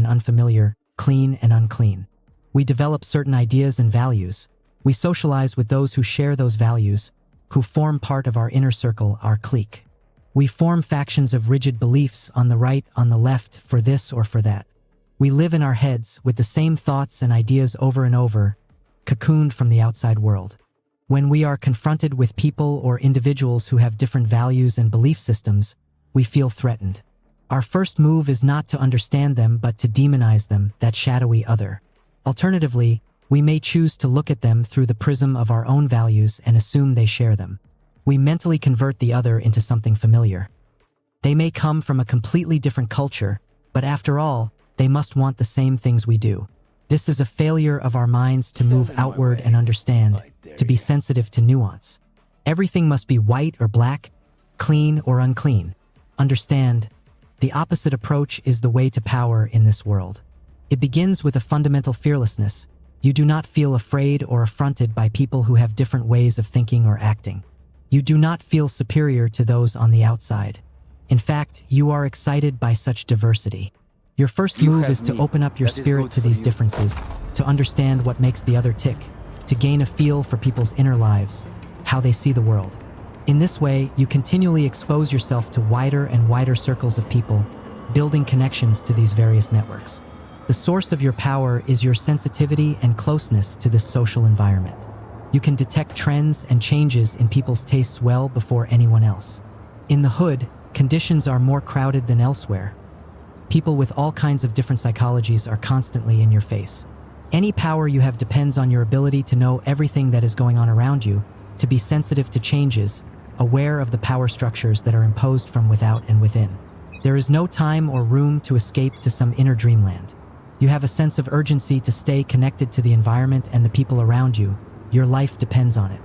and unfamiliar, clean and unclean. We develop certain ideas and values. We socialize with those who share those values, who form part of our inner circle, our clique. We form factions of rigid beliefs on the right, on the left, for this or for that. We live in our heads with the same thoughts and ideas over and over, cocooned from the outside world. When we are confronted with people or individuals who have different values and belief systems, we feel threatened. Our first move is not to understand them but to demonize them, that shadowy other. Alternatively, we may choose to look at them through the prism of our own values and assume they share them. We mentally convert the other into something familiar. They may come from a completely different culture, but after all, they must want the same things we do. This is a failure of our minds to move outward and understand, to be sensitive to nuance. Everything must be white or black, clean or unclean. Understand, the opposite approach is the way to power in this world. It begins with a fundamental fearlessness. You do not feel afraid or affronted by people who have different ways of thinking or acting. You do not feel superior to those on the outside. In fact, you are excited by such diversity. Your first move is to open up your spirit to these differences, to understand what makes the other tick, to gain a feel for people's inner lives, how they see the world. In this way, you continually expose yourself to wider and wider circles of people, building connections to these various networks. The source of your power is your sensitivity and closeness to this social environment. You can detect trends and changes in people's tastes well before anyone else. In the hood, conditions are more crowded than elsewhere. People with all kinds of different psychologies are constantly in your face. Any power you have depends on your ability to know everything that is going on around you, to be sensitive to changes, aware of the power structures that are imposed from without and within. There is no time or room to escape to some inner dreamland. You have a sense of urgency to stay connected to the environment and the people around you. Your life depends on it.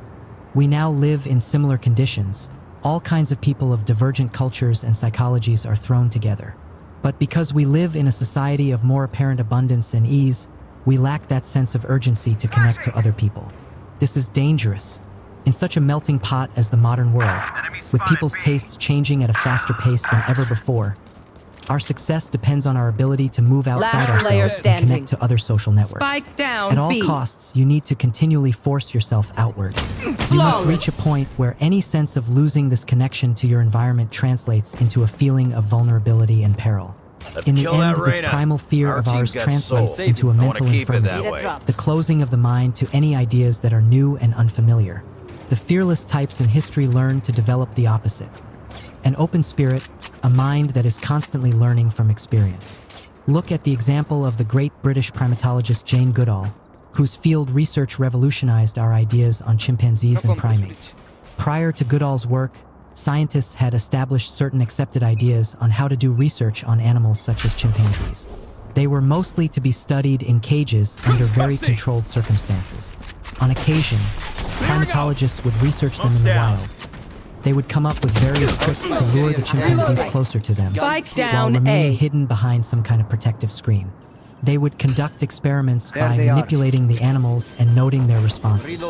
We now live in similar conditions. All kinds of people of divergent cultures and psychologies are thrown together. But because we live in a society of more apparent abundance and ease, we lack that sense of urgency to connect to other people. This is dangerous. In such a melting pot as the modern world, with people's tastes changing at a faster pace than ever before, our success depends on our ability to move outside ourselves and connect to other social networks. Spike down, At all B. costs, you need to continually force yourself outward. You must reach a point where any sense of losing this connection to your environment translates into a feeling of vulnerability and peril. In the end, this primal fear of ours translates into a mental infirmity, the closing of the mind to any ideas that are new and unfamiliar. The fearless types in history learn to develop the opposite. An open spirit, a mind that is constantly learning from experience. Look at the example of the great British primatologist Jane Goodall, whose field research revolutionized our ideas on chimpanzees and primates. Prior to Goodall's work, scientists had established certain accepted ideas on how to do research on animals such as chimpanzees. They were mostly to be studied in cages under very controlled circumstances. On occasion, primatologists would research them in the wild. They would come up with various tricks to lure the chimpanzees closer to them, while remaining hidden behind some kind of protective screen. They would conduct experiments by manipulating the animals and noting their responses.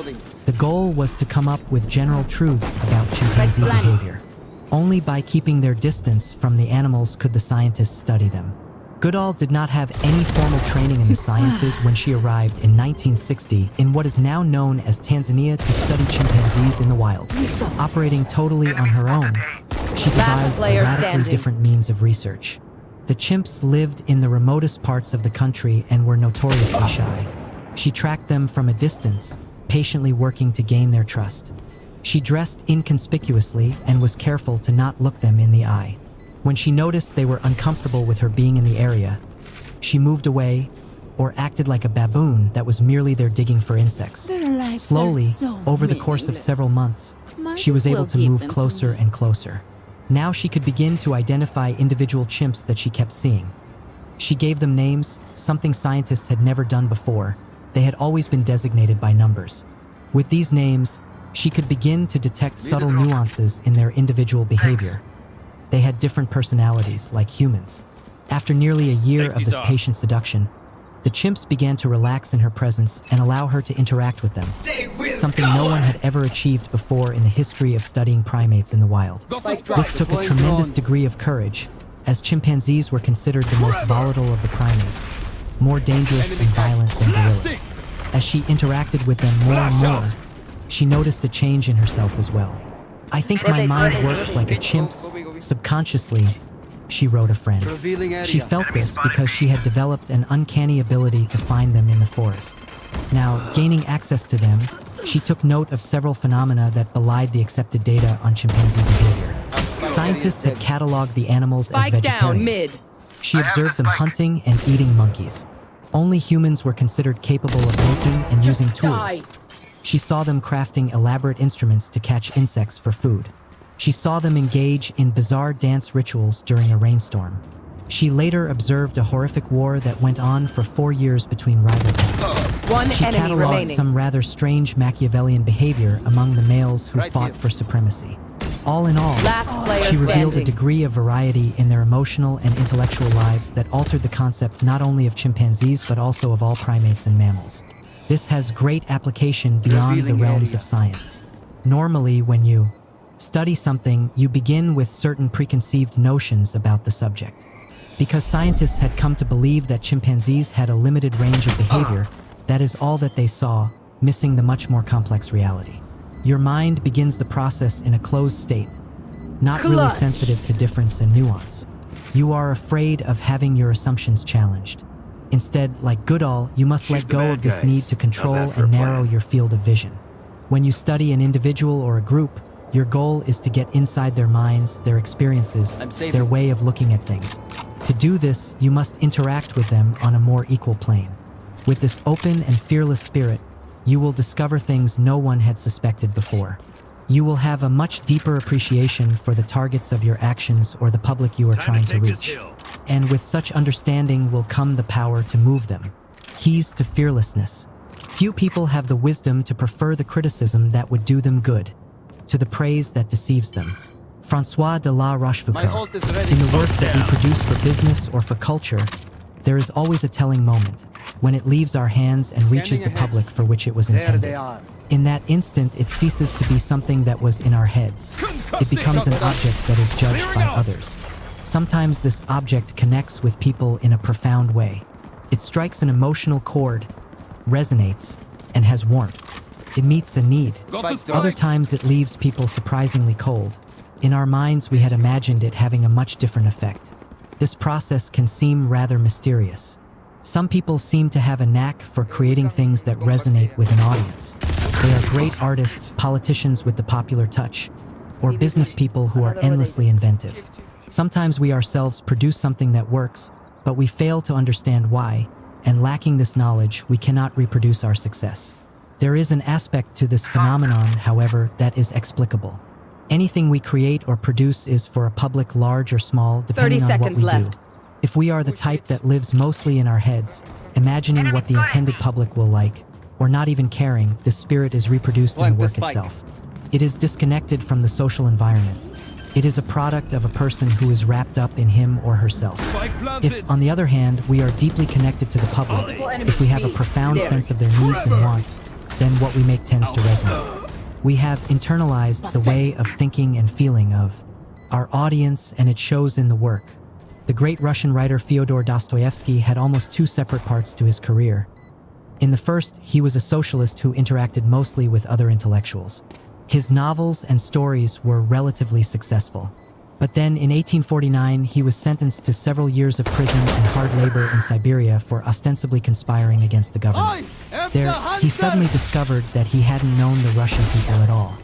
The goal was to come up with general truths about chimpanzee behavior. Only by keeping their distance from the animals could the scientists study them. Goodall did not have any formal training in the sciences when she arrived in 1960 in what is now known as Tanzania to study chimpanzees in the wild. Operating totally on her own, she devised a radically different means of research. The chimps lived in the remotest parts of the country and were notoriously shy. She tracked them from a distance, patiently working to gain their trust. She dressed inconspicuously and was careful to not look them in the eye. When she noticed they were uncomfortable with her being in the area, she moved away or acted like a baboon that was merely there digging for insects. Slowly, over the course of several months, she was able to move closer and closer. Now she could begin to identify individual chimps that she kept seeing. She gave them names, something scientists had never done before. They had always been designated by numbers. With these names, she could begin to detect subtle nuances in their individual behavior. They had different personalities, like humans. After nearly a year of this patient seduction, the chimps began to relax in her presence and allow her to interact with them, something no one had ever achieved before in the history of studying primates in the wild. This took a tremendous degree of courage, as chimpanzees were considered the most volatile of the primates, more dangerous and violent than gorillas. As she interacted with them more and more, she noticed a change in herself as well. "I think my mind works like a chimp's, subconsciously," she wrote a friend. She felt this because she had developed an uncanny ability to find them in the forest. Now, gaining access to them, she took note of several phenomena that belied the accepted data on chimpanzee behavior. Scientists had cataloged the animals as vegetarians. She observed them hunting and eating monkeys. Only humans were considered capable of making and using tools. She saw them crafting elaborate instruments to catch insects for food. She saw them engage in bizarre dance rituals during a rainstorm. She later observed a horrific war that went on for 4 years between rival packs. She cataloged some rather strange Machiavellian behavior among the males who fought for supremacy. All in all, she revealed a degree of variety in their emotional and intellectual lives that altered the concept not only of chimpanzees but also of all primates and mammals. This has great application beyond the realms of science. Normally, when you study something, you begin with certain preconceived notions about the subject. Because scientists had come to believe that chimpanzees had a limited range of behavior, that is all that they saw, missing the much more complex reality. Your mind begins the process in a closed state, not really sensitive to difference and nuance. You are afraid of having your assumptions challenged. Instead, like Goodall, you must let go of this need to control and narrow your field of vision. When you study an individual or a group, your goal is to get inside their minds, their experiences, their way of looking at things. To do this, you must interact with them on a more equal plane. With this open and fearless spirit, you will discover things no one had suspected before. You will have a much deeper appreciation for the targets of your actions or the public you are trying to reach. And with such understanding will come the power to move them. Keys to fearlessness. Few people have the wisdom to prefer the criticism that would do them good to the praise that deceives them. François de la Rochefoucauld. In the work that we produce for business or for culture, there is always a telling moment when it leaves our hands and reaches the public for which it was intended. In that instant, it ceases to be something that was in our heads. It becomes an object that is judged by others. Sometimes this object connects with people in a profound way. It strikes an emotional chord, resonates, and has warmth. It meets a need. Other times it leaves people surprisingly cold. In our minds, we had imagined it having a much different effect. This process can seem rather mysterious. Some people seem to have a knack for creating things that resonate with an audience. They are great artists, politicians with the popular touch, or business people who are endlessly inventive. Sometimes we ourselves produce something that works, but we fail to understand why, and lacking this knowledge, we cannot reproduce our success. There is an aspect to this phenomenon, however, that is explicable. Anything we create or produce is for a public large or small, depending on what we do. If we are the type that lives mostly in our heads, imagining what the intended public will like, or not even caring, this spirit is reproduced in the work itself. It is disconnected from the social environment. It is a product of a person who is wrapped up in him or herself. If, on the other hand, we are deeply connected to the public, if we have a profound sense of their needs and wants, then what we make tends to resonate. We have internalized the way of thinking and feeling of our audience, and it shows in the work. The great Russian writer Fyodor Dostoevsky had almost two separate parts to his career. In the first, he was a socialist who interacted mostly with other intellectuals. His novels and stories were relatively successful. But then, in 1849, he was sentenced to several years of prison and hard labor in Siberia for ostensibly conspiring against the government. There, he suddenly discovered that he hadn't known the Russian people at all.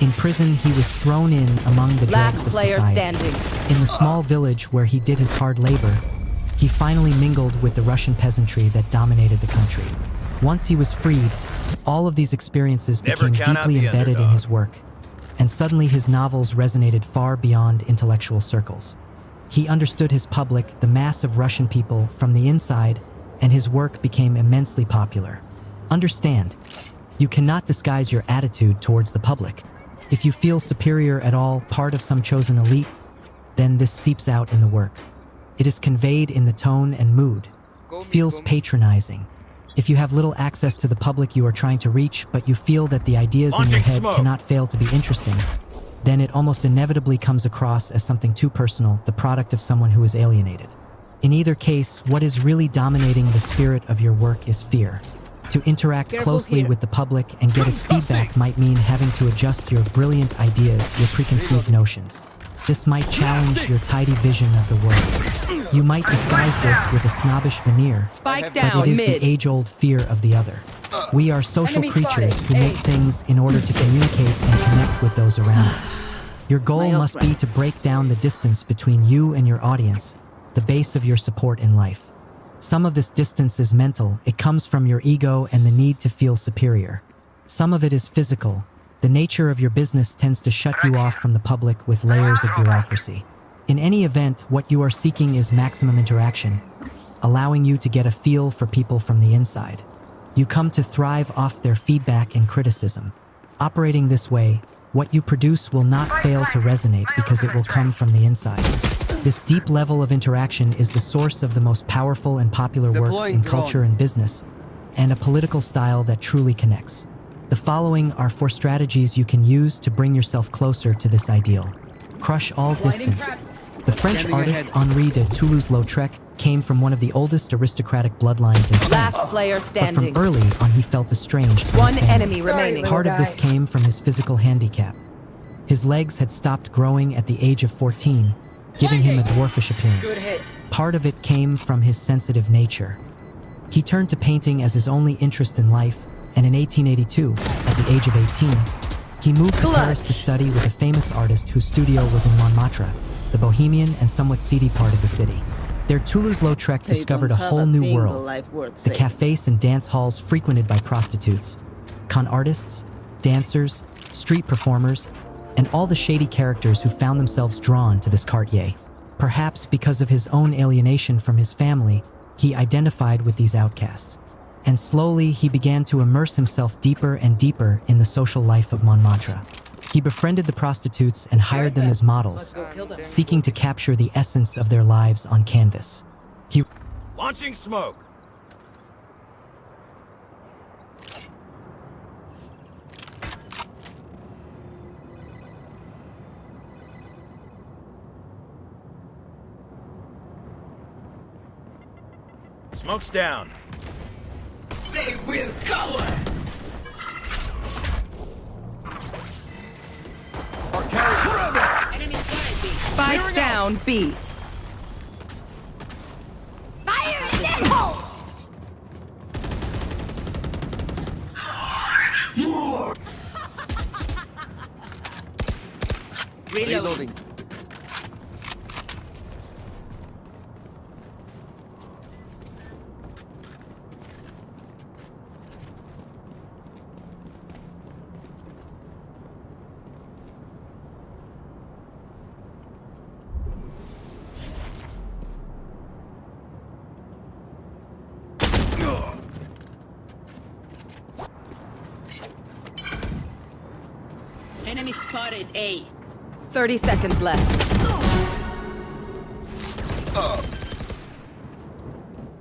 In prison, he was thrown in among the dregs of society. In the small village where he did his hard labor, he finally mingled with the Russian peasantry that dominated the country. Once he was freed, all of these experiences became deeply embedded in his work, and suddenly his novels resonated far beyond intellectual circles. He understood his public, the mass of Russian people, from the inside, and his work became immensely popular. Understand, you cannot disguise your attitude towards the public. If you feel superior at all, part of some chosen elite, then this seeps out in the work. It is conveyed in the tone and mood. Feels patronizing. If you have little access to the public you are trying to reach, but you feel that the ideas in your head cannot fail to be interesting, then it almost inevitably comes across as something too personal, the product of someone who is alienated. In either case, what is really dominating the spirit of your work is fear. To interact closely with the public and get its feedback might mean having to adjust your brilliant ideas, your preconceived notions. This might challenge your tidy vision of the world. You might disguise this with a snobbish veneer, Spike but down, it is mid. the age-old fear of the other. We are social creatures who make things in order to communicate and connect with those around us. Your goal must be to break down the distance between you and your audience, the base of your support in life. Some of this distance is mental. It comes from your ego and the need to feel superior. Some of it is physical. The nature of your business tends to shut you off from the public with layers of bureaucracy. In any event, what you are seeking is maximum interaction, allowing you to get a feel for people from the inside. You come to thrive off their feedback and criticism. Operating this way, what you produce will not fail to resonate because it will come from the inside. This deep level of interaction is the source of the most powerful and popular works in culture and business, and a political style that truly connects. The following are 4 strategies you can use to bring yourself closer to this ideal. Crush all distance. The French artist Henri de Toulouse-Lautrec came from one of the oldest aristocratic bloodlines in France. Last player But standing. from early on he felt estranged from One his family. enemy remaining. Part of this came from his physical handicap. His legs had stopped growing at the age of 14, giving him a dwarfish appearance. Part of it came from his sensitive nature. He turned to painting as his only interest in life, and in 1882, at the age of 18, he moved to Paris to study with a famous artist whose studio was in Montmartre, the bohemian and somewhat seedy part of the city. There Toulouse-Lautrec discovered a whole new world, the cafes and dance halls frequented by prostitutes, con artists, dancers, street performers, and all the shady characters who found themselves drawn to this quartier. Perhaps because of his own alienation from his family, he identified with these outcasts. And slowly he began to immerse himself deeper and deeper in the social life of Montmartre. He befriended the prostitutes and hired them as models, seeking to capture the essence of their lives on canvas. He Launching smoke. Smoke's down. They will cover! Enemy spotted B. Spike down, B. Fire in the hole! More! Reloading. Enemy spotted A. 30 seconds left.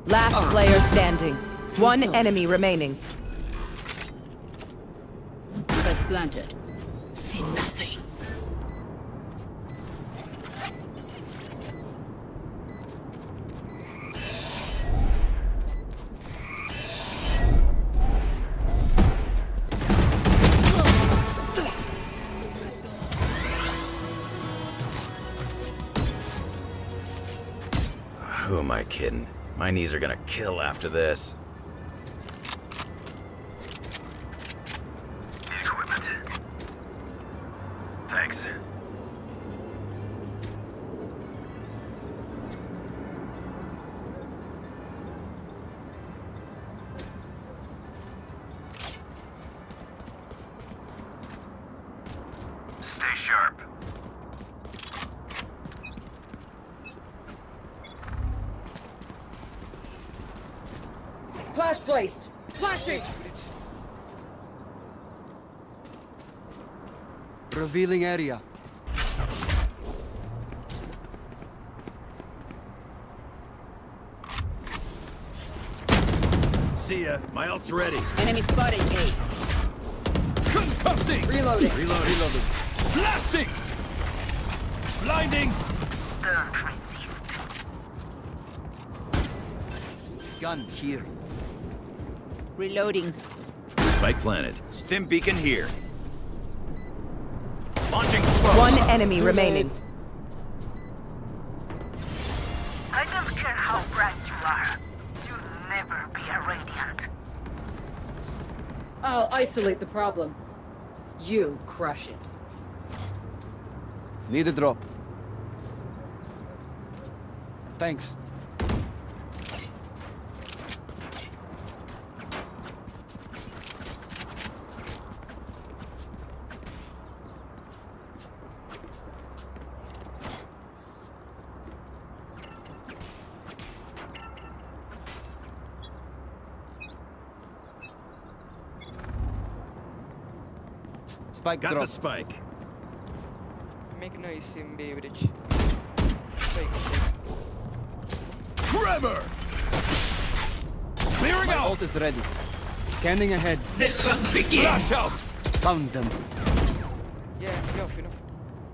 Last player standing. One enemy remaining. Spike planted. See nothing. Who am I kidding? My knees are gonna kill after this. Equipment. Thanks. Stay sharp. Flash placed. Flashing. Revealing area. See ya. My ult's ready. Enemy spotted A. Concussing! Reloading. Reloading. Blasting! Blinding! Gun here. Reloading. Spike planted. Stim beacon here. Launching smoke. One enemy remaining. I don't care how bright you are. You'll never be a Radiant. I'll isolate the problem. You crush it. Need a drop. Thanks. Spike Got drop. the spike. Make noise in B bridge. Wait. Trevor! Clearing My out! ult is ready. Scanning ahead. Flash out! Found them. Yeah, enough.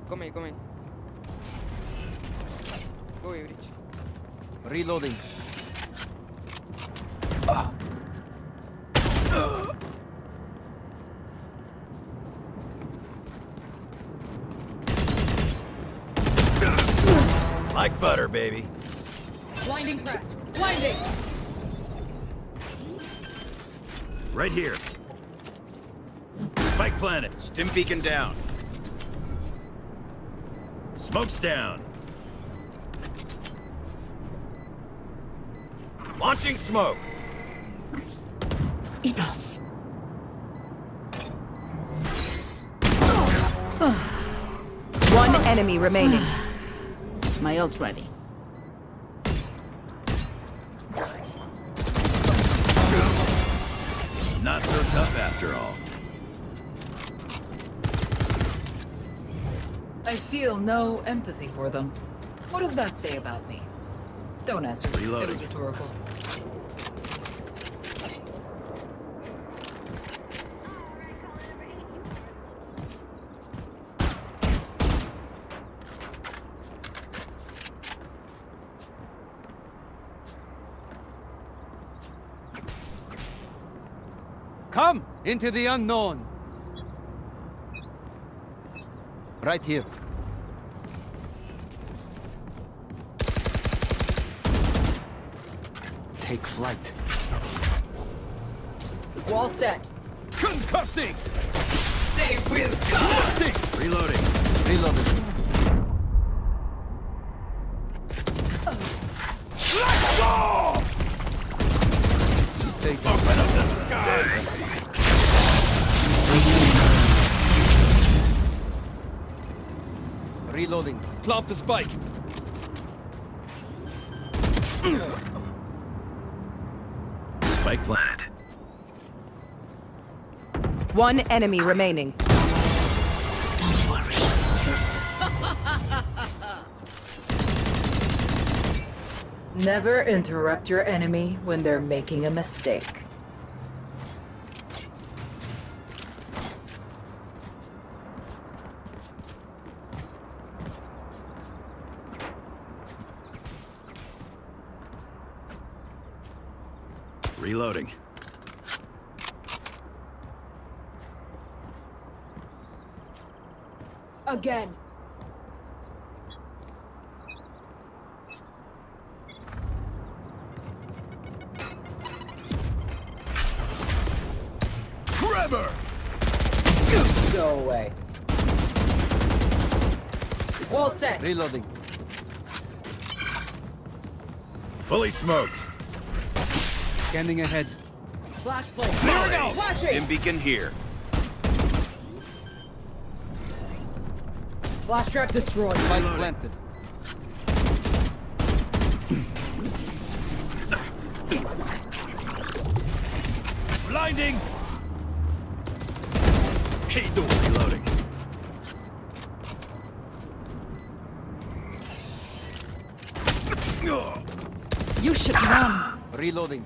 Come here. Go away bridge. Reloading. Like butter, baby. Blinding crack. Blinding! Right here. Spike planted. Stim beacon down. Smoke's down. Launching smoke. Enough. One enemy remaining. My ult ready. Not so tough after all. I feel no empathy for them. What does that say about me? Don't answer. Reloading. It was rhetorical. Come into the unknown. Right here. Take flight. Wall set. Concussing! They will go! Blasting! Reloading. Reloading. Blast off! Stay down. Open up the sky! Reloading. Plant the spike. Spike planted. One enemy remaining. Don't worry. Never interrupt your enemy when they're making a mistake. Reloading. Again. Trevor! Go away. Wall set. Reloading. Fully smoked. Scanning ahead. Flash play. Clearing out! Flashing. Stim beacon here. Flash trap destroyed. Spike planted. Blinding! Hey, do reloading. You should run. Reloading.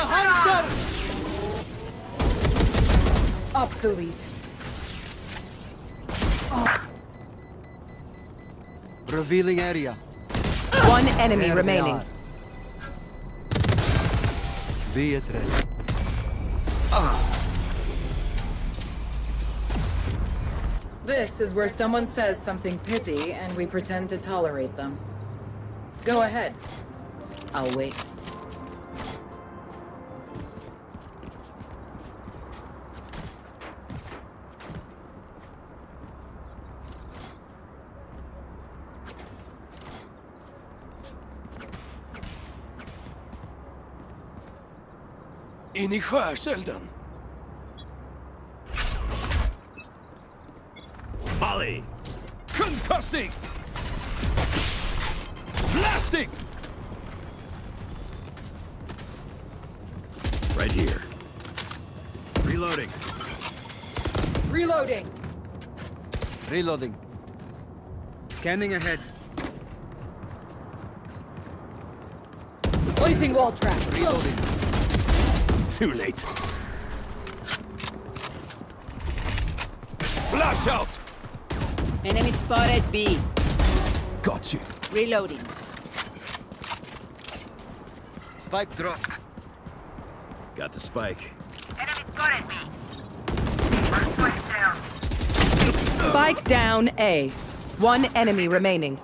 hunter! Obsolete. Revealing area. One enemy There they remaining. are. Be it ready. This is where someone says something pithy and we pretend to tolerate them. Go ahead. I'll wait. In i skärselden. Molly! Concussing! Blasting! Right here. Reloading. Reloading! Reloading. Scanning ahead. Placing wall trap. Reloading. Too late. Flash out! Enemy spotted B. Got you. Reloading. Spike dropped. Got the spike. Enemy spotted me. First place down. Spike down A. One enemy remaining.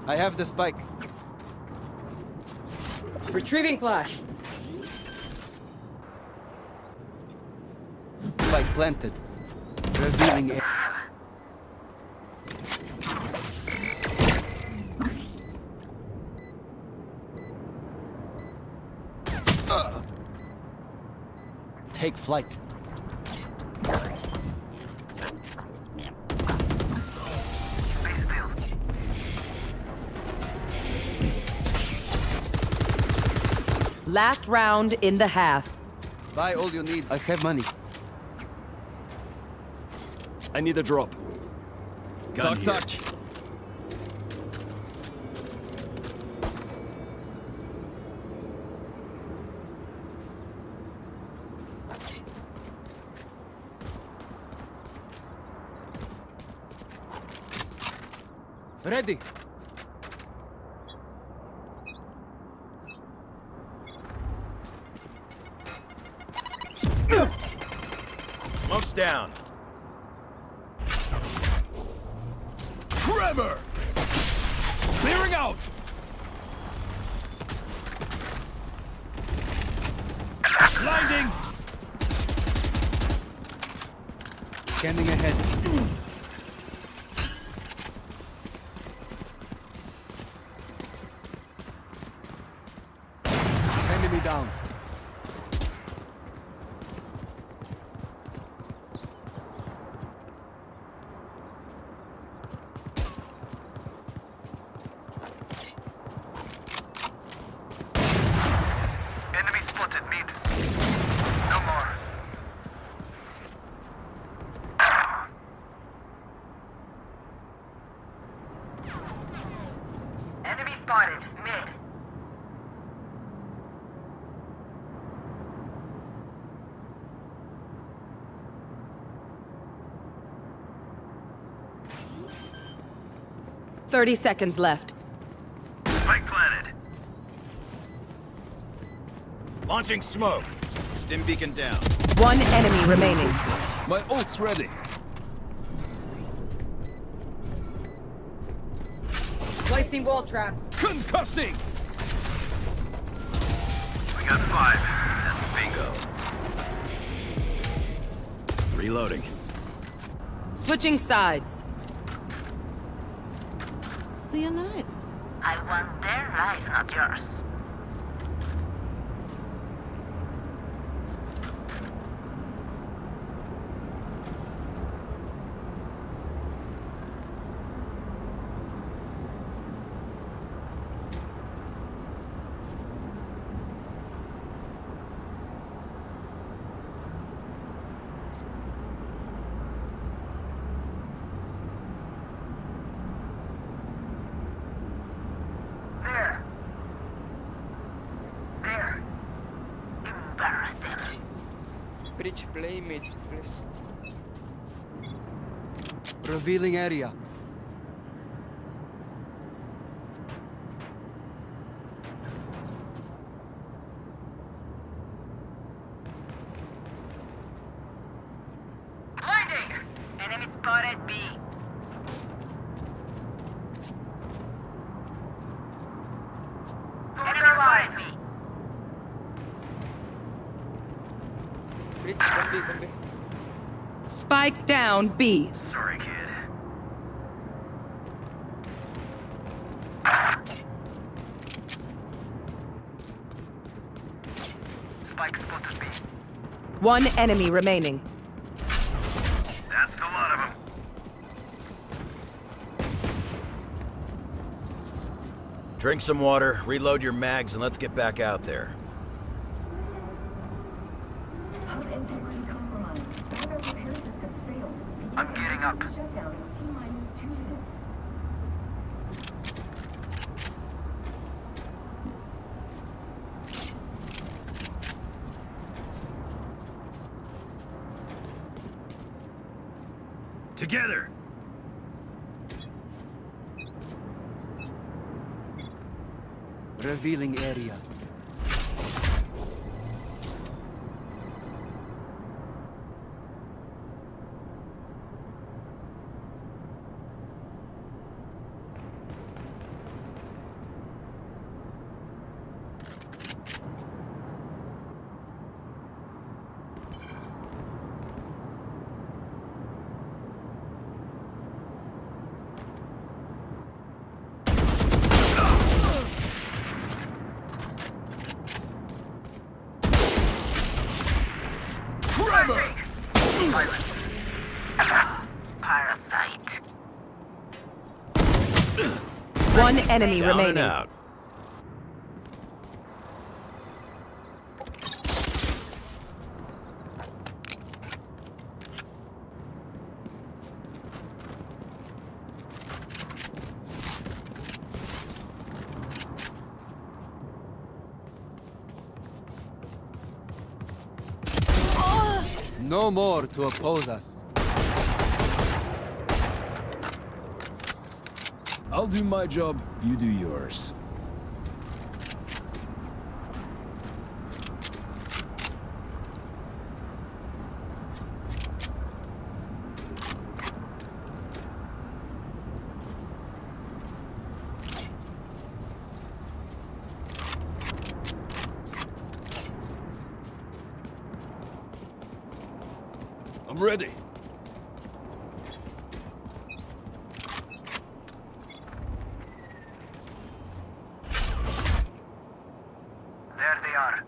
I have the spike. Retrieving flash. Spike planted. Revealing area. Take flight. Be still. Last round in the half. Buy all you need. I have money. I need a drop. Gun here. Tack. Ready. Smoke's down. Tremor! Clearing out! Blinding! Scanning ahead. Enemy down. Enemy spotted mid. No more. Enemy spotted mid. Thirty seconds left. Spike planted. Launching smoke. Stim beacon down. One enemy remaining. My ult's ready. Placing wall trap. Concussing! We got 5. That's bingo. Reloading. Switching sides. Stay alive. I want their life, not yours. Bridge, play mid, please. Revealing area. Blinding! Enemy spotted B. Enemy spotted B. Bridge, come B, come B. Spike down B. Sorry, kid. Spike spotted B. One enemy remaining. That's the lot of them. Drink some water, reload your mags, and let's get back out there. I'm getting up. Together! Revealing area. Silence. Parasite. One enemy Down and remaining. out. No more to oppose us. I'll do my job, you do yours. I'm ready. There they are.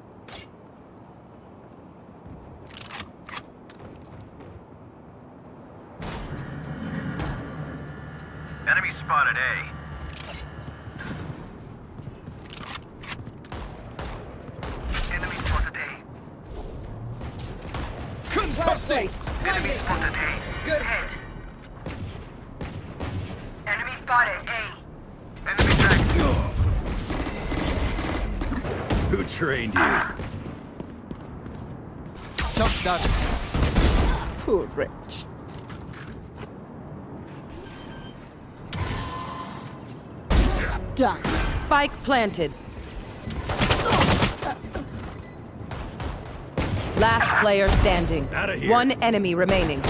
Enemy spotted A. Enemy spotted A. Concussing! Enemy spotted A. Good head. Enemy spotted A. Enemy tracked. Who trained you? Chop that. Poor Rich. Done. Spike planted. Last player standing. Outta here. One enemy remaining.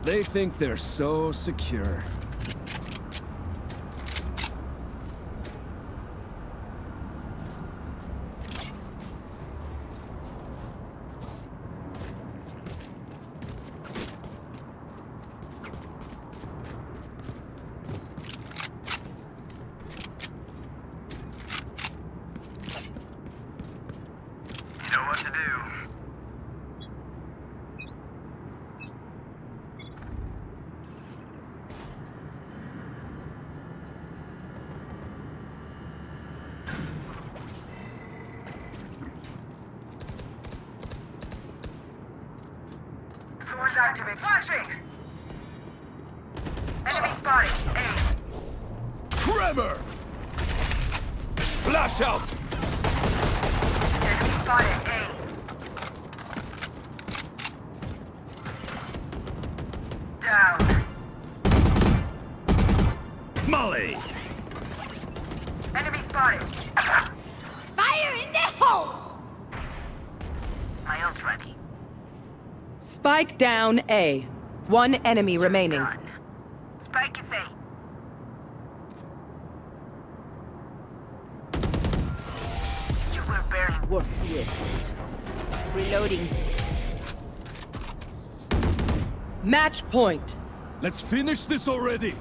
They think they're so secure. You know what to do. Swords activate. Flashing! Enemy spotted. A. Trevor! Flash out! Enemy spotted A. Down. Molly! Enemy spotted. Fire in the hole! My ult's ready. Spike down A. One enemy remaining. Done. Spike is A. You were barely worth the effort. Reloading. Match point. Let's finish this already!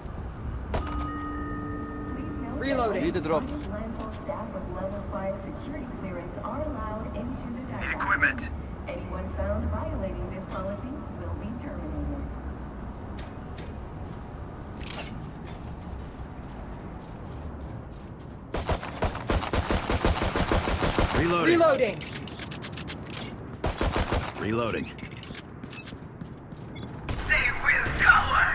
Reloading. Need a drop. Need equipment. Anyone found violating this policy will be terminated. Reloading. Reloading. Reloading. They will cover.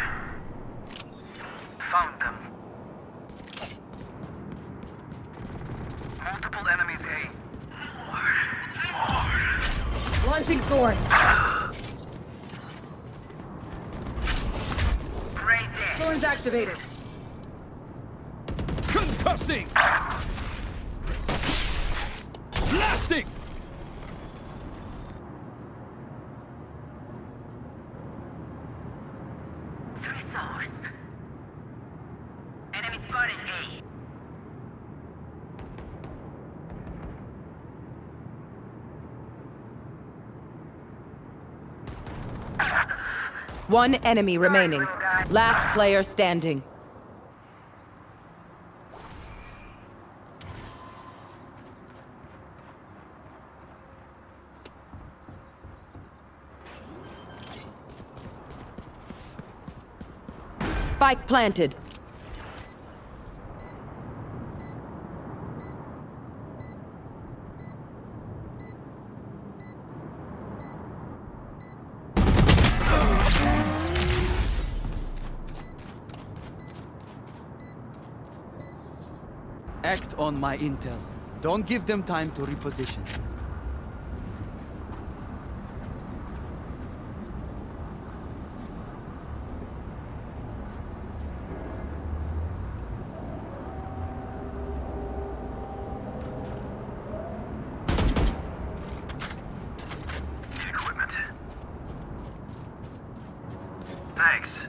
Found them. Multiple enemies A. Launching thorns. Right there. Thorns activated. Concussing! Blasting! Three source. Enemy spotted A. One enemy remaining. little guy. Last player standing. Spike planted. Act on my intel. Don't give them time to reposition. Need equipment. Thanks.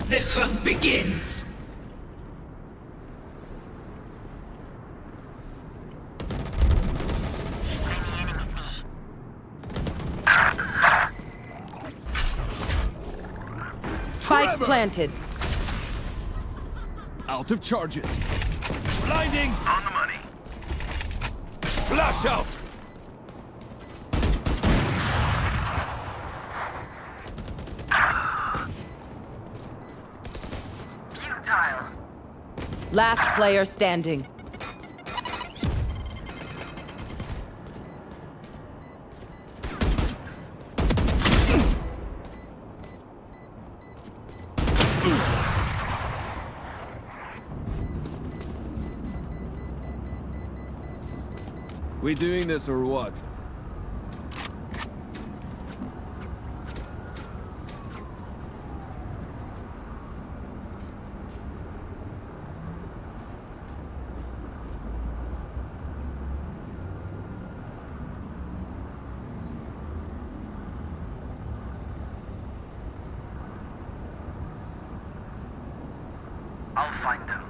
The hunt begins! Spike Trevor! planted. Out of charges. Blinding! On the money. Flash out! Futile. Last player standing. We doing this or what? I'll find them.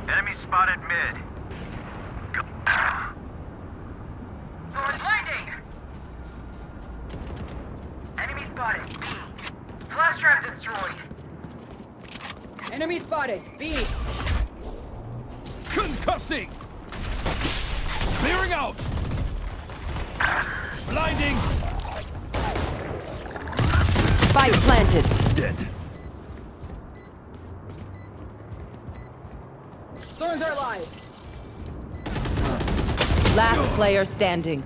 Enemy Enemy spotted mid. Sword blinding! Enemy spotted B. Flash trap destroyed. Enemy spotted. B. Concussing! Clearing out! Blinding! Spike planted. Dead. Thorns are live. Last player standing.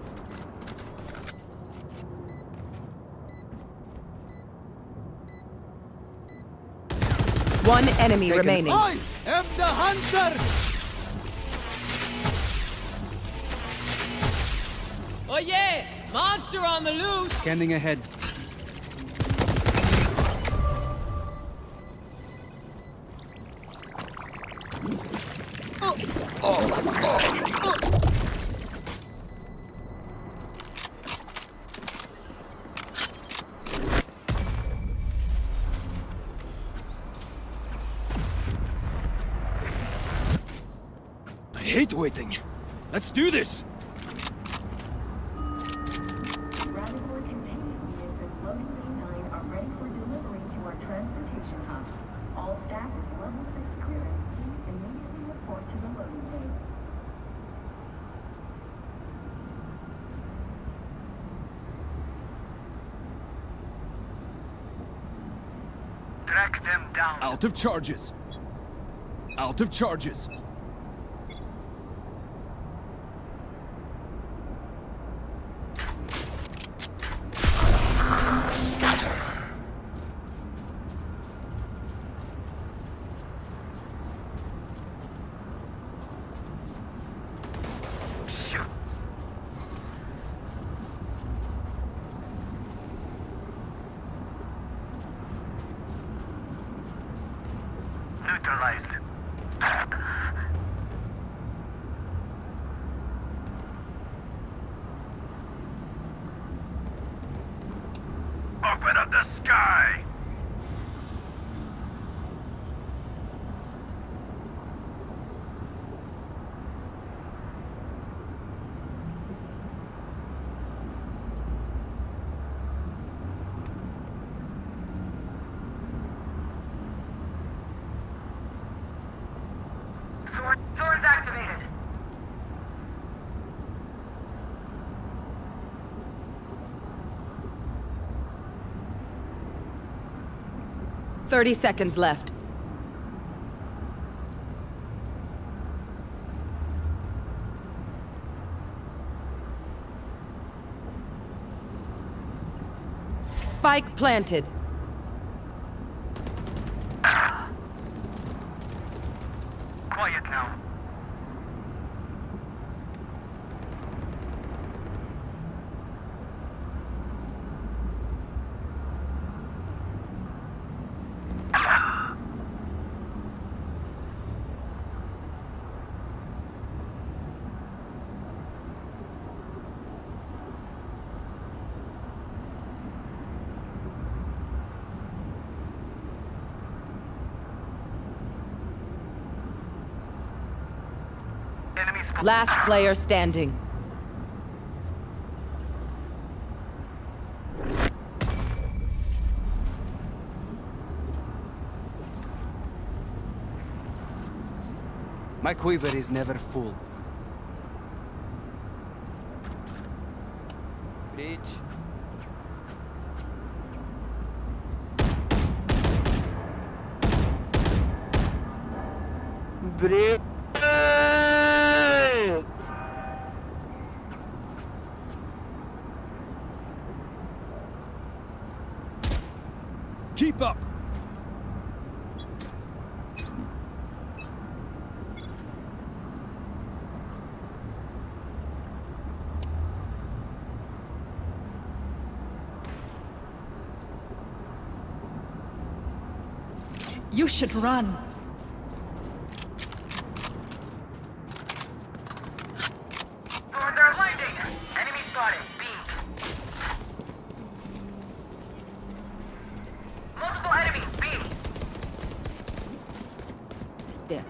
One enemy remaining. I am the hunter! Oh yeah! Monster on the loose! Scanning ahead. I hate waiting. Let's do this! Radical containment units in Loading Bay 9 are ready for delivery to our transportation hub. All staff is level 6 clearance. Please immediately report to the loading bay. Track them down. Out of charges. Out of charges. Shoot. Neutralized. Open up the sky! Swords activated. Thirty seconds left. Spike planted. Quiet now. Enemy spotted. Last player standing. My quiver is never full. Breach. Break. Keep up! You should run. Swords are blinding. Enemy spotted. B. Multiple enemies. B. There.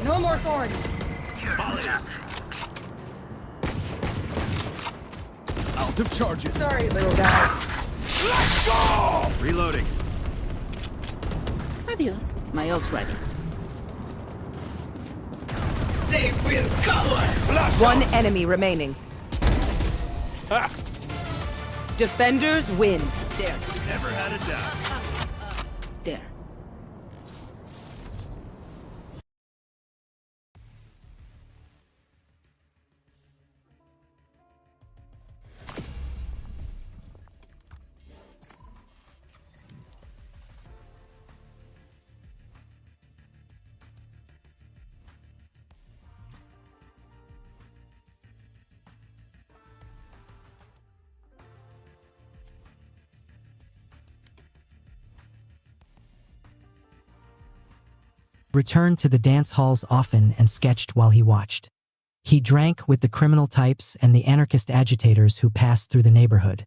No more thorns. Out of charges. Sorry, little guy. Let's go! Reloading. Adios. My ult's ready. They will cover. Flash One out. enemy remaining. Ah. Defenders win. There. Never had a doubt. There. Returned to the dance halls often and sketched while he watched. He drank with the criminal types and the anarchist agitators who passed through the neighborhood.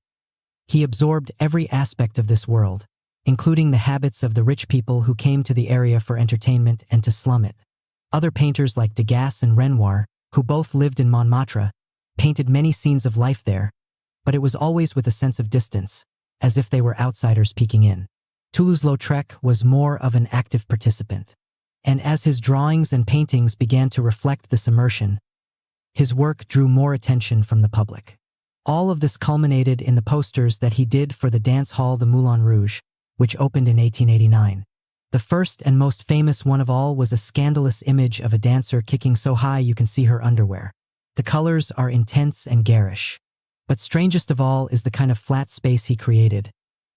He absorbed every aspect of this world, including the habits of the rich people who came to the area for entertainment and to slum it. Other painters like Degas and Renoir, who both lived in Montmartre, painted many scenes of life there, but it was always with a sense of distance, as if they were outsiders peeking in. Toulouse-Lautrec was more of an active participant. And as his drawings and paintings began to reflect this immersion, his work drew more attention from the public. All of this culminated in the posters that he did for the dance hall the Moulin Rouge, which opened in 1889. The first and most famous one of all was a scandalous image of a dancer kicking so high you can see her underwear. The colors are intense and garish. But strangest of all is the kind of flat space he created,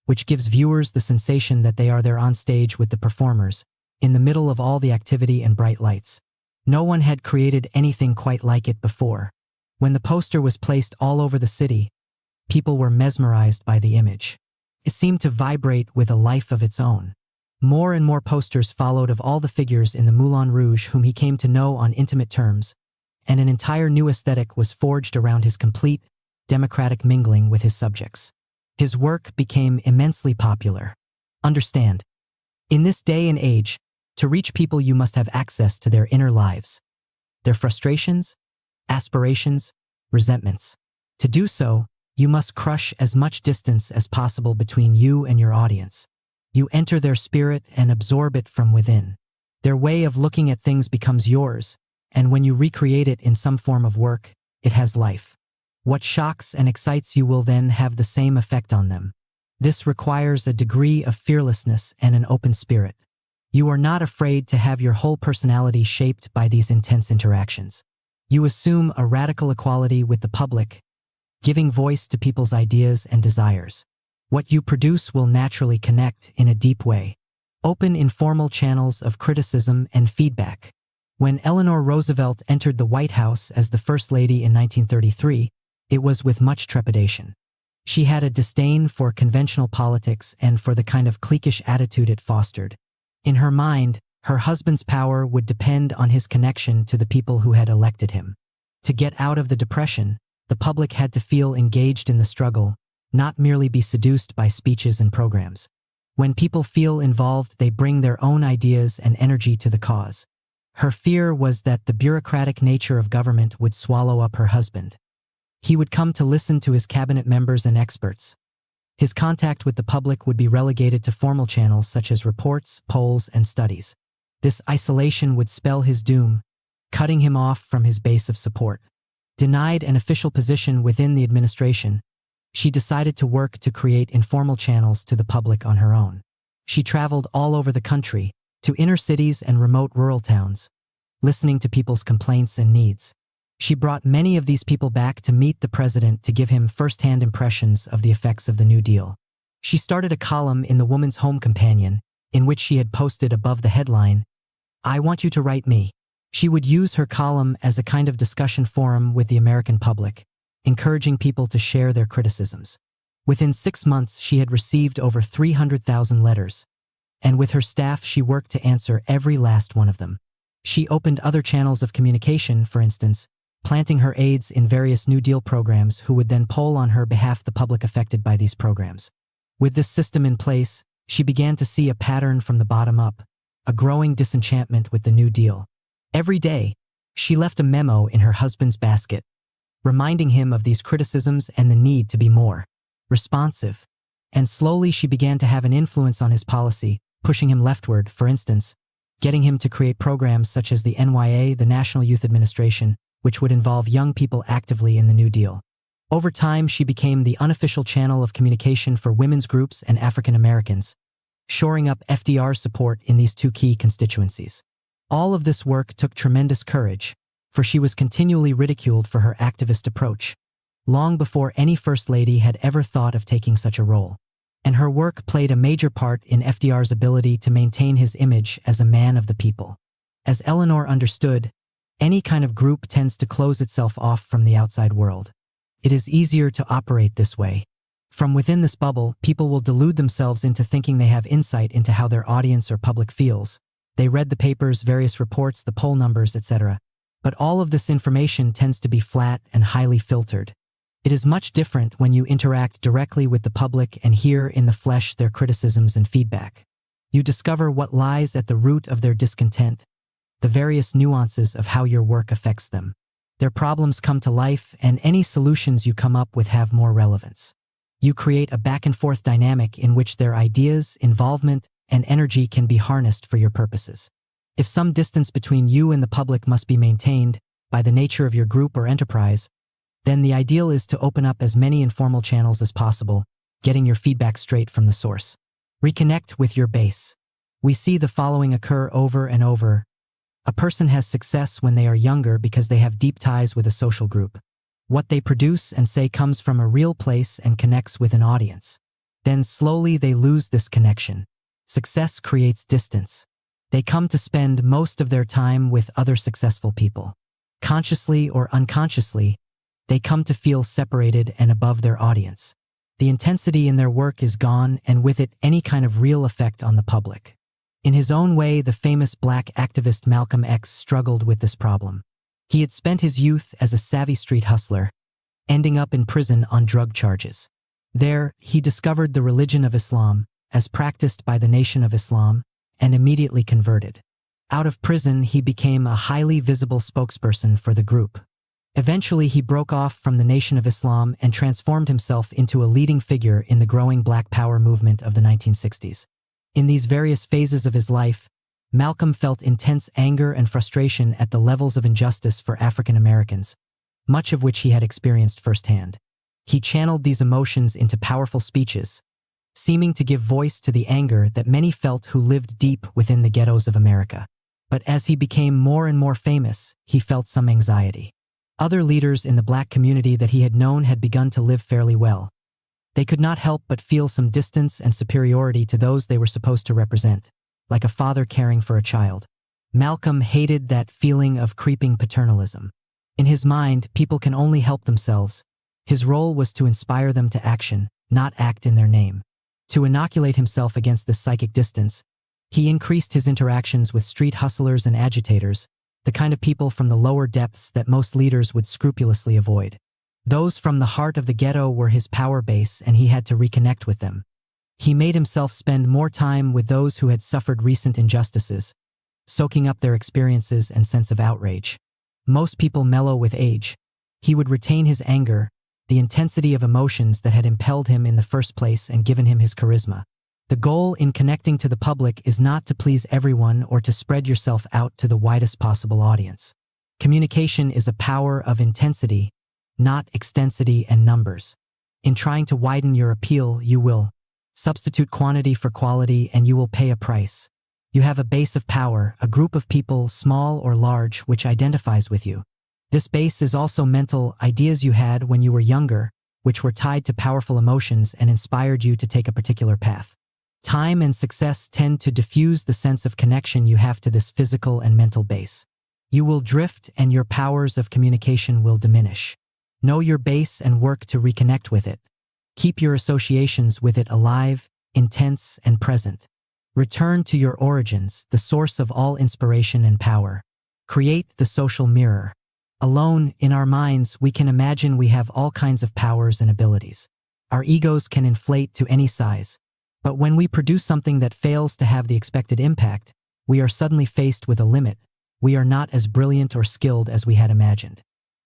which gives viewers the sensation that they are there on stage with the performers, in the middle of all the activity and bright lights. No one had created anything quite like it before. When the poster was placed all over the city, people were mesmerized by the image. It seemed to vibrate with a life of its own. More and more posters followed of all the figures in the Moulin Rouge whom he came to know on intimate terms, and an entire new aesthetic was forged around his complete, democratic mingling with his subjects. His work became immensely popular. Understand, in this day and age, to reach people you must have access to their inner lives, their frustrations, aspirations, resentments. To do so, you must crush as much distance as possible between you and your audience. You enter their spirit and absorb it from within. Their way of looking at things becomes yours, and when you recreate it in some form of work, it has life. What shocks and excites you will then have the same effect on them. This requires a degree of fearlessness and an open spirit. You are not afraid to have your whole personality shaped by these intense interactions. You assume a radical equality with the public, giving voice to people's ideas and desires. What you produce will naturally connect in a deep way. Open informal channels of criticism and feedback. When Eleanor Roosevelt entered the White House as the First Lady in 1933, it was with much trepidation. She had a disdain for conventional politics and for the kind of cliquish attitude it fostered. In her mind, her husband's power would depend on his connection to the people who had elected him. To get out of the depression, the public had to feel engaged in the struggle, not merely be seduced by speeches and programs. When people feel involved, they bring their own ideas and energy to the cause. Her fear was that the bureaucratic nature of government would swallow up her husband. He would come to listen to his cabinet members and experts. His contact with the public would be relegated to formal channels such as reports, polls, and studies. This isolation would spell his doom, cutting him off from his base of support. Denied an official position within the administration, she decided to work to create informal channels to the public on her own. She traveled all over the country, to inner cities and remote rural towns, listening to people's complaints and needs. She brought many of these people back to meet the president to give him first-hand impressions of the effects of the New Deal. She started a column in the Woman's Home Companion, in which she had posted above the headline, "I want you to write me." She would use her column as a kind of discussion forum with the American public, encouraging people to share their criticisms. Within 6 months, she had received over 300,000 letters, and with her staff she worked to answer every last one of them. She opened other channels of communication, for instance, planting her aides in various New Deal programs who would then poll on her behalf the public affected by these programs. With this system in place, she began to see a pattern from the bottom up, a growing disenchantment with the New Deal. Every day, she left a memo in her husband's basket, reminding him of these criticisms and the need to be more responsive. And slowly she began to have an influence on his policy, pushing him leftward, for instance, getting him to create programs such as the NYA, the National Youth Administration, which would involve young people actively in the New Deal. Over time, she became the unofficial channel of communication for women's groups and African Americans, shoring up FDR's support in these two key constituencies. All of this work took tremendous courage, for she was continually ridiculed for her activist approach, long before any First Lady had ever thought of taking such a role. And her work played a major part in FDR's ability to maintain his image as a man of the people. As Eleanor understood, any kind of group tends to close itself off from the outside world. It is easier to operate this way. From within this bubble, people will delude themselves into thinking they have insight into how their audience or public feels. They read the papers, various reports, the poll numbers, etc. But all of this information tends to be flat and highly filtered. It is much different when you interact directly with the public and hear in the flesh their criticisms and feedback. You discover what lies at the root of their discontent, the various nuances of how your work affects them. Their problems come to life, and any solutions you come up with have more relevance. You create a back-and-forth dynamic in which their ideas, involvement, and energy can be harnessed for your purposes. If some distance between you and the public must be maintained, by the nature of your group or enterprise, then the ideal is to open up as many informal channels as possible, getting your feedback straight from the source. Reconnect with your base. We see the following occur over and over. A person has success when they are younger because they have deep ties with a social group. What they produce and say comes from a real place and connects with an audience. Then slowly they lose this connection. Success creates distance. They come to spend most of their time with other successful people. Consciously or unconsciously, they come to feel separated and above their audience. The intensity in their work is gone, and with it any kind of real effect on the public. In his own way, the famous black activist Malcolm X struggled with this problem. He had spent his youth as a savvy street hustler, ending up in prison on drug charges. There, he discovered the religion of Islam, as practiced by the Nation of Islam, and immediately converted. Out of prison, he became a highly visible spokesperson for the group. Eventually, he broke off from the Nation of Islam and transformed himself into a leading figure in the growing Black Power movement of the 1960s. In these various phases of his life, Malcolm felt intense anger and frustration at the levels of injustice for African Americans, much of which he had experienced firsthand. He channeled these emotions into powerful speeches, seeming to give voice to the anger that many felt who lived deep within the ghettos of America. But as he became more and more famous, he felt some anxiety. Other leaders in the black community that he had known had begun to live fairly well. They could not help but feel some distance and superiority to those they were supposed to represent, like a father caring for a child. Malcolm hated that feeling of creeping paternalism. In his mind, people can only help themselves. His role was to inspire them to action, not act in their name. To inoculate himself against this psychic distance, he increased his interactions with street hustlers and agitators, the kind of people from the lower depths that most leaders would scrupulously avoid. Those from the heart of the ghetto were his power base, and he had to reconnect with them. He made himself spend more time with those who had suffered recent injustices, soaking up their experiences and sense of outrage. Most people mellow with age. He would retain his anger, the intensity of emotions that had impelled him in the first place and given him his charisma. The goal in connecting to the public is not to please everyone or to spread yourself out to the widest possible audience. Communication is a power of intensity, not extensity and numbers. In trying to widen your appeal, you will substitute quantity for quality, and you will pay a price. You have a base of power, a group of people, small or large, which identifies with you. This base is also mental ideas you had when you were younger, which were tied to powerful emotions and inspired you to take a particular path. Time and success tend to diffuse the sense of connection you have to this physical and mental base. You will drift, and your powers of communication will diminish. Know your base and work to reconnect with it. Keep your associations with it alive, intense, and present. Return to your origins, the source of all inspiration and power. Create the social mirror. Alone, in our minds, we can imagine we have all kinds of powers and abilities. Our egos can inflate to any size. But when we produce something that fails to have the expected impact, we are suddenly faced with a limit, we are not as brilliant or skilled as we had imagined.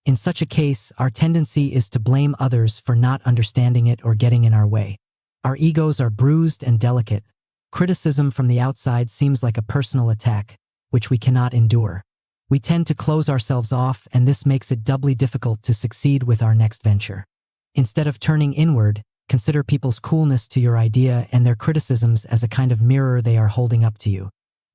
In such a case, our tendency is to blame others for not understanding it or getting in our way. Our egos are bruised and delicate. Criticism from the outside seems like a personal attack, which we cannot endure. We tend to close ourselves off, and this makes it doubly difficult to succeed with our next venture. Instead of turning inward, consider people's coolness to your idea and their criticisms as a kind of mirror they are holding up to you.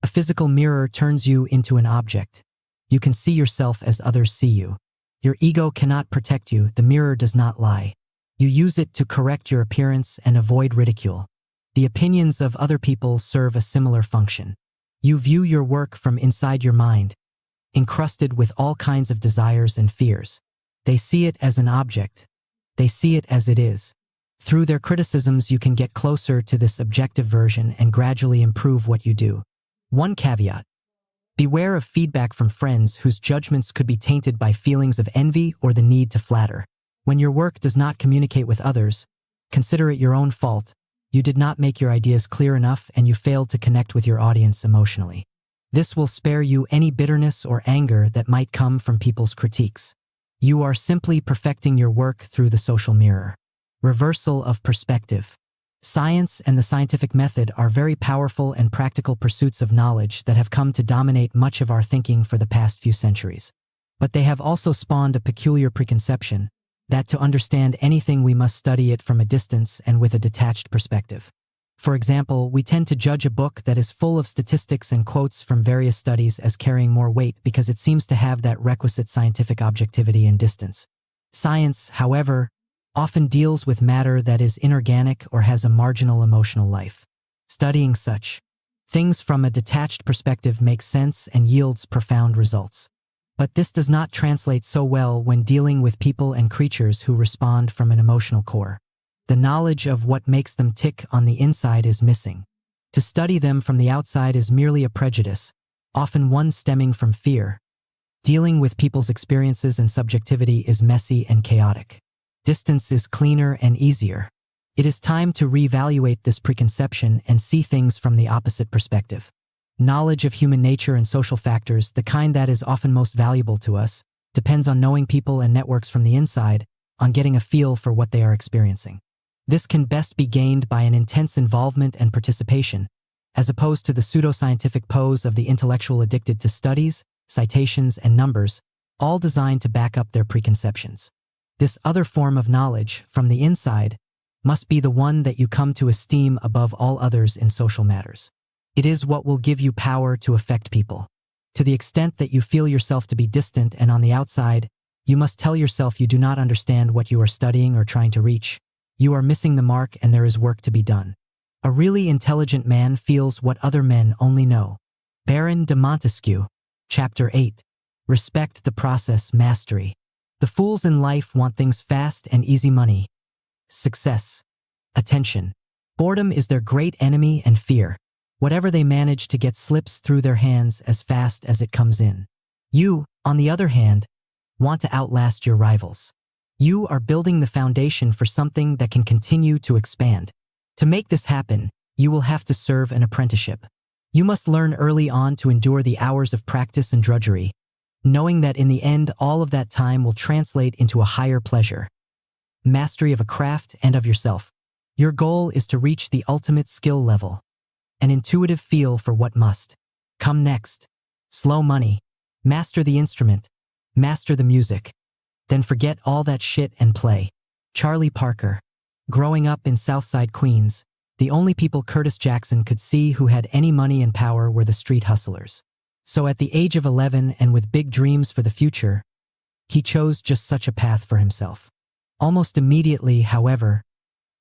A physical mirror turns you into an object. You can see yourself as others see you. Your ego cannot protect you, the mirror does not lie. You use it to correct your appearance and avoid ridicule. The opinions of other people serve a similar function. You view your work from inside your mind, encrusted with all kinds of desires and fears. They see it as an object. They see it as it is. Through their criticisms, you can get closer to this objective version and gradually improve what you do. One caveat: beware of feedback from friends whose judgments could be tainted by feelings of envy or the need to flatter. When your work does not communicate with others, consider it your own fault. You did not make your ideas clear enough and you failed to connect with your audience emotionally. This will spare you any bitterness or anger that might come from people's critiques. You are simply perfecting your work through the social mirror. Reversal of perspective. Science and the scientific method are very powerful and practical pursuits of knowledge that have come to dominate much of our thinking for the past few centuries. But they have also spawned a peculiar preconception that to understand anything we must study it from a distance and with a detached perspective. For example, we tend to judge a book that is full of statistics and quotes from various studies as carrying more weight because it seems to have that requisite scientific objectivity and distance. Science, however, often deals with matter that is inorganic or has a marginal emotional life. Studying such things from a detached perspective makes sense and yields profound results. But this does not translate so well when dealing with people and creatures who respond from an emotional core. The knowledge of what makes them tick on the inside is missing. To study them from the outside is merely a prejudice, often one stemming from fear. Dealing with people's experiences and subjectivity is messy and chaotic. Distance is cleaner and easier. It is time to reevaluate this preconception and see things from the opposite perspective. Knowledge of human nature and social factors, the kind that is often most valuable to us, depends on knowing people and networks from the inside, on getting a feel for what they are experiencing. This can best be gained by an intense involvement and participation, as opposed to the pseudoscientific pose of the intellectual addicted to studies, citations, and numbers, all designed to back up their preconceptions. This other form of knowledge, from the inside, must be the one that you come to esteem above all others in social matters. It is what will give you power to affect people. To the extent that you feel yourself to be distant and on the outside, you must tell yourself you do not understand what you are studying or trying to reach. You are missing the mark and there is work to be done. A really intelligent man feels what other men only know. Baron de Montesquieu, Chapter 8. Respect the process, mastery. The fools in life want things fast and easy: money, success, attention. Boredom is their great enemy, and fear. Whatever they manage to get slips through their hands as fast as it comes in. You, on the other hand, want to outlast your rivals. You are building the foundation for something that can continue to expand. To make this happen, you will have to serve an apprenticeship. You must learn early on to endure the hours of practice and drudgery, knowing that in the end all of that time will translate into a higher pleasure. Mastery of a craft and of yourself. Your goal is to reach the ultimate skill level. An intuitive feel for what must come next. Slow money. Master the instrument. Master the music. Then forget all that shit and play. Charlie Parker. Growing up in Southside Queens, the only people Curtis Jackson could see who had any money and power were the street hustlers. So at the age of 11 and with big dreams for the future, he chose just such a path for himself. Almost immediately, however,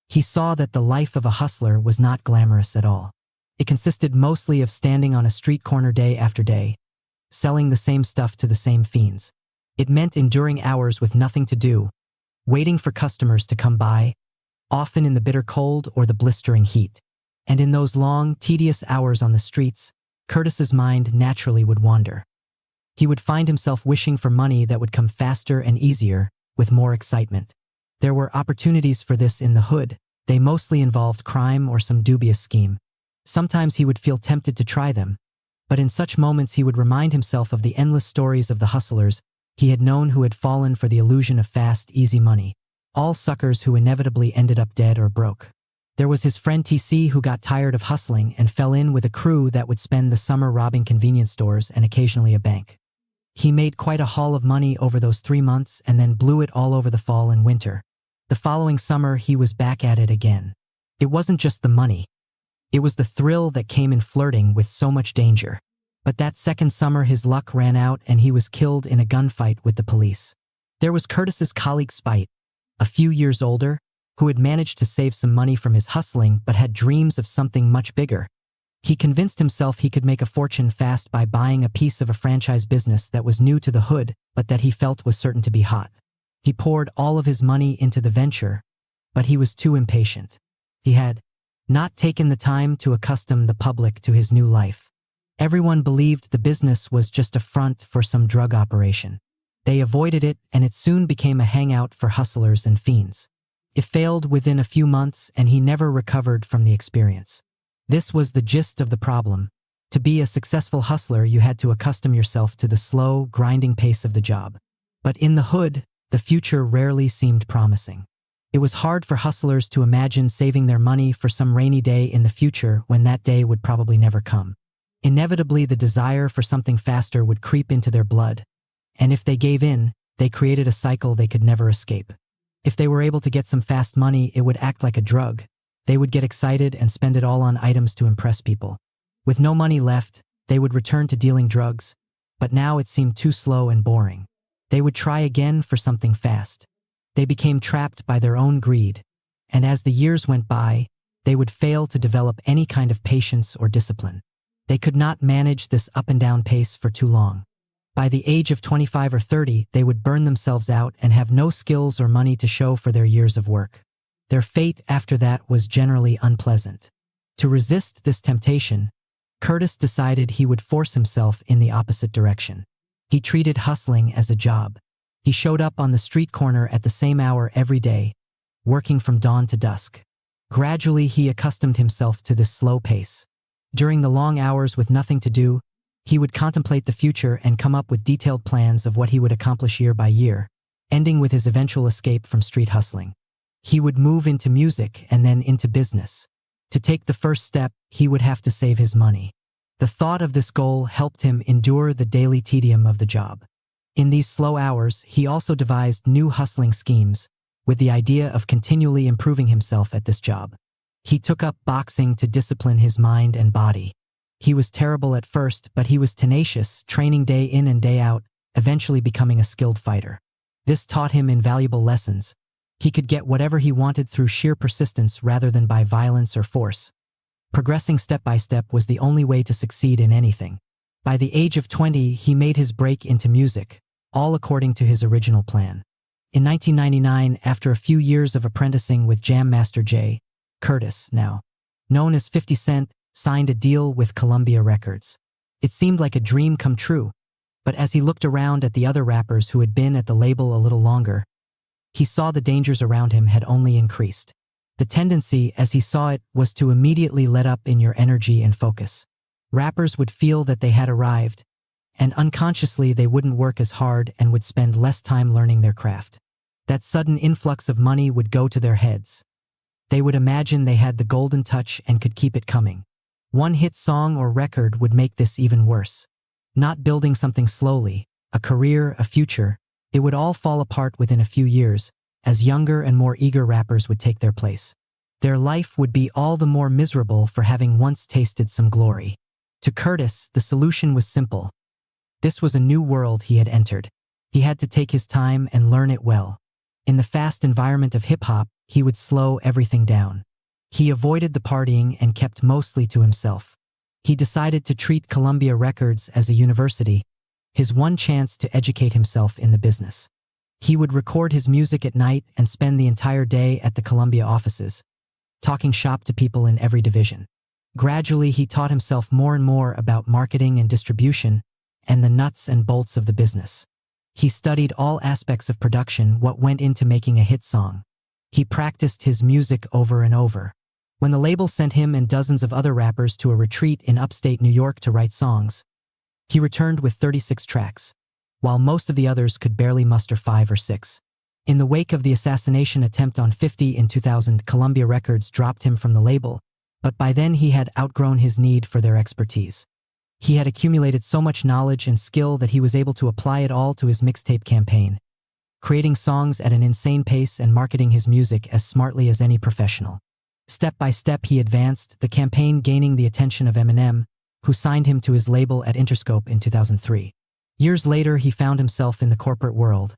he saw that the life of a hustler was not glamorous at all. It consisted mostly of standing on a street corner day after day, selling the same stuff to the same fiends. It meant enduring hours with nothing to do, waiting for customers to come by, often in the bitter cold or the blistering heat. And in those long, tedious hours on the streets, Curtis's mind naturally would wander. He would find himself wishing for money that would come faster and easier, with more excitement. There were opportunities for this in the hood. They mostly involved crime or some dubious scheme. Sometimes he would feel tempted to try them, But in such moments he would remind himself of the endless stories of the hustlers he had known who had fallen for the illusion of fast, easy money, all suckers who inevitably ended up dead or broke. There was his friend TC who got tired of hustling and fell in with a crew that would spend the summer robbing convenience stores and occasionally a bank. He made quite a haul of money over those 3 months and then blew it all over the fall and winter. The following summer he was back at it again. It wasn't just the money. It was the thrill that came in flirting with so much danger. But that second summer his luck ran out and he was killed in a gunfight with the police. There was Curtis's colleague Spite, a few years older, who had managed to save some money from his hustling but had dreams of something much bigger. He convinced himself he could make a fortune fast by buying a piece of a franchise business that was new to the hood but that he felt was certain to be hot. He poured all of his money into the venture, but he was too impatient. He had not taken the time to accustom the public to his new life. Everyone believed the business was just a front for some drug operation. They avoided it, and it soon became a hangout for hustlers and fiends. It failed within a few months, and he never recovered from the experience. This was the gist of the problem. To be a successful hustler, you had to accustom yourself to the slow, grinding pace of the job. But in the hood, the future rarely seemed promising. It was hard for hustlers to imagine saving their money for some rainy day in the future when that day would probably never come. Inevitably, the desire for something faster would creep into their blood, and if they gave in, they created a cycle they could never escape. If they were able to get some fast money, it would act like a drug. They would get excited and spend it all on items to impress people. With no money left, they would return to dealing drugs, but now it seemed too slow and boring. They would try again for something fast. They became trapped by their own greed, and as the years went by, they would fail to develop any kind of patience or discipline. They could not manage this up and down pace for too long. By the age of 25 or 30, they would burn themselves out and have no skills or money to show for their years of work. Their fate after that was generally unpleasant. To resist this temptation, Curtis decided he would force himself in the opposite direction. He treated hustling as a job. He showed up on the street corner at the same hour every day, working from dawn to dusk. Gradually, he accustomed himself to this slow pace. During the long hours with nothing to do, he would contemplate the future and come up with detailed plans of what he would accomplish year by year, ending with his eventual escape from street hustling. He would move into music and then into business. To take the first step, he would have to save his money. The thought of this goal helped him endure the daily tedium of the job. In these slow hours, he also devised new hustling schemes, with the idea of continually improving himself at this job. He took up boxing to discipline his mind and body. He was terrible at first, but he was tenacious, training day in and day out, eventually becoming a skilled fighter. This taught him invaluable lessons. He could get whatever he wanted through sheer persistence rather than by violence or force. Progressing step by step was the only way to succeed in anything. By the age of 20, he made his break into music, all according to his original plan. In 1999, after a few years of apprenticing with Jam Master Jay, Curtis, now known as 50 Cent, signed a deal with Columbia Records. It seemed like a dream come true, but as he looked around at the other rappers who had been at the label a little longer, he saw the dangers around him had only increased. The tendency, as he saw it, was to immediately let up in your energy and focus. Rappers would feel that they had arrived, and unconsciously they wouldn't work as hard and would spend less time learning their craft. That sudden influx of money would go to their heads. They would imagine they had the golden touch and could keep it coming. One hit song or record would make this even worse. Not building something slowly, a career, a future, it would all fall apart within a few years, as younger and more eager rappers would take their place. Their life would be all the more miserable for having once tasted some glory. To Curtis, the solution was simple. This was a new world he had entered. He had to take his time and learn it well. In the fast environment of hip-hop, he would slow everything down. He avoided the partying and kept mostly to himself. He decided to treat Columbia Records as a university, his one chance to educate himself in the business. He would record his music at night and spend the entire day at the Columbia offices, talking shop to people in every division. Gradually, he taught himself more and more about marketing and distribution and the nuts and bolts of the business. He studied all aspects of production, what went into making a hit song. He practiced his music over and over. When the label sent him and dozens of other rappers to a retreat in upstate New York to write songs, he returned with 36 tracks, while most of the others could barely muster 5 or 6. In the wake of the assassination attempt on 50 in 2000, Columbia Records dropped him from the label, but by then he had outgrown his need for their expertise. He had accumulated so much knowledge and skill that he was able to apply it all to his mixtape campaign, creating songs at an insane pace and marketing his music as smartly as any professional. Step by step he advanced, the campaign gaining the attention of Eminem, who signed him to his label at Interscope in 2003. Years later, he found himself in the corporate world,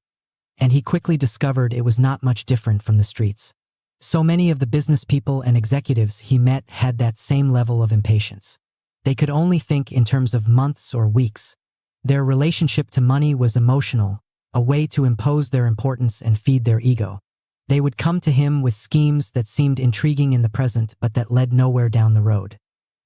and he quickly discovered it was not much different from the streets. So many of the business people and executives he met had that same level of impatience. They could only think in terms of months or weeks. Their relationship to money was emotional, a way to impose their importance and feed their ego. They would come to him with schemes that seemed intriguing in the present but that led nowhere down the road.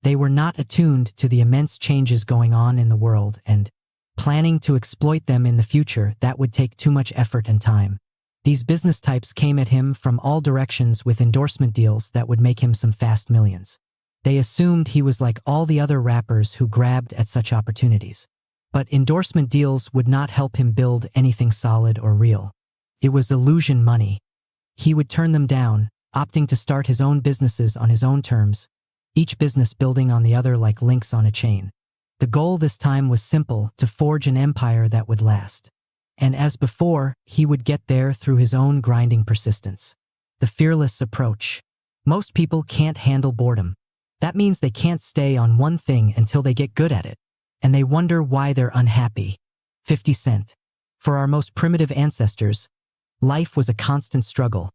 They were not attuned to the immense changes going on in the world and, planning to exploit them in the future, that would take too much effort and time. These business types came at him from all directions with endorsement deals that would make him some fast millions. They assumed he was like all the other rappers who grabbed at such opportunities. But endorsement deals would not help him build anything solid or real. It was illusion money. He would turn them down, opting to start his own businesses on his own terms, each business building on the other like links on a chain. The goal this time was simple: to forge an empire that would last. And as before, he would get there through his own grinding persistence. The fearless approach. Most people can't handle boredom. That means they can't stay on one thing until they get good at it, and they wonder why they're unhappy. 50 Cent. For our most primitive ancestors, life was a constant struggle,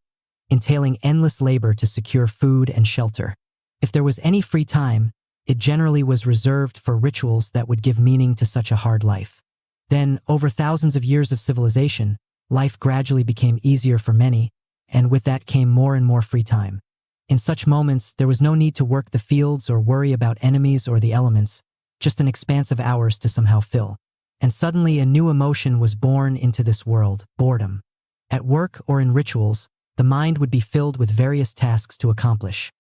entailing endless labor to secure food and shelter. If there was any free time, it generally was reserved for rituals that would give meaning to such a hard life. Then, over thousands of years of civilization, life gradually became easier for many, and with that came more and more free time. In such moments, there was no need to work the fields or worry about enemies or the elements, just an expanse of hours to somehow fill. And suddenly a new emotion was born into this world: boredom. At work or in rituals, the mind would be filled with various tasks to accomplish.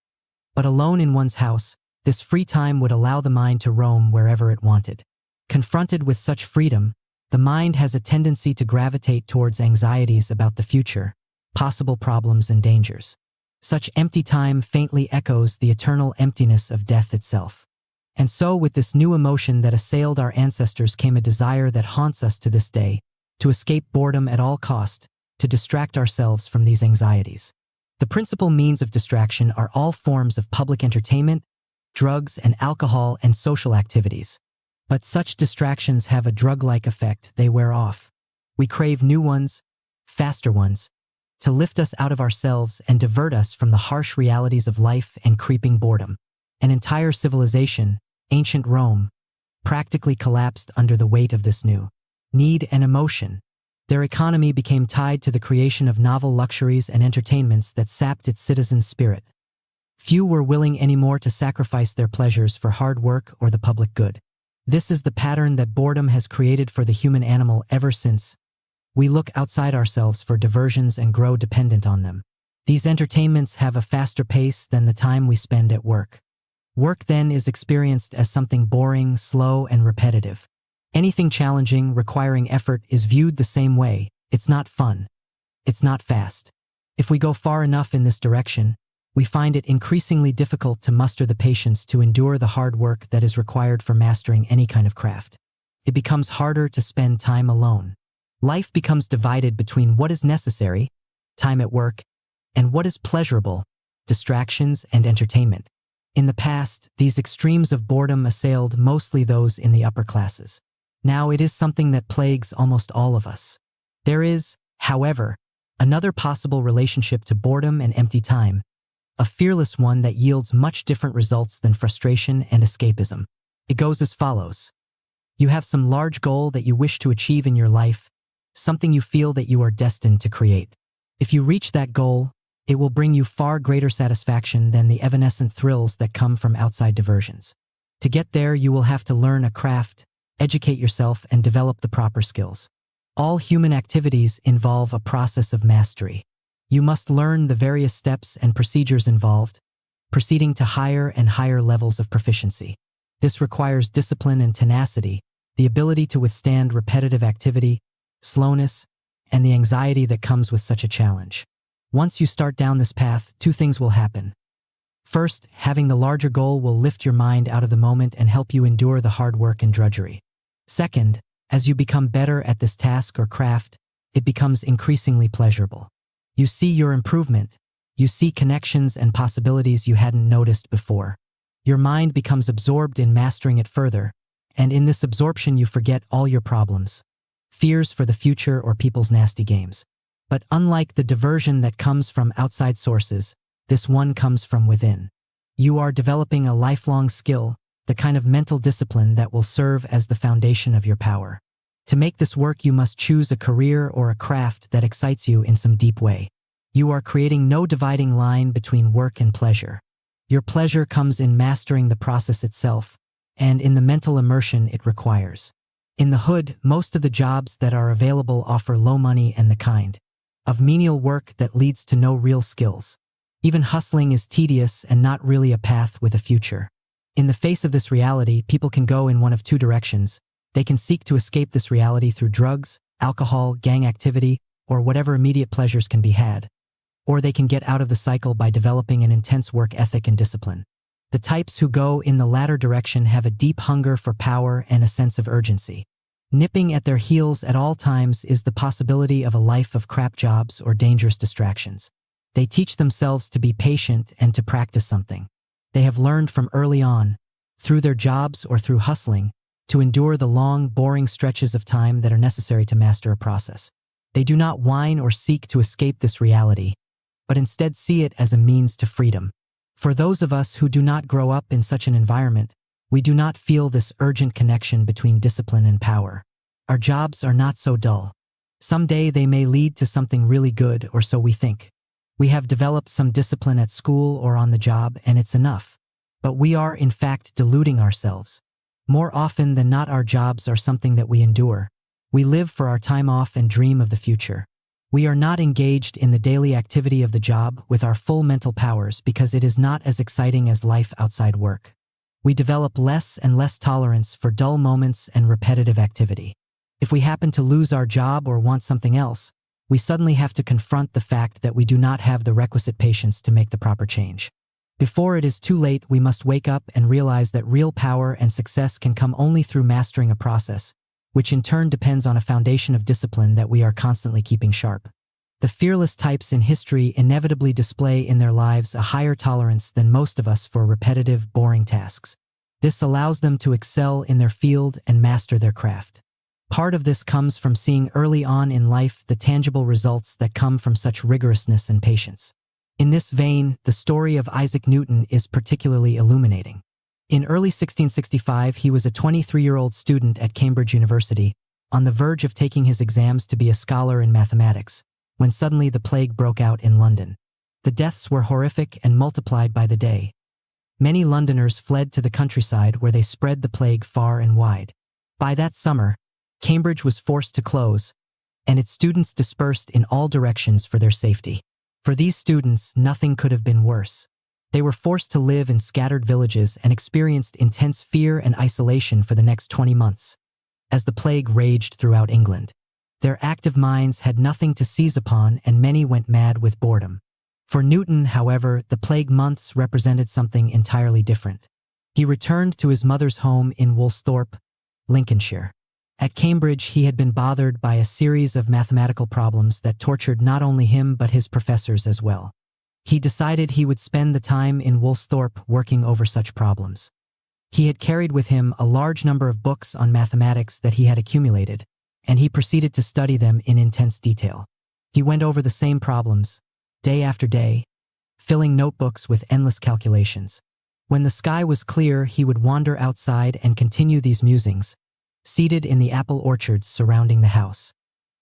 But alone in one's house, this free time would allow the mind to roam wherever it wanted. Confronted with such freedom, the mind has a tendency to gravitate towards anxieties about the future, possible problems and dangers. Such empty time faintly echoes the eternal emptiness of death itself. And so with this new emotion that assailed our ancestors came a desire that haunts us to this day, to escape boredom at all cost, to distract ourselves from these anxieties. The principal means of distraction are all forms of public entertainment, drugs and alcohol and social activities. But such distractions have a drug-like effect: they wear off. We crave new ones, faster ones, to lift us out of ourselves and divert us from the harsh realities of life and creeping boredom. An entire civilization, ancient Rome, practically collapsed under the weight of this new need and emotion. Their economy became tied to the creation of novel luxuries and entertainments that sapped its citizens' spirit. Few were willing anymore to sacrifice their pleasures for hard work or the public good. This is the pattern that boredom has created for the human animal ever since. We look outside ourselves for diversions and grow dependent on them. These entertainments have a faster pace than the time we spend at work. Work then is experienced as something boring, slow, and repetitive. Anything challenging, requiring effort, is viewed the same way. It's not fun. It's not fast. If we go far enough in this direction, we find it increasingly difficult to muster the patience to endure the hard work that is required for mastering any kind of craft. It becomes harder to spend time alone. Life becomes divided between what is necessary, time at work, and what is pleasurable, distractions and entertainment. In the past, these extremes of boredom assailed mostly those in the upper classes. Now it is something that plagues almost all of us. There is, however, another possible relationship to boredom and empty time, a fearless one that yields much different results than frustration and escapism. It goes as follows. You have some large goal that you wish to achieve in your life, something you feel that you are destined to create. If you reach that goal, it will bring you far greater satisfaction than the evanescent thrills that come from outside diversions. To get there, you will have to learn a craft, educate yourself, and develop the proper skills. All human activities involve a process of mastery. You must learn the various steps and procedures involved, proceeding to higher and higher levels of proficiency. This requires discipline and tenacity, the ability to withstand repetitive activity, slowness, and the anxiety that comes with such a challenge. Once you start down this path, two things will happen. First, having the larger goal will lift your mind out of the moment and help you endure the hard work and drudgery. Second, as you become better at this task or craft, it becomes increasingly pleasurable. You see your improvement. You see connections and possibilities you hadn't noticed before. Your mind becomes absorbed in mastering it further, and in this absorption you forget all your problems, fears for the future or people's nasty games. But unlike the diversion that comes from outside sources, this one comes from within. You are developing a lifelong skill, the kind of mental discipline that will serve as the foundation of your power. To make this work, you must choose a career or a craft that excites you in some deep way. You are creating no dividing line between work and pleasure. Your pleasure comes in mastering the process itself, and in the mental immersion it requires. In the hood, most of the jobs that are available offer low money and the kind of menial work that leads to no real skills. Even hustling is tedious and not really a path with a future. In the face of this reality, people can go in one of two directions. They can seek to escape this reality through drugs, alcohol, gang activity, or whatever immediate pleasures can be had. Or they can get out of the cycle by developing an intense work ethic and discipline. The types who go in the latter direction have a deep hunger for power and a sense of urgency. Nipping at their heels at all times is the possibility of a life of crap jobs or dangerous distractions. They teach themselves to be patient and to practice something. They have learned from early on, through their jobs or through hustling, to endure the long, boring stretches of time that are necessary to master a process. They do not whine or seek to escape this reality, but instead see it as a means to freedom. For those of us who do not grow up in such an environment, we do not feel this urgent connection between discipline and power. Our jobs are not so dull. Someday they may lead to something really good, or so we think. We have developed some discipline at school or on the job, and it's enough. But we are, in fact, deluding ourselves. More often than not, our jobs are something that we endure. We live for our time off and dream of the future. We are not engaged in the daily activity of the job with our full mental powers because it is not as exciting as life outside work. We develop less and less tolerance for dull moments and repetitive activity. If we happen to lose our job or want something else, we suddenly have to confront the fact that we do not have the requisite patience to make the proper change. Before it is too late, we must wake up and realize that real power and success can come only through mastering a process, which in turn depends on a foundation of discipline that we are constantly keeping sharp. The fearless types in history inevitably display in their lives a higher tolerance than most of us for repetitive, boring tasks. This allows them to excel in their field and master their craft. Part of this comes from seeing early on in life the tangible results that come from such rigorousness and patience. In this vein, the story of Isaac Newton is particularly illuminating. In early 1665, he was a 23-year-old student at Cambridge University, on the verge of taking his exams to be a scholar in mathematics, when suddenly the plague broke out in London. The deaths were horrific and multiplied by the day. Many Londoners fled to the countryside where they spread the plague far and wide. By that summer, Cambridge was forced to close, and its students dispersed in all directions for their safety. For these students, nothing could have been worse. They were forced to live in scattered villages and experienced intense fear and isolation for the next 20 months, as the plague raged throughout England. Their active minds had nothing to seize upon, and many went mad with boredom. For Newton, however, the plague months represented something entirely different. He returned to his mother's home in Woolsthorpe, Lincolnshire. At Cambridge, he had been bothered by a series of mathematical problems that tortured not only him but his professors as well. He decided he would spend the time in Woolsthorpe working over such problems. He had carried with him a large number of books on mathematics that he had accumulated, and he proceeded to study them in intense detail. He went over the same problems, day after day, filling notebooks with endless calculations. When the sky was clear, he would wander outside and continue these musings, seated in the apple orchards surrounding the house.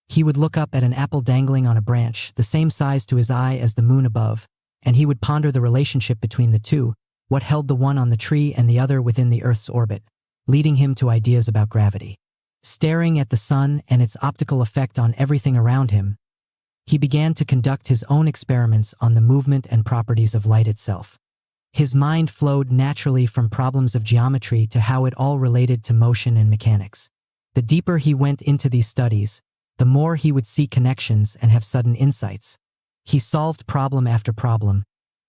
He would look up at an apple dangling on a branch, the same size to his eye as the moon above, and he would ponder the relationship between the two, what held the one on the tree and the other within the Earth's orbit, leading him to ideas about gravity. Staring at the sun and its optical effect on everything around him, he began to conduct his own experiments on the movement and properties of light itself. His mind flowed naturally from problems of geometry to how it all related to motion and mechanics. The deeper he went into these studies, the more he would see connections and have sudden insights. He solved problem after problem,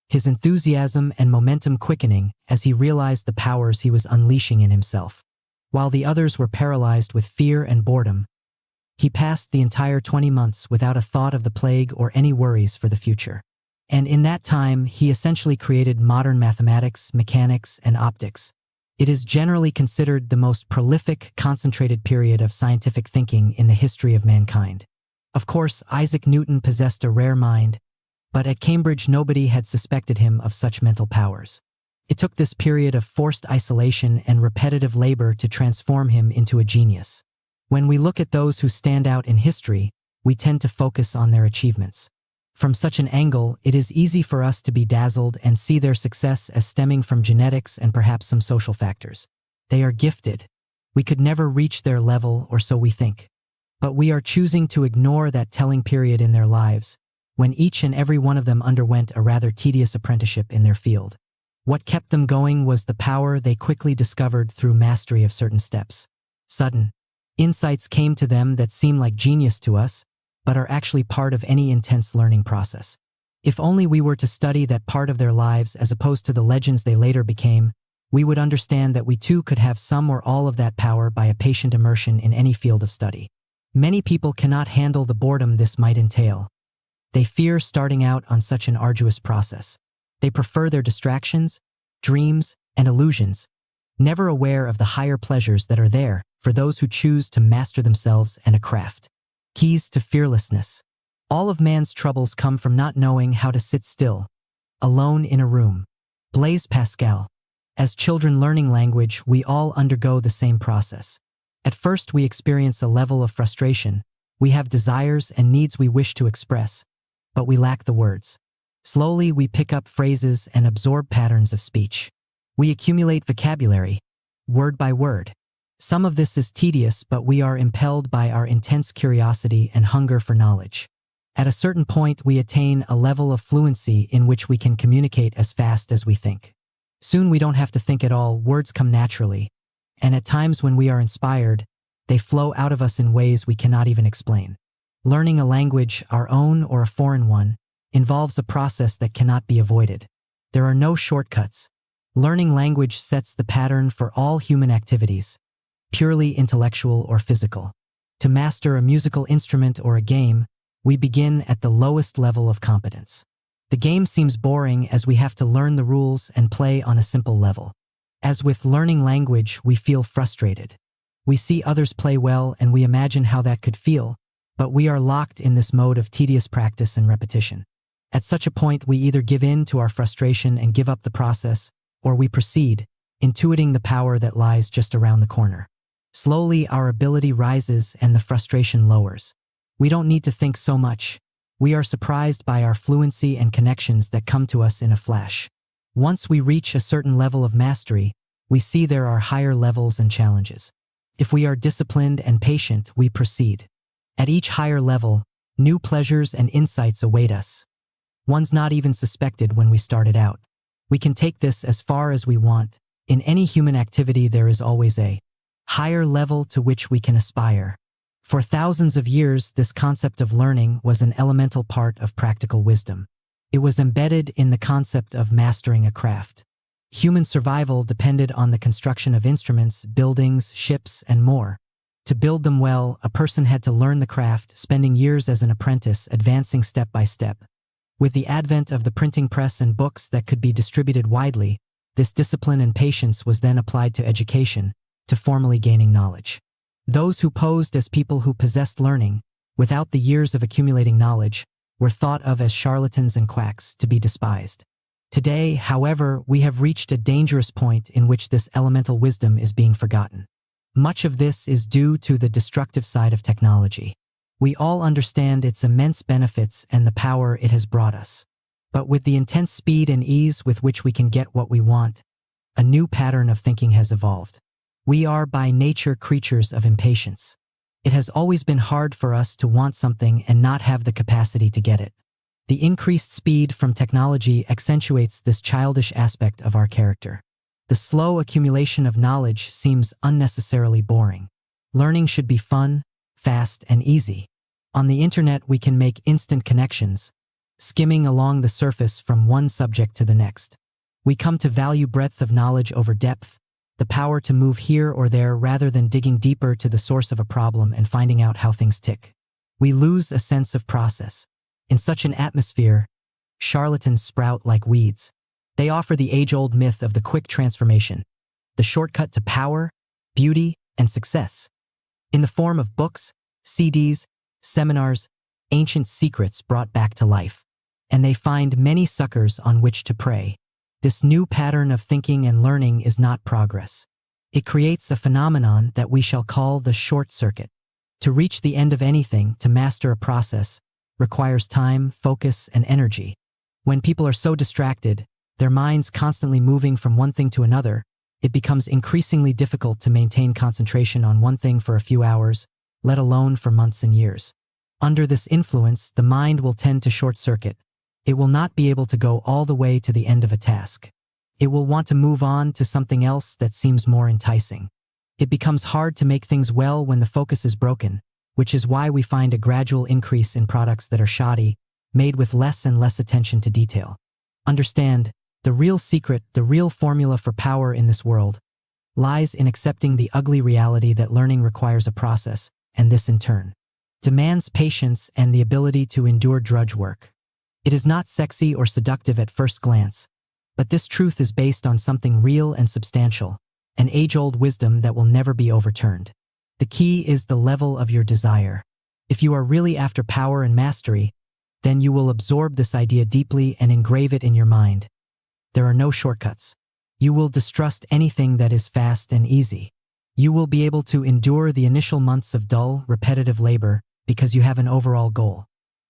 his enthusiasm and momentum quickening as he realized the powers he was unleashing in himself. While the others were paralyzed with fear and boredom, he passed the entire 20 months without a thought of the plague or any worries for the future. And in that time, he essentially created modern mathematics, mechanics, and optics. It is generally considered the most prolific, concentrated period of scientific thinking in the history of mankind. Of course, Isaac Newton possessed a rare mind, but at Cambridge nobody had suspected him of such mental powers. It took this period of forced isolation and repetitive labor to transform him into a genius. When we look at those who stand out in history, we tend to focus on their achievements. From such an angle, it is easy for us to be dazzled and see their success as stemming from genetics and perhaps some social factors. They are gifted. We could never reach their level, or so we think. But we are choosing to ignore that telling period in their lives, when each and every one of them underwent a rather tedious apprenticeship in their field. What kept them going was the power they quickly discovered through mastery of certain steps. Sudden insights came to them that seem like genius to us, but are actually part of any intense learning process. If only we were to study that part of their lives as opposed to the legends they later became, we would understand that we too could have some or all of that power by a patient immersion in any field of study. Many people cannot handle the boredom this might entail. They fear starting out on such an arduous process. They prefer their distractions, dreams, and illusions, never aware of the higher pleasures that are there for those who choose to master themselves and a craft. Keys to fearlessness. All of man's troubles come from not knowing how to sit still, alone in a room. Blaise Pascal. As children learning language, we all undergo the same process. At first, we experience a level of frustration. We have desires and needs we wish to express, but we lack the words. Slowly, we pick up phrases and absorb patterns of speech. We accumulate vocabulary, word by word. Some of this is tedious, but we are impelled by our intense curiosity and hunger for knowledge. At a certain point, we attain a level of fluency in which we can communicate as fast as we think. Soon we don't have to think at all, words come naturally, and at times when we are inspired, they flow out of us in ways we cannot even explain. Learning a language, our own or a foreign one, involves a process that cannot be avoided. There are no shortcuts. Learning language sets the pattern for all human activities, purely intellectual or physical. To master a musical instrument or a game, we begin at the lowest level of competence. The game seems boring as we have to learn the rules and play on a simple level. As with learning language, we feel frustrated. We see others play well and we imagine how that could feel, but we are locked in this mode of tedious practice and repetition. At such a point, we either give in to our frustration and give up the process, or we proceed, intuiting the power that lies just around the corner. Slowly, our ability rises and the frustration lowers. We don't need to think so much. We are surprised by our fluency and connections that come to us in a flash. Once we reach a certain level of mastery, we see there are higher levels and challenges. If we are disciplined and patient, we proceed. At each higher level, new pleasures and insights await us. Ones not even suspected when we started out. We can take this as far as we want. In any human activity, there is always a higher level to which we can aspire. For thousands of years, this concept of learning was an elemental part of practical wisdom. It was embedded in the concept of mastering a craft. Human survival depended on the construction of instruments, buildings, ships, and more. To build them well, a person had to learn the craft, spending years as an apprentice, advancing step by step. With the advent of the printing press and books that could be distributed widely, this discipline and patience was then applied to education, to formally gaining knowledge. Those who posed as people who possessed learning, without the years of accumulating knowledge, were thought of as charlatans and quacks, to be despised. Today, however, we have reached a dangerous point in which this elemental wisdom is being forgotten. Much of this is due to the destructive side of technology. We all understand its immense benefits and the power it has brought us. But with the intense speed and ease with which we can get what we want, a new pattern of thinking has evolved. We are by nature creatures of impatience. It has always been hard for us to want something and not have the capacity to get it. The increased speed from technology accentuates this childish aspect of our character. The slow accumulation of knowledge seems unnecessarily boring. Learning should be fun, fast, and easy. On the internet, we can make instant connections, skimming along the surface from one subject to the next. We come to value breadth of knowledge over depth, the power to move here or there rather than digging deeper to the source of a problem and finding out how things tick. We lose a sense of process. In such an atmosphere, charlatans sprout like weeds. They offer the age-old myth of the quick transformation, the shortcut to power, beauty, and success. In the form of books, CDs, seminars, ancient secrets brought back to life. And they find many suckers on which to prey. This new pattern of thinking and learning is not progress. It creates a phenomenon that we shall call the short circuit. To reach the end of anything, to master a process, requires time, focus, and energy. When people are so distracted, their minds constantly moving from one thing to another, it becomes increasingly difficult to maintain concentration on one thing for a few hours, let alone for months and years. Under this influence, the mind will tend to short circuit. It will not be able to go all the way to the end of a task. It will want to move on to something else that seems more enticing. It becomes hard to make things well when the focus is broken, which is why we find a gradual increase in products that are shoddy, made with less and less attention to detail. Understand, the real secret, the real formula for power in this world, lies in accepting the ugly reality that learning requires a process, and this in turn demands patience and the ability to endure drudge work. It is not sexy or seductive at first glance, but this truth is based on something real and substantial, an age-old wisdom that will never be overturned. The key is the level of your desire. If you are really after power and mastery, then you will absorb this idea deeply and engrave it in your mind. There are no shortcuts. You will distrust anything that is fast and easy. You will be able to endure the initial months of dull, repetitive labor because you have an overall goal.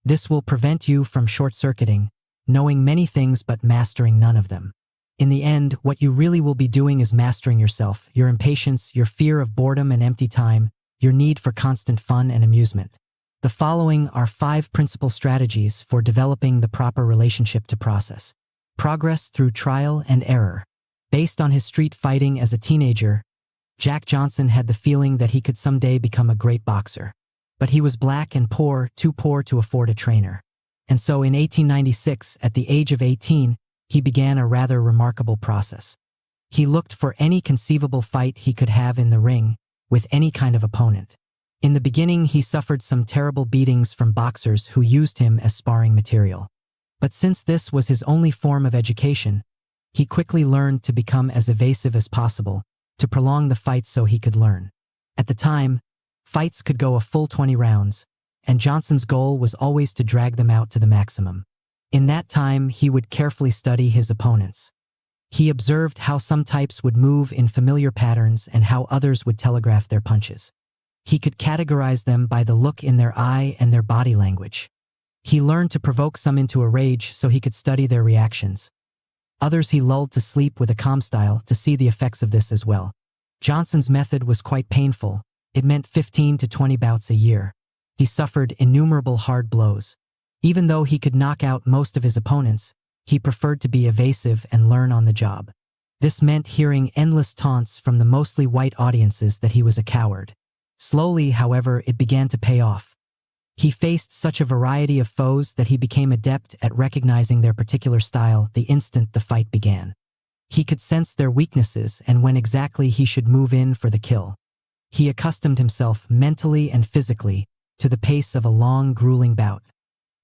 This will prevent you from short-circuiting, knowing many things but mastering none of them. In the end, what you really will be doing is mastering yourself, your impatience, your fear of boredom and empty time, your need for constant fun and amusement. The following are 5 principal strategies for developing the proper relationship to process. Progress through trial and error. Based on his street fighting as a teenager, Jack Johnson had the feeling that he could someday become a great boxer. But he was black and poor, too poor to afford a trainer. And so in 1896, at the age of 18, he began a rather remarkable process. He looked for any conceivable fight he could have in the ring, with any kind of opponent. In the beginning, he suffered some terrible beatings from boxers who used him as sparring material. But since this was his only form of education, he quickly learned to become as evasive as possible, to prolong the fight so he could learn. At the time, fights could go a full 20 rounds, and Johnson's goal was always to drag them out to the maximum. In that time, he would carefully study his opponents. He observed how some types would move in familiar patterns and how others would telegraph their punches. He could categorize them by the look in their eye and their body language. He learned to provoke some into a rage so he could study their reactions. Others he lulled to sleep with a calm style to see the effects of this as well. Johnson's method was quite painful. It meant 15 to 20 bouts a year. He suffered innumerable hard blows. Even though he could knock out most of his opponents, he preferred to be evasive and learn on the job. This meant hearing endless taunts from the mostly white audiences that he was a coward. Slowly, however, it began to pay off. He faced such a variety of foes that he became adept at recognizing their particular style the instant the fight began. He could sense their weaknesses and when exactly he should move in for the kill. He accustomed himself mentally and physically to the pace of a long, grueling bout.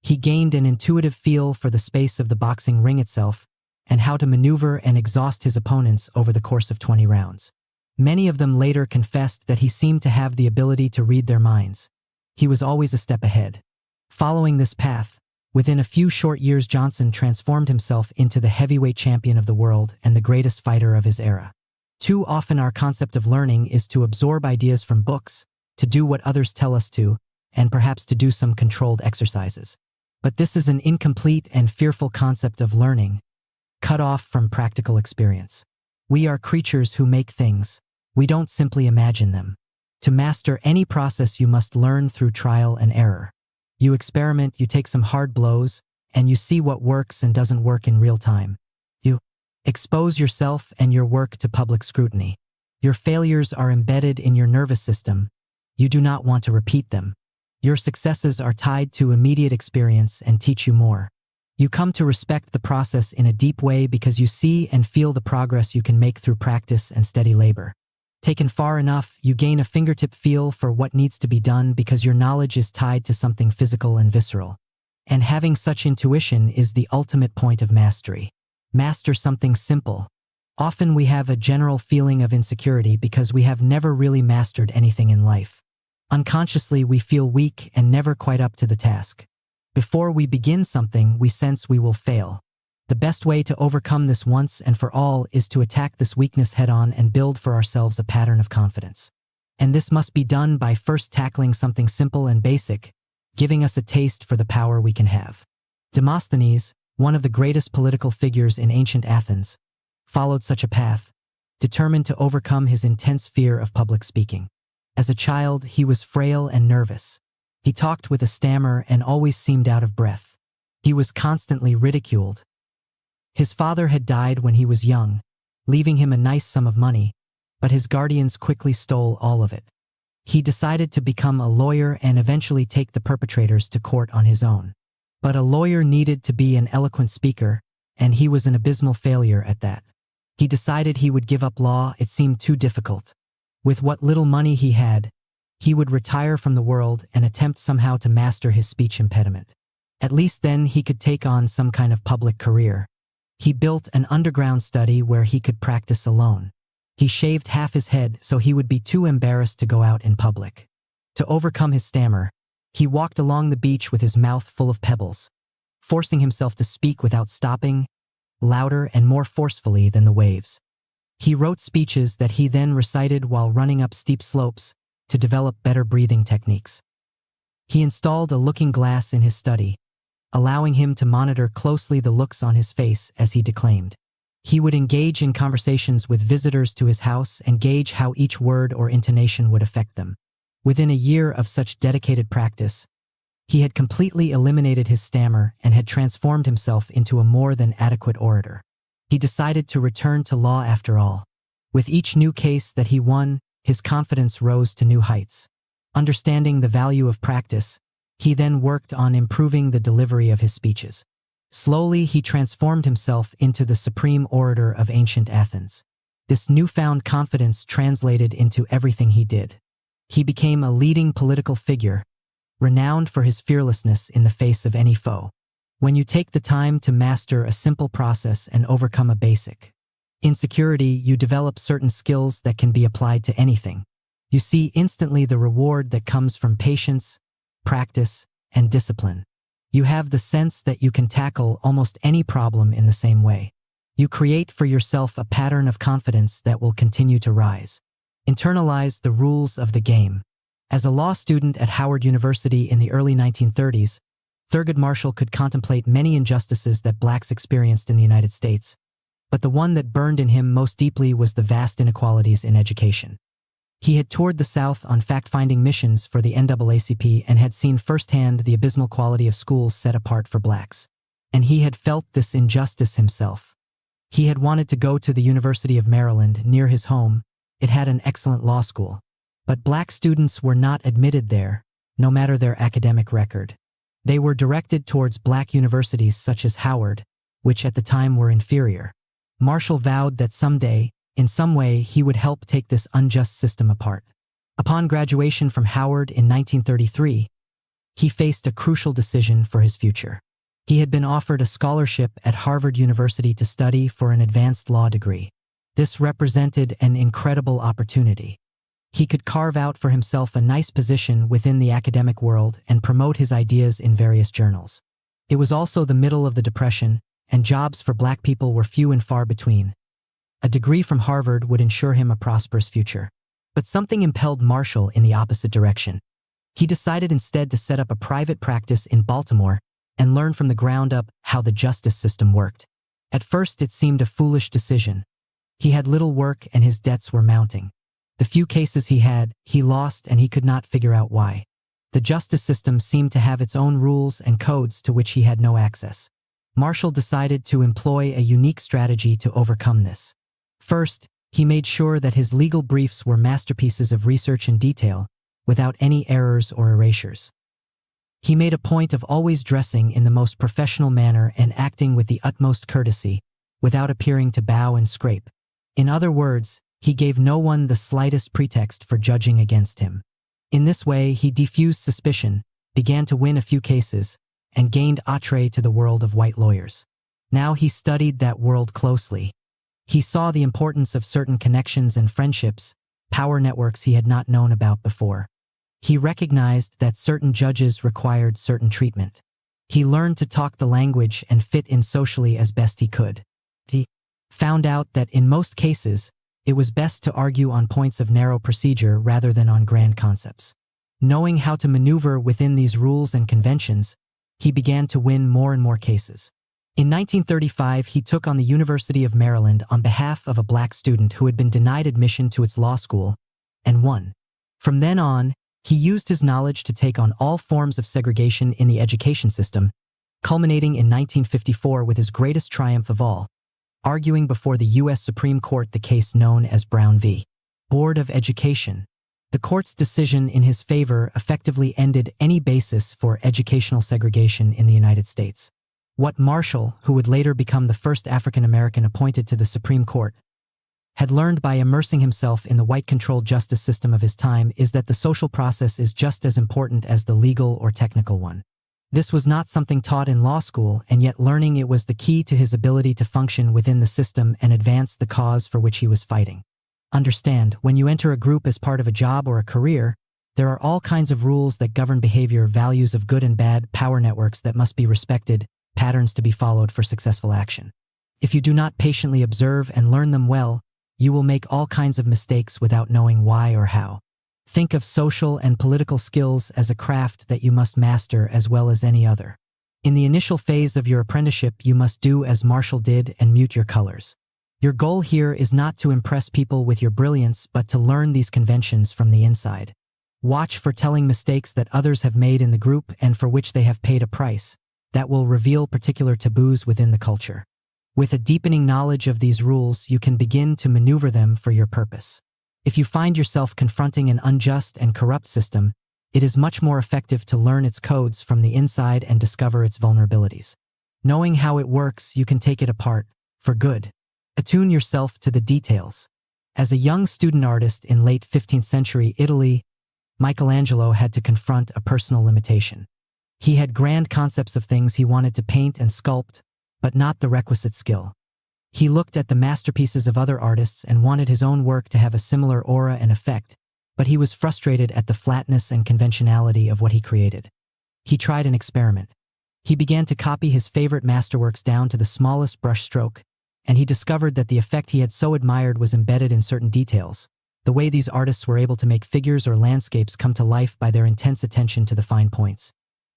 He gained an intuitive feel for the space of the boxing ring itself and how to maneuver and exhaust his opponents over the course of 20 rounds. Many of them later confessed that he seemed to have the ability to read their minds. He was always a step ahead. Following this path, within a few short years Johnson transformed himself into the heavyweight champion of the world and the greatest fighter of his era. Too often our concept of learning is to absorb ideas from books, to do what others tell us to, and perhaps to do some controlled exercises. But this is an incomplete and fearful concept of learning, cut off from practical experience. We are creatures who make things. We don't simply imagine them. To master any process you must learn through trial and error. You experiment, you take some hard blows, and you see what works and doesn't work in real time. You expose yourself and your work to public scrutiny. Your failures are embedded in your nervous system. You do not want to repeat them. Your successes are tied to immediate experience and teach you more. You come to respect the process in a deep way because you see and feel the progress you can make through practice and steady labor. Taken far enough, you gain a fingertip feel for what needs to be done because your knowledge is tied to something physical and visceral. And having such intuition is the ultimate point of mastery. Master something simple. Often we have a general feeling of insecurity because we have never really mastered anything in life. Unconsciously, we feel weak and never quite up to the task. Before we begin something, we sense we will fail. The best way to overcome this once and for all is to attack this weakness head-on and build for ourselves a pattern of confidence. And this must be done by first tackling something simple and basic, giving us a taste for the power we can have. Demosthenes, one of the greatest political figures in ancient Athens, followed such a path, determined to overcome his intense fear of public speaking. As a child, he was frail and nervous. He talked with a stammer and always seemed out of breath. He was constantly ridiculed. His father had died when he was young, leaving him a nice sum of money, but his guardians quickly stole all of it. He decided to become a lawyer and eventually take the perpetrators to court on his own. But a lawyer needed to be an eloquent speaker, and he was an abysmal failure at that. He decided he would give up law. It seemed too difficult. With what little money he had, he would retire from the world and attempt somehow to master his speech impediment. At least then he could take on some kind of public career. He built an underground study where he could practice alone. He shaved half his head so he would be too embarrassed to go out in public. To overcome his stammer, he walked along the beach with his mouth full of pebbles, forcing himself to speak without stopping, louder and more forcefully than the waves. He wrote speeches that he then recited while running up steep slopes to develop better breathing techniques. He installed a looking glass in his study, allowing him to monitor closely the looks on his face as he declaimed. He would engage in conversations with visitors to his house and gauge how each word or intonation would affect them. Within a year of such dedicated practice, he had completely eliminated his stammer and had transformed himself into a more than adequate orator. He decided to return to law after all. With each new case that he won, his confidence rose to new heights. Understanding the value of practice, he then worked on improving the delivery of his speeches. Slowly, he transformed himself into the supreme orator of ancient Athens. This newfound confidence translated into everything he did. He became a leading political figure, renowned for his fearlessness in the face of any foe. When you take the time to master a simple process and overcome a basic insecurity, you develop certain skills that can be applied to anything. You see instantly the reward that comes from patience, practice, and discipline. You have the sense that you can tackle almost any problem in the same way. You create for yourself a pattern of confidence that will continue to rise. Internalize the rules of the game. As a law student at Howard University in the early 1930s, Thurgood Marshall could contemplate many injustices that blacks experienced in the United States, but the one that burned in him most deeply was the vast inequalities in education. He had toured the South on fact-finding missions for the NAACP and had seen firsthand the abysmal quality of schools set apart for blacks. And he had felt this injustice himself. He had wanted to go to the University of Maryland near his home. It had an excellent law school. But black students were not admitted there, no matter their academic record. They were directed towards black universities such as Howard, which at the time were inferior. Marshall vowed that someday, in some way, he would help take this unjust system apart. Upon graduation from Howard in 1933, he faced a crucial decision for his future. He had been offered a scholarship at Harvard University to study for an advanced law degree. This represented an incredible opportunity. He could carve out for himself a nice position within the academic world and promote his ideas in various journals. It was also the middle of the Depression, and jobs for black people were few and far between. A degree from Harvard would ensure him a prosperous future. But something impelled Marshall in the opposite direction. He decided instead to set up a private practice in Baltimore and learn from the ground up how the justice system worked. At first, it seemed a foolish decision. He had little work and his debts were mounting. The few cases he had, he lost and he could not figure out why. The justice system seemed to have its own rules and codes to which he had no access. Marshall decided to employ a unique strategy to overcome this. First, he made sure that his legal briefs were masterpieces of research and detail, without any errors or erasures. He made a point of always dressing in the most professional manner and acting with the utmost courtesy, without appearing to bow and scrape. In other words, he gave no one the slightest pretext for judging against him. In this way, he defused suspicion, began to win a few cases, and gained entree to the world of white lawyers. Now he studied that world closely. He saw the importance of certain connections and friendships, power networks he had not known about before. He recognized that certain judges required certain treatment. He learned to talk the language and fit in socially as best he could. He found out that in most cases, it was best to argue on points of narrow procedure rather than on grand concepts. Knowing how to maneuver within these rules and conventions, he began to win more and more cases. In 1935, he took on the University of Maryland on behalf of a black student who had been denied admission to its law school, and won. From then on, he used his knowledge to take on all forms of segregation in the education system, culminating in 1954 with his greatest triumph of all, arguing before the U.S. Supreme Court the case known as Brown v. Board of Education. The court's decision in his favor effectively ended any basis for educational segregation in the United States. What Marshall, who would later become the first African American appointed to the Supreme Court, had learned by immersing himself in the white-controlled justice system of his time is that the social process is just as important as the legal or technical one. This was not something taught in law school, and yet learning it was the key to his ability to function within the system and advance the cause for which he was fighting. Understand, when you enter a group as part of a job or a career, there are all kinds of rules that govern behavior, values of good and bad, power networks that must be respected, patterns to be followed for successful action. If you do not patiently observe and learn them well, you will make all kinds of mistakes without knowing why or how. Think of social and political skills as a craft that you must master as well as any other. In the initial phase of your apprenticeship, you must do as Marshall did and mute your colors. Your goal here is not to impress people with your brilliance, but to learn these conventions from the inside. Watch for telling mistakes that others have made in the group and for which they have paid a price, that will reveal particular taboos within the culture. With a deepening knowledge of these rules, you can begin to maneuver them for your purpose. If you find yourself confronting an unjust and corrupt system, it is much more effective to learn its codes from the inside and discover its vulnerabilities. Knowing how it works, you can take it apart, for good. Attune yourself to the details. As a young student artist in late 15th century Italy, Michelangelo had to confront a personal limitation. He had grand concepts of things he wanted to paint and sculpt, but not the requisite skill. He looked at the masterpieces of other artists and wanted his own work to have a similar aura and effect, but he was frustrated at the flatness and conventionality of what he created. He tried an experiment. He began to copy his favorite masterworks down to the smallest brush stroke, and he discovered that the effect he had so admired was embedded in certain details, the way these artists were able to make figures or landscapes come to life by their intense attention to the fine points.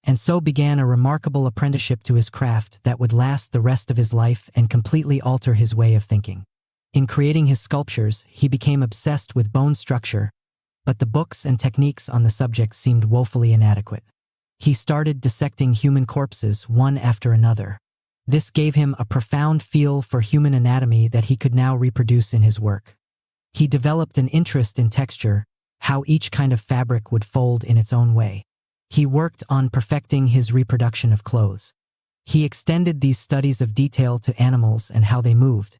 And so began a remarkable apprenticeship to his craft that would last the rest of his life and completely alter his way of thinking. In creating his sculptures, he became obsessed with bone structure, but the books and techniques on the subject seemed woefully inadequate. He started dissecting human corpses one after another. This gave him a profound feel for human anatomy that he could now reproduce in his work. He developed an interest in texture, how each kind of fabric would fold in its own way. He worked on perfecting his reproduction of clothes. He extended these studies of detail to animals and how they moved.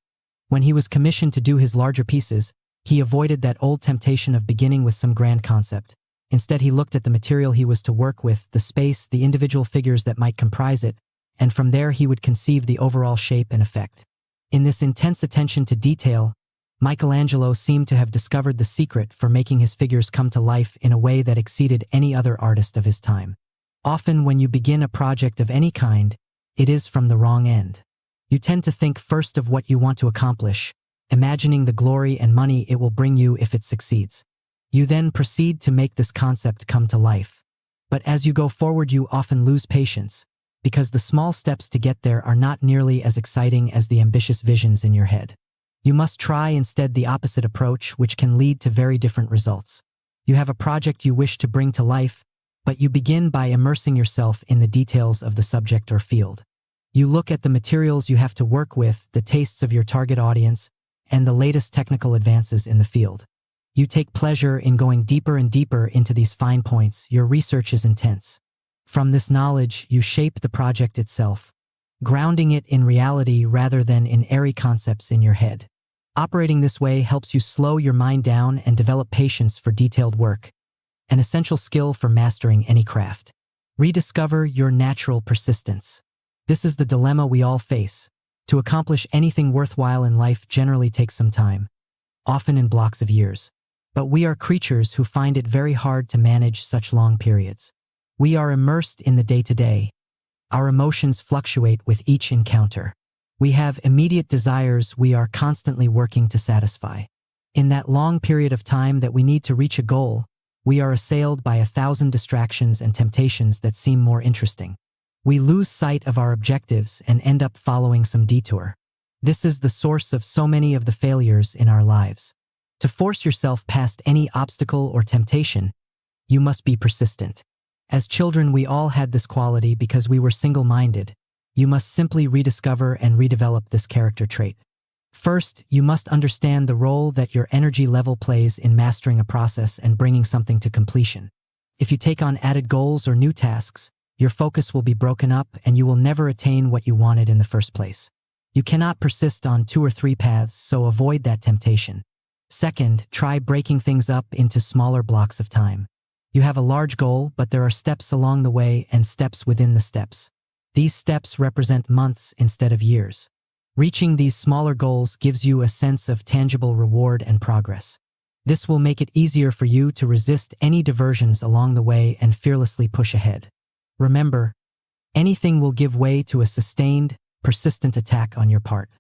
When he was commissioned to do his larger pieces, he avoided that old temptation of beginning with some grand concept. Instead, he looked at the material he was to work with, the space, the individual figures that might comprise it, and from there he would conceive the overall shape and effect. In this intense attention to detail, Michelangelo seemed to have discovered the secret for making his figures come to life in a way that exceeded any other artist of his time. Often when you begin a project of any kind, it is from the wrong end. You tend to think first of what you want to accomplish, imagining the glory and money it will bring you if it succeeds. You then proceed to make this concept come to life. But as you go forward, you often lose patience, because the small steps to get there are not nearly as exciting as the ambitious visions in your head. You must try instead the opposite approach, which can lead to very different results. You have a project you wish to bring to life, but you begin by immersing yourself in the details of the subject or field. You look at the materials you have to work with, the tastes of your target audience, and the latest technical advances in the field. You take pleasure in going deeper and deeper into these fine points. Your research is intense. From this knowledge, you shape the project itself, grounding it in reality rather than in airy concepts in your head. Operating this way helps you slow your mind down and develop patience for detailed work, an essential skill for mastering any craft. Rediscover your natural persistence. This is the dilemma we all face. To accomplish anything worthwhile in life generally takes some time, often in blocks of years. But we are creatures who find it very hard to manage such long periods. We are immersed in the day-to-day. Our emotions fluctuate with each encounter. We have immediate desires we are constantly working to satisfy. In that long period of time that we need to reach a goal, we are assailed by 1,000 distractions and temptations that seem more interesting. We lose sight of our objectives and end up following some detour. This is the source of so many of the failures in our lives. To force yourself past any obstacle or temptation, you must be persistent. As children, we all had this quality because we were single-minded. You must simply rediscover and redevelop this character trait. First, you must understand the role that your energy level plays in mastering a process and bringing something to completion. If you take on added goals or new tasks, your focus will be broken up and you will never attain what you wanted in the first place. You cannot persist on 2 or 3 paths, so avoid that temptation. Second, try breaking things up into smaller blocks of time. You have a large goal, but there are steps along the way and steps within the steps. These steps represent months instead of years. Reaching these smaller goals gives you a sense of tangible reward and progress. This will make it easier for you to resist any diversions along the way and fearlessly push ahead. Remember, anything will give way to a sustained, persistent attack on your part.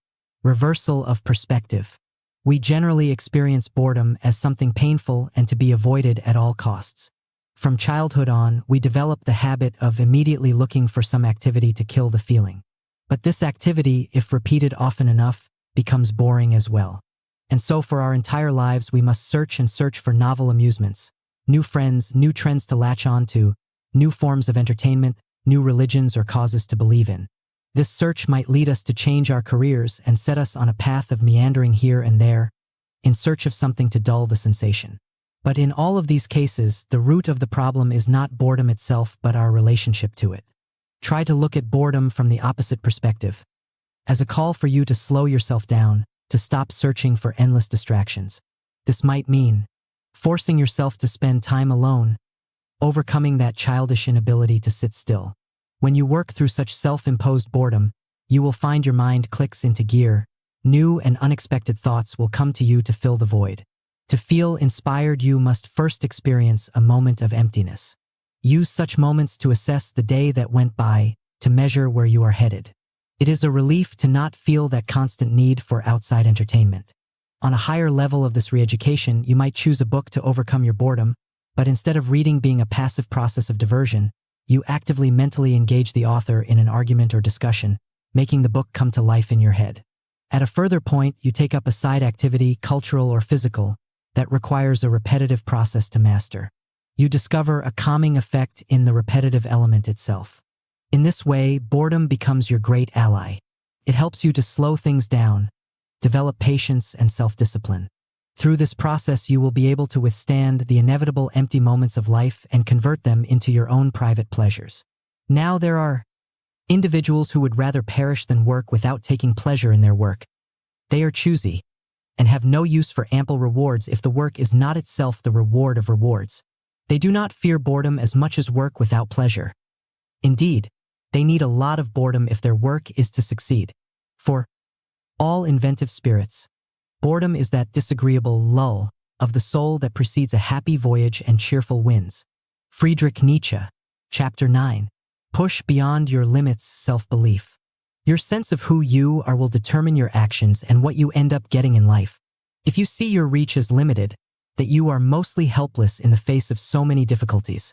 Reversal of perspective. We generally experience boredom as something painful and to be avoided at all costs. From childhood on, we develop the habit of immediately looking for some activity to kill the feeling. But this activity, if repeated often enough, becomes boring as well. And so for our entire lives, we must search and search for novel amusements, new friends, new trends to latch on to, new forms of entertainment, new religions or causes to believe in. This search might lead us to change our careers and set us on a path of meandering here and there, in search of something to dull the sensation. But in all of these cases, the root of the problem is not boredom itself but our relationship to it. Try to look at boredom from the opposite perspective, as a call for you to slow yourself down, to stop searching for endless distractions. This might mean forcing yourself to spend time alone, overcoming that childish inability to sit still. When you work through such self-imposed boredom, you will find your mind clicks into gear. New and unexpected thoughts will come to you to fill the void. To feel inspired, you must first experience a moment of emptiness. Use such moments to assess the day that went by, to measure where you are headed. It is a relief to not feel that constant need for outside entertainment. On a higher level of this re-education, you might choose a book to overcome your boredom, but instead of reading being a passive process of diversion, you actively mentally engage the author in an argument or discussion, making the book come to life in your head. At a further point, you take up a side activity, cultural or physical, that requires a repetitive process to master. You discover a calming effect in the repetitive element itself. In this way, boredom becomes your great ally. It helps you to slow things down, develop patience and self-discipline. Through this process, you will be able to withstand the inevitable empty moments of life and convert them into your own private pleasures. Now there are individuals who would rather perish than work without taking pleasure in their work. They are choosy and have no use for ample rewards if the work is not itself the reward of rewards. They do not fear boredom as much as work without pleasure. Indeed, they need a lot of boredom if their work is to succeed. For all inventive spirits, boredom is that disagreeable lull of the soul that precedes a happy voyage and cheerful winds. Friedrich Nietzsche, Chapter 9. Push beyond your limits, self-belief. Your sense of who you are will determine your actions and what you end up getting in life. If you see your reach as limited, that you are mostly helpless in the face of so many difficulties,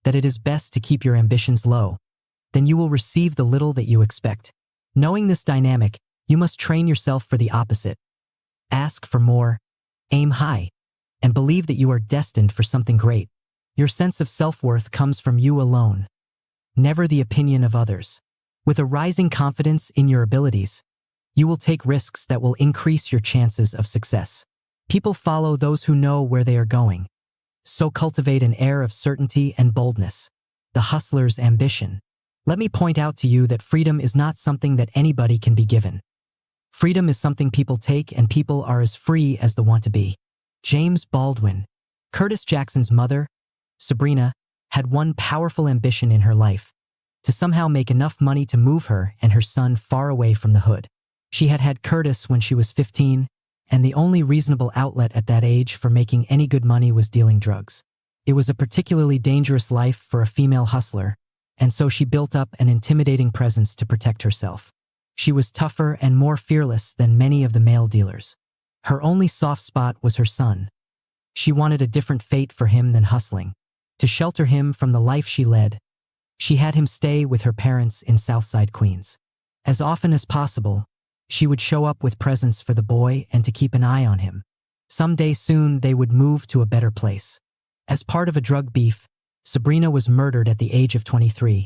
that it is best to keep your ambitions low, then you will receive the little that you expect. Knowing this dynamic, you must train yourself for the opposite. Ask for more, aim high, and believe that you are destined for something great. Your sense of self-worth comes from you alone, never the opinion of others. With a rising confidence in your abilities, you will take risks that will increase your chances of success. People follow those who know where they are going. So cultivate an air of certainty and boldness, the hustler's ambition. Let me point out to you that freedom is not something that anybody can be given. Freedom is something people take, and people are as free as they want to be. James Baldwin. Curtis Jackson's mother, Sabrina, had one powerful ambition in her life: to somehow make enough money to move her and her son far away from the hood. She had had Curtis when she was 15, and the only reasonable outlet at that age for making any good money was dealing drugs. It was a particularly dangerous life for a female hustler, and so she built up an intimidating presence to protect herself. She was tougher and more fearless than many of the male dealers. Her only soft spot was her son. She wanted a different fate for him than hustling. To shelter him from the life she led, she had him stay with her parents in Southside Queens. As often as possible, she would show up with presents for the boy and to keep an eye on him. Someday soon they would move to a better place. As part of a drug beef, Sabrina was murdered at the age of 23,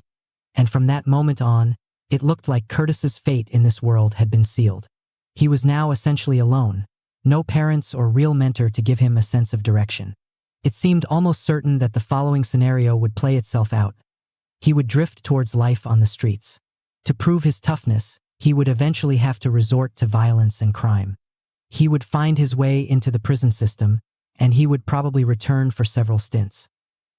and from that moment on, it looked like Curtis's fate in this world had been sealed. He was now essentially alone, no parents or real mentor to give him a sense of direction. It seemed almost certain that the following scenario would play itself out. He would drift towards life on the streets. To prove his toughness, he would eventually have to resort to violence and crime. He would find his way into the prison system, and he would probably return for several stints.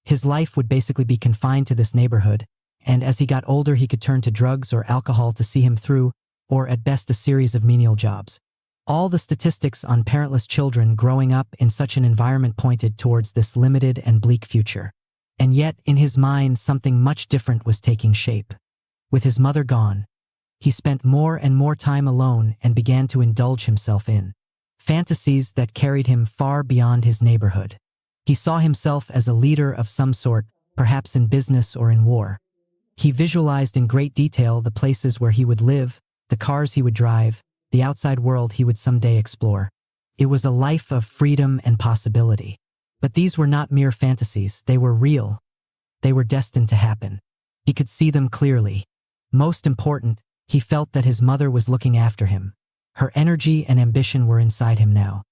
His life would basically be confined to this neighborhood, and as he got older he could turn to drugs or alcohol to see him through, or at best a series of menial jobs. All the statistics on parentless children growing up in such an environment pointed towards this limited and bleak future. And yet, in his mind, something much different was taking shape. With his mother gone, he spent more and more time alone and began to indulge himself in fantasies that carried him far beyond his neighborhood. He saw himself as a leader of some sort, perhaps in business or in war. He visualized in great detail the places where he would live, the cars he would drive, the outside world he would someday explore. It was a life of freedom and possibility. But these were not mere fantasies, they were real. They were destined to happen. He could see them clearly. Most important, he felt that his mother was looking after him. Her energy and ambition were inside him now.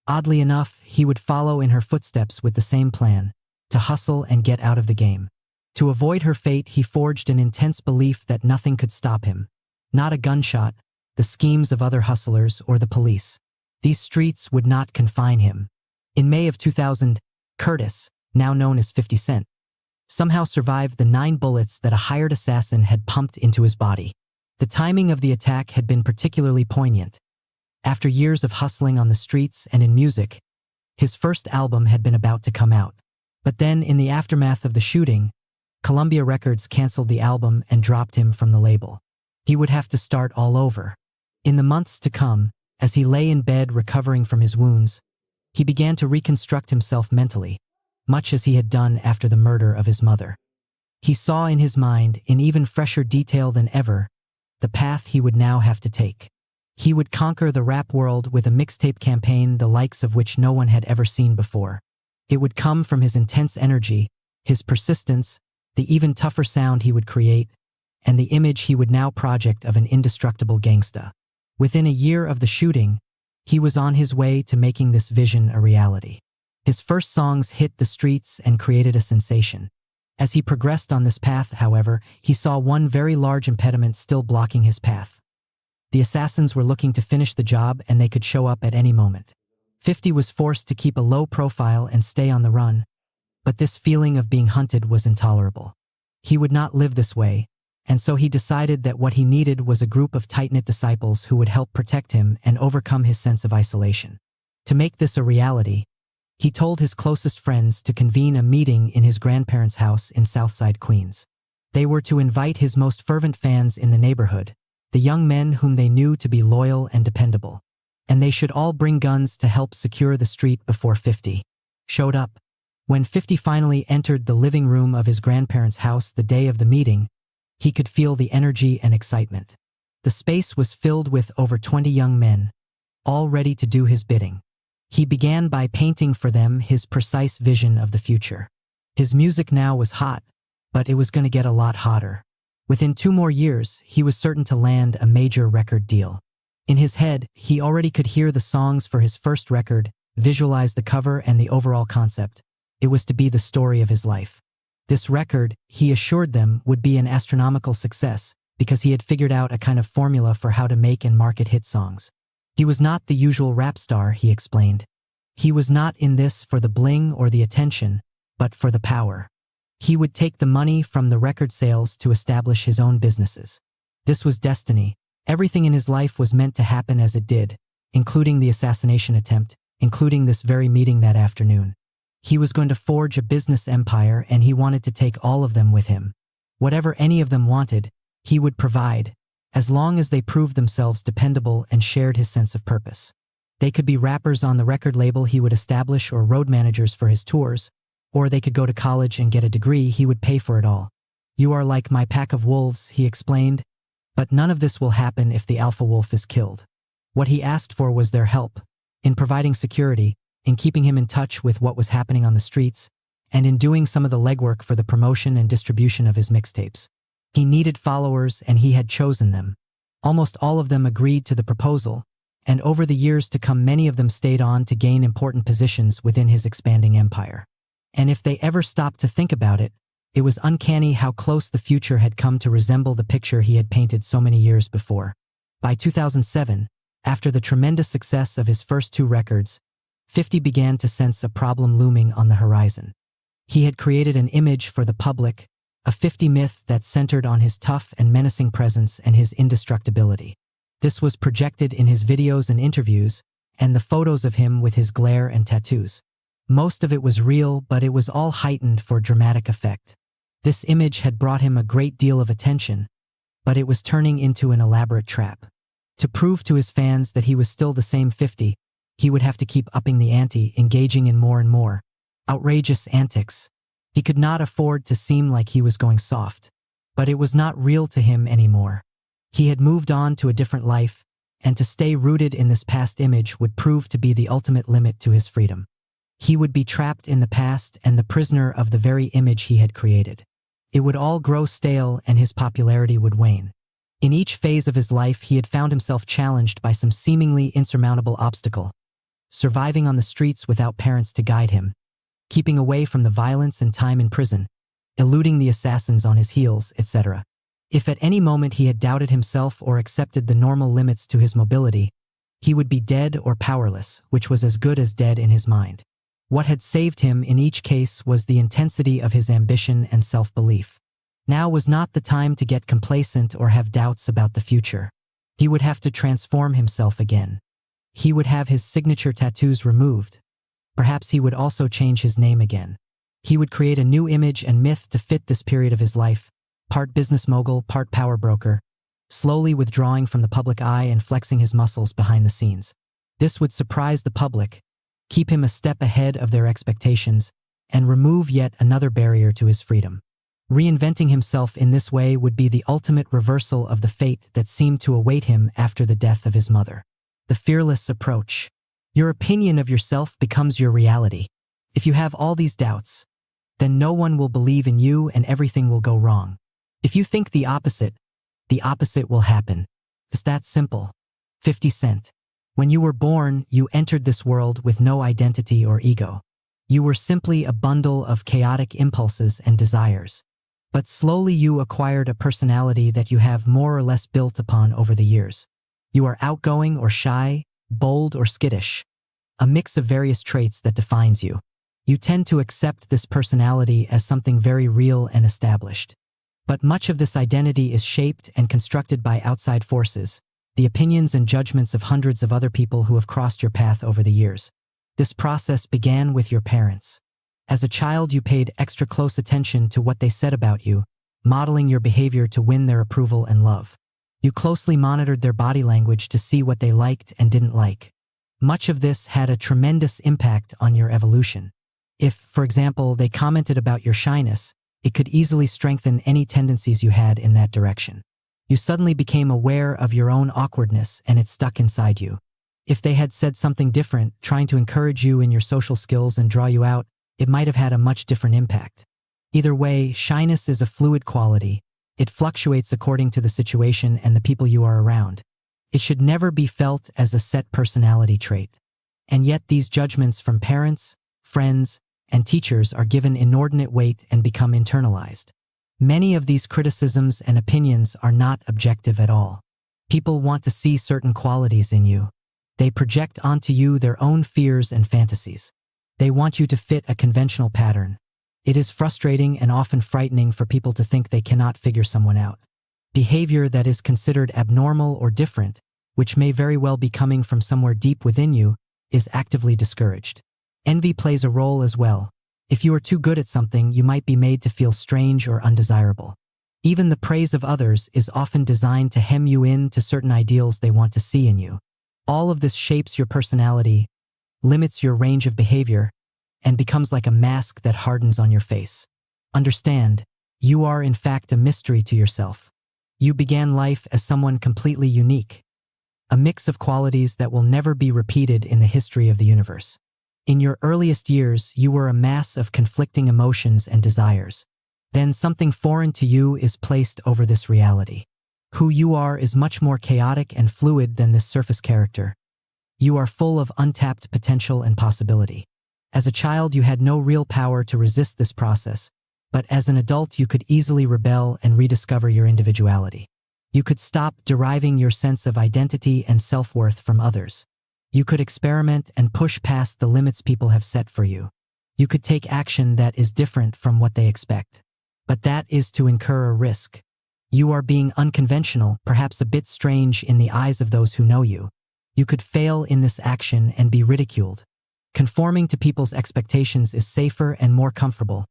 Oddly enough, he would follow in her footsteps with the same plan: to hustle and get out of the game. To avoid her fate, he forged an intense belief that nothing could stop him. Not a gunshot, the schemes of other hustlers, or the police. These streets would not confine him. In May of 2000, Curtis, now known as 50 Cent, somehow survived the 9 bullets that a hired assassin had pumped into his body. The timing of the attack had been particularly poignant. After years of hustling on the streets and in music, his first album had been about to come out. But then, in the aftermath of the shooting, Columbia Records canceled the album and dropped him from the label. He would have to start all over. In the months to come, as he lay in bed recovering from his wounds, he began to reconstruct himself mentally, much as he had done after the murder of his mother. He saw in his mind, in even fresher detail than ever, the path he would now have to take. He would conquer the rap world with a mixtape campaign the likes of which no one had ever seen before. It would come from his intense energy, his persistence, the even tougher sound he would create, and the image he would now project of an indestructible gangsta. Within a year of the shooting, he was on his way to making this vision a reality. His first songs hit the streets and created a sensation. As he progressed on this path, however, he saw one very large impediment still blocking his path. The assassins were looking to finish the job, and they could show up at any moment. 50 was forced to keep a low profile and stay on the run, but this feeling of being hunted was intolerable. He would not live this way, and so he decided that what he needed was a group of tight-knit disciples who would help protect him and overcome his sense of isolation. To make this a reality, he told his closest friends to convene a meeting in his grandparents' house in Southside Queens. They were to invite his most fervent fans in the neighborhood, the young men whom they knew to be loyal and dependable, and they should all bring guns to help secure the street before 50 showed up. When 50 finally entered the living room of his grandparents' house the day of the meeting, he could feel the energy and excitement. The space was filled with over 20 young men, all ready to do his bidding. He began by painting for them his precise vision of the future. His music now was hot, but it was going to get a lot hotter. Within 2 more years, he was certain to land a major record deal. In his head, he already could hear the songs for his first record, visualize the cover and the overall concept. It was to be the story of his life. This record, he assured them, would be an astronomical success because he had figured out a kind of formula for how to make and market hit songs. He was not the usual rap star, he explained. He was not in this for the bling or the attention, but for the power. He would take the money from the record sales to establish his own businesses. This was destiny. Everything in his life was meant to happen as it did, including the assassination attempt, including this very meeting that afternoon. He was going to forge a business empire and he wanted to take all of them with him. Whatever any of them wanted, he would provide, as long as they proved themselves dependable and shared his sense of purpose. They could be rappers on the record label he would establish or road managers for his tours, or they could go to college and get a degree. He would pay for it all. You are like my pack of wolves, he explained, but none of this will happen if the alpha wolf is killed. What he asked for was their help, in providing security, in keeping him in touch with what was happening on the streets, and in doing some of the legwork for the promotion and distribution of his mixtapes. He needed followers and he had chosen them. Almost all of them agreed to the proposal, and over the years to come many of them stayed on to gain important positions within his expanding empire. And if they ever stopped to think about it, it was uncanny how close the future had come to resemble the picture he had painted so many years before. By 2007, after the tremendous success of his first 2 records, 50 began to sense a problem looming on the horizon. He had created an image for the public, a 50 myth that centered on his tough and menacing presence and his indestructibility. This was projected in his videos and interviews, and the photos of him with his glare and tattoos. Most of it was real, but it was all heightened for dramatic effect. This image had brought him a great deal of attention, but it was turning into an elaborate trap. To prove to his fans that he was still the same 50, he would have to keep upping the ante, engaging in more and more outrageous antics. He could not afford to seem like he was going soft, but it was not real to him anymore. He had moved on to a different life, and to stay rooted in this past image would prove to be the ultimate limit to his freedom. He would be trapped in the past and the prisoner of the very image he had created. It would all grow stale and his popularity would wane. In each phase of his life, he had found himself challenged by some seemingly insurmountable obstacle. Surviving on the streets without parents to guide him, keeping away from the violence and time in prison, eluding the assassins on his heels, etc. If at any moment he had doubted himself or accepted the normal limits to his mobility, he would be dead or powerless, which was as good as dead in his mind. What had saved him in each case was the intensity of his ambition and self-belief. Now was not the time to get complacent or have doubts about the future. He would have to transform himself again. He would have his signature tattoos removed. Perhaps he would also change his name again. He would create a new image and myth to fit this period of his life, part business mogul, part power broker, slowly withdrawing from the public eye and flexing his muscles behind the scenes. This would surprise the public, keep him a step ahead of their expectations, and remove yet another barrier to his freedom. Reinventing himself in this way would be the ultimate reversal of the fate that seemed to await him after the death of his mother. The fearless approach. Your opinion of yourself becomes your reality. If you have all these doubts, then no one will believe in you and everything will go wrong. If you think the opposite will happen. It's that simple. 50 Cent. When you were born, you entered this world with no identity or ego. You were simply a bundle of chaotic impulses and desires. But slowly you acquired a personality that you have more or less built upon over the years. You are outgoing or shy, bold or skittish, a mix of various traits that defines you. You tend to accept this personality as something very real and established. But much of this identity is shaped and constructed by outside forces, the opinions and judgments of hundreds of other people who have crossed your path over the years. This process began with your parents. As a child, you paid extra close attention to what they said about you, modeling your behavior to win their approval and love. You closely monitored their body language to see what they liked and didn't like. Much of this had a tremendous impact on your evolution. If, for example, they commented about your shyness, it could easily strengthen any tendencies you had in that direction. You suddenly became aware of your own awkwardness and it stuck inside you. If they had said something different, trying to encourage you in your social skills and draw you out, it might have had a much different impact. Either way, shyness is a fluid quality. It fluctuates according to the situation and the people you are around. It should never be felt as a set personality trait. And yet these judgments from parents, friends, and teachers are given inordinate weight and become internalized. Many of these criticisms and opinions are not objective at all. People want to see certain qualities in you. They project onto you their own fears and fantasies. They want you to fit a conventional pattern. It is frustrating and often frightening for people to think they cannot figure someone out. Behavior that is considered abnormal or different, which may very well be coming from somewhere deep within you, is actively discouraged. Envy plays a role as well. If you are too good at something, you might be made to feel strange or undesirable. Even the praise of others is often designed to hem you in to certain ideals they want to see in you. All of this shapes your personality, limits your range of behavior, and becomes like a mask that hardens on your face. Understand, you are in fact a mystery to yourself. You began life as someone completely unique, a mix of qualities that will never be repeated in the history of the universe. In your earliest years, you were a mass of conflicting emotions and desires. Then something foreign to you is placed over this reality. Who you are is much more chaotic and fluid than this surface character. You are full of untapped potential and possibility. As a child, you had no real power to resist this process, but as an adult, you could easily rebel and rediscover your individuality. You could stop deriving your sense of identity and self-worth from others. You could experiment and push past the limits people have set for you. You could take action that is different from what they expect. But that is to incur a risk. You are being unconventional, perhaps a bit strange in the eyes of those who know you. You could fail in this action and be ridiculed. Conforming to people's expectations is safer and more comfortable,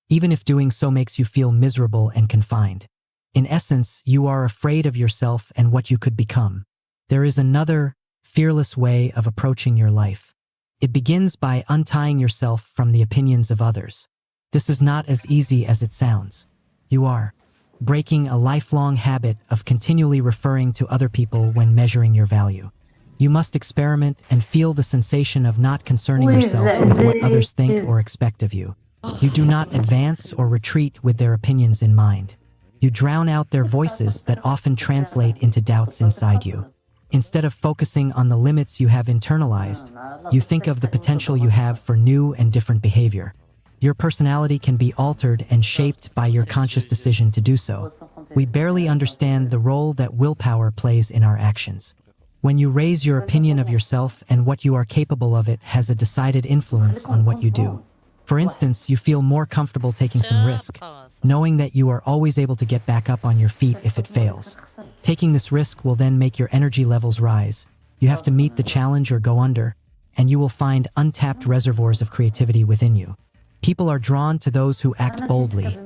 even if doing so makes you feel miserable and confined. In essence, you are afraid of yourself and what you could become. There is another, fearless way of approaching your life. It begins by untying yourself from the opinions of others. This is not as easy as it sounds. You are breaking a lifelong habit of continually referring to other people when measuring your value. You must experiment and feel the sensation of not concerning yourself with what others think or expect of you. You do not advance or retreat with their opinions in mind. You drown out their voices that often translate into doubts inside you. Instead of focusing on the limits you have internalized, you think of the potential you have for new and different behavior. Your personality can be altered and shaped by your conscious decision to do so. We barely understand the role that willpower plays in our actions. When you raise your opinion of yourself and what you are capable of, it has a decided influence on what you do. For instance, you feel more comfortable taking some risk, knowing that you are always able to get back up on your feet if it fails. Taking this risk will then make your energy levels rise. You have to meet the challenge or go under, and you will find untapped reservoirs of creativity within you. People are drawn to those who act boldly,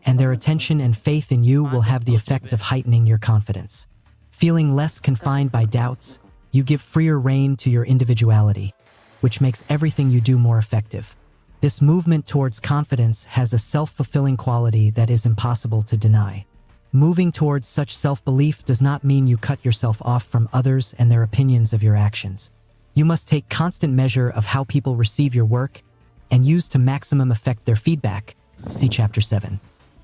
and their attention and faith in you will have the effect of heightening your confidence. Feeling less confined by doubts, you give freer rein to your individuality, which makes everything you do more effective. This movement towards confidence has a self-fulfilling quality that is impossible to deny. Moving towards such self-belief does not mean you cut yourself off from others and their opinions of your actions. You must take constant measure of how people receive your work and use to maximum effect their feedback, see Chapter 7.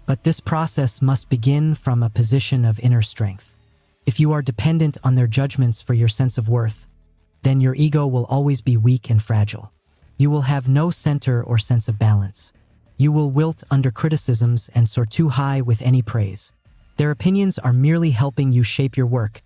But this process must begin from a position of inner strength. If you are dependent on their judgments for your sense of worth, then your ego will always be weak and fragile. You will have no center or sense of balance. You will wilt under criticisms and soar too high with any praise. Their opinions are merely helping you shape your work,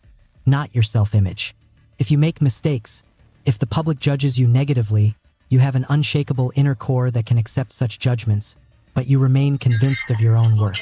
not your self-image. If you make mistakes, if the public judges you negatively, you have an unshakable inner core that can accept such judgments, but you remain convinced of your own worth.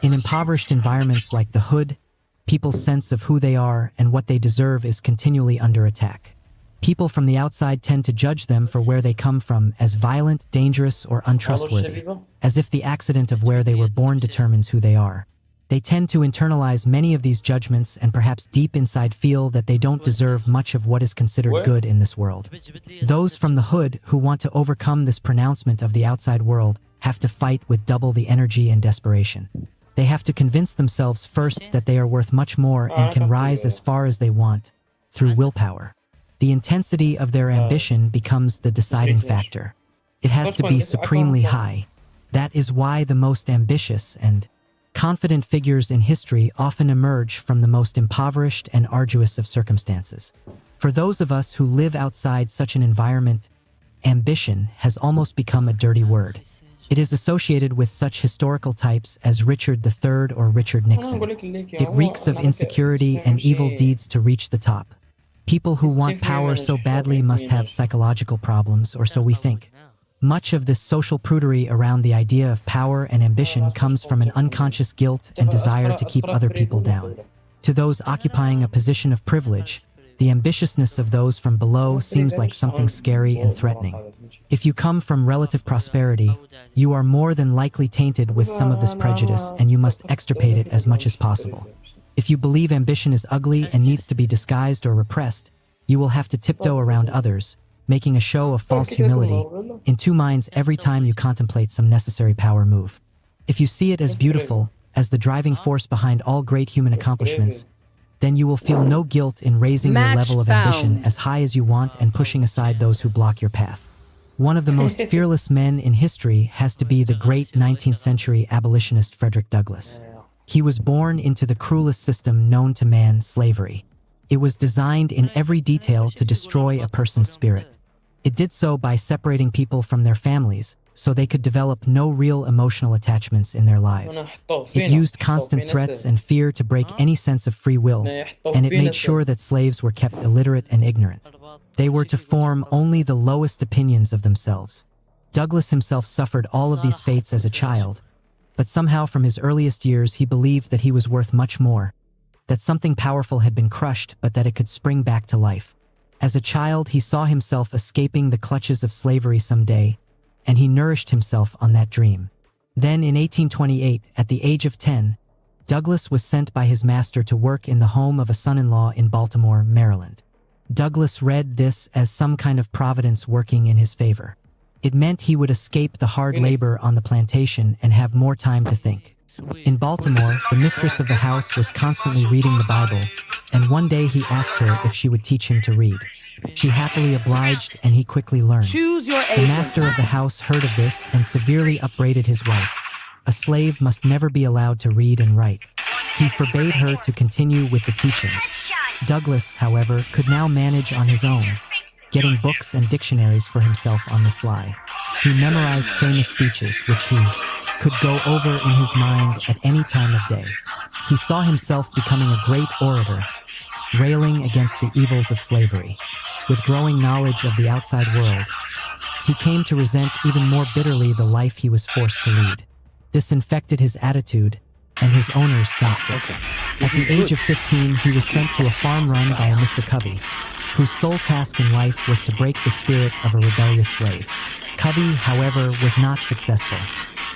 In impoverished environments like the Hood, people's sense of who they are and what they deserve is continually under attack. People from the outside tend to judge them for where they come from as violent, dangerous, or untrustworthy, as if the accident of where they were born determines who they are. They tend to internalize many of these judgments and perhaps deep inside feel that they don't deserve much of what is considered good in this world. Those from the Hood who want to overcome this pronouncement of the outside world have to fight with double the energy and desperation. They have to convince themselves first that they are worth much more and can rise as far as they want through willpower. The intensity of their ambition becomes the deciding factor. It has to be supremely high. That is why the most ambitious and confident figures in history often emerge from the most impoverished and arduous of circumstances. For those of us who live outside such an environment, ambition has almost become a dirty word. It is associated with such historical types as Richard III or Richard Nixon. It reeks of insecurity and evil deeds to reach the top. People who want power so badly must have psychological problems, or so we think. Much of this social prudery around the idea of power and ambition comes from an unconscious guilt and desire to keep other people down. To those occupying a position of privilege, the ambitiousness of those from below seems like something scary and threatening. If you come from relative prosperity, you are more than likely tainted with some of this prejudice, and you must extirpate it as much as possible. If you believe ambition is ugly and needs to be disguised or repressed, you will have to tiptoe around others, making a show of false humility, in two minds every time you contemplate some necessary power move. If you see it as beautiful, as the driving force behind all great human accomplishments, then you will feel no guilt in raising your level of ambition as high as you want and pushing aside those who block your path. One of the most fearless men in history has to be the great 19th century abolitionist Frederick Douglass. He was born into the cruelest system known to man, slavery. It was designed in every detail to destroy a person's spirit. It did so by separating people from their families, so they could develop no real emotional attachments in their lives. It used constant threats and fear to break any sense of free will, and it made sure that slaves were kept illiterate and ignorant. They were to form only the lowest opinions of themselves. Douglass himself suffered all of these fates as a child, but somehow from his earliest years he believed that he was worth much more, that something powerful had been crushed but that it could spring back to life. As a child, he saw himself escaping the clutches of slavery someday, and he nourished himself on that dream. Then in 1828, at the age of 10, Douglass was sent by his master to work in the home of a son-in-law in Baltimore, Maryland. Douglass read this as some kind of providence working in his favor. It meant he would escape the hard labor on the plantation and have more time to think. In Baltimore, the mistress of the house was constantly reading the Bible, and one day he asked her if she would teach him to read. She happily obliged, and he quickly learned. Choose your The agent. master of the house heard of this and severely upbraided his wife. A slave must never be allowed to read and write. He forbade her to continue with the teachings. Douglass, however, could now manage on his own, getting books and dictionaries for himself on the sly. He memorized famous speeches, which he could go over in his mind at any time of day. He saw himself becoming a great orator, railing against the evils of slavery. With growing knowledge of the outside world, he came to resent even more bitterly the life he was forced to lead. This infected his attitude, and his owners sensed it. At the age of 15, he was sent to a farm run by a Mr. Covey, whose sole task in life was to break the spirit of a rebellious slave. Covey, however, was not successful.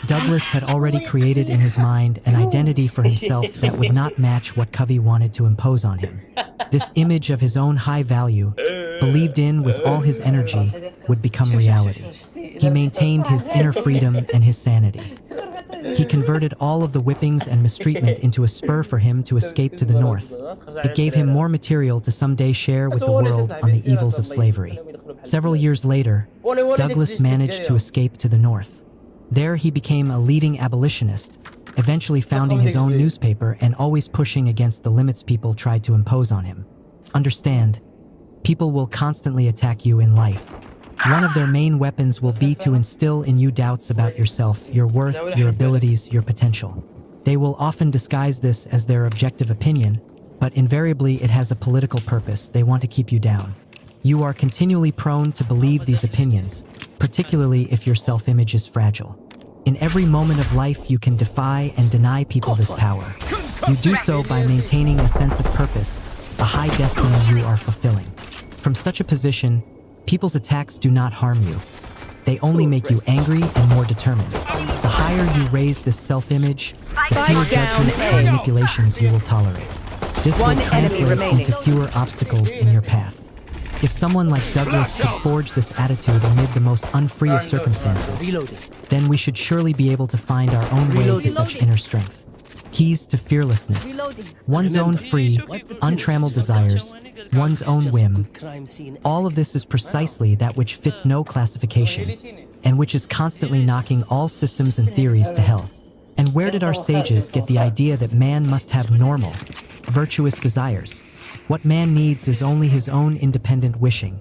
Douglass had already created in his mind an identity for himself that would not match what Covey wanted to impose on him. This image of his own high value, believed in with all his energy, would become reality. He maintained his inner freedom and his sanity. He converted all of the whippings and mistreatment into a spur for him to escape to the north. It gave him more material to someday share with the world on the evils of slavery. Several years later, Douglass managed to escape to the north. There he became a leading abolitionist, eventually founding his own newspaper and always pushing against the limits people tried to impose on him. Understand, people will constantly attack you in life. One of their main weapons will be to instill in you doubts about yourself, your worth, your abilities, your potential. They will often disguise this as their objective opinion, but invariably it has a political purpose. They want to keep you down. You are continually prone to believe these opinions, particularly if your self-image is fragile. In every moment of life, you can defy and deny people this power. You do so by maintaining a sense of purpose, a high destiny you are fulfilling. From such a position, people's attacks do not harm you. They only make you angry and more determined. The higher you raise this self-image, the fewer judgments and manipulations you will tolerate. This will One enemy translate remaining. into fewer obstacles in your path. If someone like Douglass could forge this attitude amid the most unfree of circumstances, then we should surely be able to find our own way to such inner strength. keys to fearlessness, one's own free, untrammeled desires, one's own whim. All of this is precisely that which fits no classification, and which is constantly knocking all systems and theories to hell. And where did our sages get the idea that man must have normal, virtuous desires? What man needs is only his own independent wishing,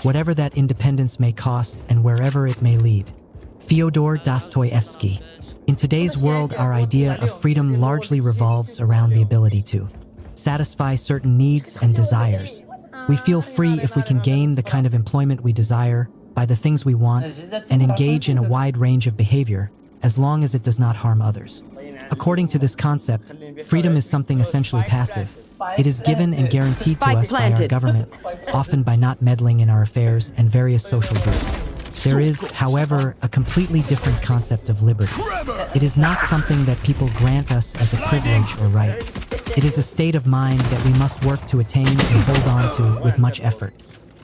whatever that independence may cost and wherever it may lead. Fyodor Dostoevsky. In today's world, our idea of freedom largely revolves around the ability to satisfy certain needs and desires. We feel free if we can gain the kind of employment we desire, buy the things we want, and engage in a wide range of behavior, as long as it does not harm others. According to this concept, freedom is something essentially passive. It is given and guaranteed to us by our government, often by not meddling in our affairs and various social groups. There is, however, a completely different concept of liberty. It is not something that people grant us as a privilege or right. It is a state of mind that we must work to attain and hold on to with much effort.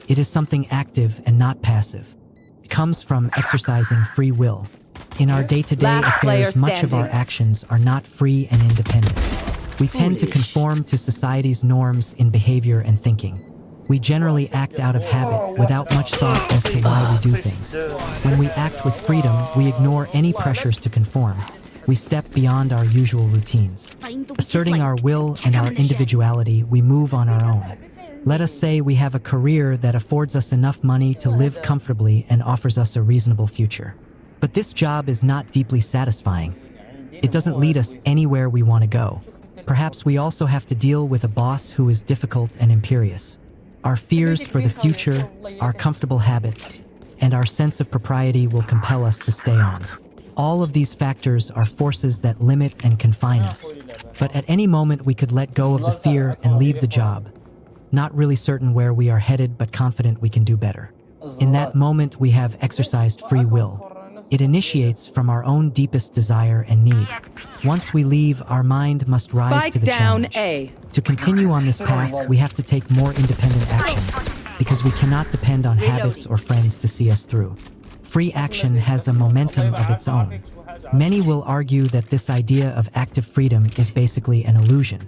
It is something active and not passive. It comes from exercising free will. In our day-to-day affairs, much of our actions are not free and independent. We tend to conform to society's norms in behavior and thinking. We generally act out of habit without much thought as to why we do things. When we act with freedom, we ignore any pressures to conform. We step beyond our usual routines. Asserting our will and our individuality, we move on our own. Let us say we have a career that affords us enough money to live comfortably and offers us a reasonable future. But this job is not deeply satisfying. It doesn't lead us anywhere we want to go. Perhaps we also have to deal with a boss who is difficult and imperious. Our fears for the future, our comfortable habits, and our sense of propriety will compel us to stay on. All of these factors are forces that limit and confine us. But at any moment we could let go of the fear and leave the job, not really certain where we are headed but confident we can do better. In that moment we have exercised free will. It initiates from our own deepest desire and need. Once we leave, our mind must rise to the challenge. To continue on this path, we have to take more independent actions, because we cannot depend on habits or friends to see us through. Free action has a momentum of its own. Many will argue that this idea of active freedom is basically an illusion.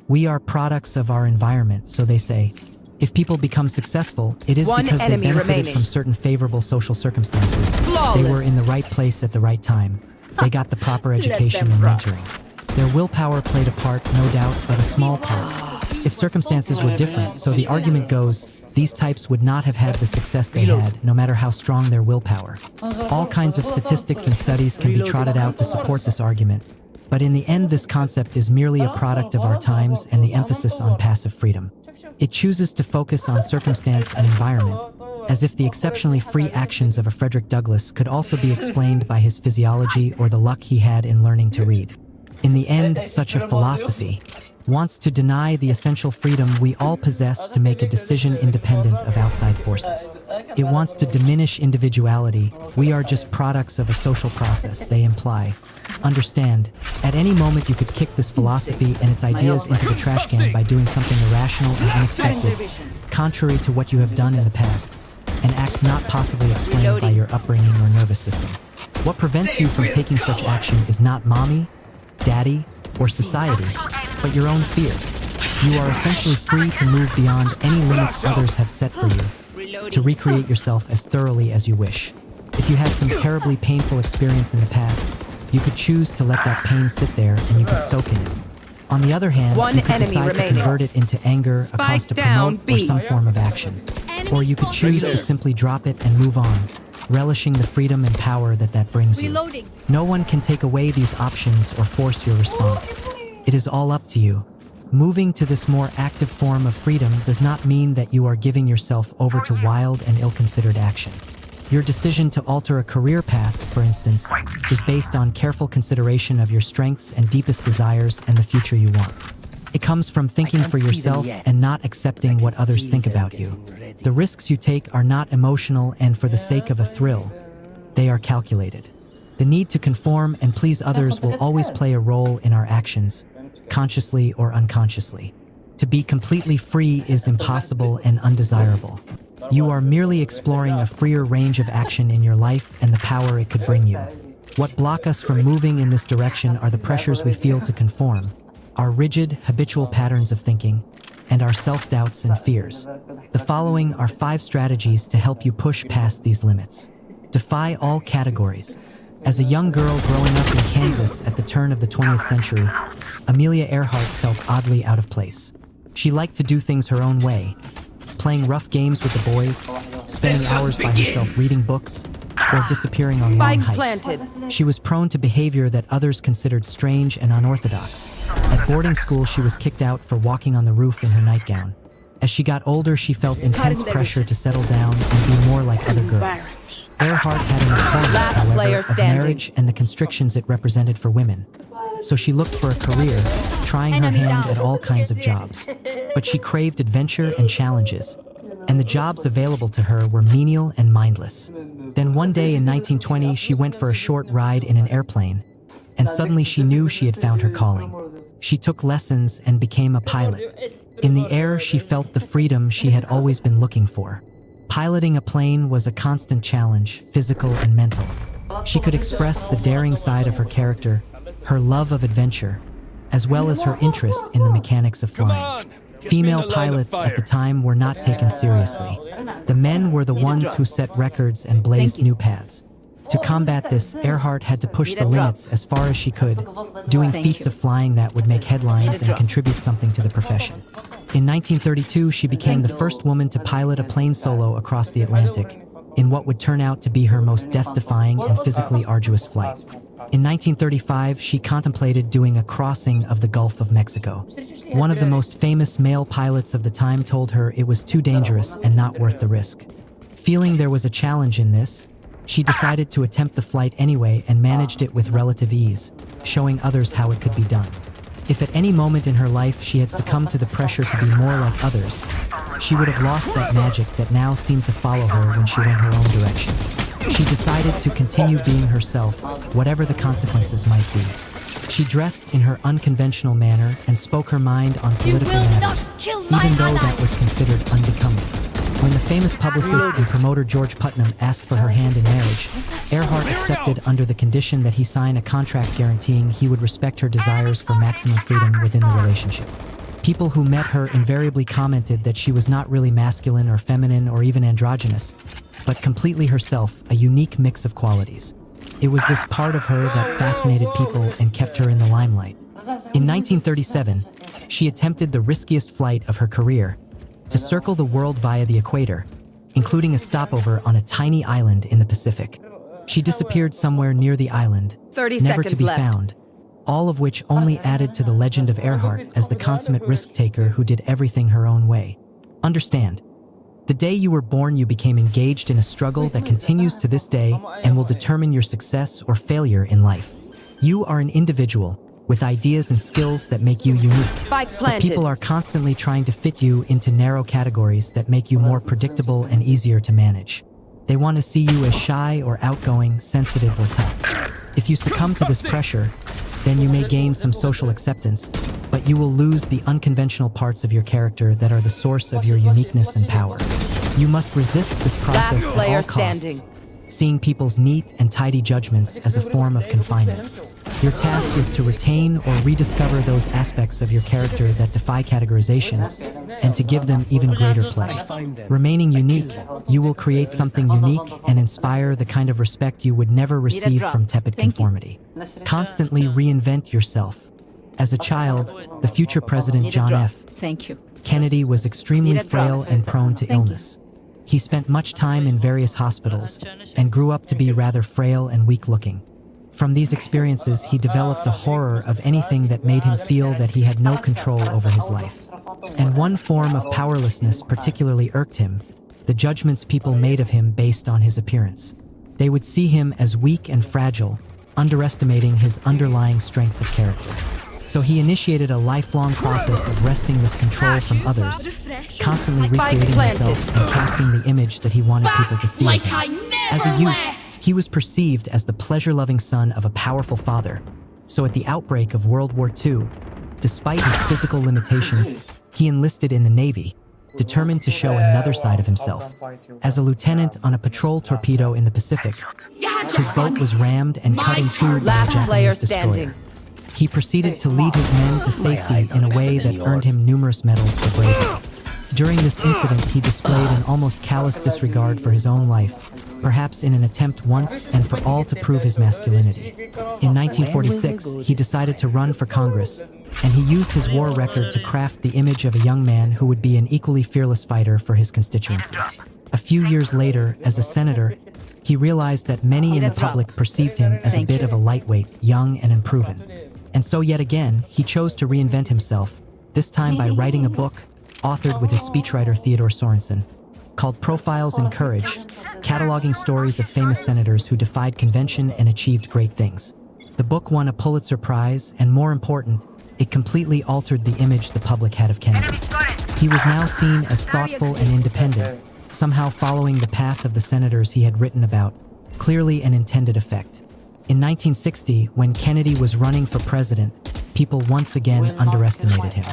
We are products of our environment, so they say. If people become successful, it is because they benefited from certain favorable social circumstances. They were in the right place at the right time. They got the proper education and mentoring. Their willpower played a part, no doubt, but a small part. If circumstances were different, so the argument goes, these types would not have had the success they had, no matter how strong their willpower. All kinds of statistics and studies can be trotted out to support this argument. But in the end, this concept is merely a product of our times and the emphasis on passive freedom. It chooses to focus on circumstance and environment, as if the exceptionally free actions of a Frederick Douglass could also be explained by his physiology or the luck he had in learning to read. In the end, such a philosophy wants to deny the essential freedom we all possess to make a decision independent of outside forces. It wants to diminish individuality. We are just products of a social process, they imply. Understand, at any moment you could kick this philosophy and its ideas into the trash can by doing something irrational and unexpected, contrary to what you have done in the past, an act not possibly explained by your upbringing or nervous system. What prevents you from taking such action is not mommy, daddy, or society, but your own fears. You are essentially free to move beyond any limits others have set for you, to recreate yourself as thoroughly as you wish. If you had some terribly painful experience in the past, you could choose to let that pain sit there and you could soak in it. On the other hand, you could decide to convert it into anger, a cause to promote, or some form of action. Or you could choose to simply drop it and move on, relishing the freedom and power that brings you. No one can take away these options or force your response. It is all up to you. Moving to this more active form of freedom does not mean that you are giving yourself over to wild and ill-considered action. Your decision to alter a career path, for instance, is based on careful consideration of your strengths and deepest desires and the future you want. It comes from thinking for yourself and not accepting what others think about you. The risks you take are not emotional and for the sake of a thrill. They are calculated. The need to conform and please others will always play a role in our actions, consciously or unconsciously. To be completely free is impossible and undesirable. You are merely exploring a freer range of action in your life and the power it could bring you. What block us from moving in this direction are the pressures we feel to conform, our rigid, habitual patterns of thinking, and our self-doubts and fears. The following are 5 strategies to help you push past these limits. Defy all categories. As a young girl growing up in Kansas at the turn of the 20th century, Amelia Earhart felt oddly out of place. She liked to do things her own way, playing rough games with the boys, spending hours by herself reading books, or disappearing on long Spike hikes. planted. She was prone to behavior that others considered strange and unorthodox. At boarding school, she was kicked out for walking on the roof in her nightgown. As she got older, she felt intense pressure to settle down and be more like other girls. Earhart had an abhorrence, Last player however, of standing. marriage and the constrictions it represented for women. So she looked for a career, trying her hand at all kinds of jobs. But she craved adventure and challenges, and the jobs available to her were menial and mindless. Then one day in 1920, she went for a short ride in an airplane, and suddenly she knew she had found her calling. She took lessons and became a pilot. In the air, she felt the freedom she had always been looking for. Piloting a plane was a constant challenge, physical and mental. She could express the daring side of her character, her love of adventure, as well as her interest in the mechanics of flying. Female pilots at the time were not taken seriously. The men were the ones who set records and blazed new paths. To combat this, Earhart had to push the limits as far as she could, doing feats of flying that would make headlines and contribute something to the profession. In 1932, she became the first woman to pilot a plane solo across the Atlantic, in what would turn out to be her most death-defying and physically arduous flight. In 1935, she contemplated doing a crossing of the Gulf of Mexico. One of the most famous male pilots of the time told her it was too dangerous and not worth the risk. Feeling there was a challenge in this, she decided to attempt the flight anyway and managed it with relative ease, showing others how it could be done. If at any moment in her life she had succumbed to the pressure to be more like others, she would have lost that magic that now seemed to follow her when she went her own direction. She decided to continue being herself, whatever the consequences might be. She dressed in her unconventional manner and spoke her mind on political matters, even though that was considered unbecoming. When the famous publicist and promoter George Putnam asked for her hand in marriage, Earhart accepted under the condition that he sign a contract guaranteeing he would respect her desires for maximum freedom within the relationship. People who met her invariably commented that she was not really masculine or feminine or even androgynous, but completely herself, a unique mix of qualities. It was this part of her that fascinated people and kept her in the limelight. In 1937, she attempted the riskiest flight of her career, to circle the world via the equator, including a stopover on a tiny island in the Pacific. She disappeared somewhere near the island, 30 never to seconds be left. found, all of which only added to the legend of Earhart as the consummate risk-taker who did everything her own way. Understand, the day you were born, you became engaged in a struggle that continues to this day and will determine your success or failure in life. You are an individual with ideas and skills that make you unique. Spike But planted. people are constantly trying to fit you into narrow categories that make you more predictable and easier to manage. They want to see you as shy or outgoing, sensitive or tough. If you succumb to this pressure, then you may gain some social acceptance, but you will lose the unconventional parts of your character that are the source of your uniqueness and power. You must resist this process Last at player all costs, standing. seeing people's neat and tidy judgments as a form of confinement. Your task is to retain or rediscover those aspects of your character that defy categorization and to give them even greater play. Remaining unique, you will create something unique and inspire the kind of respect you would never receive from tepid conformity. Constantly reinvent yourself. As a child, the future President John F. Kennedy was extremely frail and prone to illness. He spent much time in various hospitals and grew up to be rather frail and weak-looking. From these experiences, he developed a horror of anything that made him feel that he had no control over his life. And one form of powerlessness particularly irked him, the judgments people made of him based on his appearance. They would see him as weak and fragile, underestimating his underlying strength of character. So he initiated a lifelong process of wresting this control from others, constantly recreating himself and casting the image that he wanted people to see of him. As a youth, he was perceived as the pleasure-loving son of a powerful father. So at the outbreak of World War II, despite his physical limitations, he enlisted in the Navy, determined to show another side of himself. As a lieutenant on a patrol torpedo in the Pacific, his boat was rammed and cut in two by a Last player Japanese destroyer. standing. He proceeded to lead his men to safety in a way that earned him numerous medals for bravery. During this incident, he displayed an almost callous disregard for his own life, perhaps in an attempt once and for all to prove his masculinity. In 1946, he decided to run for Congress, and he used his war record to craft the image of a young man who would be an equally fearless fighter for his constituency. A few years later, as a senator, he realized that many in the public perceived him as a bit of a lightweight, young and unproven. And so yet again, he chose to reinvent himself, this time by writing a book, authored with his speechwriter Theodore Sorensen, called Profiles in Courage, cataloging stories of famous senators who defied convention and achieved great things. The book won a Pulitzer Prize, and more important, it completely altered the image the public had of Kennedy. He was now seen as thoughtful and independent, somehow following the path of the senators he had written about, clearly an intended effect. In 1960, when Kennedy was running for president, people once again underestimated him.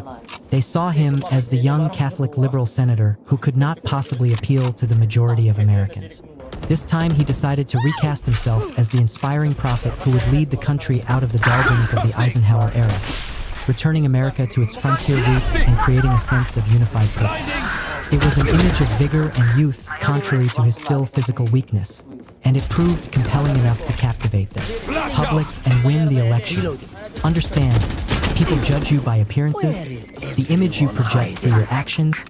They saw him as the young Catholic liberal senator who could not possibly appeal to the majority of Americans. This time he decided to recast himself as the inspiring prophet who would lead the country out of the doldrums of the Eisenhower era, returning America to its frontier roots and creating a sense of unified purpose. It was an image of vigor and youth contrary to his still physical weakness, and it proved compelling enough to captivate the public and win the election. Understand, people judge you by appearances, the image you project through your actions,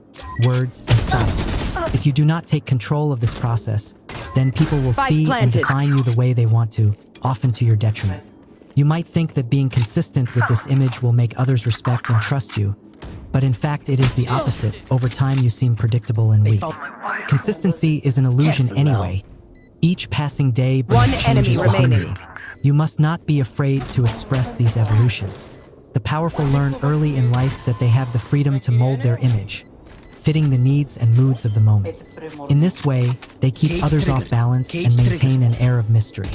words, and style. If you do not take control of this process, then people will see and define you the way they want to, often to your detriment. You might think that being consistent with this image will make others respect and trust you, but in fact it is the opposite. Over time you seem predictable and weak. Consistency is an illusion anyway. Each passing day brings One changes enemy within remaining. you. You must not be afraid to express these evolutions. The powerful learn early in life that they have the freedom to mold their image, fitting the needs and moods of the moment. In this way, they keep others off balance and maintain an air of mystery.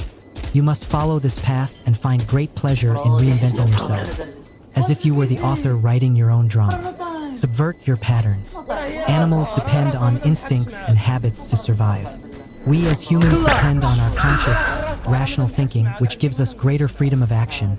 You must follow this path and find great pleasure in reinventing yourself, as if you were the author writing your own drama. Subvert your patterns. Animals depend on instincts and habits to survive. We as humans depend on our conscious, rational thinking, which gives us greater freedom of action,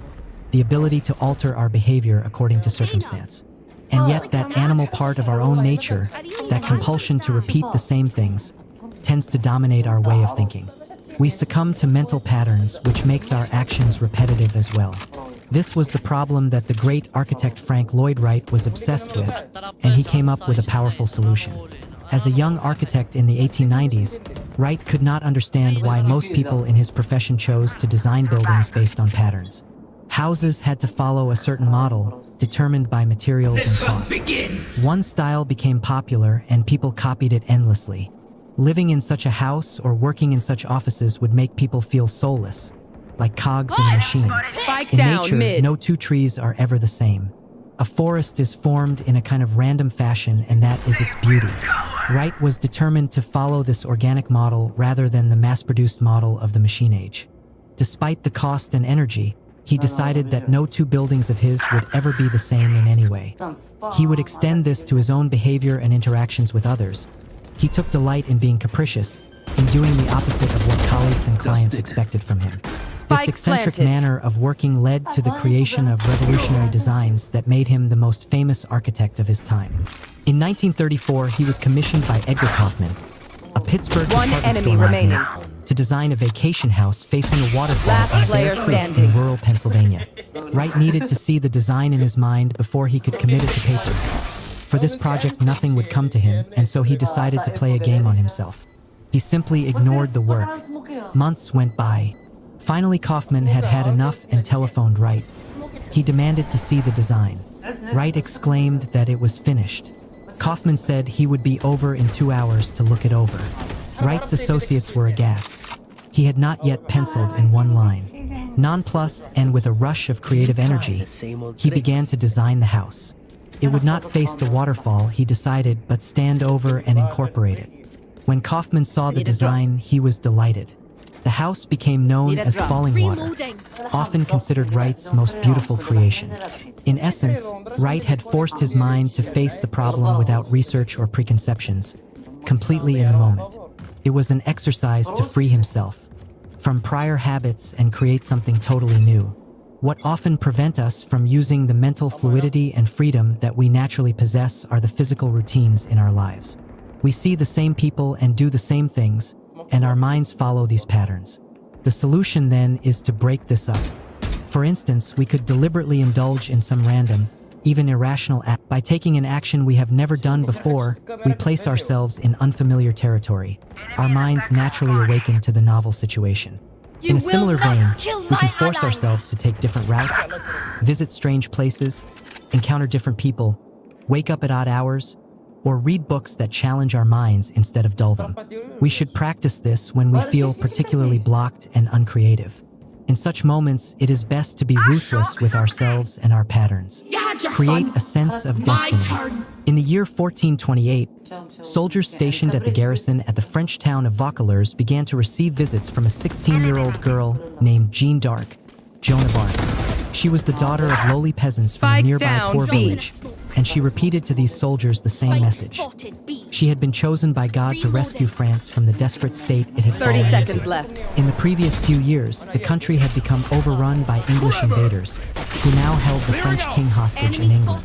the ability to alter our behavior according to circumstance. And yet that animal part of our own nature, that compulsion to repeat the same things, tends to dominate our way of thinking. We succumb to mental patterns, which makes our actions repetitive as well. This was the problem that the great architect Frank Lloyd Wright was obsessed with, and he came up with a powerful solution. As a young architect in the 1890s, Wright could not understand why most people in his profession chose to design buildings based on patterns. Houses had to follow a certain model, determined by materials and cost. One style became popular and people copied it endlessly. Living in such a house or working in such offices would make people feel soulless, like cogs in a machine. Spike In down nature, mid. no two trees are ever the same. A forest is formed in a kind of random fashion, and that is its beauty. Wright was determined to follow this organic model rather than the mass-produced model of the machine age. Despite the cost and energy, he decided that no two buildings of his would ever be the same in any way. He would extend this to his own behavior and interactions with others. He took delight in being capricious, in doing the opposite of what colleagues and clients expected from him. This eccentric manner of working led to the creation of revolutionary designs that made him the most famous architect of his time. In 1934, he was commissioned by Edgar Kaufman, a Pittsburgh One department enemy store remaining. magnate, to design a vacation house facing a waterfall Last on player Bear Creek standing. in rural Pennsylvania. Wright needed to see the design in his mind before he could commit it to paper. For this project, nothing would come to him, and so he decided to play a game on himself. He simply ignored the work. Months went by. Finally, Kaufman had had enough and telephoned Wright. He demanded to see the design. Wright exclaimed that it was finished. Kaufman said he would be over in 2 hours to look it over. Wright's associates were aghast. He had not yet penciled in one line. Nonplussed and with a rush of creative energy, he began to design the house. It would not face the waterfall, he decided, but stand over and incorporate it. When Kaufman saw the design, he was delighted. The house became known as falling water, often considered Wright's most beautiful creation. In essence, Wright had forced his mind to face the problem without research or preconceptions, completely in the moment. It was an exercise to free himself from prior habits and create something totally new. What often prevent us from using the mental fluidity and freedom that we naturally possess are the physical routines in our lives. We see the same people and do the same things, and our minds follow these patterns. The solution then is to break this up. For instance, we could deliberately indulge in some random, even irrational act. By taking an action we have never done before, we place ourselves in unfamiliar territory. Our minds naturally awaken to the novel situation. In a similar vein, we can force ourselves to take different routes, visit strange places, encounter different people, wake up at odd hours, or read books that challenge our minds instead of dull them. We should practice this when we feel particularly blocked and uncreative. In such moments, it is best to be ruthless with ourselves and our patterns. Create a sense of destiny. In the year 1428, soldiers stationed at the garrison at the French town of Vaucouleurs began to receive visits from a 16-year-old girl named Jeanne d'Arc, Joan of Arc. She was the daughter of lowly peasants from a Spike nearby down, poor B. village, and she repeated to these soldiers the same message. She had been chosen by God to rescue France from the desperate state it had 30 fallen seconds into. left. In the previous few years, the country had become overrun by English invaders, who now held the French king hostage in England.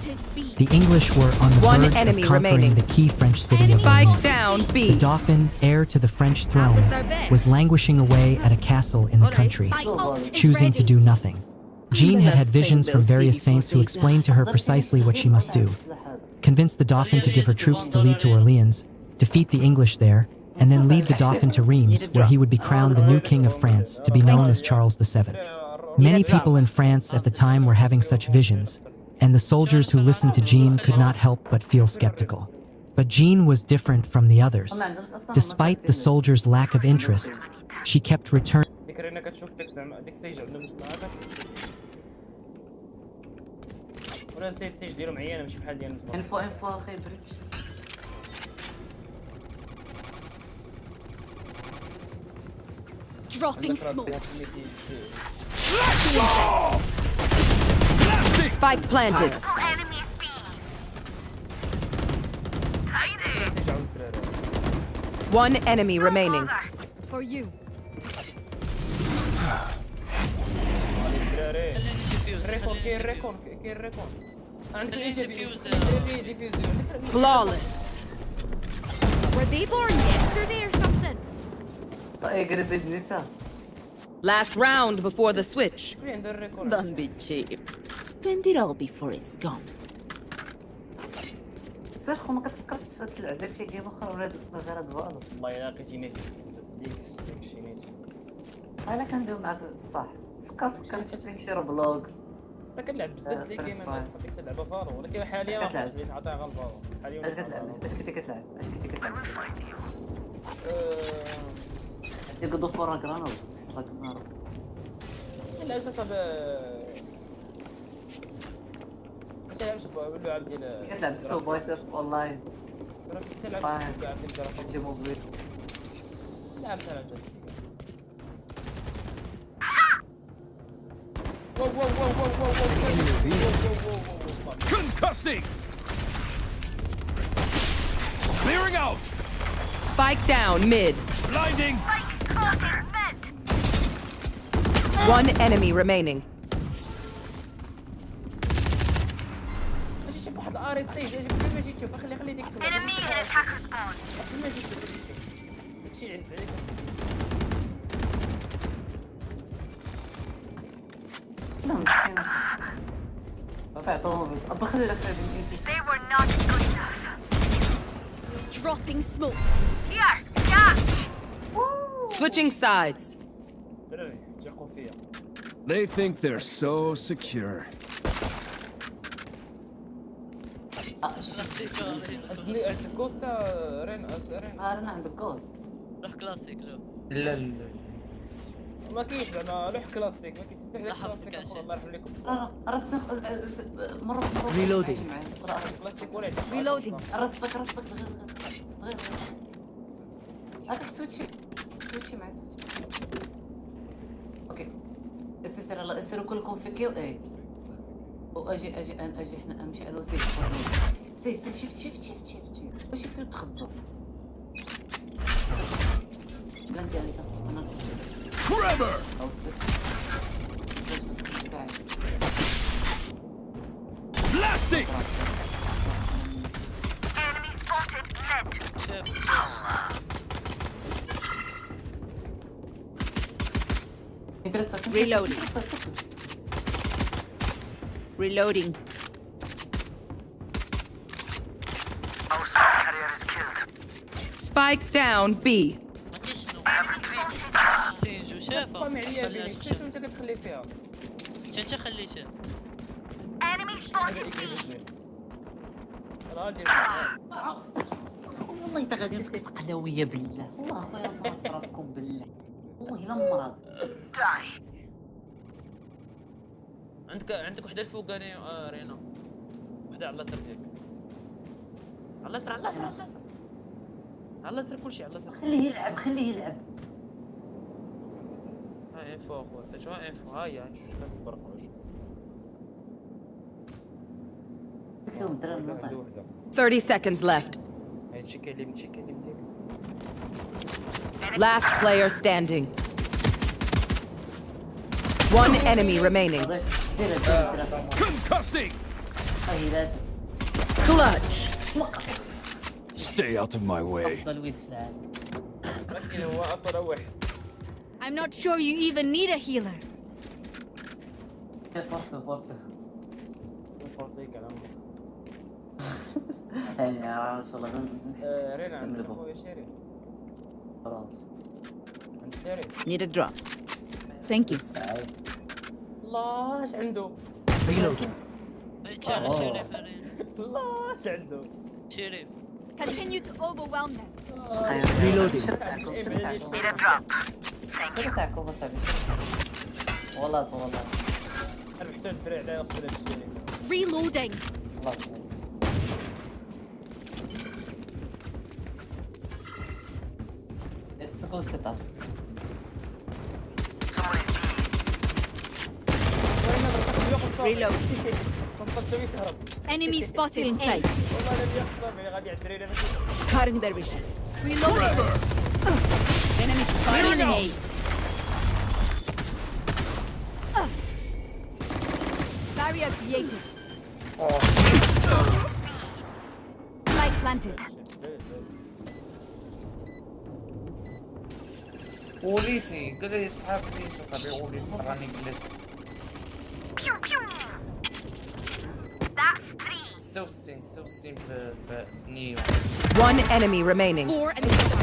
The English were on the One verge of enemy conquering remaining. the key French city of Spike Orleans. down, B. The Dauphin, heir to the French throne, was languishing away at a castle in the country, choosing to do nothing. Jeanne had had visions from various saints who explained to her precisely what she must do. Convince the Dauphin to give her troops to lead to Orleans, defeat the English there, and then lead the Dauphin to Reims, where he would be crowned the new king of France, to be known as Charles VII. Many people in France at the time were having such visions, and the soldiers who listened to Jeanne could not help but feel skeptical. But Jeanne was different from the others. Despite the soldiers' lack of interest, she kept returning. ولا السيج ديالو معينه ماشي بحال ديال الزبط. انفو اخي بريتش. Dropping smokes. Spike planted. One enemy remaining. For you. Flawless. Were they born yesterday or something? Last round before the switch. Don't be cheap. Spend it all before it's gone. سيرخو ما كتفكرش تلعب داكشي جيم اخر ولا غير هاد فالو. والله الا لقيتيني ديك الشيء نيت. انا كندوي معاك بصح. فكر شفت لك شي روبلوكس. ما كنلعب بزاف ديال الجيم الناس ما كنتش نلعبها فالو ولكن حاليا ما كنتش بغيت نعطيها غير الفالو. حاليا اش كتلعب؟ اش كنتي كتلعب؟ ديك غدو فورا كرانو. لا واش اصاحبي كتلعب اللعب ديال كتلعب سوبر سيرف اونلاين. كتلعب ديال الجرافيك شي موبيل. نعم سلام. Concussing! Clearing out! Spike down mid. Blinding! One enemy remaining. ماشي تشوف واحد الار اس اي قبل ما تجي تشوف خلي ديك قبل ما تجي تشوف داكشي يعز عليك لا مسكين رفعتهم ابا خلي لك They were not good enough. Dropping smokes. Here, catch! Switching sides. دراري تيقوا فيا. They think they're so secure. الكوستا رين انا عندك كوز. روح كلاسيك لو. لا ما كاينش زعما لوح كلاسيك ما كاين كلاسيك الله يرحم لكم. مرة Reloading. كلاسيك ولا Reloading. راسبك غير هاك سويتشي معايا اوكي سير الله سيروا كلكم فيكي واي واجي احنا امشي انا وسيف شفت واش فيكم تخبطوا بلانتي انا Trevor! Blasting! Enemy spotted mid. Reloading. Reloading. Our spot carrier is killed. Spike down B. سينجو شافه سبامي عليا بيني شنو انت كتخلي فيها انت خليته Enemy هذا spotted ايكي B. بزنس راه دير والله تا غادي نفك قلاويه بالله والله اخويا مرض في راسكم بالله والله الا مرض Die. عندك وحده الفوقاني رينا وحده على اليسار ديالك على اليسار على اليسار على اليسار كلشي على اليسار خليه يلعب ها انفو اخويا انت شو انفو هاهي شوف كتبرق وجهك كثير الدراري عنده المطعم وحده 30 seconds left. هاي تشيكي لي ديك Last player standing. One enemy remaining. دير Concussing! هاي لا Clutch. Stay out of my way. افضل ويس في العالم لكن هو اصلا واحد I'm not sure you even need a healer فرصة فرصه هيك على عمرك يا ان شاء الله رينا عندك نملكه. اخويا شريف خلاص عند شريف need a drop thank you الله اش عنده بيت على شريف الله اش عنده شريف continue to overwhelm them Need a drop. Thank you. تاعكم بس والله عرف حسين الدرع على قبل الشريف reloading It's a good setup. Someone is Reload. تنطط تسوي تهرب Enemy spotted in sight. والله انا بيحصل غادي على الدراري Cutting their vision. Reloading. Enemy spotted in A. Barrier created. Light planted. وليتي قال لي صحاب ليش اصاحبي وليتي راني جلست pew pew. That's three. سوسين في نيو One enemy remaining. Four enemies.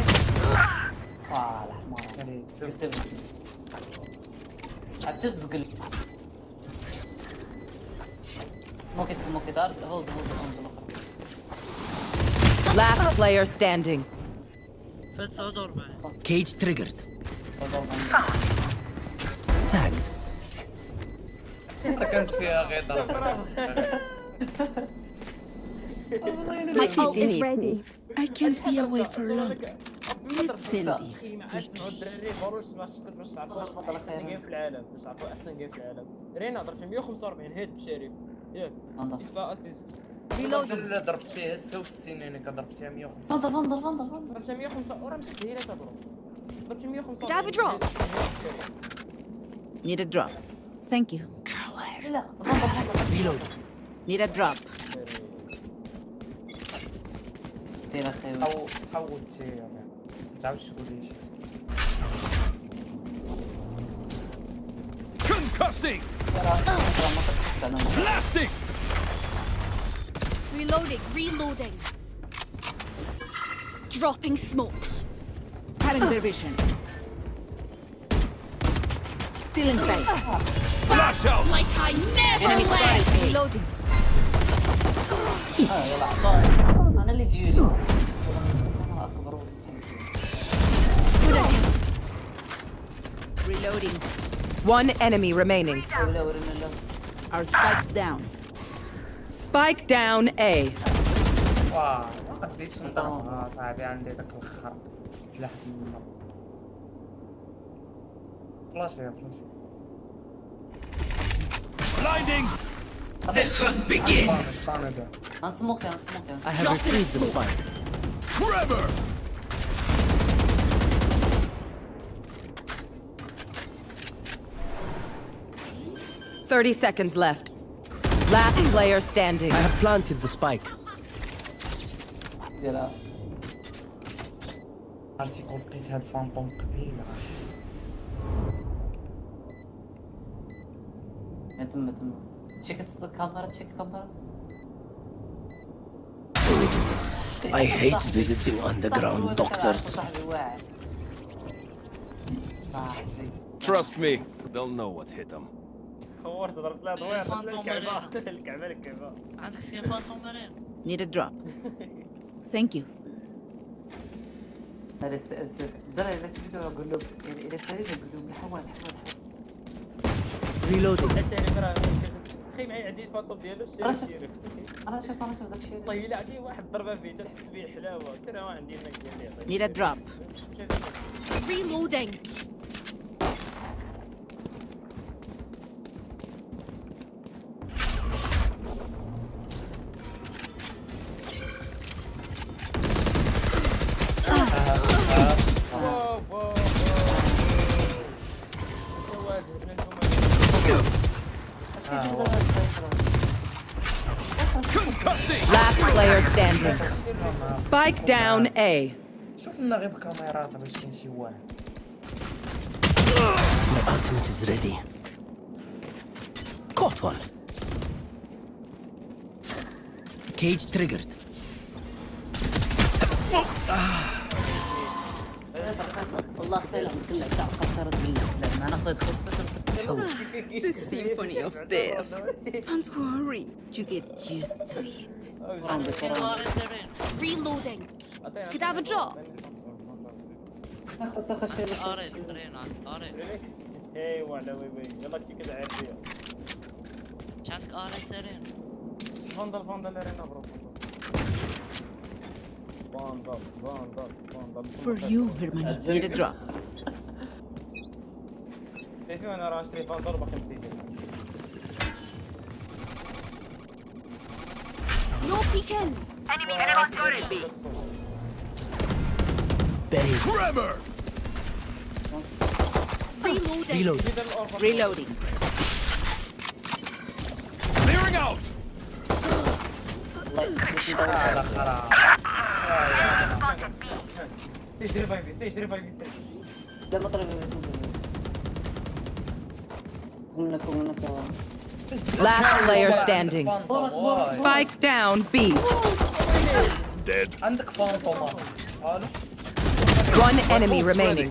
يعني سوسين عرفت تزقل ممكن تعرف هولد Last player standing. فات 49 Cage triggered. Tag. كانت فيها غير ضرب My ult is ready. I can't be away for long. اسمعوا الدراري بروش باش تعرفوا احسن جيم في العالم باش تعرفوا احسن جيم في العالم رينا ضربت 145 هيد بشريف ياك دفاع اسيست اللي ضربت فيه السوسين يعني كضربت فيها 150 ضربت 105 وراه مشات هي برو ضربت 145 Could I have a drop? Need a drop. Thank you. Reload. Need a drop. قوتي ما تعرفش تقول لي شي سكين Concussing! Blasting! Reloading. Dropping smokes. Cutting their vision. Still in sight. Flash out! Like I never left. Reloading. أنا اللي ديوليست. Reloading. One enemy remaining. Our spikes down. Spike down A. واه ما قديتش نضربها صاحبي عندي داك الخرط سلاح من النار فلاشي Blinding! غنسموك I have retrieved the spike. Trevor! 30 seconds left. Last player standing. I have planted the spike. يلا عرفتي كون لقيت هاد فانطوم كبير تما تشيك الكاميرا I hate visiting underground doctors. Trust me, they'll know what hit them. خورت ضربت لها ضوير الكعبة عندك سكين فانتوم مارين. Need a drop. Thank you. درا الا سميتو نقول له الا ساليت نقول لهم حوال Reloading. تخيل معايا عندي الفانتوم ديالو راه الشريف ديالو انا شوف داكشي والله الا عطيه واحد الضربه فيه تنحس به حلاوه سير ها عندي الماك ديالي Need a drop. Reloading. Last player standing. Spike down A. شوف لنا غير بكاميرات باش كاين شي واحد My ultimate is ready. Caught one. Cage triggered. والله خير كلها تاع خسرت بالله لما انا اخذت خصت صرت تحول The symphony of death. Don't worry, you get used to it. سكين مارين زرين. Reloading. Could I have a drop? اريس زرين اريس. ايوا لا وي يلا كي كده عارف فيها عندك اريس زرين. فاندل رينا برو فاندل For you, Hermanity. Need a drop. كيف انا راه اشتري فاندل باقي نسيت No peeking. Enemy spotted B. Buried. Trevor! Reloading. Reloading. Clearing out! سيش ريفايفي لما طلب Last player standing. Spike down B. Dead. عندك فانطوم الو One enemy remaining.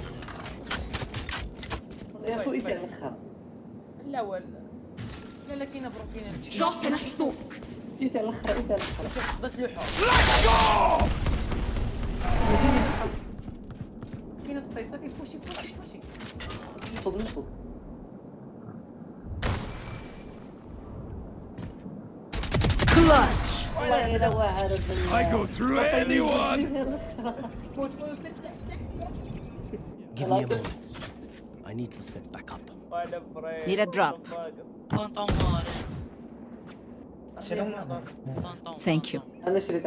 يا خويا على الاخر لا ولا لا كاينه برو كاينه Drop in a smoke. جيت على الاخر خدت له Let's go! كاينه في السايت صافي بوشي فوق من فوق Clutch. والله الا واعر I go through anyone! Give me a moment. I need to set back up. Need a drop. فانتوم مارين. شنو فانتوم. Thank you. انا شريت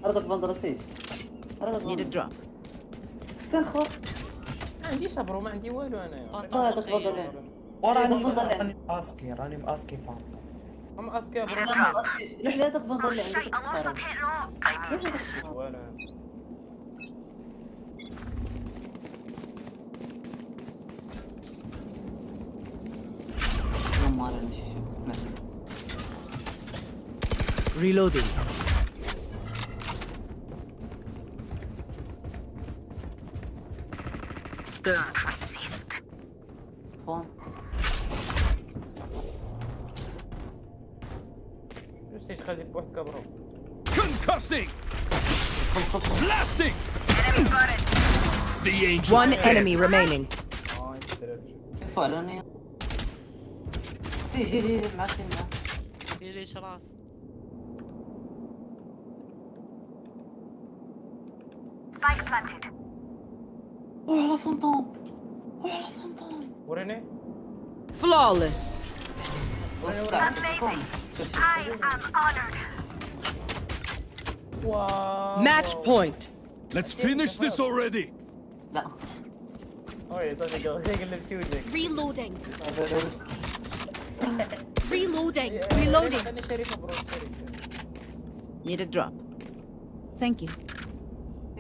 ارضك فندرسيش Need a drop. سخو ما عنديش ابرو ما عندي والو انايا هذاك فضل وراني ماسكي فانطوم هم اسكي ابرو روح لهذاك فندر اللي عندك A lot of hit roll. I need this. والو ما علينا شيء سمعت Reloading. صوان سيش خلي بوحدك ابرو Concussing! Blasting! Enemy spotted. The angel. One enemy remaining. كيف علاني سي جي معك ليش راس. Spike planted. على فانتوم وريني Flawless. Amazing. I am honored. واو Match point. Let's finish this already. لا اوه صدق قلب شي وجهك Reloading. Reloading. Reloading. خلني شريفه برو شريف. Need a drop. Thank you.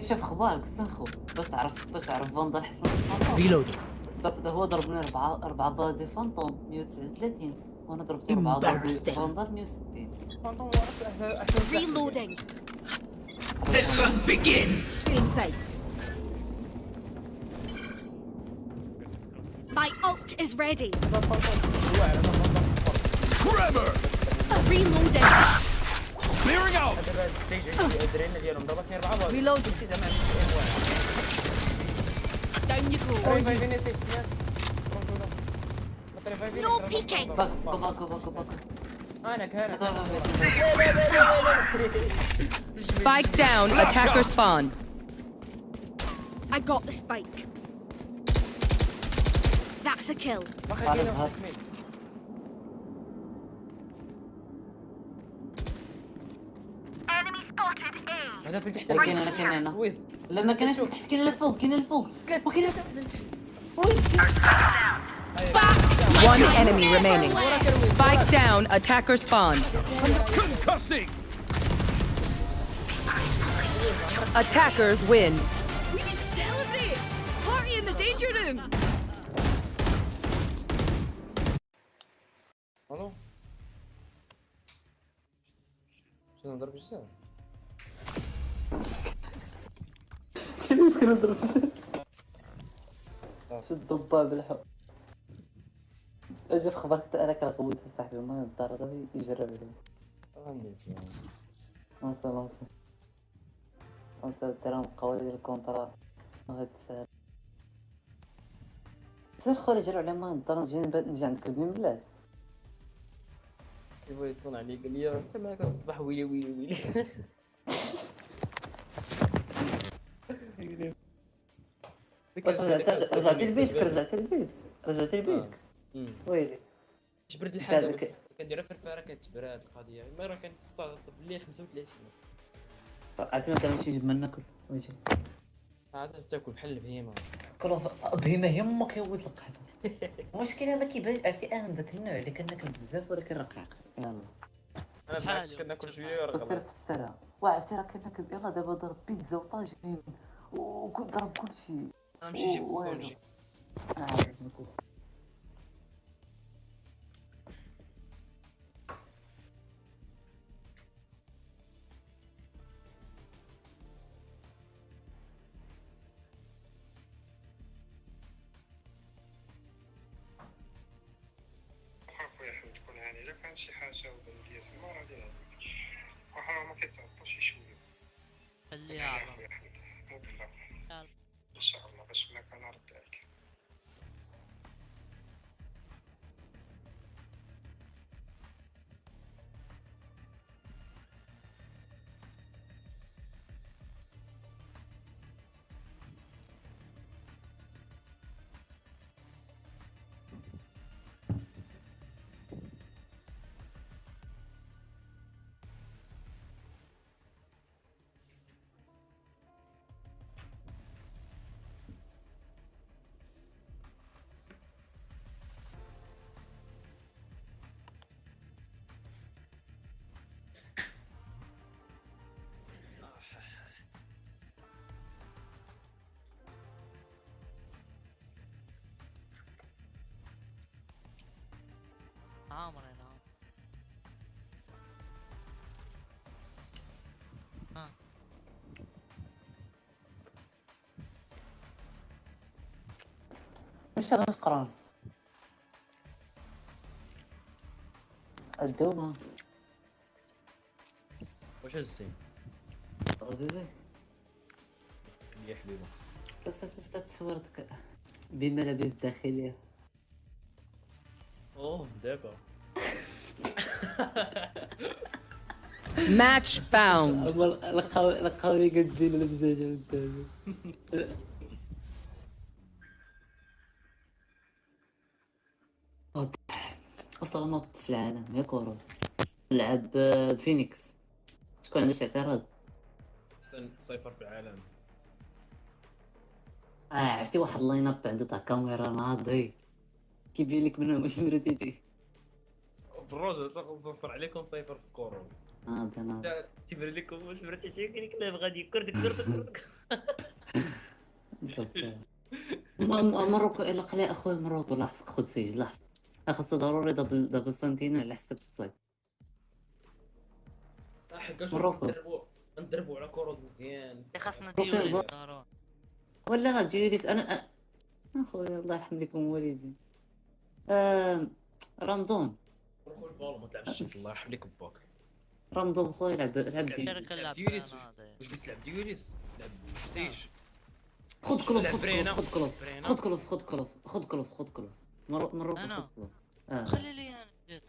شوف اخبارك استنخو باش تعرف فاندر حسن الفانتوم. Reloading. هو ضربني أربعة بلادي فانتوم 139 وانا ضربت 4 بلادي فاندر 160. فانتوم احسن Reloading. Feeling sight. My ult is ready. Tremor! Reloading. Clearing out! الادرينالين ديالهم ضربتني 4 بلاد Reloading. في زمان Down you go. No peeking. باك انا كهرب Spike down. Attacker spawn. I got the spike. That's a kill. Enemy spotted A. هذا في تحت كاين هنا ويز لا ما كاينش كاين لفوق One enemy remaining. Spike down. Attacker spawn. Concussing! Attackers win. We need to celebrate. Party in the danger room. الو شنو نضرب الجسم كاين مشكل نضرب شد الضباب بالحب اجي في خبرك انا كنقود صاحبي ما نضطر غير يجرب عليه غنمشي لانسي الدرهم قوي ديال الكونترا غاد سير خويا جرب عليه ما نضطر نجي عندك البن بلاد كيبغي يتصنع عليا قال لي انت مالك الصباح ويلي ويلي بس رجعتي لبيتك ويلي جبرت الحاجه كنديرها في الفاره كتجبر هاد القضيه المره كانت الصاص بالليل 35 مثلا عرفتي ما كنمشي نجيب ما ناكل ويجي عاد تاكل بحال البهيمه كلوف بهيمه هي امك يا ولد القحبه المشكله ما كيبانش عرفتي انا من ذاك النوع اللي كناكل بزاف ولكن رقيق يلا انا بالعكس كناكل شويه بصير ورقه في السرعه وعرفتي راه كناكل يلا دابا ضرب بيتزا وطاجين وكنت ضرب كلشي انا نمشي نجيب كلشي انا عارف ناكل تكون هاني الا كانت شي حاجه وبان ليا تما غادي نعمل واخا ما كيتعطوش شي شويه خليها على خويا حمد مو بالله يلا. ان شاء الله باش ملي كنرد عليك عامرنا واش تبغي نقرا الدوما واش هزين غادي يا حبيبه تصورتك بملابس داخليه اوه دابا Match found. لقاو لي قدين لبزاجه قدامي افضل ماب في العالم هي كورو. نلعب فينيكس. شكون عنده شي اعتراض؟ احسن سايفر في العالم. عرفتي واحد اللاين اب عنده تاع كاميرا ناضي كيبين لك منهم واش مرتيتي. بالروج تصر عليكم سايفر في كورو. ناضي لا تيبان لكم واش مرتي قال لك لا غادي يكردك مروكو الا قلي اخويا مروكو لاحظ خذ سيج لاحظ خاصة ضروري دبل سنتين على حسب الصيد. حق مروكو ندربوا على كورو مزيان. خاصنا نديرو ولا لا جيريس انا اخويا الله يرحم لكم والدي. رمضان روحوا الفالو ما تلعبش الله يرحم لك باك. رمضان خويا لعب ديوريس. واش بغيت تلعب ديوريس؟ لعب بسيج. خذ كلوف مروكو خذ كلوف. خلي لي انا جيت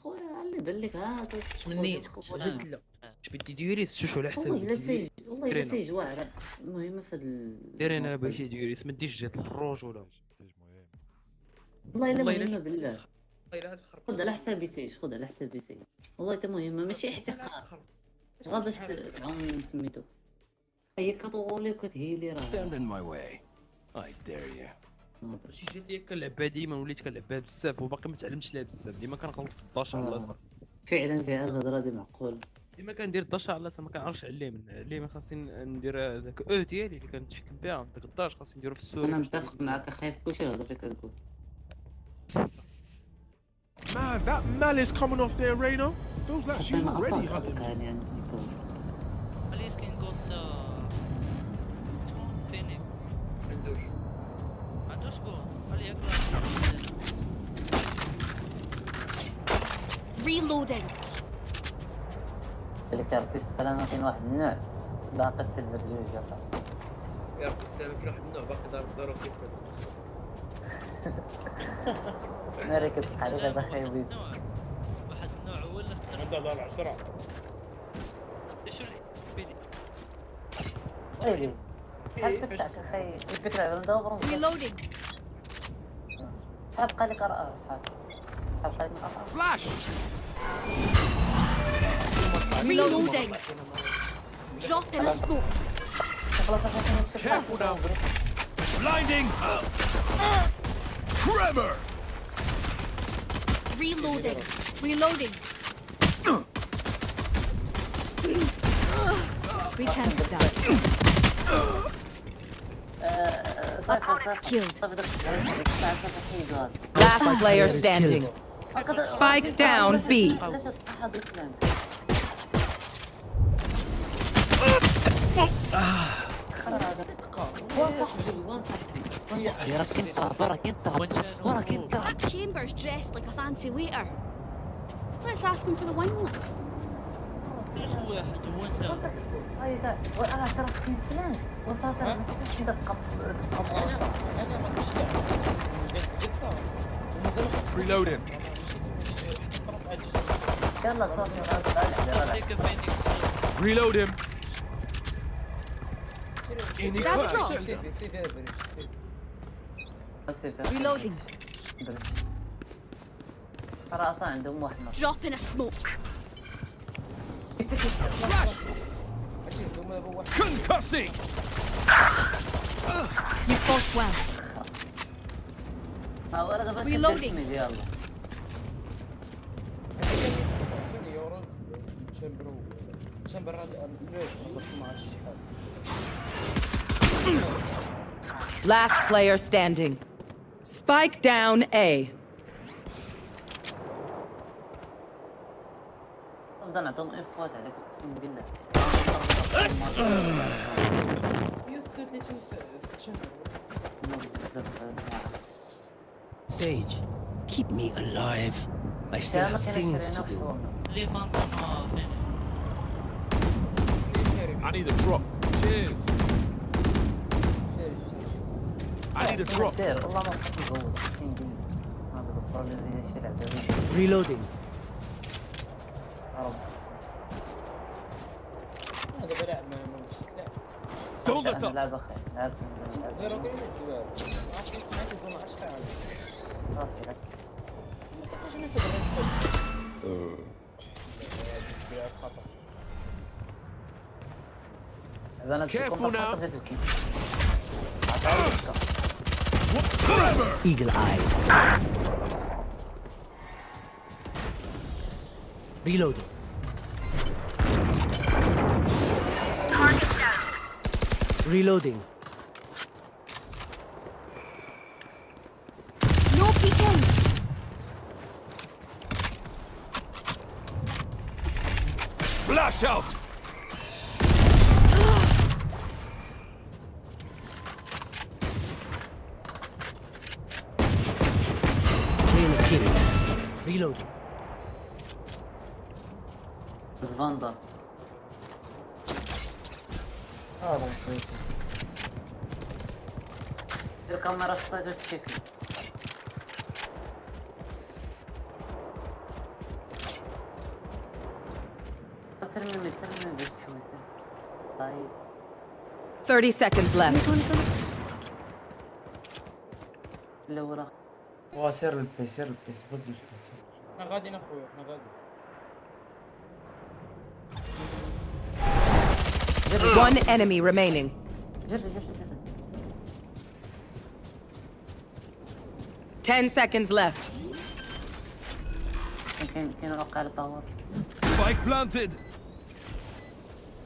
خويا اللي بان لك هذا تمنيت قلت لا اش بدي ديوريس شوشو على حساب والله الا سيج واعر. المهم في هاد دير انا بغيتي ديوريس ما ديش جات الروج ولا والله الا مهمه بالله. لا خذ على حسابي سيج والله حتى مهمه ماشي احتقار غير باش تعاون سميتو. هي كطولي وكتهيلي راه Stand in my way. I dare you. شي جيتي كنلعبها ديما وليت كنلعبها بزاف وباقي ما تعلمتش لها بزاف. ديما كنغلط في الداش على لاصه. فعلا فيها الهضره دي معقول. ديما كندير الداش على لاصه ما كنعرفش عليه خاصني ندير داك او ديالي اللي كنتحكم بها. داك الداش خاصني نديرو في السوري. انا متفق معك اخاي في كلشي الهضره اللي كتقول. Man, that malice coming off there, Reyna. Feels like she's already hunting. خلي سكين جوس فينيكس عندوش جوس خليه ياكل. Reloading. اللي كيربي السلامة كاين واحد النوع باقي السيلفر جوج يا صاحبي. يا ربي السلام كاين واحد النوع باقي ضارب زيرو كيف انا ركبت حالي هذا خايبيز. واحد النوع هو اللي انت على 10 ايش الفيديو ويلي شحال البيك تاعك اخي؟ البيك تاع ندور Reloading. شحال بقى لك شحال بقى لك Flash! Reloading. Drop in a smoke. Careful now. Blinding. Tremor. Reloading. We can't do that. Killed. Last player standing. Spike down B. That chamber's dressed like a fancy waiter. Let's ask him for the wine list. وانا اعترفت كاين فلان وصافي ما كنتش ندق Reloading. يلا صافي Reload him. In the Reloading. راسا عندهم واحد Drop in a smoke. Concussing. You fought well. Reloading. Last player standing. Spike down A. نعطيهم افوات عليك اقسم بالله. Sage, keep me alive. I still have things to do. I need a drop. Cheers. I need a drop. Reloading. Don't let up. لعبة خير لعبة زيرو كاين الجواز. عرفتي سمعت يقولوا 10 على. صافي لك. علاش انا كنت Careful now. Eagle eye. Reloading. Target down. Reloading. No peeking! Flash out! Really kidding. Reloading. زفاندا هذا مصيصي الكاميرا الصيد تشكل سلم من باش تحوي سلم طيب 30 seconds left. الاول سير البيس بقي البيس. احنا غاديين اخويا احنا غاديين. One enemy remaining. جرب 10 seconds left. كاين واقع الطاور Spike planted.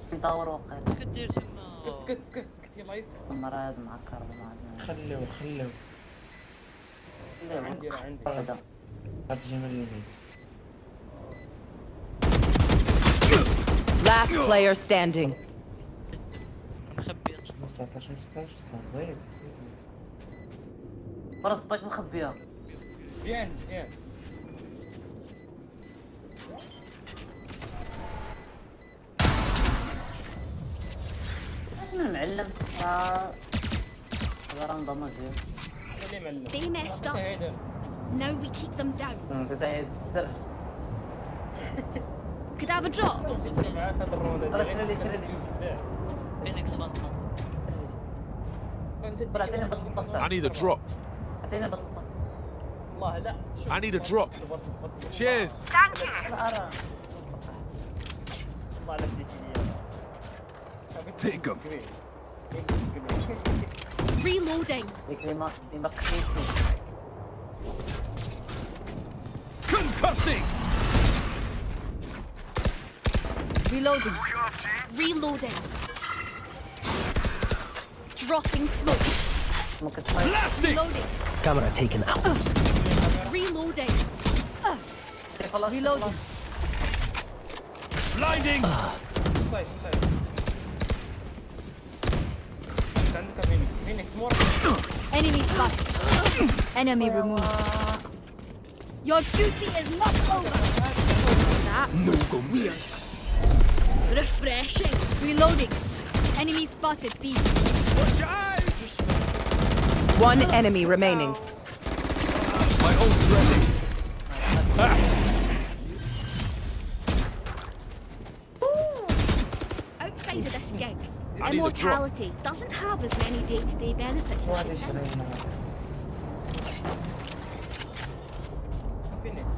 كاين طاور واقع كدير تما اسكت يلا يسكت. المرة هاد معكر ما خليو عندي غتجي من اليمين. Last player standing. مخبي 19 صنبيك. برا سبايك مخبيها. مزيان اش من معلم هذا راه نظام مزيان. They messed up. Now we keep them down. تدعي في السر. Could I have a drop? فينيكس فانتوم. عطيني بطل البسطة. I need a drop. عطيني بطل البسطة. والله لا. I need a drop. Cheers. Thank you. والله لا Take 'em. Reloading. Concussing. Reloading. Dropping smoke. Blasting. Reloading. Camera taken out. Reloading. Reloading. Blinding. سايد عندك فينيكس مور. Enemy spotted. Enemy removed. Your duty is not over. That No go weird. Refreshing. Reloading. Enemy spotted. B. Watch your eyes. One enemy remaining. My ult's ready. Outside of this gig, I need a drop. immortality doesn't have as many day-to-day benefits as you think. فينيكس.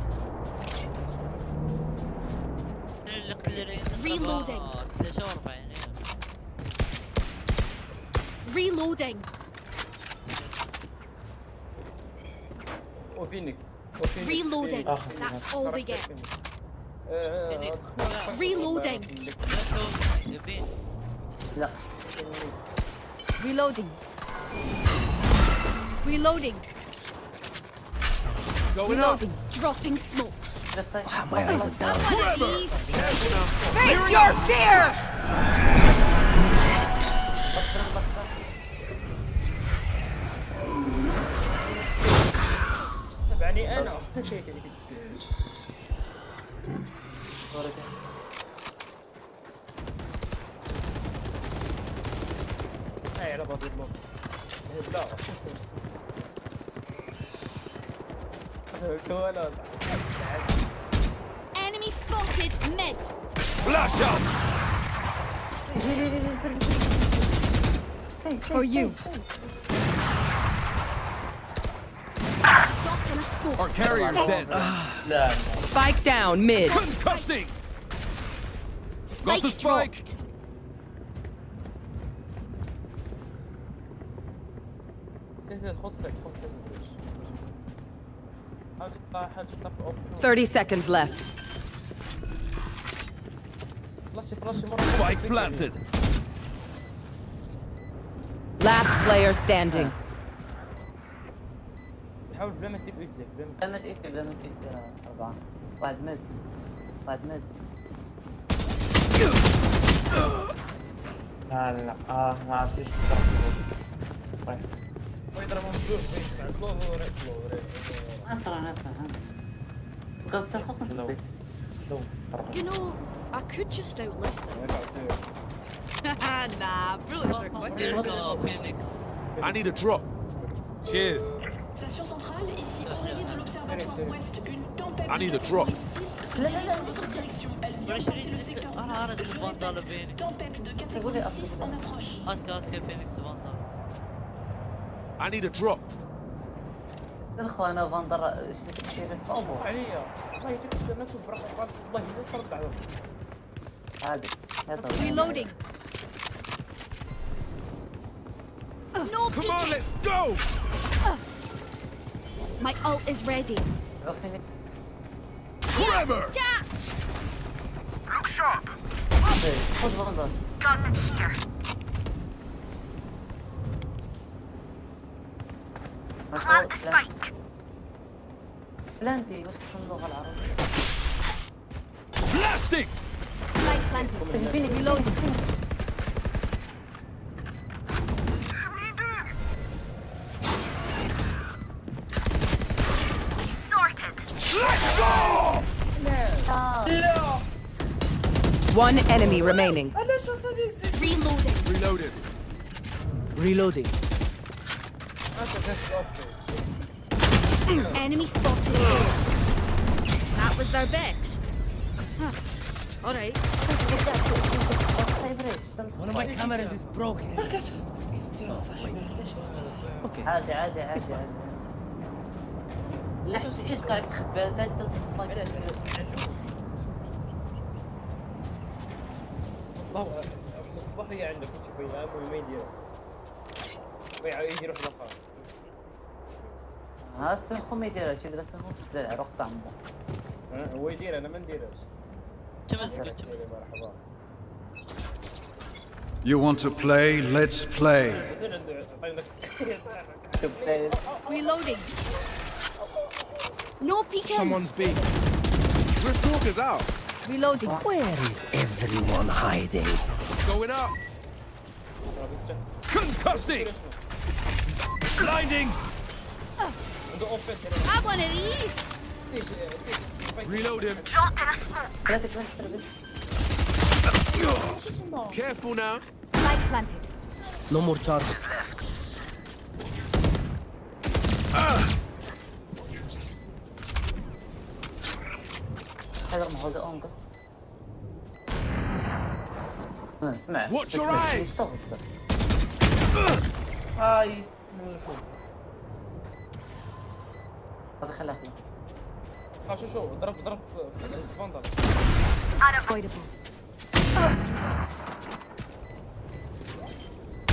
Reloading. Reloading. وفينيكس. Reloading. That's all they get. Reloading. لا. Reloading. Reloading. Reloading. Dropping smokes. My eyes are down. Face your fear! تبعني انا. هاي على بعض الموت. لا. Enemy spotted mid. Flash out. For you. Shot in a smoke. Our carrier's dead. لا Spike down mid. Concussing! Got the spike! سجل خذ سجل خذ سجل ليش؟ حاول تطلع في اوبن 30 seconds left. فلاش مرة Spike planted. Last player standing. حاول بلا ما تديك ايدك بلا ما تقتل 4 واحد مد لا لا ما عرفتش نضرب ويضرب مفتوح بيش على كلوف أسرع قصة خطة سلو You know, I could just outlive them. Nah, foolish are quick. There go, Phoenix. I need a drop. Cheers. Station centrale, ici au réveil de l'observatoire ouest, une tempête. I need a drop. لا ليش ولا شريت انا عارض الفاندال فينيكس. قولي أصلا اسكا فينيكس فاندال. I need a drop. استرخوا أنا فاندر شريف أبو عليا والله تكتب نكتب برقم والله لسه رد عليهم عادي Reloading. No Come on, peeking. let's go. My ult is ready. Trevor. Catch. Look sharp. خذ فاندر Gun here. Plant the spike. بلانتي واش كتفهم اللغة العربية Blasting! Spike planted. اجي فينيكس Sorted. Let's go. One enemy remaining. Reloading. Reloaded. Reloading. Enemy spotted. That was their best. Huh. All right. One of my cameras is broken. ما كاش خصك انت صاحبي علاش Okay. عادي ليش ايدك عليك تخبي هذا الصباك والله الصباح هي عندك تشوفي المهم ما يدير يديروا في الاخر ها السخو ما يديرهاش يدير السخو في العروق تاع عمو هو يدير انا ما نديرهاش مرحبا You want to play? Let's play. Reloading. No peeking. Someone's big. Rift Walker's out. Reloading. Where is everyone hiding? Going up. Concussing! Blinding! Have one of these. Reload him. Drop in a smoke. Careful now. Spike planted. No more charges. هذا hold it on اسمع Watch your eyes. هاي من الفوق هذا خلاه شو ضرب في السباندر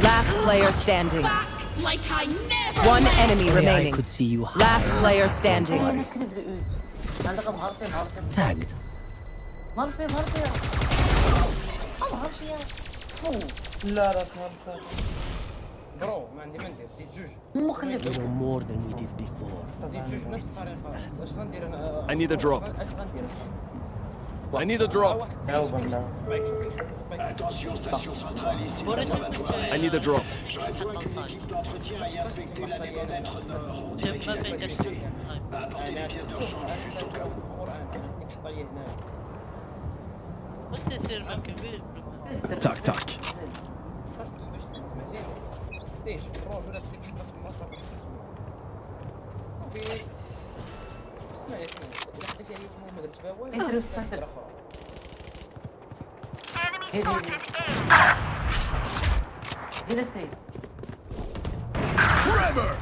Last player standing. Like I never. One enemy Only I remaining. could see you hide. Last player standing. عندك مهار فيها Tagged. مهار فيها لا راس ما فاتح برو ما عندي ما ندير ديت جوج مو خليك We know more than we did before. ديت جوج بنفس الطريقه اش غندير انا I need a drop. اش غندير I need a drop. I need a drop. وش تصير من كبير تاك تاك. هنا سيد Trevor!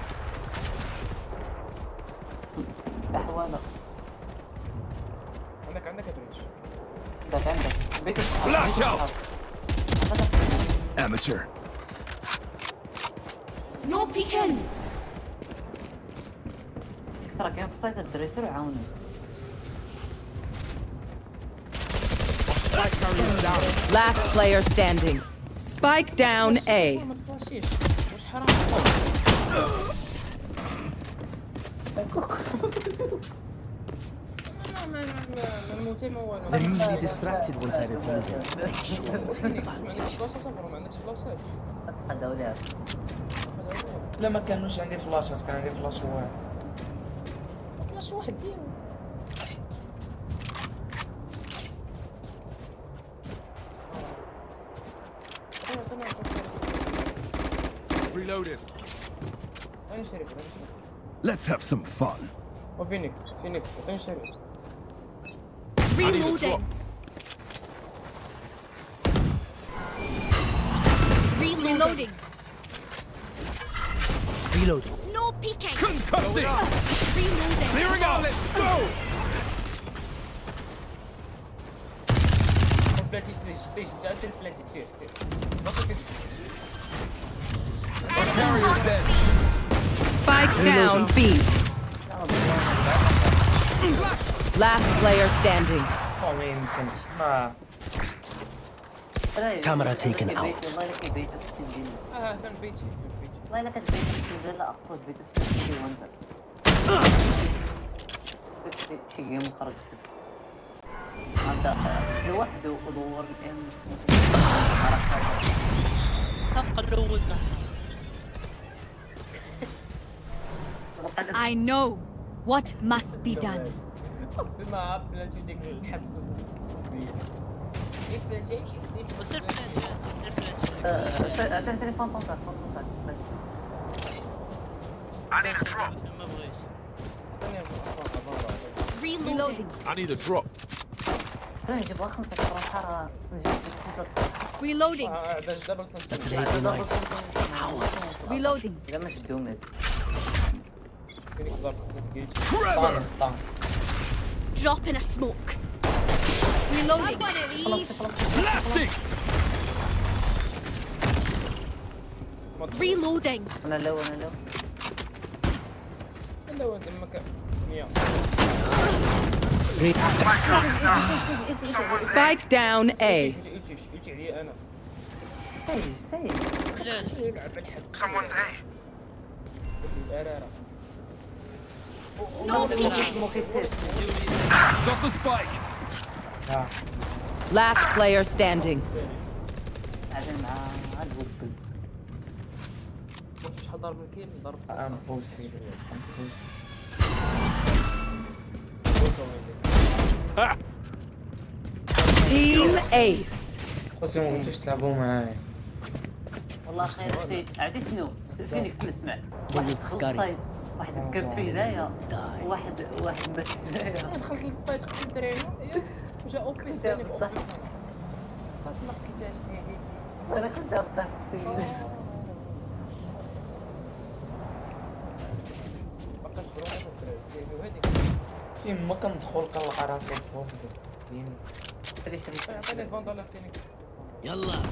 حواله. عندك يا بريتش. عندك Flash out! Amateur. No peeking! ترى كان في السايد الدريسر عاوني. Last player standing. Spike down A. ما تفاشيش واش حرام. They're usually distracted once I reveal them. لا ما كانوش عندي فلاشات، كان عندي فلاش واحد. فلاش واحد ديرو. Reloaded. أنا شريف. Let's have some fun. وفينيكس أنا شريف. Reloading! Reloading! Reloading. No peeking! Concussing! Reloading! Clearing out! Let's go! بلاتي سيج جالسين بلاتي سير. Carrier's dead. Spike down B. Last player standing. ما يمكنش ما. Camera taken out. والله لك البيت تسيب لي. كان بيتي. والله لك البيت تسيب لي. لا أقصد بيت تسيب لي وانت. شي جيم خرج. هذا لوحده ودور الام. سبق الأول ده. I know what must be done. بما بلاتي ديك الحبس. كيف بلاتي؟ وسير تليفون طنطا. ما بغيش. Reloading! I need a drop. نجيب 5 حارة. نجيب 5. Reloading! دبل Reloading! لما شدوم ستان. Drop in a smoke. Reloading! Blasting! Reloading! أنا لو لو دمك 100. Spike down A. يجي علي انا. سيج يلعب بالحبس. Someone's A. No peeking! Got the spike. Last player standing. شحال ضرب الكيل ضرب. بوسي. Team Ace. خوتي ما بغيتوش تلعبوا معايا. والله خير عرفتي شنو؟ فينيكس نسمع. واحد دخل الصيد، واحد كان في هنايا، واحد بس هنايا. دخلت للصيد قلت درينو وجا اوبي ثاني اوبي. ما لقيتهاش. انا كنت افتح فين ما كندخل كنلقى راسي بوحدي. عطيني الفوندال ثاني. يلا.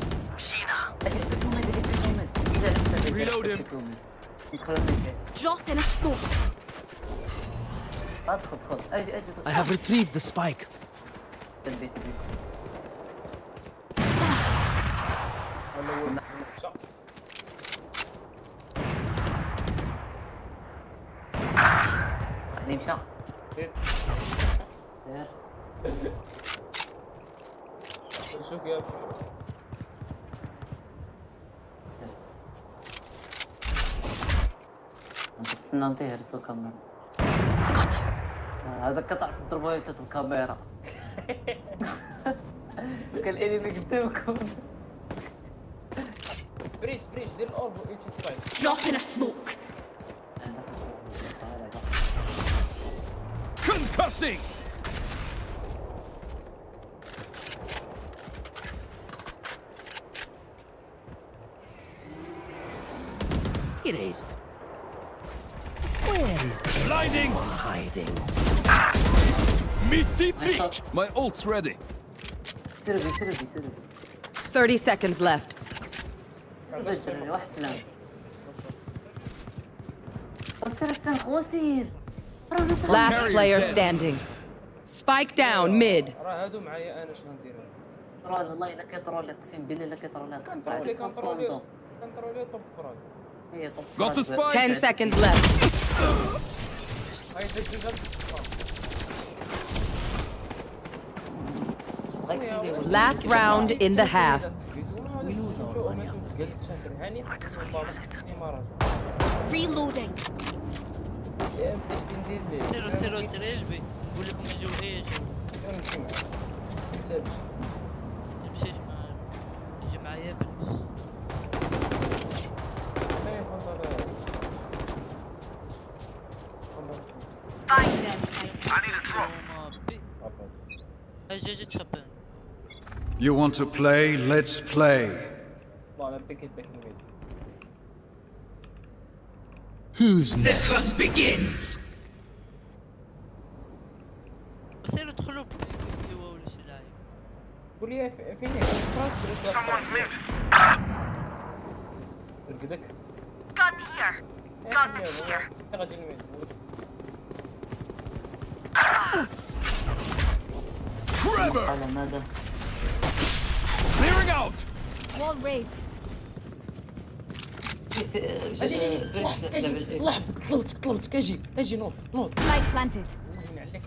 Reload him. Drop in a smoke. ادخل اجي I have retrieved the spike. البيت نمشى. شوف يا تستنى نطير الكاميرا. هذا قطع في التربويتات الكاميرا. كان الانمي قدامكم. بريش دير الاورب ويتش سبايك. Drop in a smoke. Concussing! Erased. Where There is Blinding! hiding. Meaty peak! My ult's ready. 30 seconds left. Last player standing. Spike down mid. راه هادو معايا انا اش غندير؟ ترى والله الا كيطرولي اقسم بالله الا كيطرولي كنترولي طب فراغ. هي طب Got the spike! 10 seconds left. هاي دجاجة Last round in the half. Reloading. سيروا الدريلبي نقول لكم ما جاوهاش نمشيش معاه يجي معايا بنس اجي تشبان. You want to play? Let's play. Who's next? Begins. سيروا دخلوا بليكوا ولا شي لاعب. قول لي فين راس بلاش واحد. رقدك. Gun here. Gun here. غادي الميد. Trevor! على ماذا؟ Clearing out! Wall raised. لحظة طلبتك اجي نوض. Light planted. الله عليك.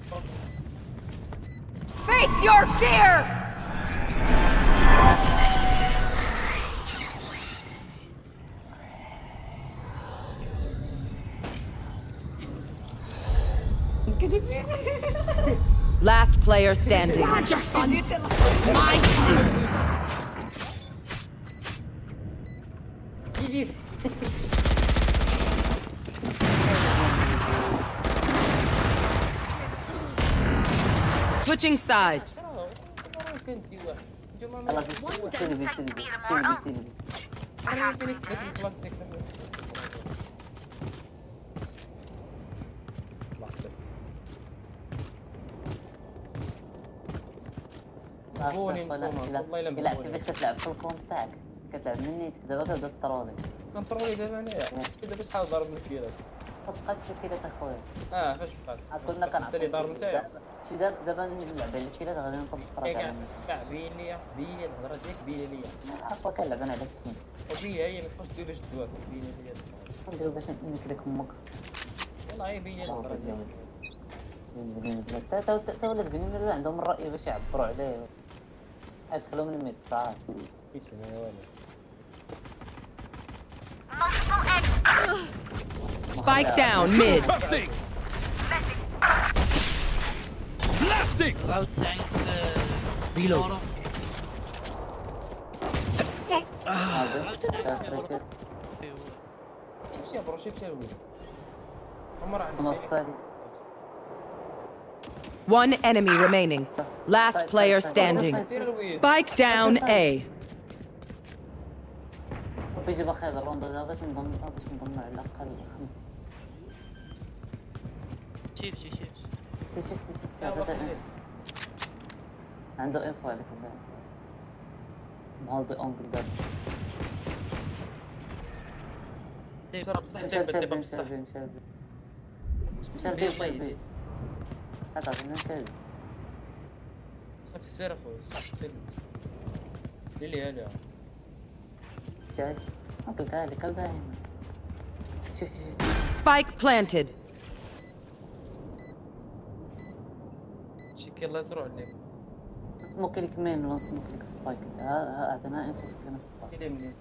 Face your fear! Last player standing. My turn. Switching sides. لا كيفاش كتلعب في الكون تاعك كتلعب من نيتك دابا كتبدا تطرولي كنطرولي دابا انايا دابا شحال ضربني كيلات ما بقاتش في كيلات اخويا فاش بقات كنا كنعرفوا اللي ضرب نتايا شي دابا نلعب على الكيلات غادي نطلب الفراغ كاع بين ليا الهضره ديالك بين ليا عفوا كنلعب انا على التيم وبيا هي ما تبقاش دير باش دوز بين ليا نديرو باش نكلك امك يلاه هي بين الهضره ديالك تا ولاد بنين اللي عندهم الرأي باش يعبروا عليه ادخلوا من الميت تعال كيفاش انا والو Spike down mid. Passing! Blasting! 94 Reload. شفتي يا برو شفتي الويز عمر عندي نص One enemy remaining. Last player standing. Spike down A. بيجي بخير الروند هذا باش نضم على الاقل 5 شفتي عنده انفو عليك مهالدي اونجل دابا مشى بي هذا غير صافي سير اخويا سير لي هذا جاي قلتها لك باين شفتي Spike planted. شكل الله يزرع عليك سموك لك مين ولا سموك لك سبايك اعطينا انفو في كان سبايك الى منين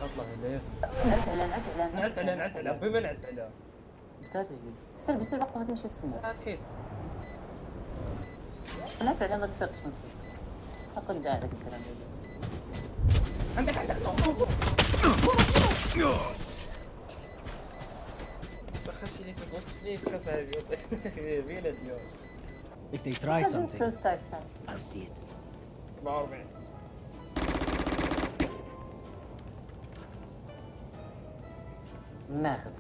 اطلع عليه نعس بما نعس عليها بتاع تجلي سير باقي ما تمشي السما تحيت نعس على ما تفيقش اكون داع هذاك الكلام عندك خشي لي في الوسط ليه كسر بينا اليوم If they try something, I'll see it. 44 ماخذ.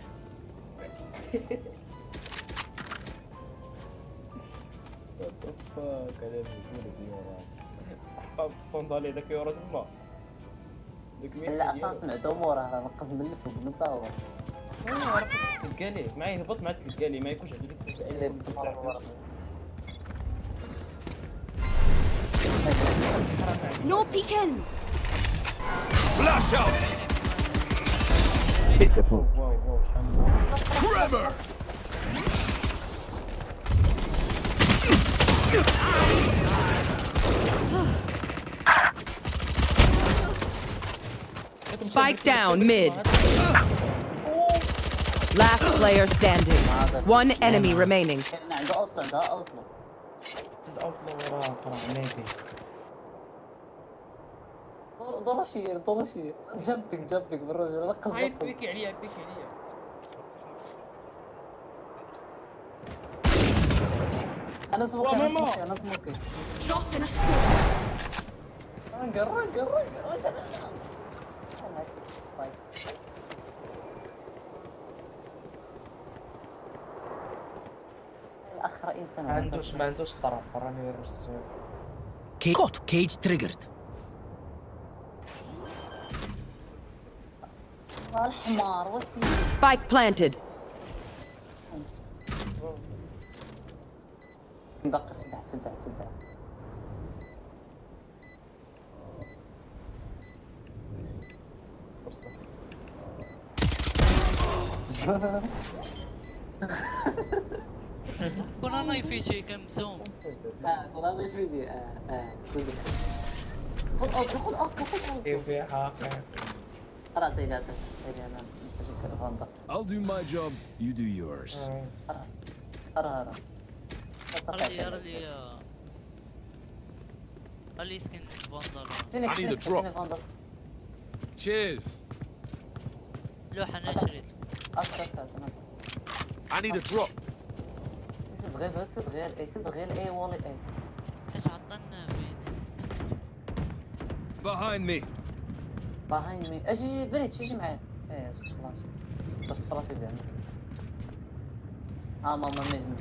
فاك هذا بيقول ديورات حطام صندالي داك يورا تما داك 100 لا اصلا سمعتو موراه رقص من الفوق من الطاوله. رقص تلقى ليه معايا هبط مع تلقى ليه ما يكونش على ديك الساعه. No peeking! Flash out! Trevor! Spike down mid. Last player standing. One enemy remaining. عنده اوتلا عنده اوتلا. عنده اوتلا وراه فرع ميبي. دور شير جنبك بالرجل رقص. هاي بيكي عليا بيكي عليا. انا سموكي Drop in a smoke. قرب الاخ رئيس ما عندوش طرف راني الرسول. Cage triggered. الحمار وسيم. Spike planted. بقى في تحت. كنا نايفي شي كم زوم. كنا نايفي خذ اوت. يبيعها. خلاص انا مش فاندا. I'll do my job, you do yours. رلي سكن فاندال. I need a drop. Cheers. لوحة انا شريت. I need a drop. سد غير اي والله اي. ايش عطلنا Behind me. اجي بريتش اجي معايا. ايه باش تفلاش زعما. ماما مين.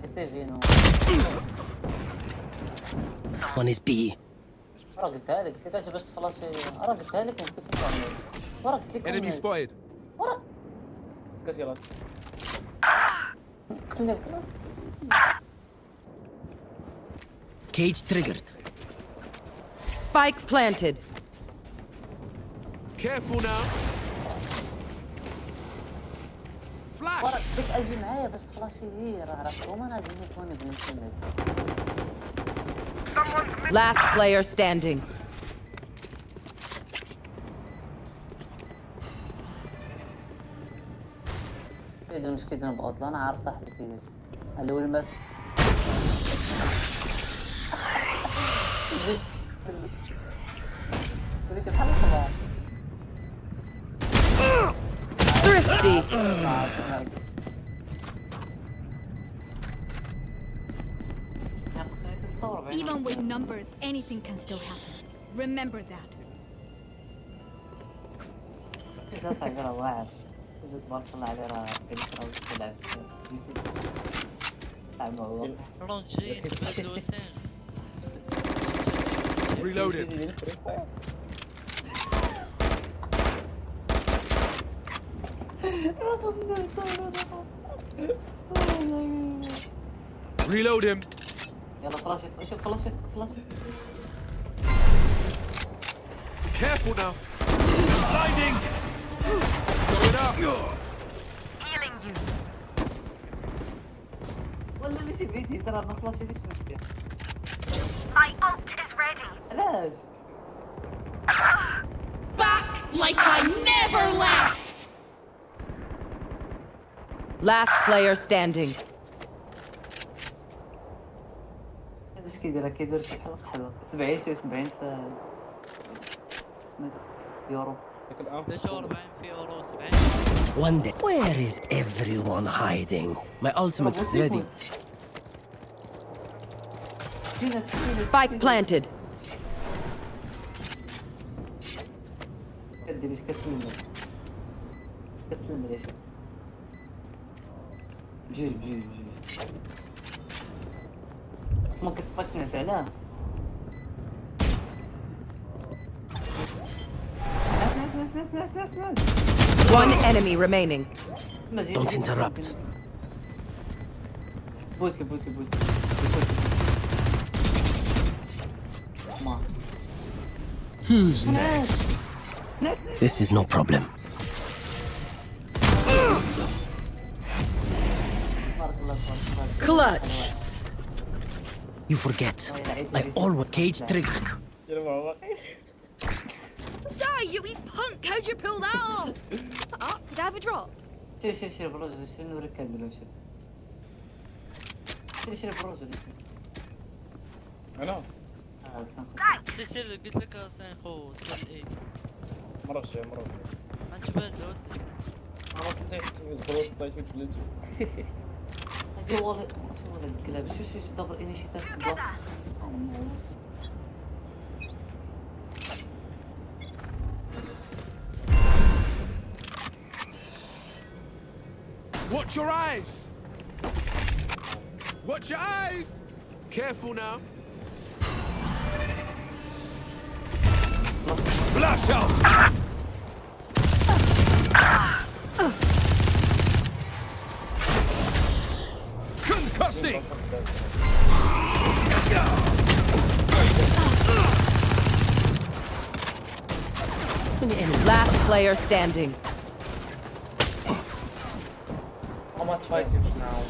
سيفينو. One is B. راه قلتها لك باش تفلاش. راه قلتها لك وقلت لك وراه قلت لك. Enemy spotted. وراه سكاش يلاص. قتلني بكره. Cage triggered. Spike planted. Careful now. Flash. وراه قلت لك اجي معايا باش تفلاشي. راه عرفتهم انا غادي نكون بنسمي. Last player standing. كيدير مش كيدير بأوطلا. انا عارف صاحبي كيدير. الاول مات. وليت بحال الخبار. Thrifty. Even with numbers, anything can still happen. Remember that. جالس على واحد. تبارك الله عليه راه بنت تلعب في سي. فرونشي تبدلو سين. Reload him. Reload him. يلا فلاش. Careful now. Blinding. Going up. Healing you. ولا ماشي فيدي ترى ما فلاشيتيش مشكل. My ult is ready. علاش؟ Back like I never left! Last player standing. اش كيدير شي حلقة حلوة. 70 في سميتو يورو. داك 40 في يورو 70. One day. Where is everyone hiding? My ultimate is ready. Spike planted. كدير اش كتسلم لي شي بجوج اسمك سباك نعس علاه ناس One enemy remaining. Don't interrupt. بوت ما Who's next? This is no problem. Clutch. You forget. I always cage trigger. Sorry, you wee punk! How'd you pull that off? Oh, could I have a drop? شيل بالرجل شيل نوريك كنديرو شيل بالرجل انا سير قلت لك اصلا خو سير ايه مرة جاي ما نشبه دوس انا كنت خلاص السايت في بلوتو هادي والله ماشي ولا الكلاب شو دبر انيشيتيف في البلاصه Watch your eyes! Watch your eyes! Careful now. Flash out! Concussing! Last player standing. ما تفايزي وش نعاود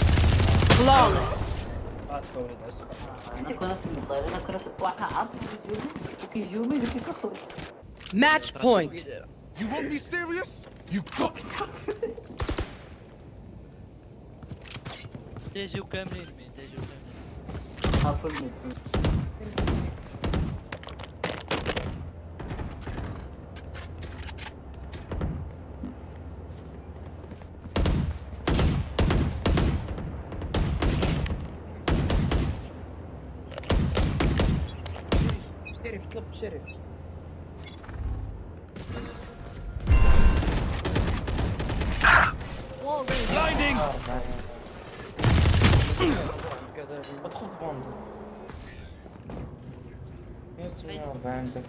Flawless. انا كنا في المضير انا كنا في واحد عارف وكيجيومي وكيسخروا Match point. You want me serious? You got تيجيو كاملين مين تيجيو كاملين عارف الميد شرف blinding! ادخل بوندو 148 داك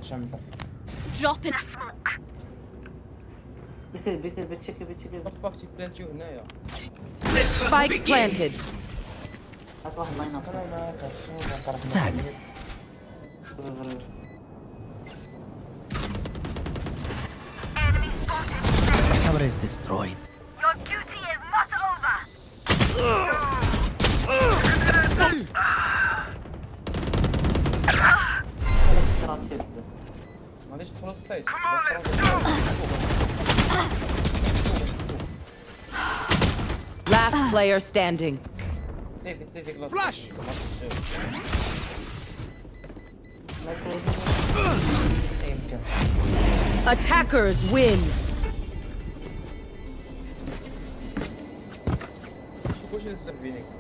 شمبر Drop in a smoke. بيصير بتشكي فاك تي بلانتيو هنايا Spike planted. هاك واحد لاين اب انا معاك تقريبا Tag. Enemy spotted. Camera is destroyed. Your duty is not over. معليش تدخلوا السايت Last player standing. سيفي كلاس Flash! Attackers win. واش اللي دار فينيكس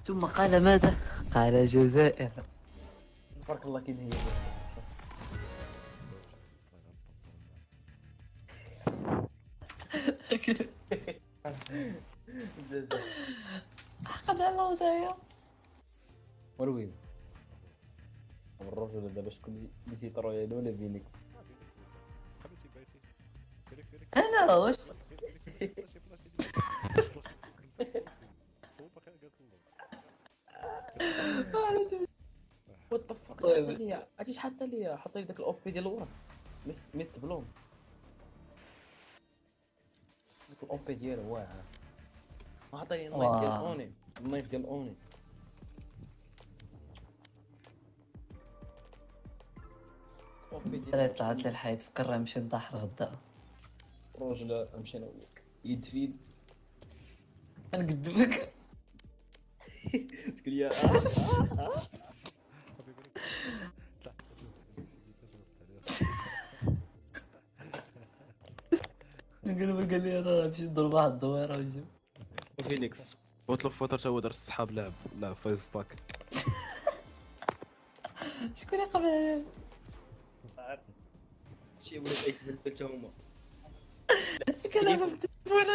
ثم قال ماذا؟ قال جزائر تبارك الله كي هي قد الله وزايا ورويز الرجل دابا شكون اللي تيطرويا ولا فينيكس انا واش وات ذا فاك عرفتي شحال حتى ليا حط لي داك الاوبي ديال الورا ميست بلوم داك الاوبي ديالو واعر ما عطاني النايف ديال اوني النايف ديال اوني انا طلعت للحي تفكر راه مشي نضحر غدا الراجل مشى انا يد في يد نقدم لك تقول لي قال لي انا نمشي نضرب واحد الدويره ونجيب فينيكس وطلب فترة تو دار الصحاب لعب 5 ستاك. شكون اللي قبل عليه؟ عرفت شي ولاد ايت بالبل تا هما كنلعب في التليفون.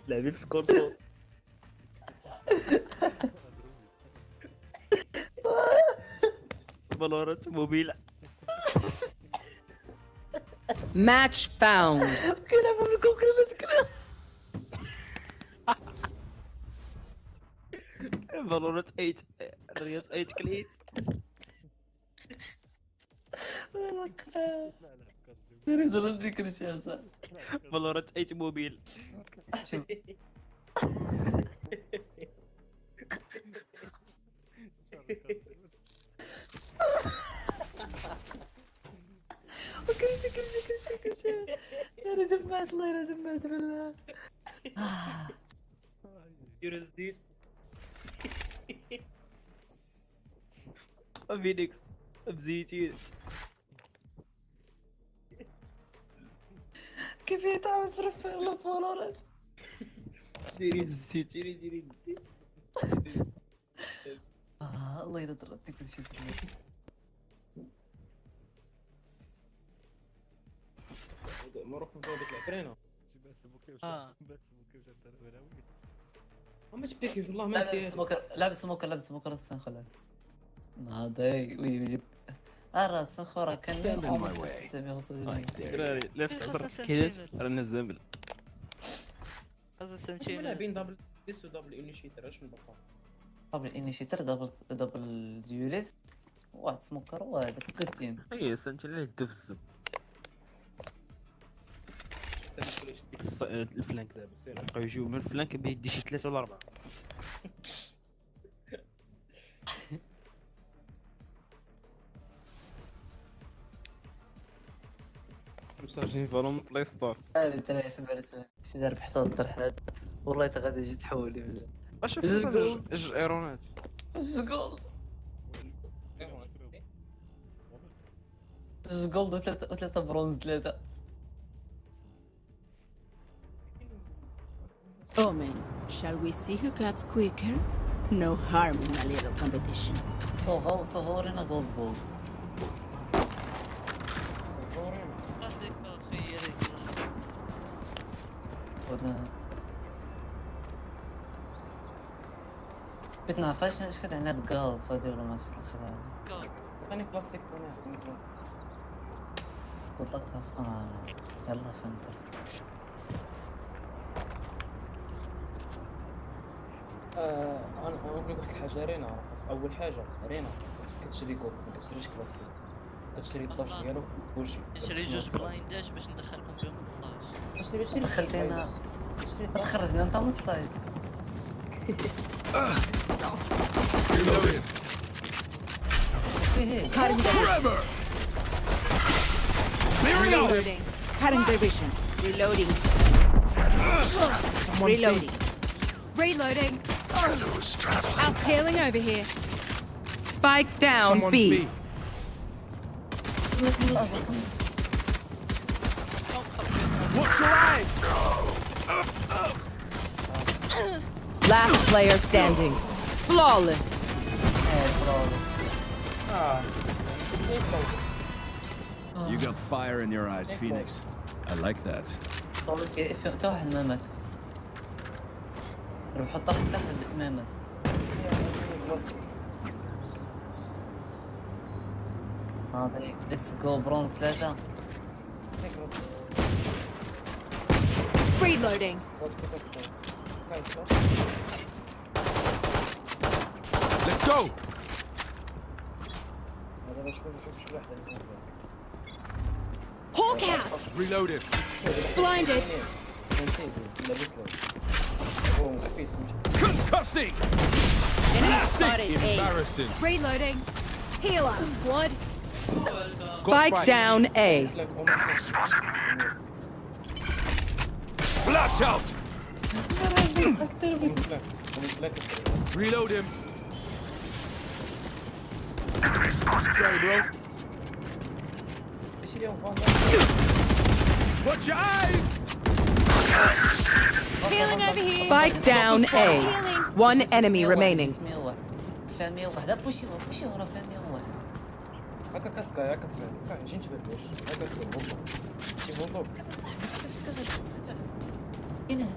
لاعبين في الكونسول. فالورانت موبيل. Match found. كنلعبوا في الكوكب كذا. فالورانت 8 رياض 8 كليت. نريد نديك الشاشة. فالورانت 8 موبيل. كل شيء يا دمعت الله يا دمعت بالله. يورز ديس. فينيكس بزيتين. كيف يتعود في رفع فالورانت؟ ديري الزيت ديري الزيت. الله ينطر كل شيء. نروح نفوت العفرينه. ما تبكيش والله ما لابس سموكر السنخله هذا وي الراس سنخوره كان دراري لفت عصر كيلت رانا الزمل. هذا سنتين لاعبين دبل ديس ودبل انيشيتر. اش نبقى دبل انيشيتر دبل ديوليس واحد سموكر وهذاك كتيم. اي سنتين اللي تفزم الفلانك دابا سير بقاو يجيو من الفلانك بيدي شي 3 ولا 4. مسارجين فالون بلاي ستور. هذا ترى اسمع شي دار بحث الطرح هذا والله غادي تجي تحول لي ولا اشوف جوج ايرونات جولد جولد وثلاثة برونز 3. Omen, shall we see who cuts quicker? No harm in a little competition. صوفا ورينا جولد راسك اخي يا رجال. بغيت نعرف اش كتعني هاد الكالف هادي ولا ماشي الخرا. عطيني بلاستيك عطيني بلاستيك. قلت لك يلا فهمت. انا نقول لك الحاجه رينا اول حاجه رينا كتشري كوس ما كتشريش كلاسيك. كتشري الطاش ديالو وجهي نشري جوج بلايندات باش ندخلكم فيهم الصاج. دخلتينا تخرجنا انت من الصيد. Reloading. Cutting their vision. Reloading. Reloading. Reloading. Out healing over here. Spike down B. Watch your eyes! Last player standing. Flawless. You got fire in your eyes, Phoenix. I like that. خلاص تا واحد ما مات. روح حط حتى واحد ما مات. هذا ليتس جو برونز 3. Reloading. Let's go! Hawk out. Reloaded. Blinded. Concussing! Enemy spotted A. Embarrassing. Reloading. Heal up, squad. Spike down A. Flash out! Reload him. Sorry, bro. Watch your eyes! Healing over here. Spike down A. One enemy remaining. 101 بوشي ورا 101 هكا كاسكاي سكاي ماشي نتبدلوش هكا كل شي بوندوك اسكت صاحبي اسكت كاين هنا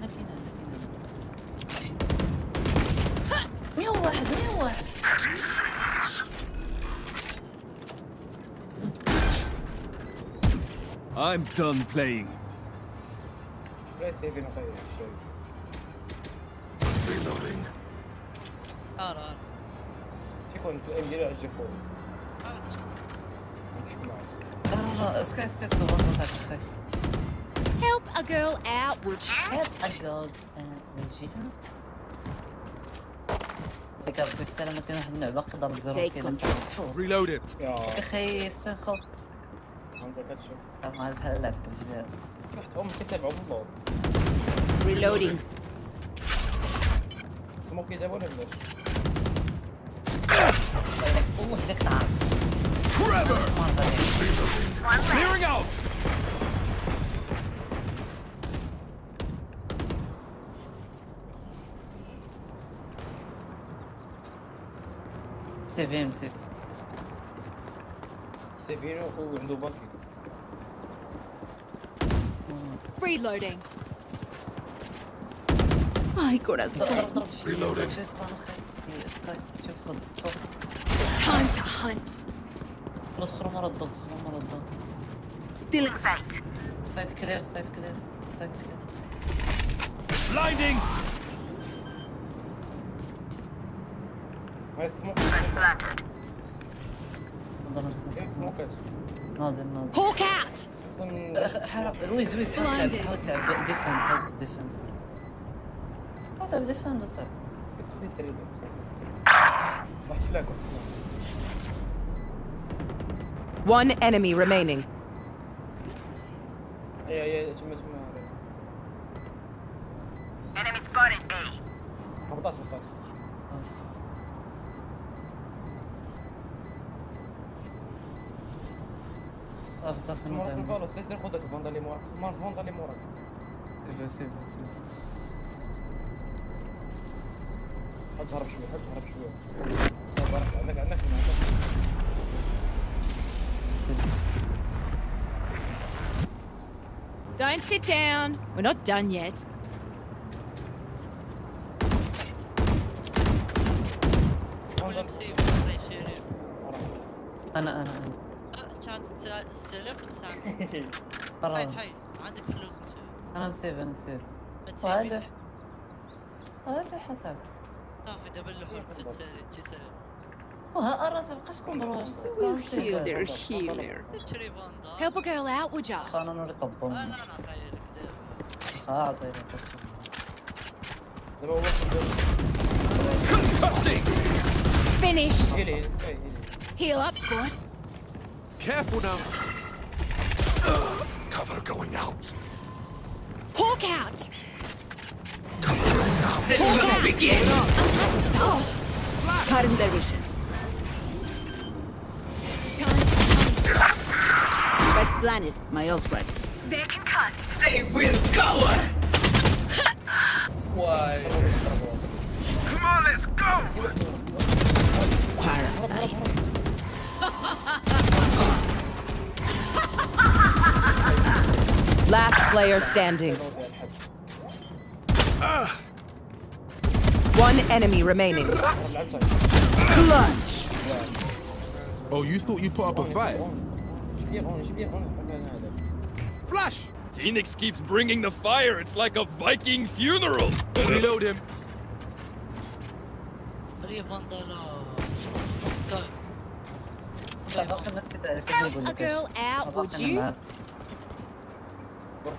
101 I'm done playing. لا سيفي نطير Reloading. انا تيكون الام ديالي على الجفون اسكت والله تاع الخير Help a girl out, would you? Help a girl would you? لك ربي السلامة كاين واحد اللعبة قدر بزرو كاين Reloaded. اخي السخو انت كتشوف هذا بحال لعب بزاف واحد كيتابعوا باللور Reloading. سموكي دابا ولا بلاش والله لك تعرف Clearing out. سيفين سيفينو وعنده باكي Reloading. My corazón. ضرب شي سطان اخي سكاي شوف خذ Time to hunt. دخلوا مرة الضوء Still excited. سايد كلير Blinding. ما يسموك نضل نسمع سموكات ناضل Hawk out. حرام رويز حاول تلعب ديفند حاول تلعب ديفند صاحبي بس خلي الدري صافي واحد فلاكو One enemy remaining. يا تما Enemy spotted A. هبطات صافي نفالو سير خذ داك الفوندا اللي موراك الفوندا اللي موراك سيف حاول تهرب شويه صافي بارك عندك Don't sit down. We're not done yet. انا كانت تسلف وتسامح. هاي عندك فلوس انا مسيف تسامح. هلا حسب صافي دابا اللحوم تسلف. وها اراس بقاش كون بروش Heal their healer. تشري فاندا. Help a girl out, would ya? خانا نوري طبون انا نعطيها لك دابا. خاطر دابا هو Finished. هيلي سكاي Heal up, squad. Careful now. Cover going out. Hawk out. The hunt begins. Cutting their vision. Time to hunt. Spike planet, my ult ready. They can cast. They will cower. Why? Come on, let's go. Parasite. Last player standing. One enemy remaining. Clutch. Oh, you thought you put up a fight? Flash! Phoenix keeps bringing the fire. It's like a Viking funeral. Reload him. تشري فاندا لا سكاي. Help a girl out, would you?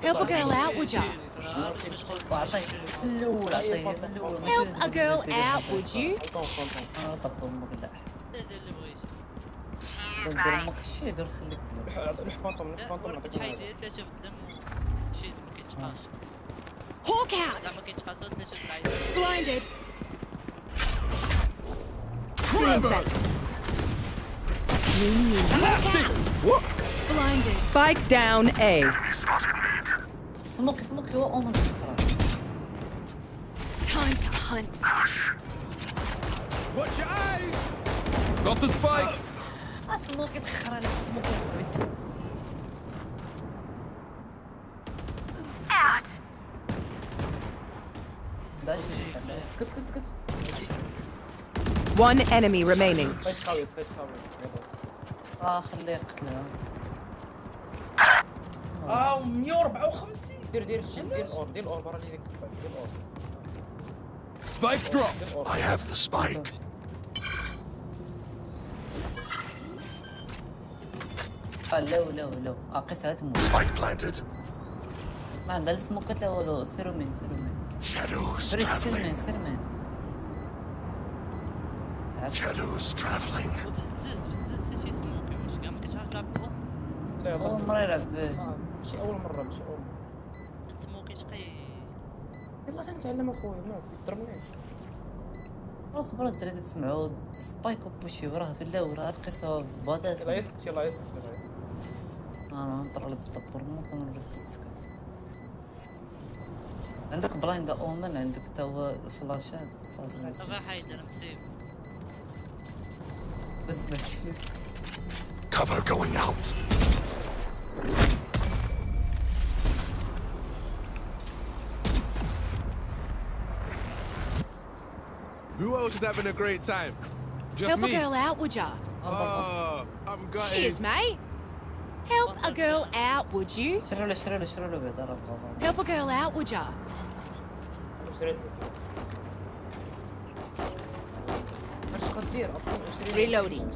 Help a girl out, would ya? Help a girl out, would you? اللي بغيتي. دير امك الشي دير خليك روح فانتوم ورك تحيدي تلاش الدم شي ما كيتقاش. Hawk out. لا ما كيتقاش تلاش العين. Blinded. Hawk out. What? Blinded. Spike down A. سموكي هو اومن Time to hunt. Watch your eyes! Got the spike! سموكي تخرى لك سموكي زبدتو كس One enemy remaining. سايت قوي خليه يقتلها 154 دير دير الاور برا لي ديك السبايك دير الاور Spike drop! I have the spike. لو قيسها تموت Spike planted. ما عندها السموك له سيرو من Shadows بريك traveling. سيرمن Shadows traveling. بزز شي سموكي مش كاع ما كنتش عارف تلعب لا أول مرة يلعب ماشي اول مره سموكي شقي يلا تنتعلم اخويا ما يضربنيش صبر الدراري تسمعوا سبايك وبوشي وراه في اللور هاد القصة في بادات يلا يسكت انا نطلع لك الدبر ممكن نوريك اسكت عندك بلايند اومن عندك تا هو فلاشات صافي طبعا حيدر مصيب بس ما كيفاش Cover going out. Who else is having a great time? Just Help me. a girl out, would ya? Oh, I'm gutted. Cheers, mate. Help a girl out, would you? شروا له بعدا راه Help a girl out, would ya? اش غدير Reloading.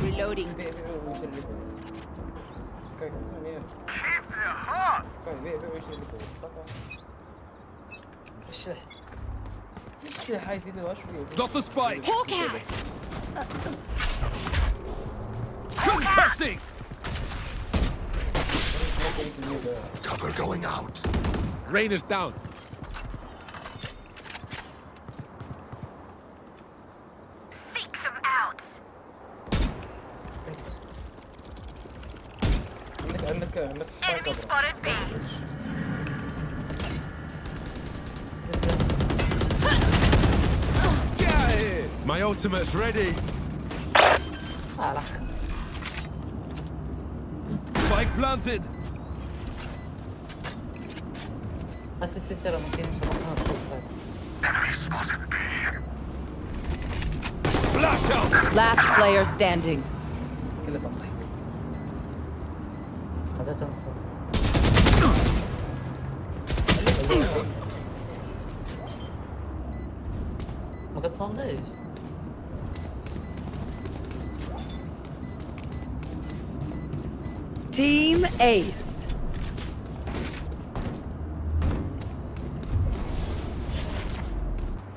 Reloading. سكاي كسمعني سكاي بيع ويشري لك صافي الشح يزيدوها شويه Got the spike! Hawk out. Concussing! Cover going out. Rain is down. Seek them out. عندك سبايك Enemy spotted B. Get out of here. My ultimate's ready. Spike planted! سي راه ما كاينش راه القصة Enemy spotted B. Flash out! Last player standing. كلها صح هذا تنصر ما كتصنديش Team Ace.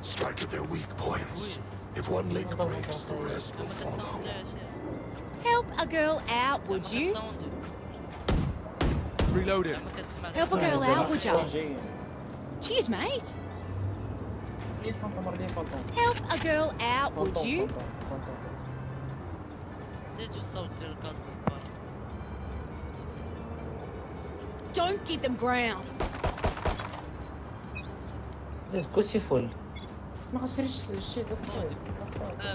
Strike at their weak points. If one link breaks, the rest will follow. Help a girl out, would you? Reloaded. Help a girl out, would ya? Cheers, mate. ليه فانتوم ليه فانتوم Help a girl out, would you? ليه الصوت الكاسك Don't give them ground. زيد كلشي فل ما خسرش الشيء ده صغير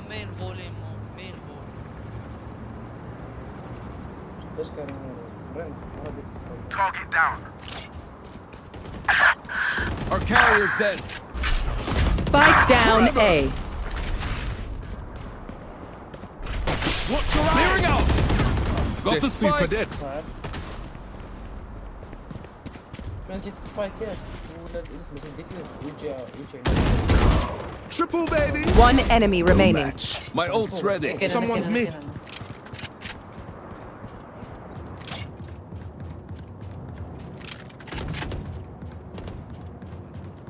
مين فوليوم مين باش كان رن هذا السبايك Target down. Our carrier's dead! Spike down A. Watch your clearing out! Got the They're super spike! dead. فهمتي السبايكات ولا اسمه الديفيوز يجي Triple, baby. One enemy remaining. My ult's ready. Someone's mid.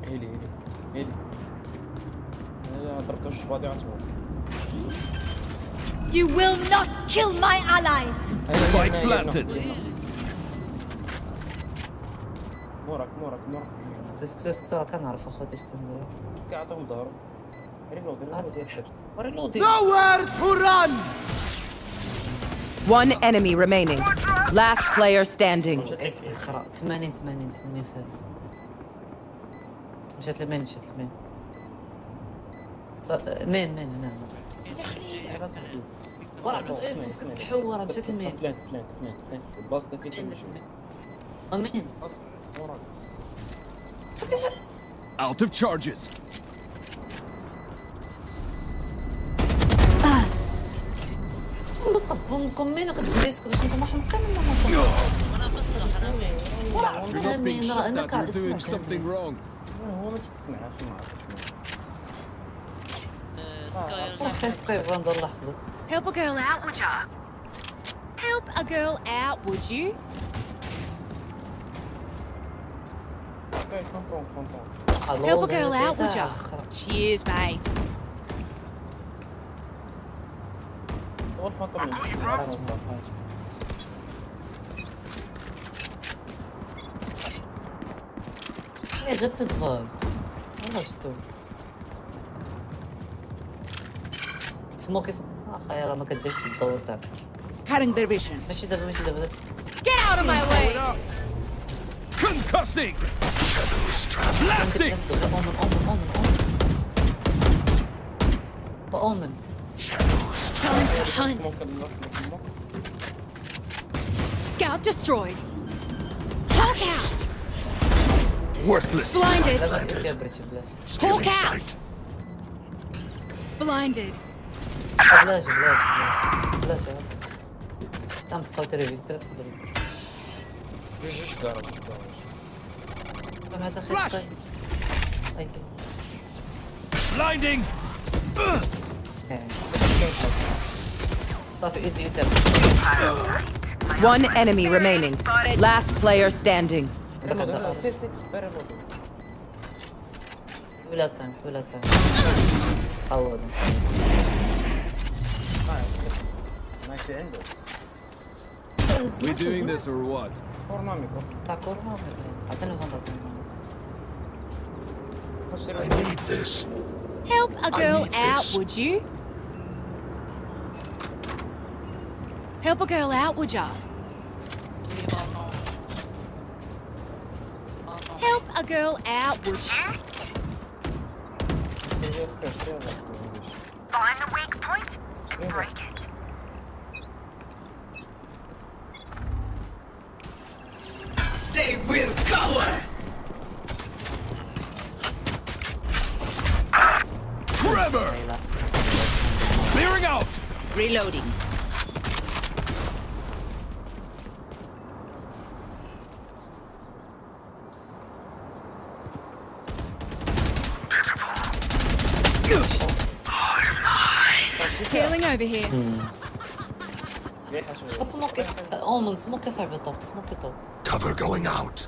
هيلي انا ضربت الشواطئ عتموت You will not kill my allies. Spike planted! موراك سكت راه كنعرف اخوتي اش كندير كيعطيهم ظهرو ريلودي Nowhere to run. One enemy remaining. Last player standing. اخرى 80 فهم. مشات لمين مين انا ورا فسك تحور مشات لمين فلان الباص ده فيه مين مين Out of charges. طبونكم مين كتبليسكو باش نكون محمقين ولا ورا فهمين راه انا قاعد اسمع something wrong. هو ما تسمعش ما واخا سقي فندر الله يحفظك. Help a girl out, would ya? Help a girl out, would you? Help a girl out, would ya? Cheers, mate. هو الفانتوم يا جبت فال والله شتو سموكي اخا راه ما كديرش الدور تاعك. Cutting their vision. ماشي دابا Get out of my way! Concussing. Blasting. Omen. Time to hunt. Scout destroyed. Hawk out! Worthless. Blinded. Hawk Stealing out! sight. Blinded. بلاش تنبقاو تريفيستر تقدر سامع سخيف Blinding. صافي ايدي One enemy remaining. Last player standing. ولا تايم عوض ماشي عنده We doing this or what? تاع كورونا عطيني فندق I need this. Help a girl need out, this. would you? Help a girl out, would ya? Help a girl out, would you? Find the weak point and break it. They will cower! Trevor. Clearing out. Reloading. Healing over here. سموكي اومن سموكي صعب توب سموكي توب Cover going out.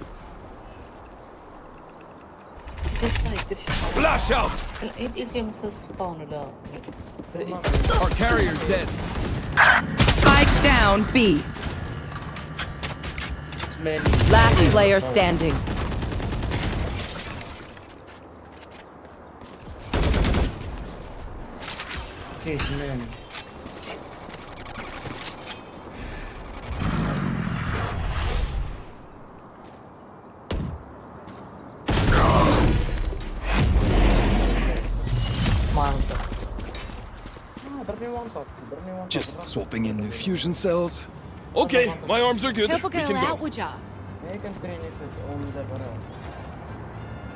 Flash out. يلقى مثل سباون ولا Our carrier's dead. Spike down B. Last player standing. Just swapping in new fusion cells. Okay, my arms are good. Help a We girl can out, go. would ya?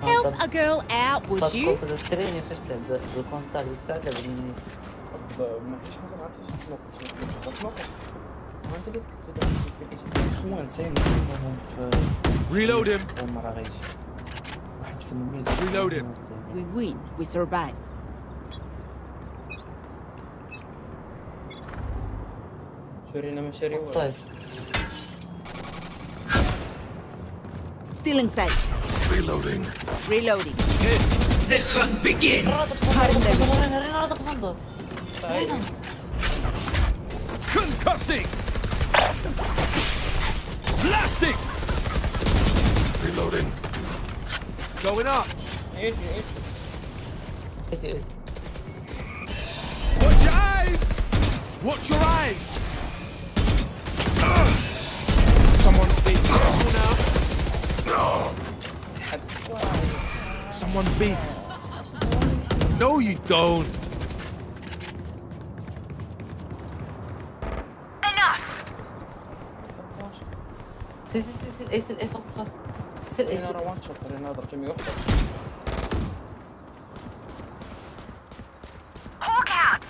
Help Help a girl out, would you? تريني فاش لعب بالكونتاكت ساعة لعب مني ما فيش مثلا عرفتش اسمك ما انت اللي تكتب اخوان نسيبهم في Reload him. المرة غيجي 1% Reload him. We win. We survive. شورينا مشاريع اوفسايد Still in sight. Reloading. Reloading. The hunt begins. رينا رادك فندق Concussing. Blasting. Reloading. Going up. ايدي Watch your eyes. Watch your eyes. Someone's B. No, you don't. Enough! سيل اي فاست سيل اي راه وان شوت رينا ضربتهم يوحدة. Hawk out!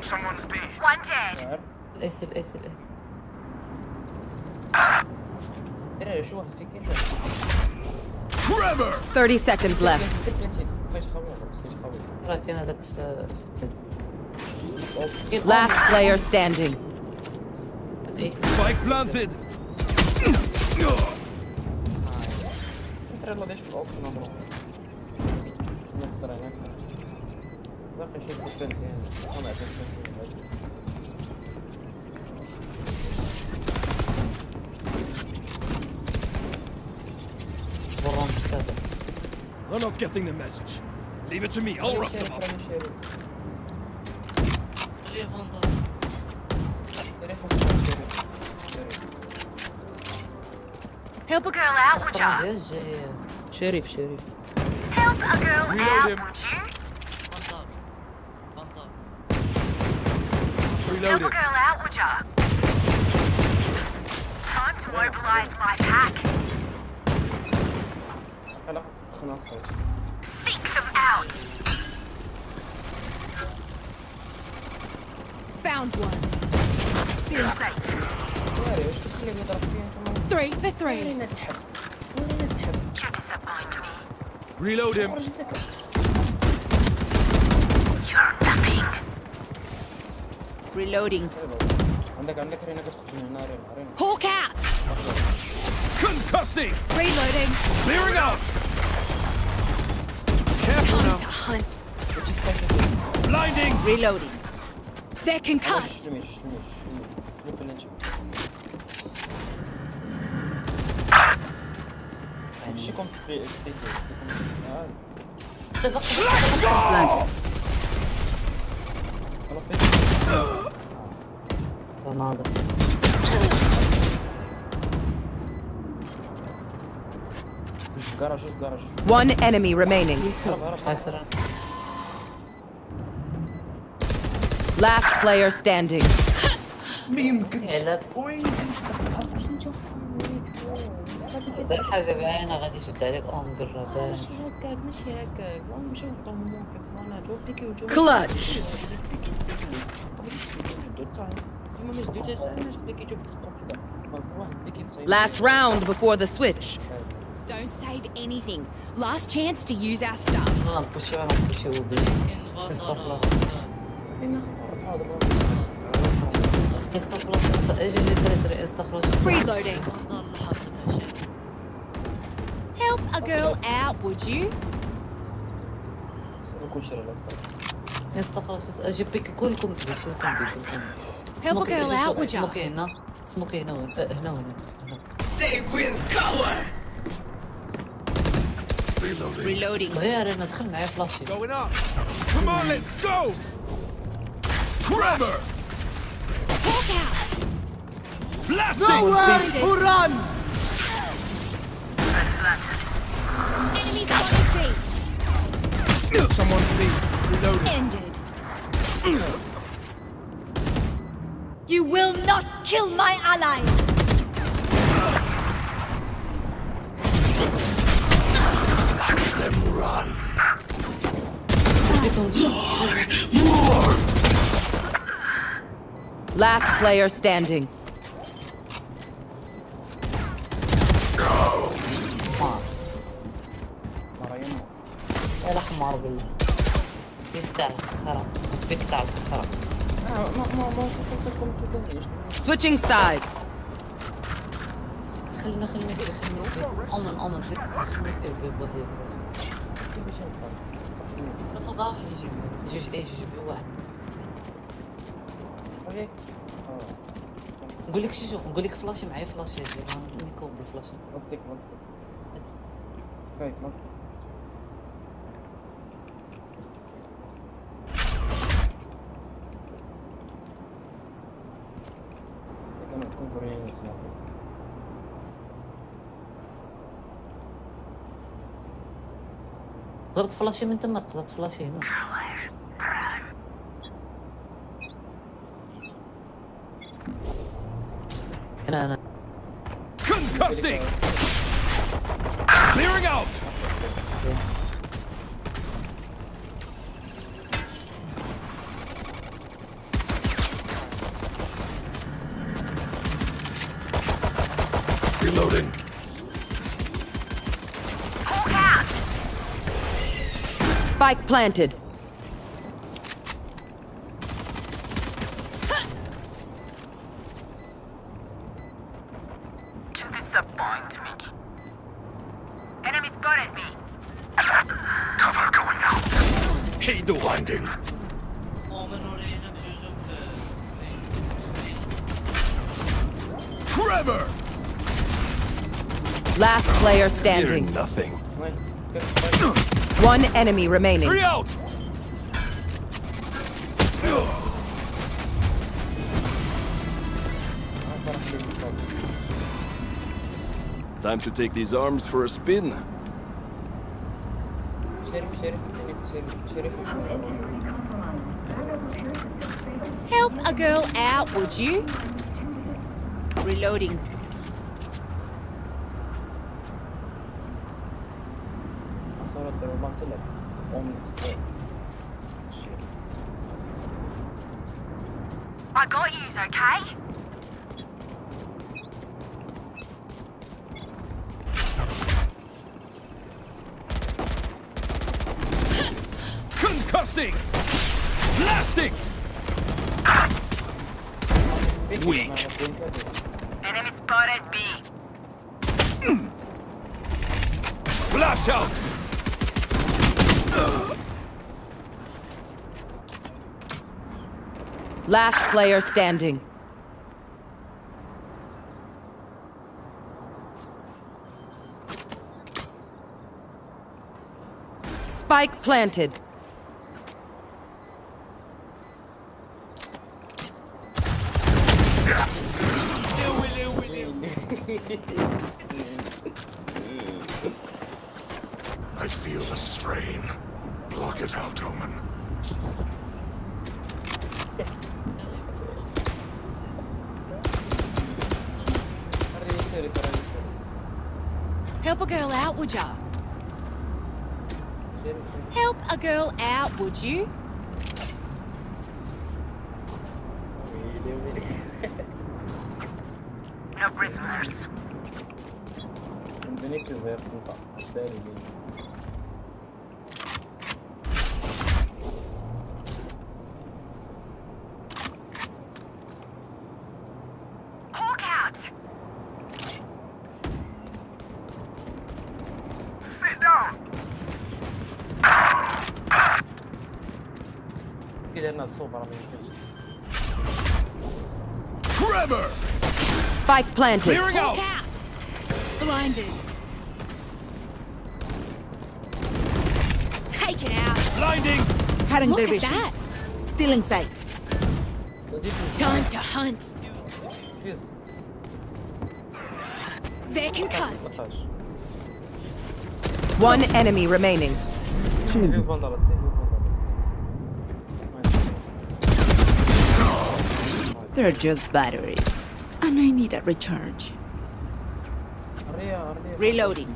Someone's B. One dead. سيل اي ايه شو واحد فيك كيف 30 seconds left. الصيش خوي راه كاين هذاك في Last player standing. Spike planted. ترى الله داش في الاوبشن نضرب نسترا باقي شي بوستين يعني ما عرفتش بس برون السابع. They're not getting the message. Leave it to me. I'll rough them up. Help a girl out, would ya? شريف Help a girl Reload out, him. would you? Reload Help a it. girl out, would ya? Time to mobilize my pack. Seek some out. Found one. Feeling safe. 3 for 3. You disappoint me. Reload him. You're nothing. Reloading. عندك رينا كتخرج من هنا رينا Hawk out. Concussing. Reloading. Clearing out. Careful Time now. to hunt. Blinding. Reloading. They're concussed. One enemy remaining. Last player standing. حاجة باينة غادي يشد عليك نقرب ماشي هكاك نمشيو نحطو في صوانات وبيكيو Clutch. Last round before the switch. Don't save anything. Last chance to use our stuff. نبوشيو استغفر Reloading. Help a girl out, would you? اجي بيك كلكم Help a girl out, would you? سموكي هنا هنا They will cower. Reloading. غير انا دخل معايا فلاشي Going up. Come on, let's go. Tremor. Hawk out. Blasting. Who run? Enemies on the Someone's B. Reloading. Ended. You will not kill my allies. Them run. More. Last player standing. يا حمار بالله بيك تاع الخرا بيك تاع الخرا Switching sides. خلينا في أمن خلينا في بوحدي لا صباح واحد يجي جوج واحد نقول لك شو نقول لك فلاشي معايا فلاشي يجي نكون بالفلاشي وصيك سكايب وصيك كانوا تكون كوريين يسمعوا تقدر تفلاشي من تما تقدر تفلاشي هنا. هنا Concussing! Clearing out! Reloading. Spike planted. To disappoint me. Enemy spotted me. Cover going out. Hey, the blinding. Trevor! Last player standing. You're nothing. Nice. One enemy remaining. 3 out! Time to take these arms for a spin. Help a girl out, would you? Reloading. I got yous, okay? Concussing! Blasting! Weak. Enemy spotted B. Flash out! Last player standing. Spike planted. I feel the strain. Block it out, Omen. Help a girl out, would ya? Help a girl out, would you? No prisoners. Hawk out. Sit down. Trevor! Spike planted. Clearing out! Blinded. Take it out. Blinding! Cutting Look their at vision. that. Still in sight. Time to hunt. They're concussed. One enemy remaining. They're just batteries. And I need a recharge. Reloading.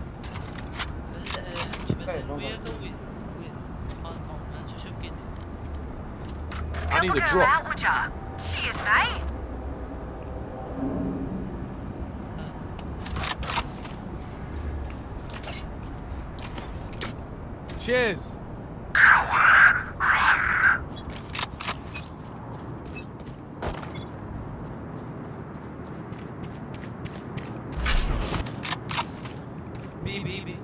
I need a Help a girl drop. out, would ya? Cheers, mate. Cheers. B.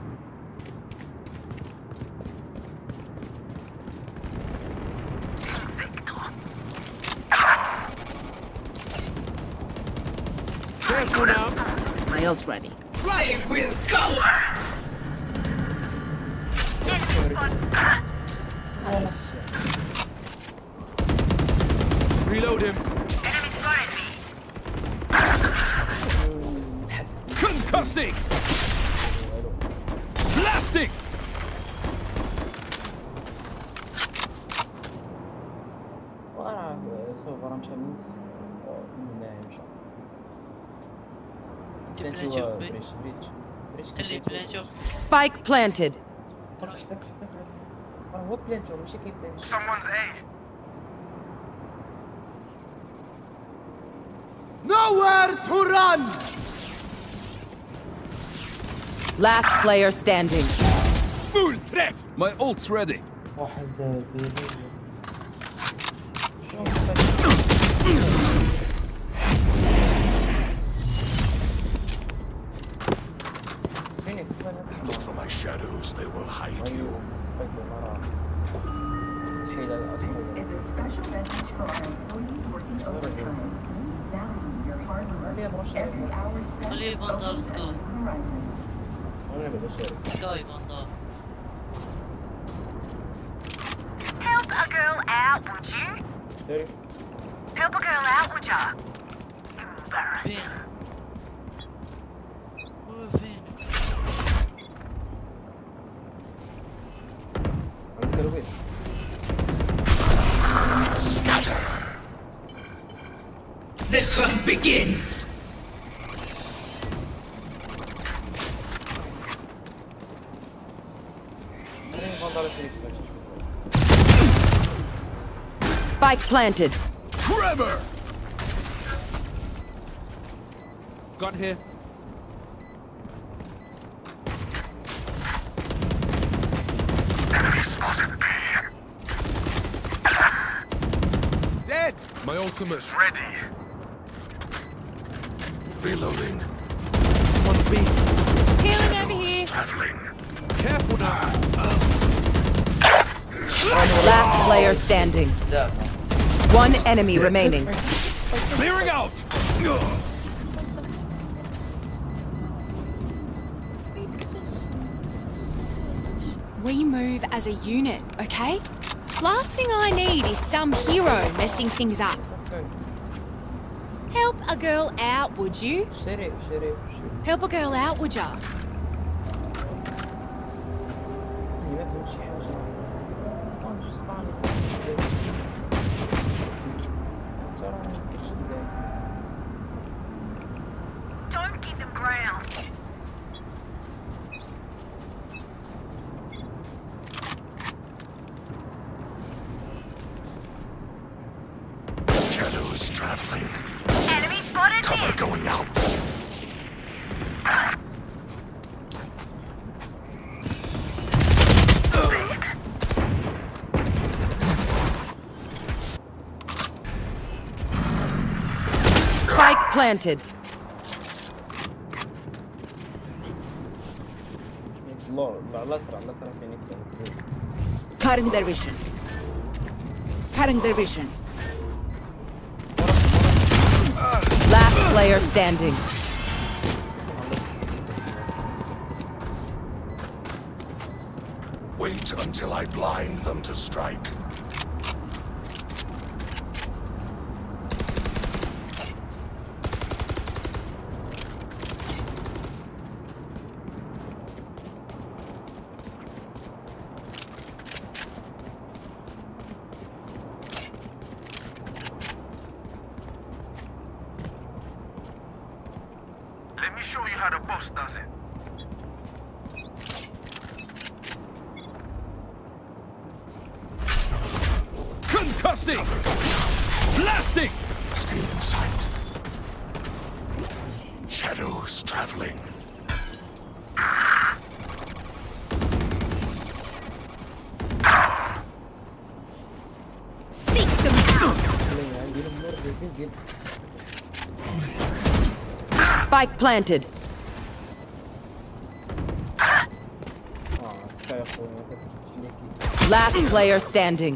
Careful now. My ult ready. They will go. Reload him. Enemy spotted me. Concussing! Blasting! صوب راه مشى من نص من هنايا مشى. بلانشو بريتش خلي بلانشو. Spike planted. هو بلانشو ماشي كي بلانشو. Someone's A. Nowhere to run! Last player standing. Full treff! My ult's ready. واحد بيلي Look for my shadows, they will hide you. This is a special message for our employees working overtime. Value your hard work. Every hour spent خليه فاندال focused سكاي. on horizon. سكاي فاندال. Help a girl out, would you? Help a girl out, would ya? Embarrassing. فين؟ هو فين؟ عندك الويل. Scatter! The hunt begins. Spike planted. Trevor! Gun here. Enemy spotted B. Dead. My ultimate. Ready. Reloading. Someone's B. Healing over here. Traveling. Careful now. Last player standing. One enemy remaining. Clearing out! We move as a unit, okay? Last thing I need is some hero messing things up. Help a girl out, would you? شريف. Help a girl out, would ya? هي ما فهمت شي حاجة. نجوز طالع. Don't give them ground. Shadows traveling. Enemy spotted. Cover going out. Spike planted. فينيكس. Cutting their vision. Cutting their vision. Last player standing. Wait until I blind them to strike. Let me show you how the boss does it. Concussing! Blasting! Still in sight. Shadows traveling. Seek them out! Spike planted. Last player standing.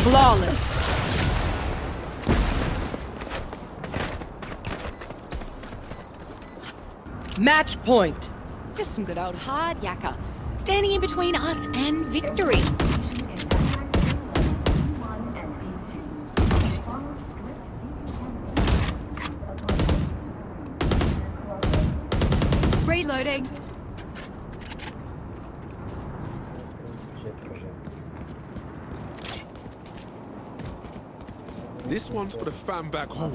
Flawless. Match point. Just some good old hard yakka, standing in between us and victory. Reloading. This one's for the fam back home.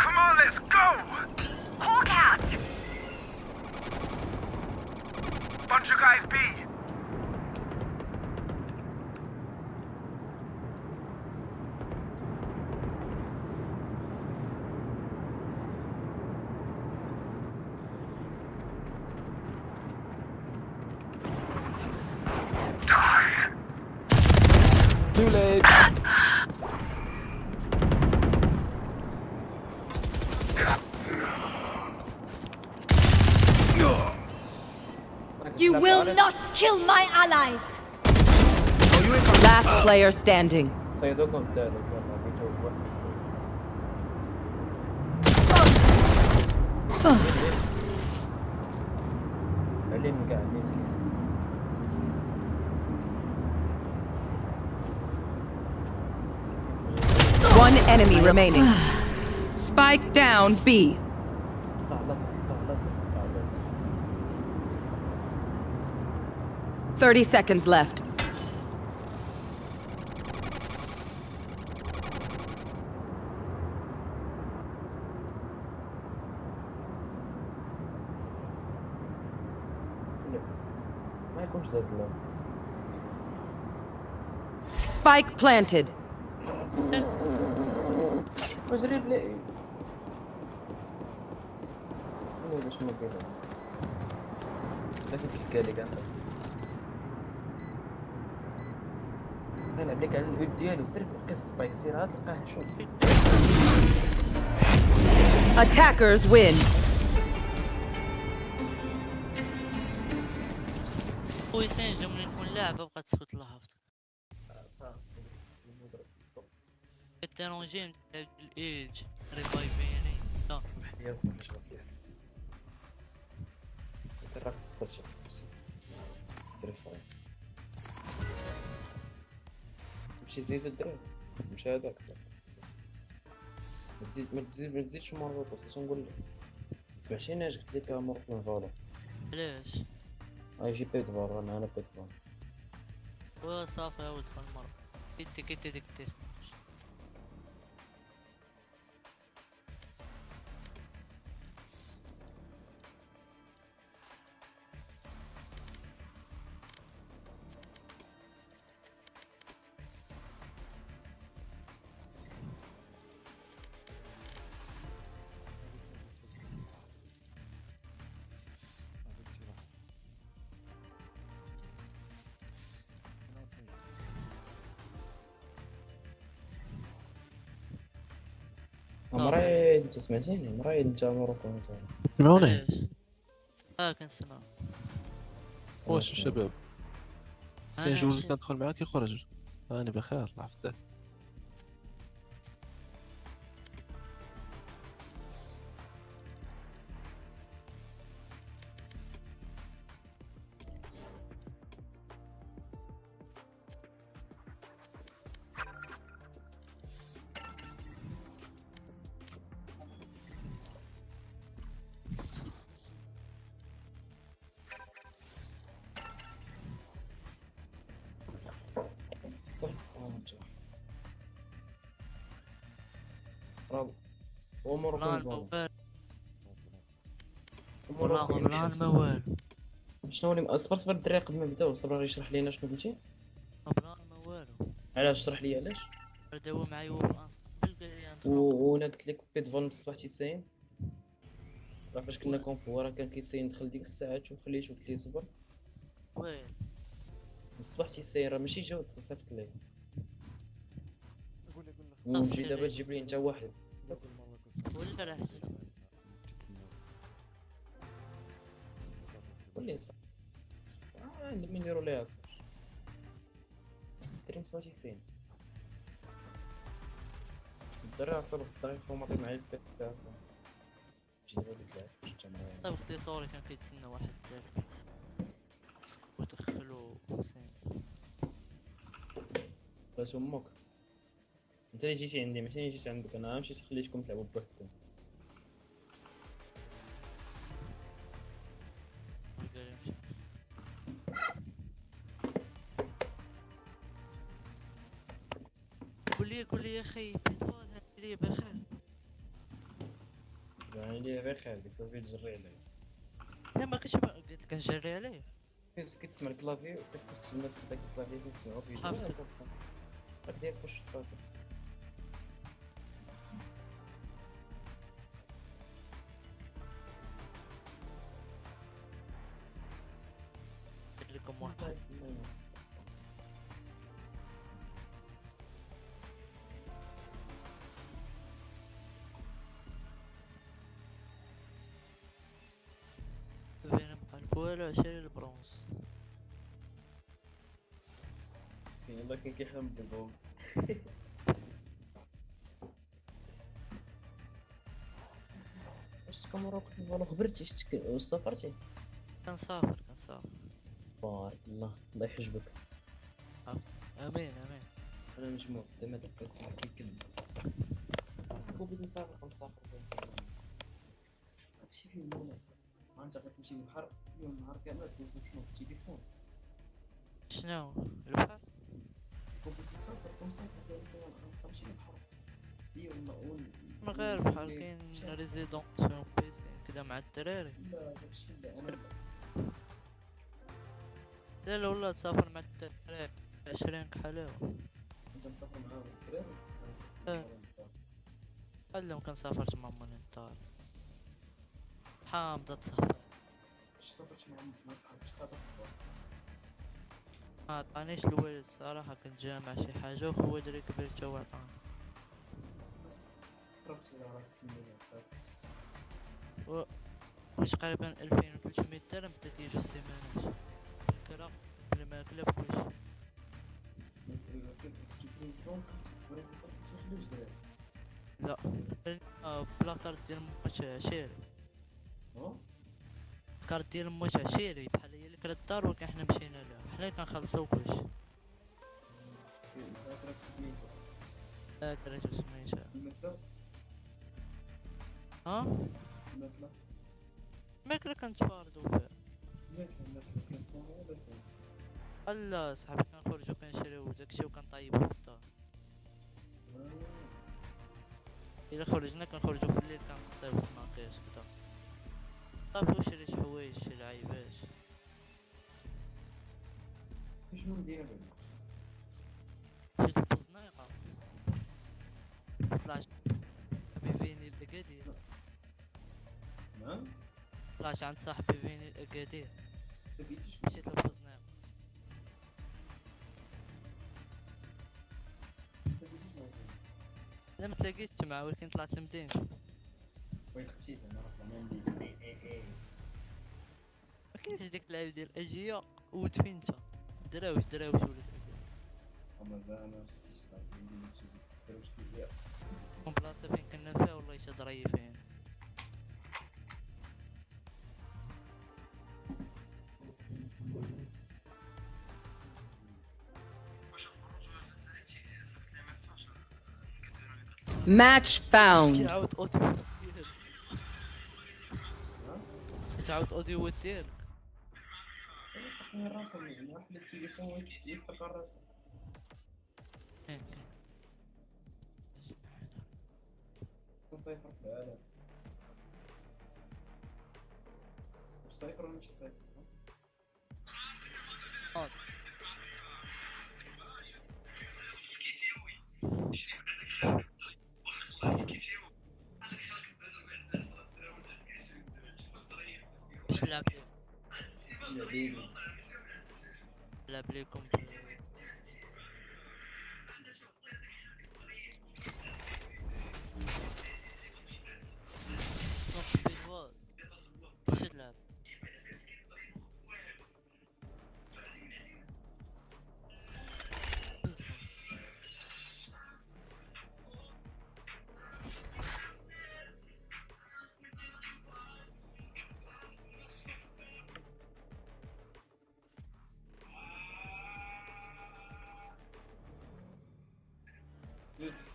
Come on, let's go! Hawk out! Bunch of guys B. Too late. You will not kill my allies. Last player standing. صيدوكم الثالث يلا بيتو علمك علمك. One enemy remaining. Spike down B. 30 seconds left. ما يكونش داز لا. Spike planted. وجري بلاي. باش ما كاين. لا تتلقى لك انت. غنلعب لك على الهود ديالو سير كسبايك سير تلقاه شوف. Attackers win. خويا سانجا ملي نكون لاعبة بقات تسكت لهافتك. الترونجي نلعب الايدج ريفايفيني. لا اسمح لي اصاحبي اش غدير. انت راك قصرتي تليفون. مشي زيد الدراري مشى هذاك ما تزيدش مروطو اش نقول لك. سمعتيناش قلت لك مروط من فالو. علاش؟ جي بي دو فالو انا بي دو فالو. صافي عاود دخل المرة. كيتي ديك مريض انت سمعتيني مريض انت مروكو انت. سمعوني؟ كنسمع. واش الشباب؟ سانجو اللي كندخل معاك يخرج. انا بخير الله يحفظك. والله بلان ما والو. شنو اللي صبر الدراري قبل ما نبداو صبر غير يشرح لينا شنو قلتي. بلان ما والو. علاش شرح لي علاش. داو معايا هو وانا قلت لك بيت فون بصباح تيساين راه فاش كنا كونبو راه كان كيتساين دخل ديك الساعات وخليته قلت ليه صبر ويل بصباح تيساين راه ماشي جاود صيفط ليه ونجي دابا تجيب لي انت واحد ولا راه قولي صح عندهم نديرو ليها صافي دريم صباح تيساين الدراري اصلا في الدراري فورماطي مع البيت تاع صاحبي جينا قلت له انت معايا طيب قلت لي صوري كان كيتسنى واحد ودخلو باش امك انت اللي جيتي عندي ماشي جيت عندك انا، مشيت خليتكم تلعبوا بوحدكم. قول لي يا اخي بيتبول هادي بخير. يعني لي بخير ديك صافي تجري عليه. لا ما كنتش قلت لك نجري عليه. كتسمع الكلافي كتسمع داك الكلافي كتسمعو فيديو حافظ. هاك ديال بوش فوكس. لكم واحد بين البوالة 20 البرونز. مسكين يلاه كاين كيحلم بالبوم. واش كاميرا والله خبرتي واش سافرتي؟ كنسافر بارك الله الله يحجبك. امين انا مجموع دابا داك الساعه كيكذب بغيت نسافر كنسافر هادشي فيه المولى. انت غتمشي للبحر اليوم النهار كامل دوزو شنو في التليفون. شنو البحر؟ بغيت نسافر كنمشي للبحر ما غير البحر كاين ريزيدونسيون بيسي كدا مع الدراري. لا داكشي لا انا لا والله تسافر مع الدراري 20 كحلاوة. انت مسافر معاهم الدراري. قال كان سافرت مع مونيتار حامضة تسافر. واش سافرت مع صحابك شحال ما عطانيش الوالد صراحة، كنت جامع شي حاجة وخويا دري كبير تا هو عطاني. صرفت على راسك المليون واش تقريبا 2300 درهم بدات يجي السيمانات بالكرا بالماكلة بكلشي. لا بلا كارت ديال ماش عشيري. كارت ديال ماش عشيري بحال هي اللي كرا الدار ولكن حنا مشينا لها حنا اللي كنخلصو كلشي. كرات سميتها ها الماكلة كنتفاردو فيها. لا صاحبي كنخرجو كنشريو داكشي وكنطيبو في الدار. الا خرجنا كنخرجو في الليل كنقصيو في الناقيس كدا صافي وشري شي حوايج شي لعيبات. شنو ندير جيت البوزنايقة طلعت صاحبي فيني الأكادير. نعم طلعت عند صاحبي فيني الأكادير مشيت للبوزنايقة. لا متلاقيتش معاه ولكن طلعت لمدينتي. وين اختي زعما طلعنا ندير مكاينش ديك اللعيبة ديال أجية ولد فين نتا دراوش ولد أكادير. مازال ما شفتيش دراوش كيفيا من بلاصة فين كنا فيها والله شاد ريفين. Match found. تعاود اوديو ديالك. تقني راسو واحد التليفون يفتقر راسو. نصيفر في العالم واش صايفر ولا ماشي صايفر؟ باش نلعب ليكم باش تلعب. يوسف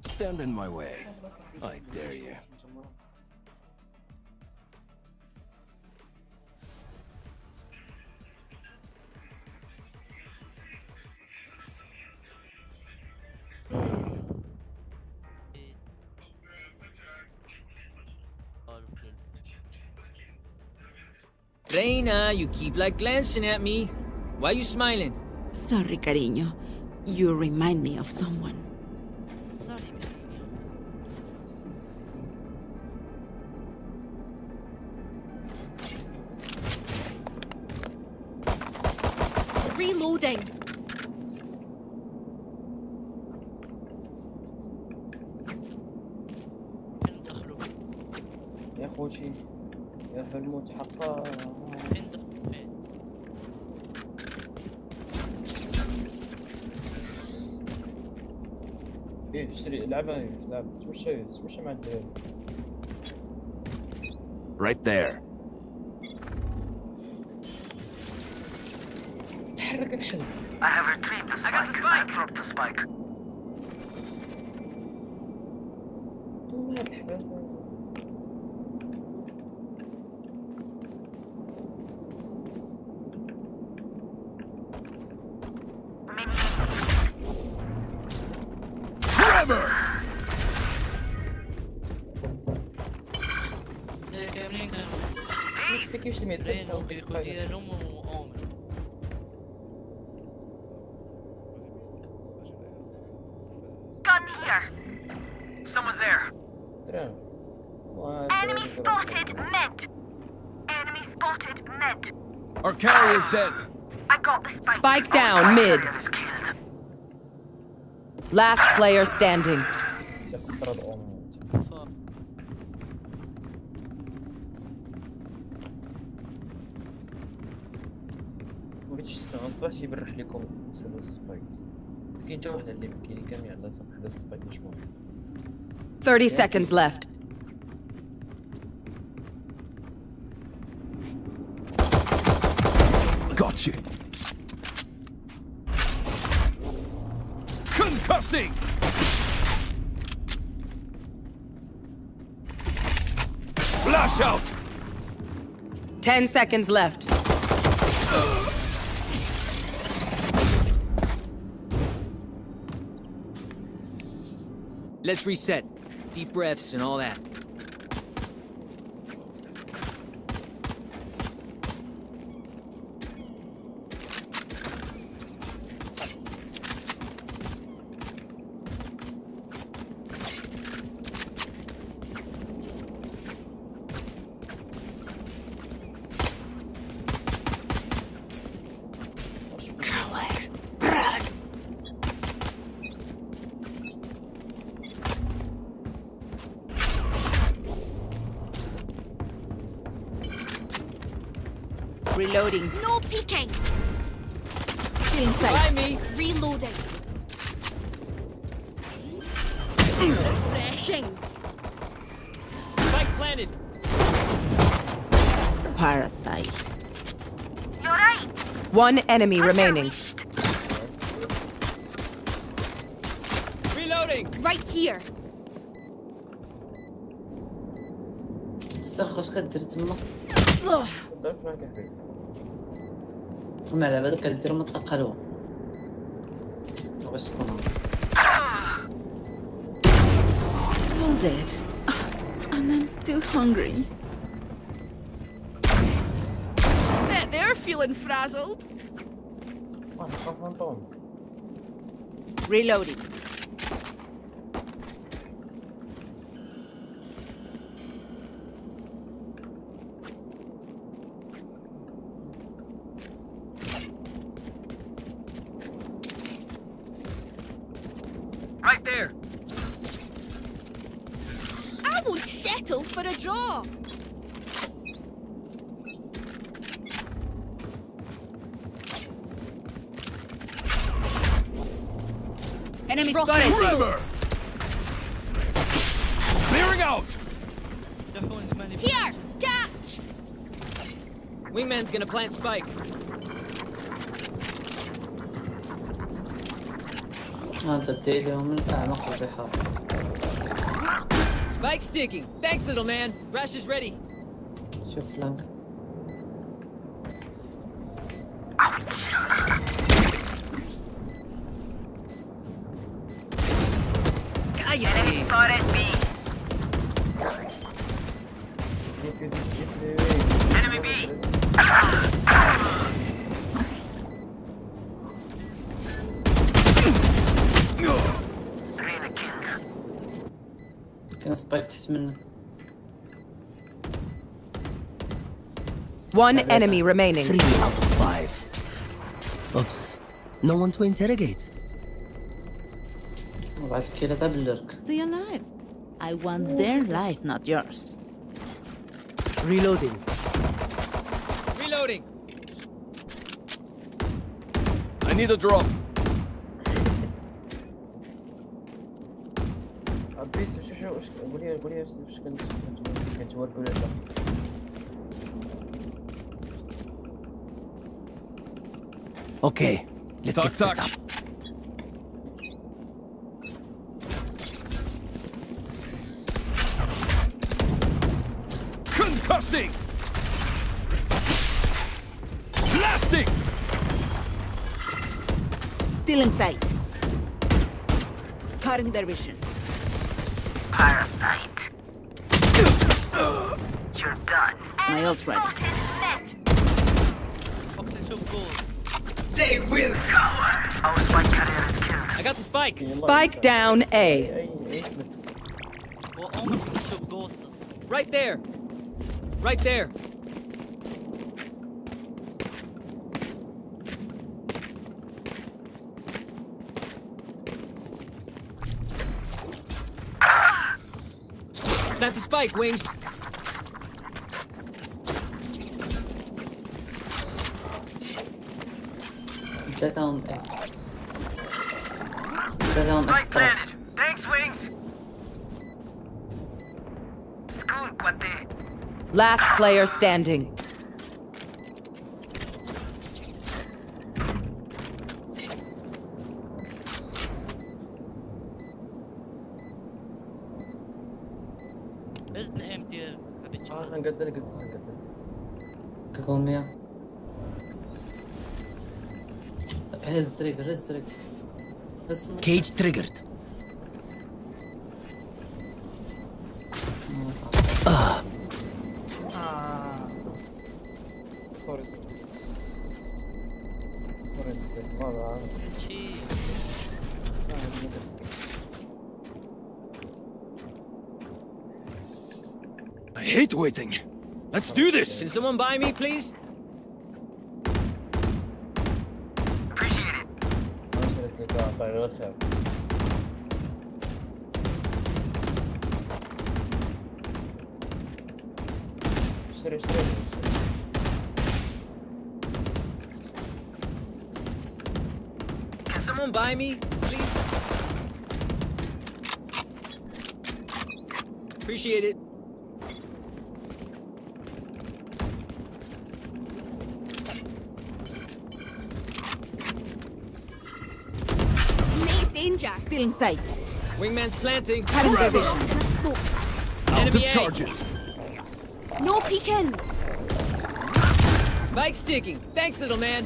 Stand in my way. I dare you. Reina, you keep like glancing at me. Why you smiling? Sorry, cariño. You remind me of someone. Sorry, cariño. Reloading. فين دخلوا؟ يا خوتي يا فالموت حقا. فين دخلوا؟ فين؟ ايه اشتري لعبة لعب تمشى مع الدراري. Right there. تحرك الحبس. I have retrieved the spike. I dropped the spike. دوم هاد الحبس. كاملين كيفاش الميت كانوا البيكو ديالهم وأومن. Gun here. Someone's there. دراري. Enemy spotted mid. Enemy spotted mid. Our carrier is dead. I got the spike. Spike down mid. Is killed. Last player standing. تخسر هاد أومن. مبغيتش الصراحة يبرح لكم سبب السبايك. كاين حتى واحد اللي كاينين كاملين على حدا السبايك مش مهم. 30 seconds left. Gotcha. Concussing. Flash out. 10 seconds left. Let's reset. Deep breaths and all that. Reloading. No peeking. Try me. Reloading. Refreshing. Spike planted. Parasite. You're right. One enemy remaining. Reloading. Right here. سرخوش كدير تما ضرب معاك حبيبي. مع لعبة كدير من الطاقة الأولى باش تكون All dead. And I'm still hungry. Bet they're feeling frazzled. واحد خاف نطوم. Reloading. Right there. I won't settle for a draw. Enemy spotted. Clearing Wingman's gonna plant spike. هذا بتأذيهم من أعمق البحار. Spike sticking. Thanks, little man. Rash is ready. شوف فلانك. Enemy spotted B. Enemy B. Reyna killed. كان سبايك تحت منه. One enemy remaining. 3 out of 5. Oops. No one to interrogate. بعد كده تبلرك. Stay alive. I want their life, not yours. Reloading. Reloading. I need a drop. عبيس شو قولي وش كنت ورقوا لنا. Okay, let's get set up. Concussing! Blasting! Still in sight. Cutting their vision. Parasite. You're done. My ult ready. They will cower. Our spike carrier is killed. I got the spike. Spike down A. Right there. Right there. Plant the spike, Wings. ثلاثة A. ثلاثة Spike planted. Thanks, Wings. School, cuate. Last player standing. Where's the empty? نقدر قصص كوميا. هز تريجر هز تريجر. Cage triggered. سوري والله. I hate waiting. Let's do this. Can someone buy me, please? Appreciate it. اشتري Can someone buy me, please? Appreciate it. Danger. Still in sight. Wingman's planting. Cutting their vision. Out Enemy of A. charges. No peeking. Spike sticking. Thanks, little man.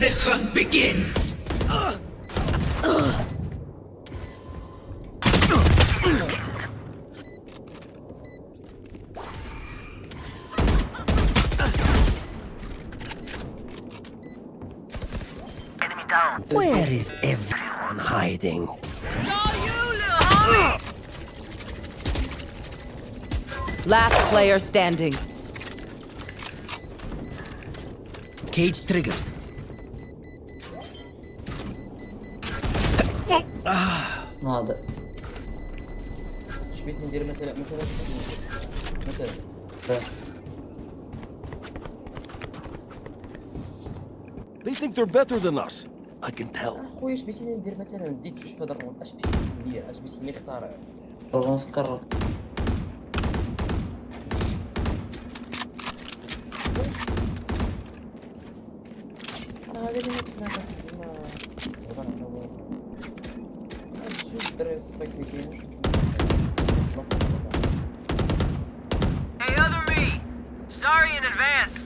The hunt begins. Enemy down. Where is everyone hiding? Last player standing. Cage triggered. هذا. ايش بيك ندير مثلا They think they're better than us. I can tell. خويا ايش بيتيني ندير مثلا نديت جوج في هذا الروند اش بيتيني ندير اش بيتيني نختار والله نفكر Sorry in advance.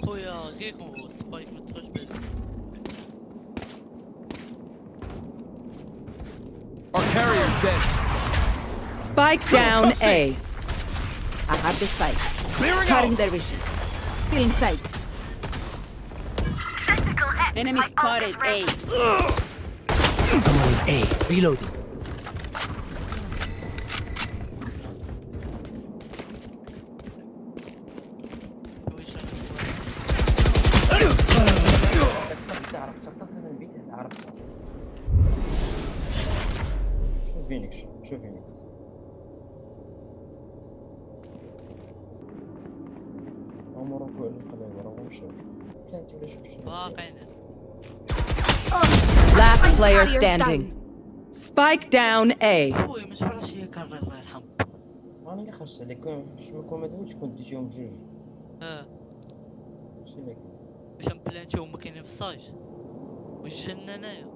خويا كيكون سبايك ما تخرج بالك. Our carrier's dead. Spike down A. I have the spike. Clearing Cutting out. their vision. Still in sight. Enemy spotted A. Someone is A. Reloading. تعرف تتصل بالبيت عرفتها. شوف فينيكس شوف فينيكس. عمركو اللي قبل وراهم شوف. كانت ولا شوف. واقعين. Last player standing. Spike down A. خويا مش فراش هي كارل الله يرحمه. راني خرجت عليكم شكون ما دويتش كنت ديتيهم بجوج. شي لك. باش نبلانتيو هما كاينين في الصاج. وجهنا هنايا.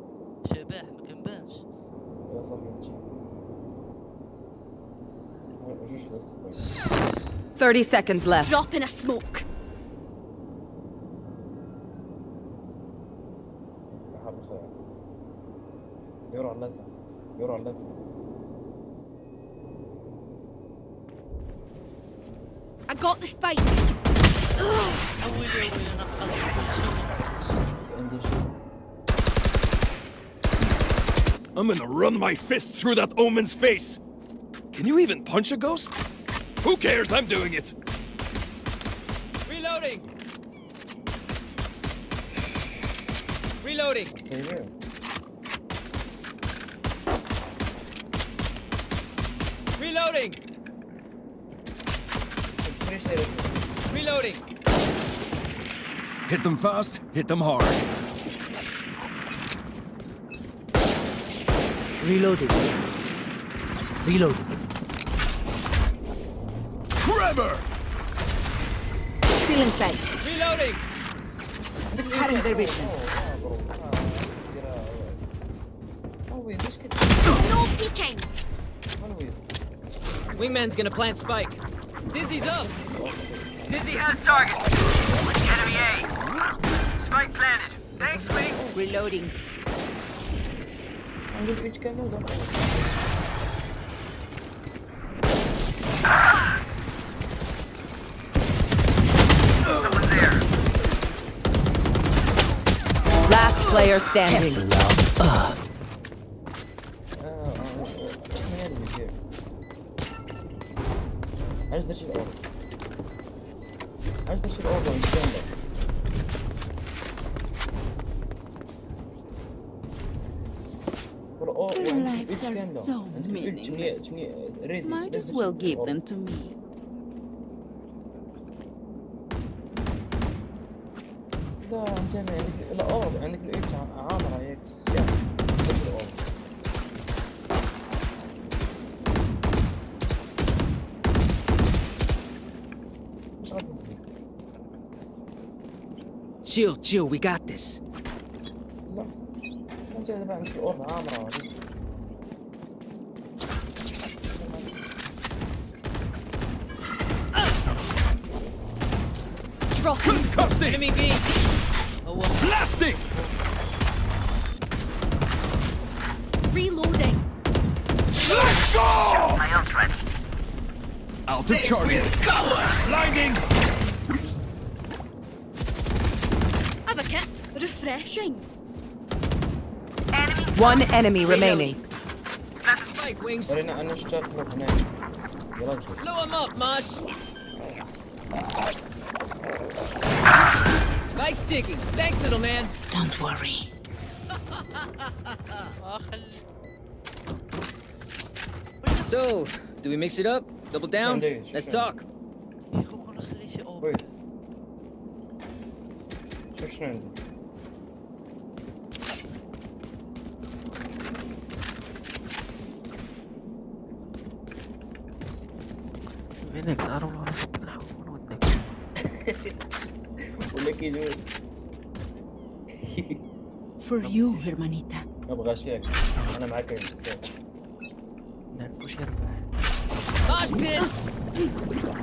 شباح ما كنبانش. يا صافي انتي. جوج بس. 30 seconds left. Drop in a smoke. يورو على الازرق يورو على الازرق. I got the spike. I'm gonna run my fist through that omen's face. Can you even punch a ghost? Who cares? I'm doing it. Reloading. Reloading. Reloading. Reloading. Hit them fast, hit them hard. Reloading. Reloading. Trevor! Still in sight. Reloading. Cutting their vision. No peeking. Wingman's gonna plant spike. Dizzy's up. Dizzy has target. Enemy A. Spike planted. Thanks, Wing. Reloading. Someone's there. Last player standing. عايز داش الأوضة. عايز داش الأوضة ونستنى. Their lives are so meaningless. Might as well give them to me. لا انت عندك الأوضة عندك الإيد عامرة هيك السياح. داش الأوضة. Chill, we got this. لا انت دابا عندك الأوضة عامرة. Concussing! Enemy B. Blasting! Reloading. Let's go! My ult's ready. Out of charges. Blinding! Have a kit. Refreshing. One enemy remaining. Plant the spike, Wings. أنا اشتغلت هناك. يلا Blow him up, Mosh. Spike's ticking. Thanks, little man. Don't worry. So, do we mix it up? Double down? Let's talk. كويس. شوف شنو عندي. فينيكس أروح نحاول ودك. ولا كيدوي. For you, hermanita. ما بغاش ياك. أنا معاك يا بزاف. نعرفوش يربح. Mosh pit. Reloading!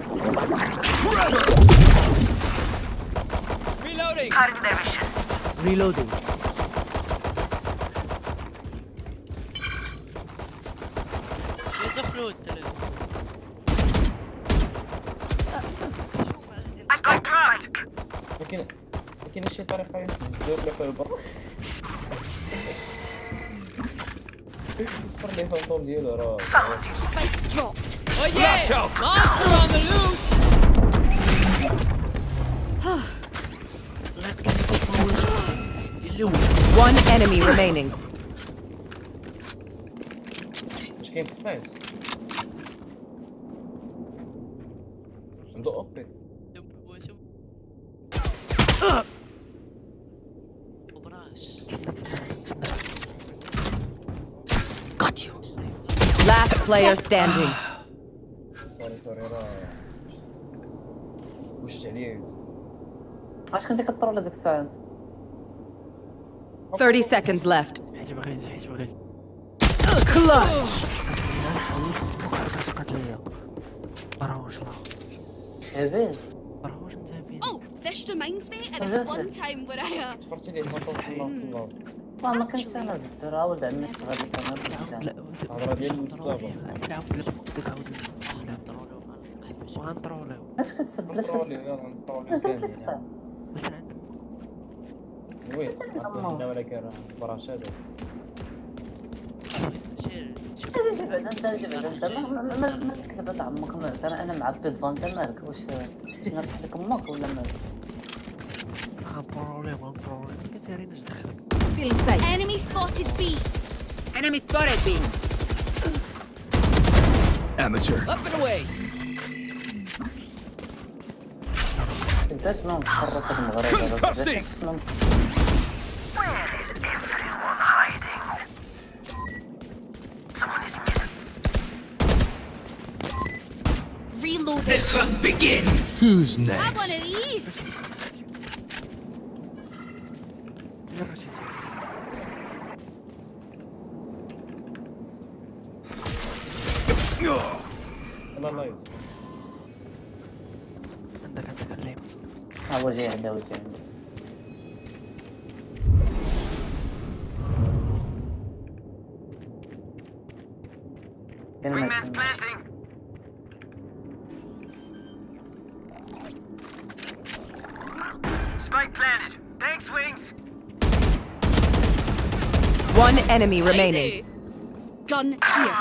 Cutting their vision. Reloading. يدخلوا الثلاثة. I got drunk. ما كاينش شي طريقة يمكن بزاف لي برا. صفر لي فانتوم ديالو راه. Spike dropped. Oh yeah! Monster on the loose! One enemy remaining. اش كاين في السايت؟ عنده اوبي. Got you. Last player standing. سوري راه وشت عليا يوسف. علاش كنتي كطرول هذيك الساعه 30 seconds left. حيت بغيت Clutch. عباد Oh, this reminds me of this one time where I تفرجتي لي الفانتوم في الله. والله ما كنتش انا زبر ولد عمي الصغير اللي كان الهضره ديال الصابه. علاش كتسب علاش كتسب لك الساعه وي عصافينا ولكن راه براش هذا. انت ما كذب هذا عمك مالك انا مع بيض انت مالك واش نربح لك امك ولا مالك Enemy spotted B. Enemy spotted B. Amateur. Up and away! انتاش ما نتخرف هذا المغرب Where is everyone hiding? Someone is missing. Reloading. The hunt begins. Who's Have one next? of these. الله يوسف. عندك الليم. هو جاي عنده وجه عنده Wingman's planting. Spike planted. Thanks, Wings. One enemy remaining. Gun here.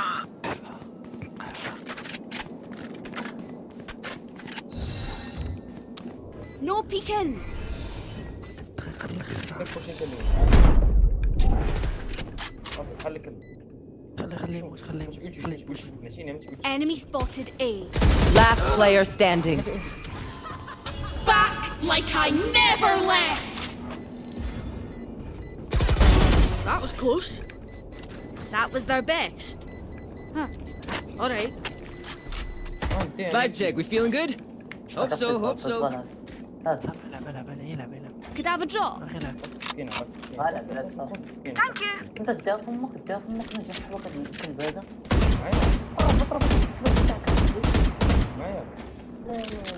No peeking. كيف واش انت اللي بحال لك Enemy spotted A. Last player standing. Back like I never left. That was close. That was their best. Huh. All right. Vibe check, we feeling good? Hope so, hope so. Could I have a drop? Thank you. انت داها في امك ما جاش حلوك هاد الكلب هذا بطربك السلوك تاعك معايا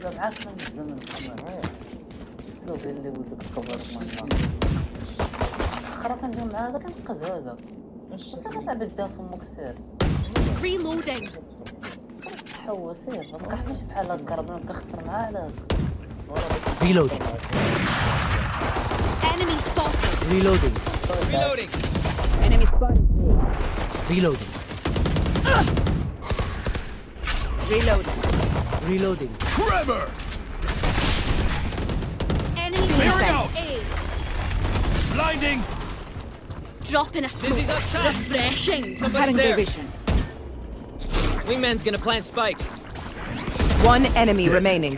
لا معاك من الزمن معايا السلوك اللي ولدك كبر اخرى كندير مع هذا كنقز هذا بس انا صعب داها في امك سير Reloading. حوا سير ما كنحملش بحال هكا ربنا كنخسر معاه على Reloading. Enemy spotted. Reloading. Reloading! Enemy spotted. Reloading. Reloading. Reloading. Trevor! Enemy Breakout. spotted A. Blinding! Dropping a smoke. Dizzy's up top. Refreshing. Somebody's Cutting their there. vision. Wingman's gonna plant spike. One enemy remaining.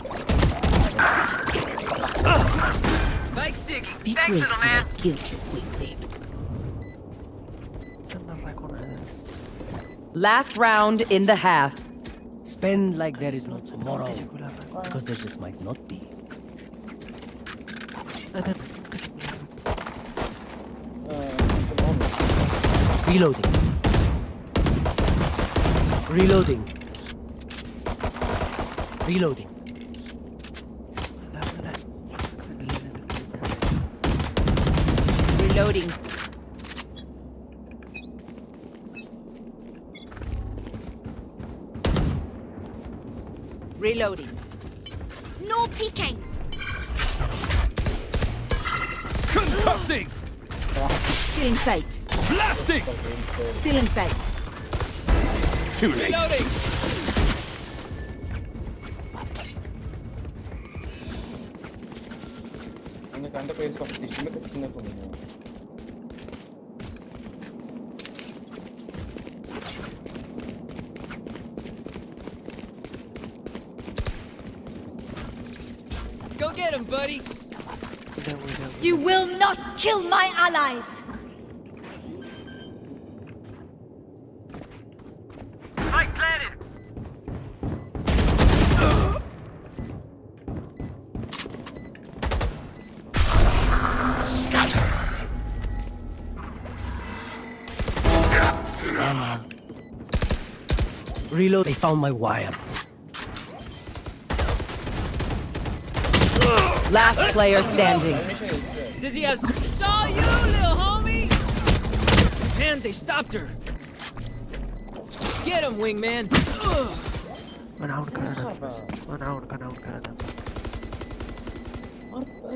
Spike sticky. Be Thanks, little grateful man. I killed you quickly. Last round in the half. Spend like there is no tomorrow. Because there just might not be. Reloading. Reloading. Reloading. Reloading. Reloading. No peeking. Concussing! Still in sight. Blasting! Still in sight. Too late. Reloading! عندك ايرس واحد سيشن ما كتسنى فوق منه. Go get him, buddy! You will not kill my allies. Spike planted. Reload. They found my wire. Last player standing. Dizzy has. Saw you, little homie! Man, they stopped her. Get him, wingman!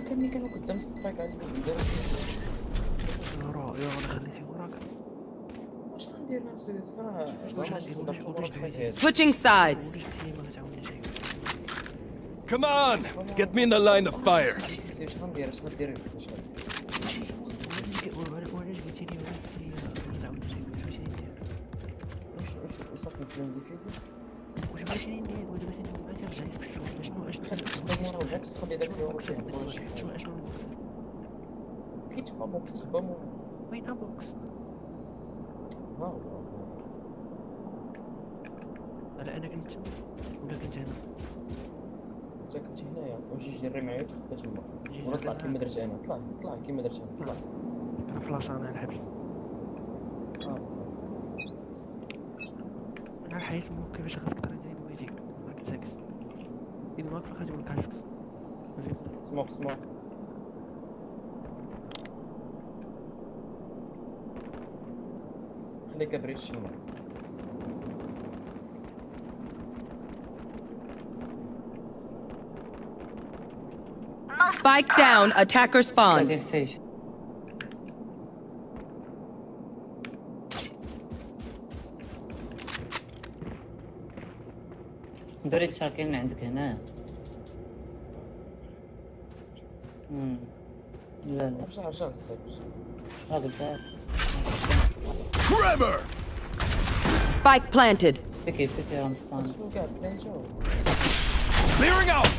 كاني كانوا قدام السبايك عليك واش غندير نفسي صراحه Switching sides. Come on! Get me in the line of fire. واش غندير اش غدير واش وصافي الفيلم ديفيزي تخلي داك كي تبقى بوكس تخبى وين بوكس لا انا كنت ولا كنت هنا انت كنت هنايا وجي جري معايا وتخبى تما ولا طلع كيما درت انا طلع كيما درت انا طلع فلاش انا الحبس انا الحياه مو كيفاش خاصك ترى بغيتيك ما كنت ساكت اذا ما كنت غادي نقول لك اسكت سموك خليك بريد الشمال Spike down. Attacker spawn. بريد شاكين عندك هنا. لا رجع للسيف قلتها. Tremor! Spike planted. فيكي رمستان. Clearing out!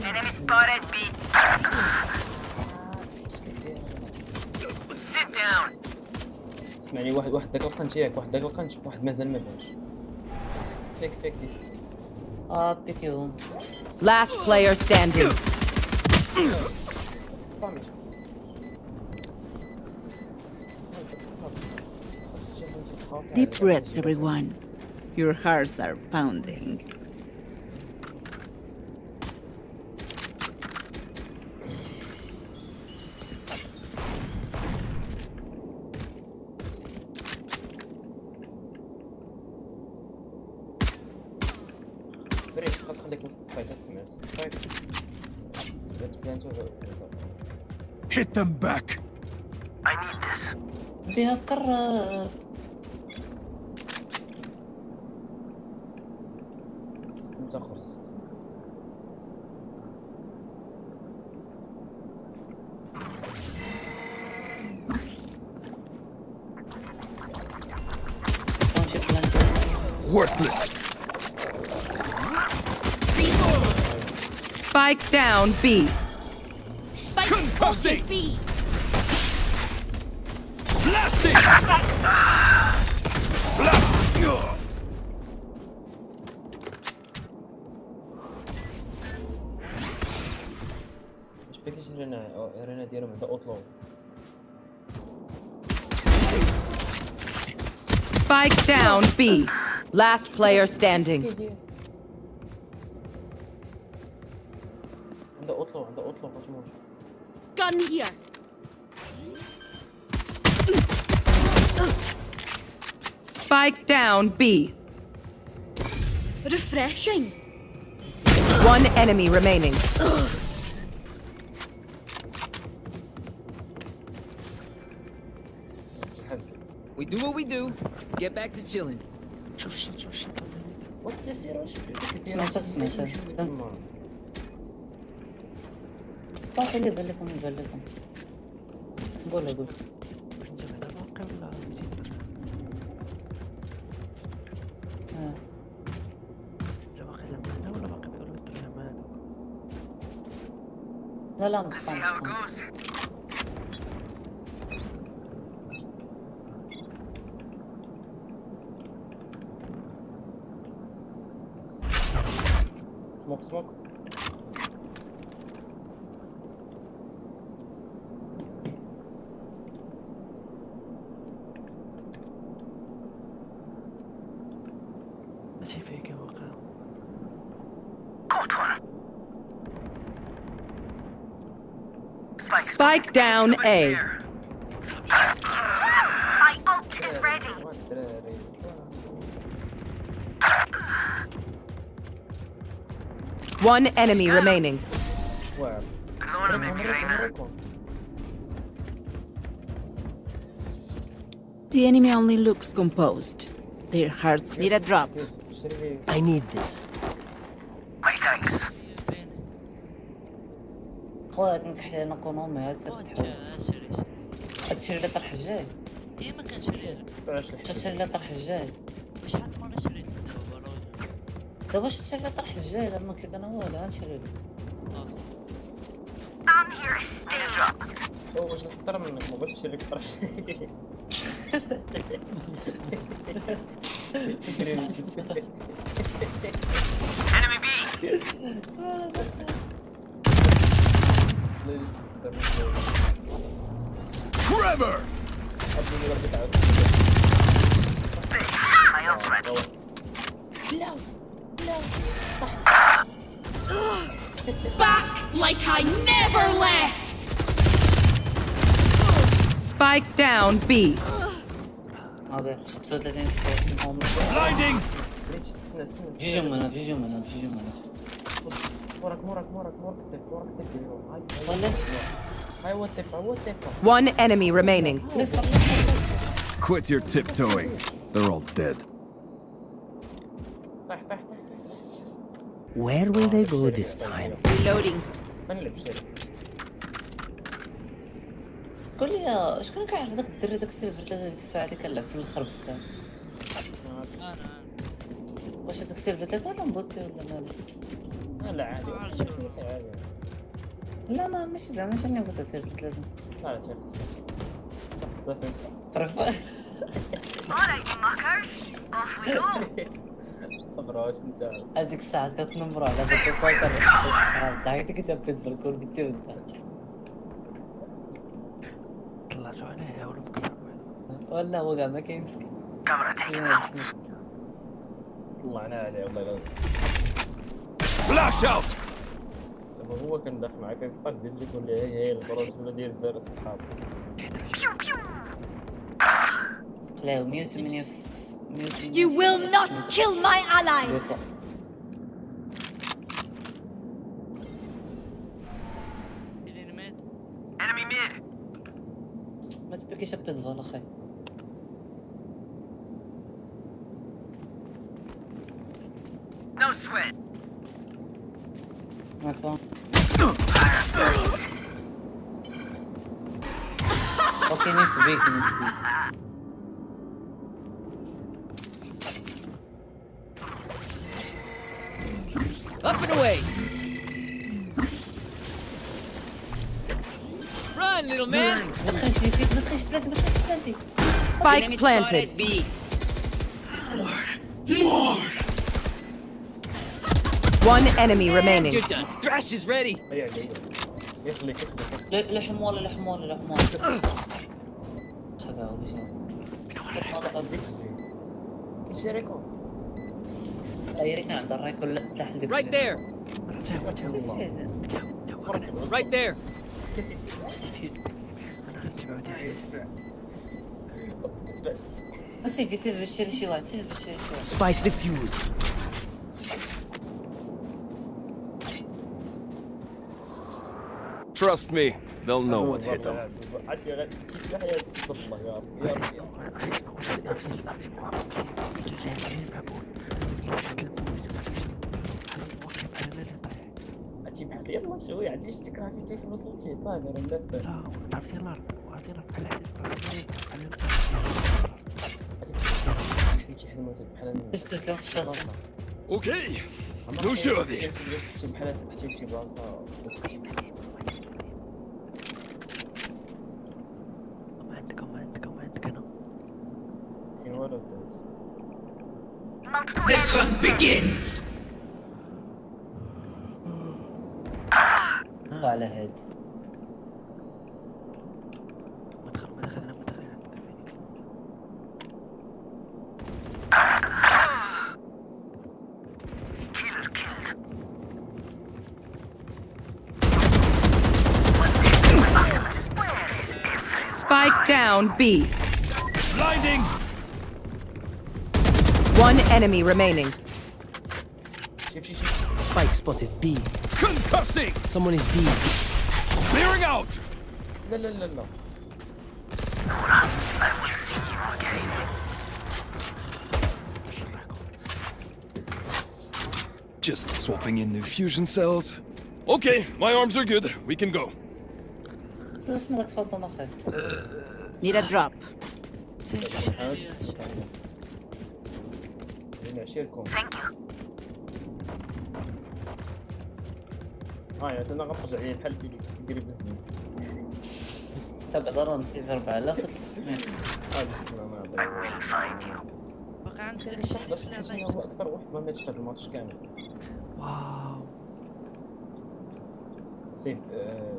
Enemy spotted B. Sit down. اسمعني واحد داك القنت ياك واحد مازال ما داش فيك دي بيكيهم. Last player standing. سبامي Deep breaths, everyone. Your hearts are pounding. بريك خليك وسط السايت تسمع السايت Hit them back. I need this. فيها فكر انت خرجت Worthless. Spike down B. Spike spotted B. Blasting! Blast! اش بكيش رينا ديالهم هذا اوتلو Spike down B. Last player standing. عنده اطلق مجموع. Gun here. Spike down B. Refreshing. One enemy remaining. We do what we do. Get back to chilling. سمعتك صافي اللي بالكم قول لا مقطع سموك ماشي فيك واقع. Spike down A. My ult is ready. One enemy remaining. The enemy only looks composed. Their hearts need a drop. I need this. My thanks. خويا نكحل انا ايكونومي هسه تشري لي طرح الجاي ديما كنشري تشري لي طرح الجاي شحال مرة شريت دابا باش تشري لي طرح الجاي دابا ما قلت لك انا والو غنشري لك I'm here. Stay drop. واش نقدر منك ما بغيتش نشري لك طرح Enemy B. Trevor! My ult's ready. Back like I never left. Spike down B. هذا 35 Blinding! جيجو منا موراك ولا هاي هو التبع One enemy remaining. Quit your tiptoeing. They're all dead. طيح Where will they go this time? Reloading. قول لي شكون كيعرف داك الدري داك السيلفر ديك الساعه اللي كنلعب في الاخر مسكين واش هذاك السيلفر 3 ولا مبوسي ولا مالو لا عادي عادي لا ما ماشي زعما شنو نيفو تاع سيلفر 3 لا صافي عرف Alright, muckers. Off we go. صبر انت هذيك الساعه كتنمروا على داك الفايتر الصراحه دايت كتبت بالكول قلت له طلعتو عليه ولا بكثر ولا هو كاع ما كيمسك Camera taken out. طلعنا عليه والله لا Flash out! هو كان داخل معاك كيستاك ديال اللي يقول لي هي البروس ولا ديال الدار الصحاب Pew pew. لا 108 You will not kill my allies. Enemy mid. ما تبكيش بيدفال اخي No sweat. Nice one. Okay, need to be. Up and away. Run, little man. Spike planted. One enemy remaining. You're done. Thrash is ready. لحموله لحموله لحموله هذا هو شي ريكون هي اللي كان عندها الريكول تحت ديك Right there. Right there. سيف باش شي واحد سيف باش شي واحد Spike defused. Trust me, they'll know what hit them. عرفتي بحال يلا شويه عرفتي اش تكره في وصلتي صافي راه ملفت عرفتي يلاه بحال باش تركب في الشاشه Okay, no shove. بحال حتى شي بلاصه The hunt begins. على هاد Spike down B. Blinding. One enemy remaining. Spike spotted B. Concussing. Someone is B. Clearing out. لا لا لا لا I will see you again. Just swapping in new fusion cells. Okay, my arms are good. We can go. اسمع داك فانتوم اخي Need a drop. نعشيركم يعني انا غنرجع ليه بحال ديري بزنس تبع ضرر نسيف 4600 باقي عندك باش حيت هو اكثر واحد ما ماتش في هذا الماتش كامل واو سيف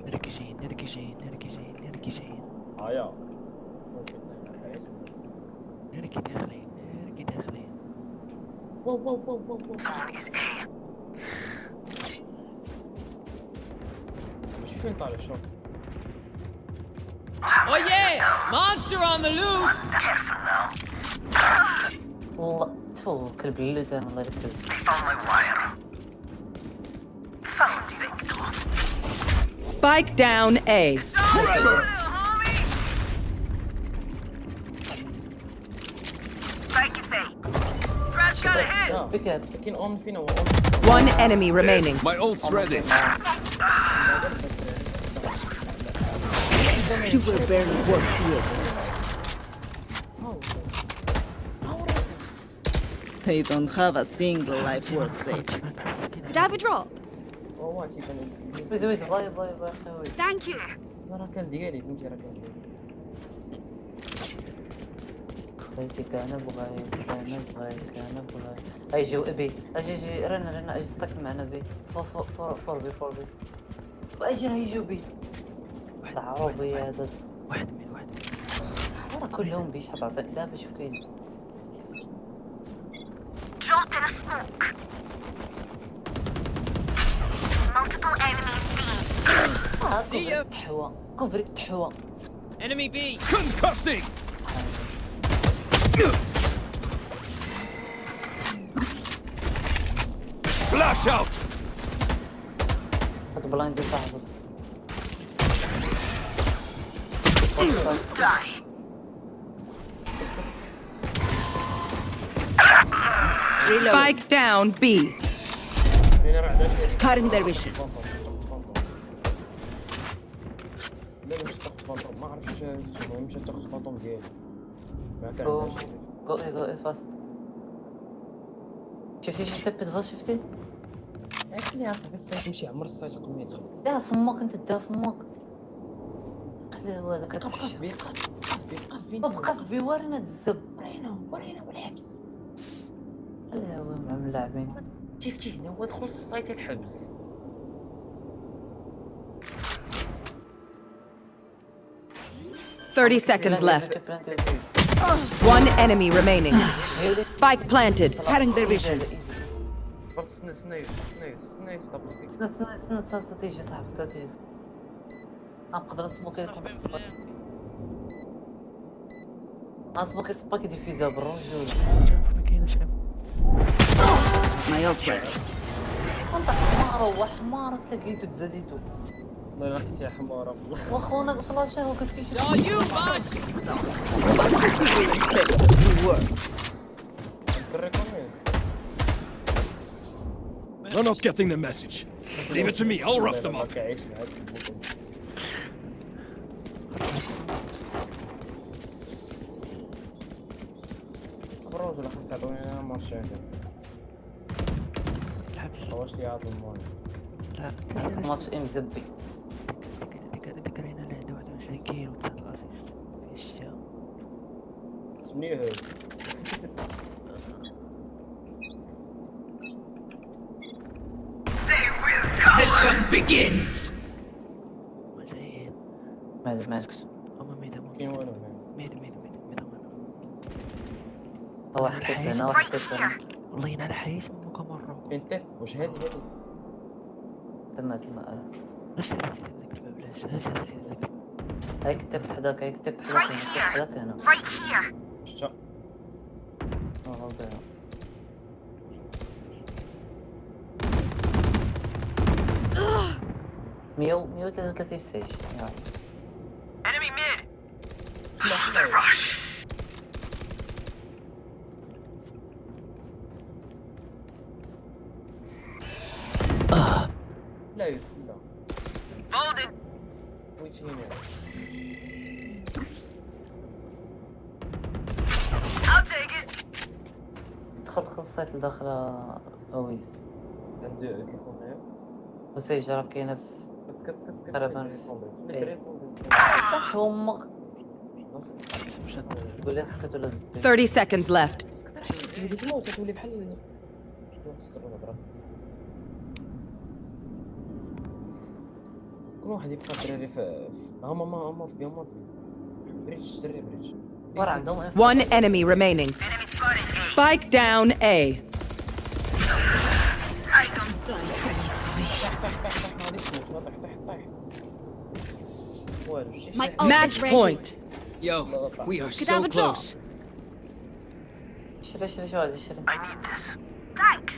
نركجين هيا نركي داخلين واو واو واو واو ماشي فين طالع شو Oh yeah! Monster on the loose! والله تفو كلب اللوتان الله يكرمك Spike down A. لكن اون فينا One enemy remaining. My ult's ready. You will barely work here. They don't have a single life worth saving. Could I have a drop? واتي كان ويز باي خوي Thank you. راه كان ديالي فهمتي راه كان ديالي بغيتك انا بغاي اجيو ابي اجي رنا اجي ستك معنا بي فور بي واجي راه يجيو بي واحد عروبي هذا واحد راه كلهم بيش حط دابا شوف كاين Drop in a smoke. Multiple enemies B. كفري التحوى كفري التحوى Enemy B! Concussing. Flash out. هاد بلايند صاحبي Spike down B. Cutting their vision. لا مش تاخذ فانتوم ما عرفتش المهم مشات تاخذ فانتوم ديالي ما كان جو عندهاش جو فاست شفتي شي تبت فاست شفتي عرفت لي اصاحبي السايت يمشي عمر السايت قبل ما يدخل دا فمك انت دا فمك خليه هو هذاك بقى في بي بقى في بي ورينا الزب ورينا والحبس خليه هو مع اللاعبين شفتي هنا هو دخل السايت الحبس 30 seconds left. One enemy remaining. Spike planted. Cutting their vision. استنى ستوب. استنى تيجي صاحبي تيجي. نقدر نسموك لكم نسموك سباكي ديفيزا بالرجل. ما كاينش. My ult ready. انت حمار وحمار تلاقيتو تزاديتو. والله ما كنت يا حمار والله. واخونا فلاشة هو كتكيش. Saw you, boss. They're not getting the message. Leave it to me, I'll rough them up. الرجل خاص يعطوني انا مارشي عندهم. واش لي عاطوا المهم. ماتش ام زبي. ديك رينا اللي عنده 21 كيلو و 9 اسيست في الشتاء. شنو هذا؟ The hunt begins. جايين. مالك. هما ميدا كاين والو ميدا واحد تب هنا واحد تب هنا. والله ينال حيش امك مرة. فين تب؟ واش هادي؟ تما اش نسيت هذاك الباب علاش نسيت هذاك. هايك تب حداك هايك تب حداك هنا. شتا هذا 133 في سيج. Enemy mid. The rush. لا يوسف لا. Folded. ويش هنا؟ I'll take it. دخل السايت لداخل اويز. عندي كيكون هنا. وسيج راه كاينه في كس تقريبا في افتح امك. قول لي سكت ولا زبي. 30 seconds left. تولي تموت تولي بحال كل واحد يبقى الدراري في هما في بيهم بريتش سري بريتش. ورا عندهم One enemy remaining. Spike down A. Match point. Yo, we are so close. شري شو هذا شري. I need this. Thanks.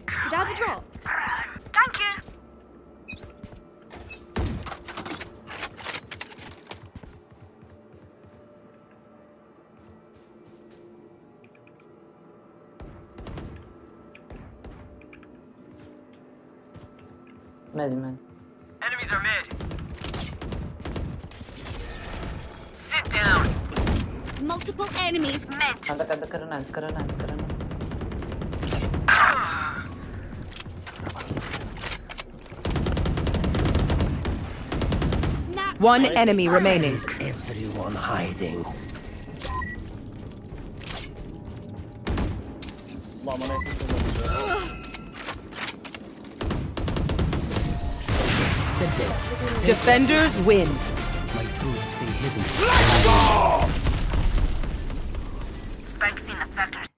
Could I have a drop? Thank you. مادي. Enemies are mid. Sit down. Multiple enemies. Mid. عندك كرنا. One enemy remaining. Everyone hiding. Defenders win. My truth stay hidden. Spikes in attackers.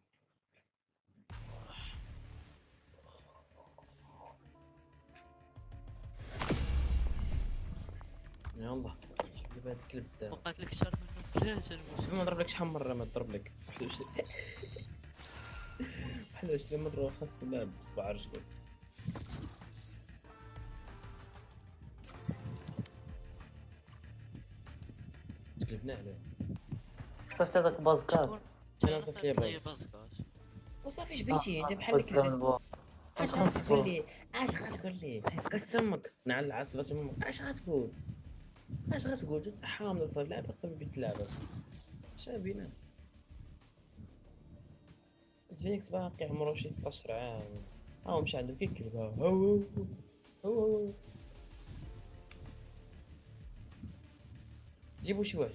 يلا شوف هذا الكلب دا. وقعت لك شر منه 3 شوف ما ضرب لك شحال مرة ما ضرب لك. بحال 20 مرة واخا كلها بصبع رجلك. تقلبنا عليه. صافت هذاك بازكات. انا صافي لي باز. وصافي جبيتي انت بحال ديك. اش غتقول لي كسمك نعل العصبة امك اش غتقول تتحامل صافي لعبة صافي بيت اللعبة اش بينا فينيكس باقي عمرو شي 16 عام ها مشى عنده كيكلب هو جيبوا شي واحد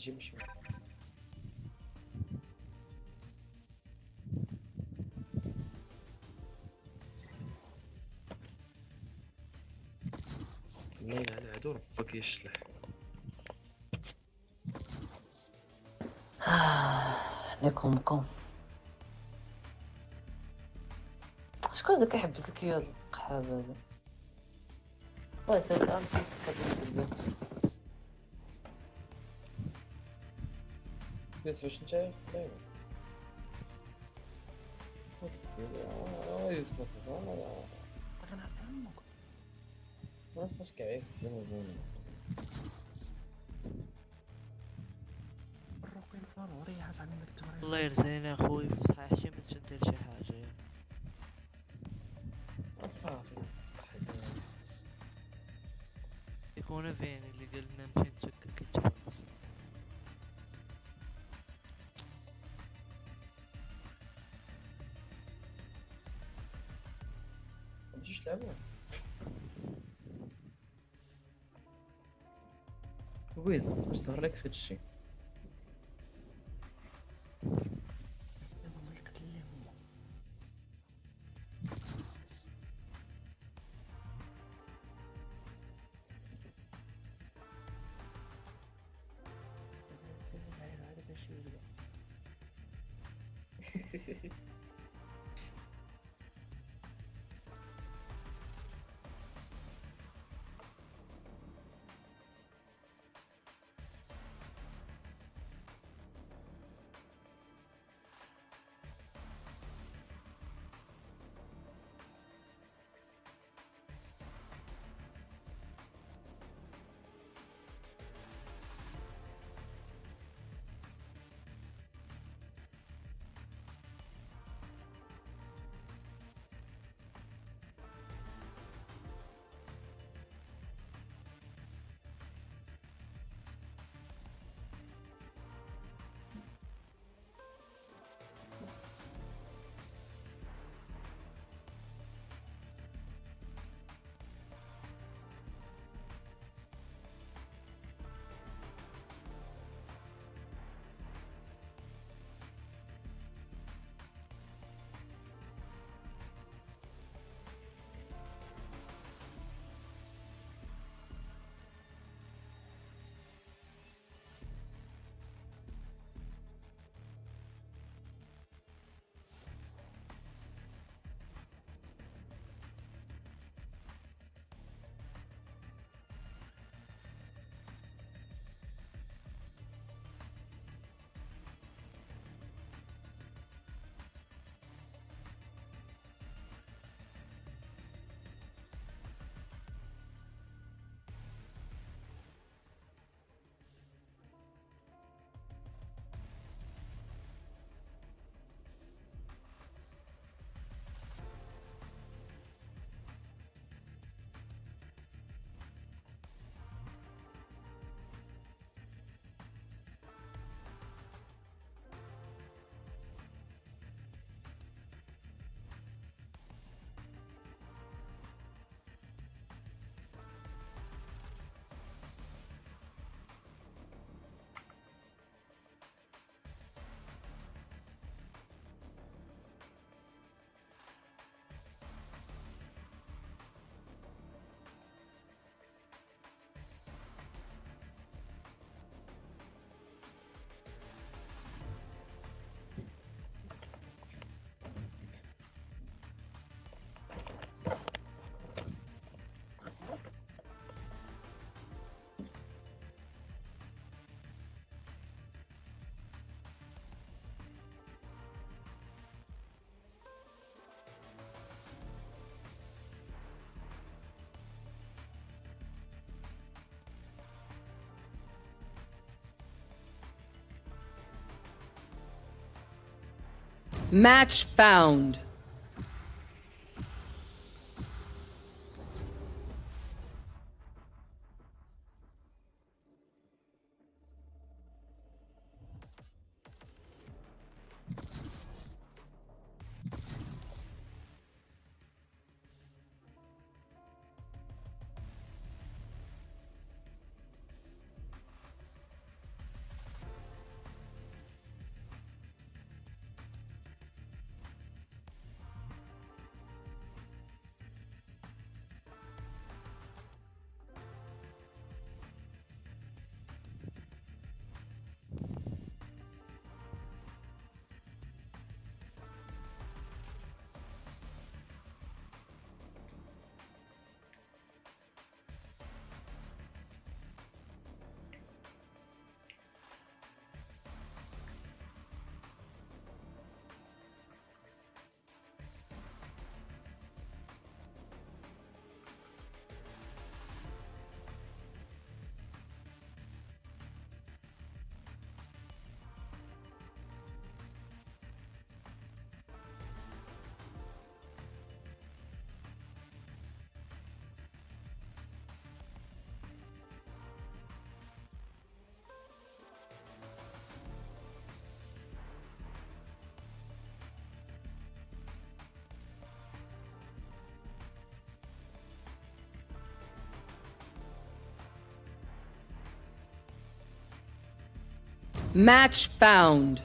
هادو ربا كيشلح. ليكم كوم شكون هذا كيحبس لك هاد القحاب هذا واه سويت غنمشي بزاف بس واش نتا دايما ما تبقاش كعيف الزين الله يرزقنا اخوي في صحيح شي باش ندير شي حاجه يعني. صافي يكون فين اللي قلنا نمشي نتشكك يتفرج. متجيش تلعبوا ويز واش ظهر لك في هادشي Match found. Match found.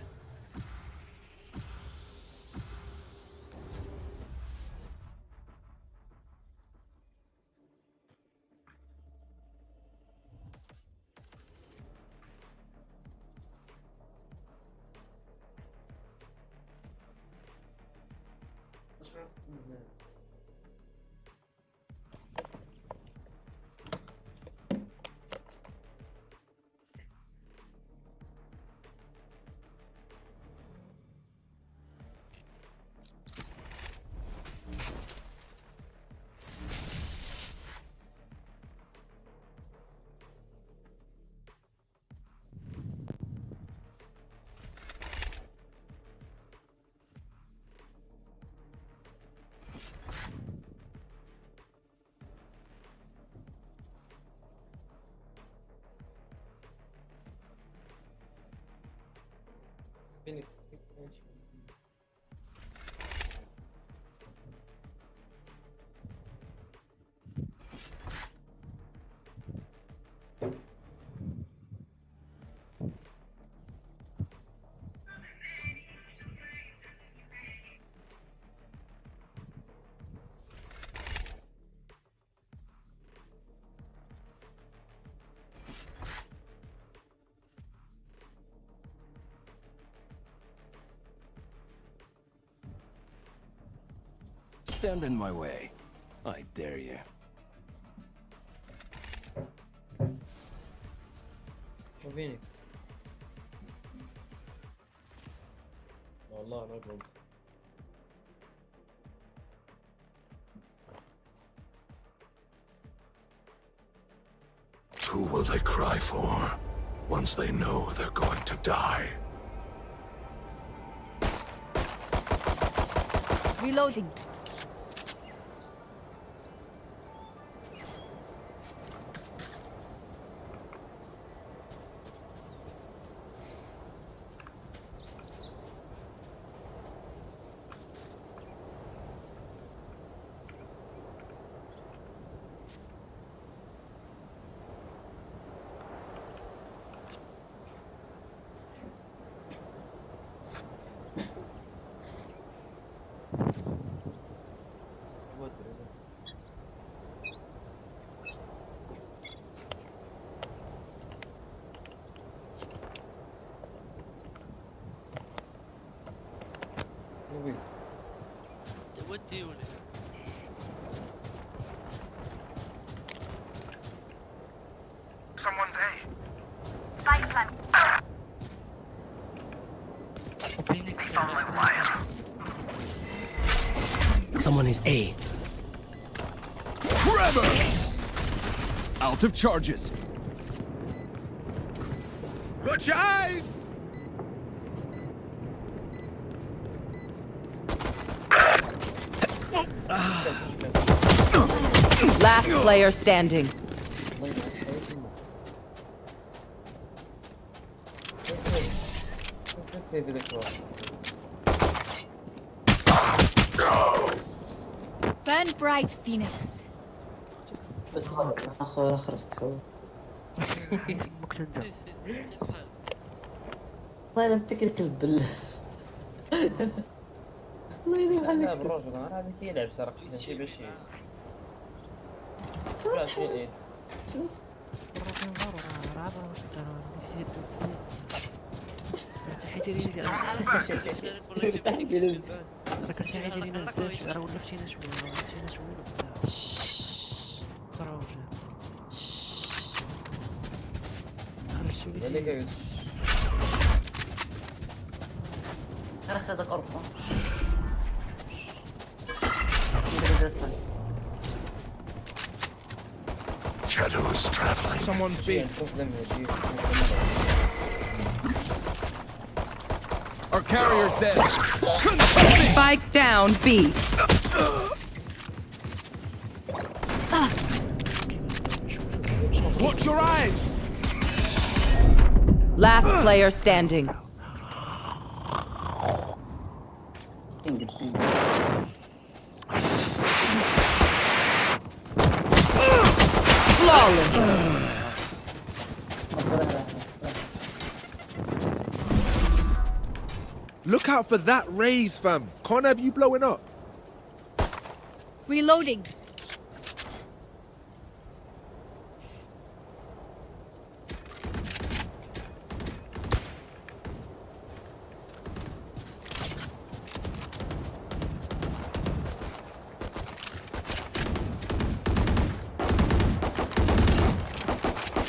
Stand in my way. I dare you. فينيكس والله ما قلت. Who will they cry for once they know they're going to die? Reloading. لويس ودي ولا Someone's A. Spike plant. Someone is A. Trevor! Out of charges. Watch your eyes! Last player standing. Burn bright, Phoenix. اخويا خرجت حول والله انا متكل كلب بالله الله يلعن عليك. لا بالرجل هذا يلعب صراحة شيء بشيء. لا شيء ايه. هذاك أربعة. Shadows traveling. Someone's B. Our carrier's dead. Spike down B. Watch your eyes! Last player standing. Flawless. Look out for that raise, fam. Can't have you blowing up. Reloading.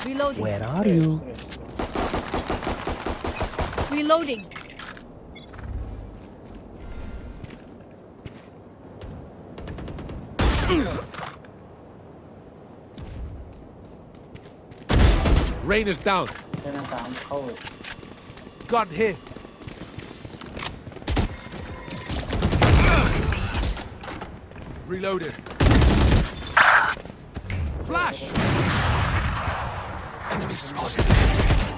Reloading. Where are you? Reloading. Rain is down. Gun here. Reloaded. Flash! Enemy spotted.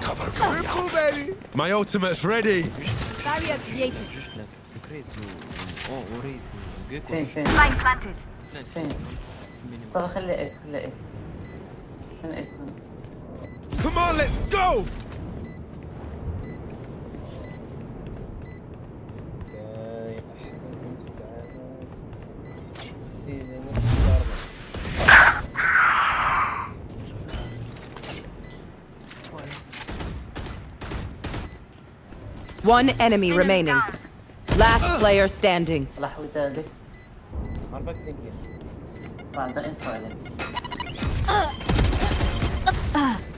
Cover going Triple, baby! My ultimate's ready. Barrier created. فين Spike planted. فين طب خلي ايس خلي ايس فين ايس هون Come on, let's go! One enemy remaining. Last player standing. لحظة تالي عارفك فين كده بعد انفو عليك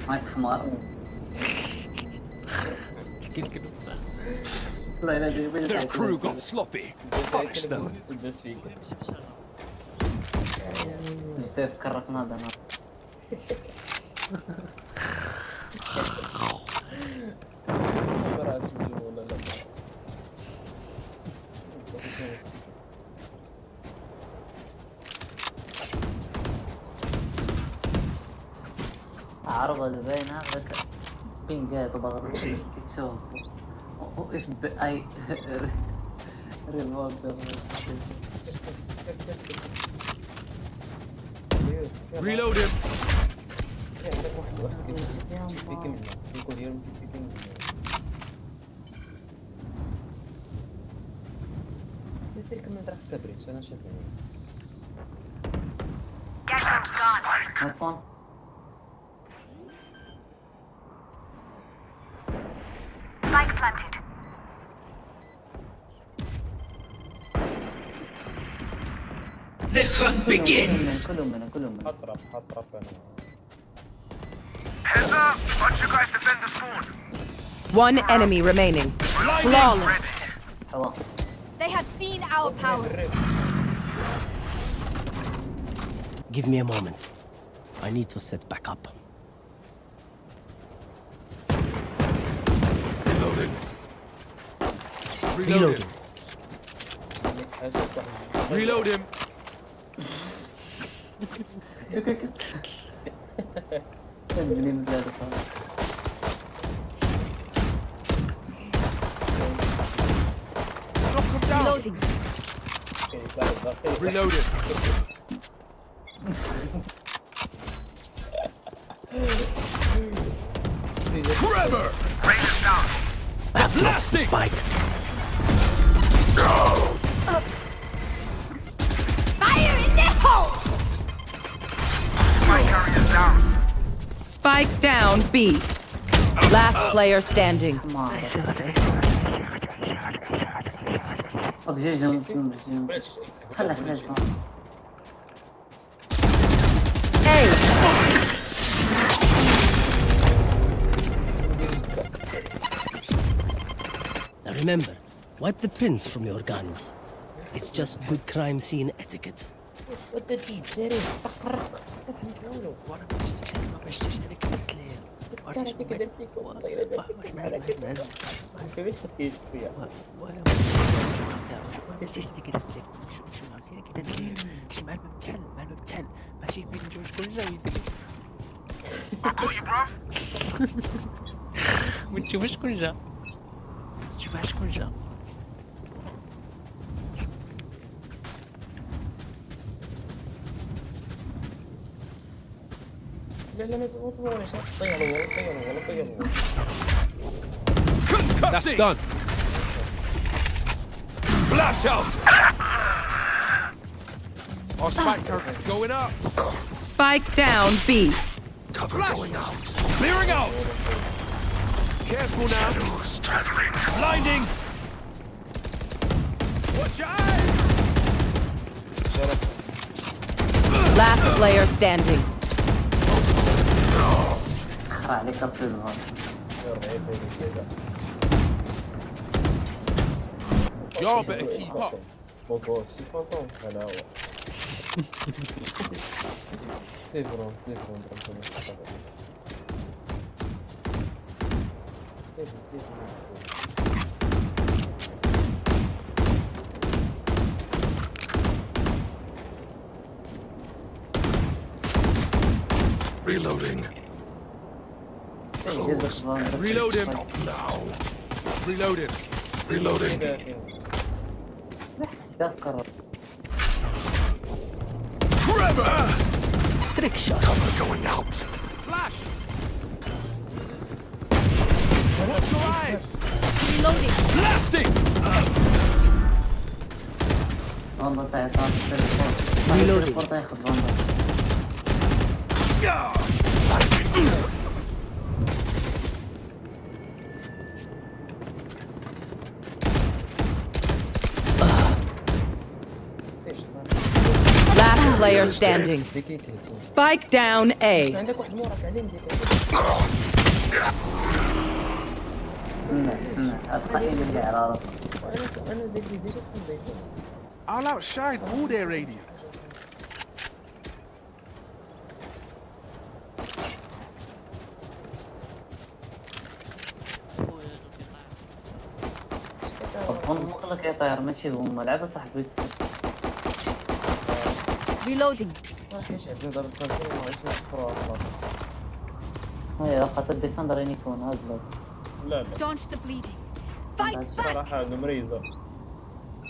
عايز حمار Their crew got sloppy. Punish them. جبت فكرتنا هذا عرض اللي بين هذا بينجات وبغض كتشوف وقف بأي ريموت Reloaded. Nice one. Spike planted. The hunt begins. كلهم حطرب Heads up! Watch you guys defend the spawn. One enemy remaining. Flawless. They have seen our power. Give me a moment. I need to set back up. Reloading. Reloading. Reload him. Knock him down. Reloading. Reloaded. Trevor! I have lost the spike. Fire in the hole! Spike carrier down. Spike down B. Last player standing. Hey! Now remember, wipe the prints from your guns. It's just good crime scene etiquette. That's done. Flash out! Our spike turret going up. Spike down B. Cover going out. Clearing out! Careful now. Shadows traveling. Blinding! Watch your eyes. Last player standing. عليك الظهر. Y'all better keep up. Reloading. Reload him. Now. Reload him. Reloading. Trevor! Trick shot. Cover going out. Flash. Watch your eyes. Reloading. Blasting! والله تعطى التليبورت ياخذ فاندر. Last player standing. Spike down A. عندك واحد مورك عليه استنى ابقى اللي على راسك. انا ديك زيت صنديق. I'll outshine all their radiance. الظن مقلق يا طاير ماشي هما لعبة صاحبي يسكت. Reloading. راح يشعل ضرب صندوق وعيش نحفروا على الأرض. هيا خاطر الديفندر يكون هذا. لا Staunch the bleeding. Fight back. صراحة مريزة.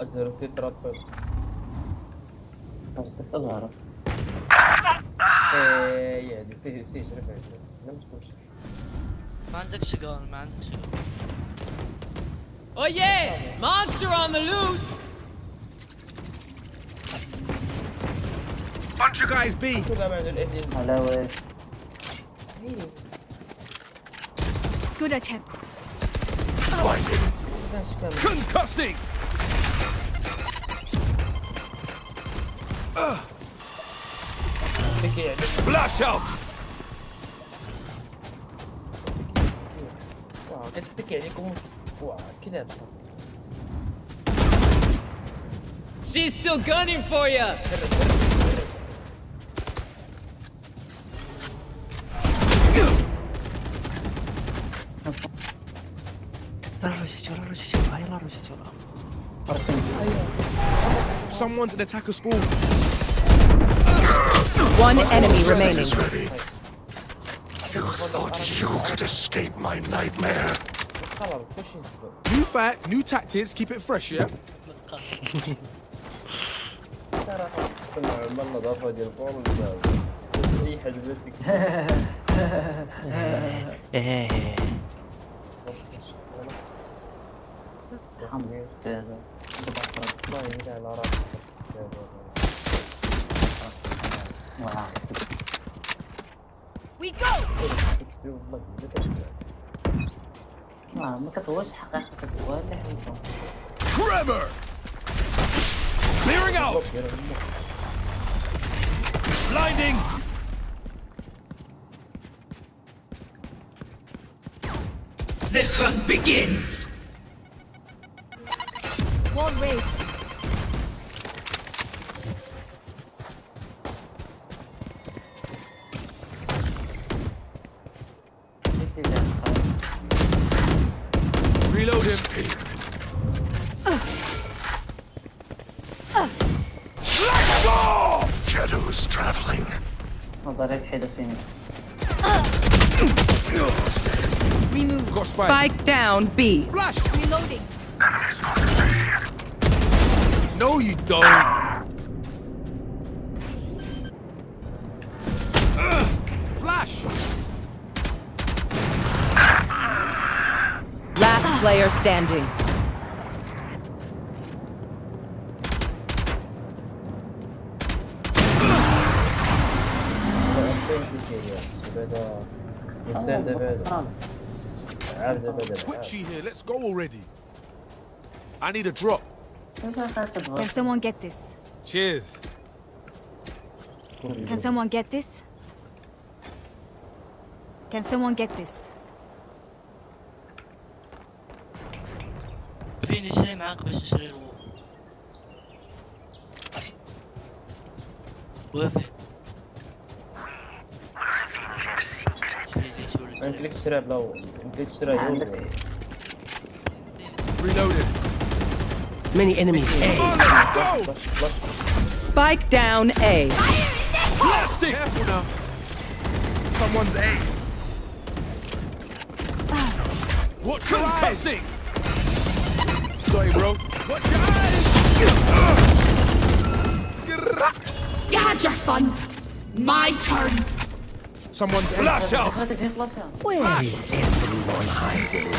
أدرسي ترابل. رزقت ظهرك. يا دي سي شرف عندك. لم تكون شرف. ما عندك شغال ما عندك شغال. Oh yeah! Monster on the loose! Bunch of guys B. هلا وين. Good attempt. Blinding. Concussing! Flash out! واو كتبكي عليكم وسط السبوع كذا بصح. She's still gunning for you! Someone's an attacker spawn. One enemy remaining. Ready. You thought you could escape my nightmare. New fight, new tactics, keep it fresh, yeah? We go. ما كتهواش حقيقة كتهوا اللي حيكون. Trevor! Clearing out! Blinding! The hunt begins! Wall raised. Reload him. Shadows traveling. نظرية حيدة فيني. Remove. Spike down B. Flash. Reloading. No, you don't. Flash. Last player standing. هي دابا انسان دابا عارف دابا Twitchy here. Let's go already. I need a drop. Can someone get this? Cheers. Can someone get this? Can someone get this? فين نشري معاك باش نشري الوو وافي يمكن لك تشري بلا يمكن لك تشري Reloaded. Many enemies A. Spike down A. Careful now. Someone's A. Watch your eyes. Sorry, bro. Watch your eyes. You had your fun. My turn. Someone's A. Flash out! Where is everyone hiding?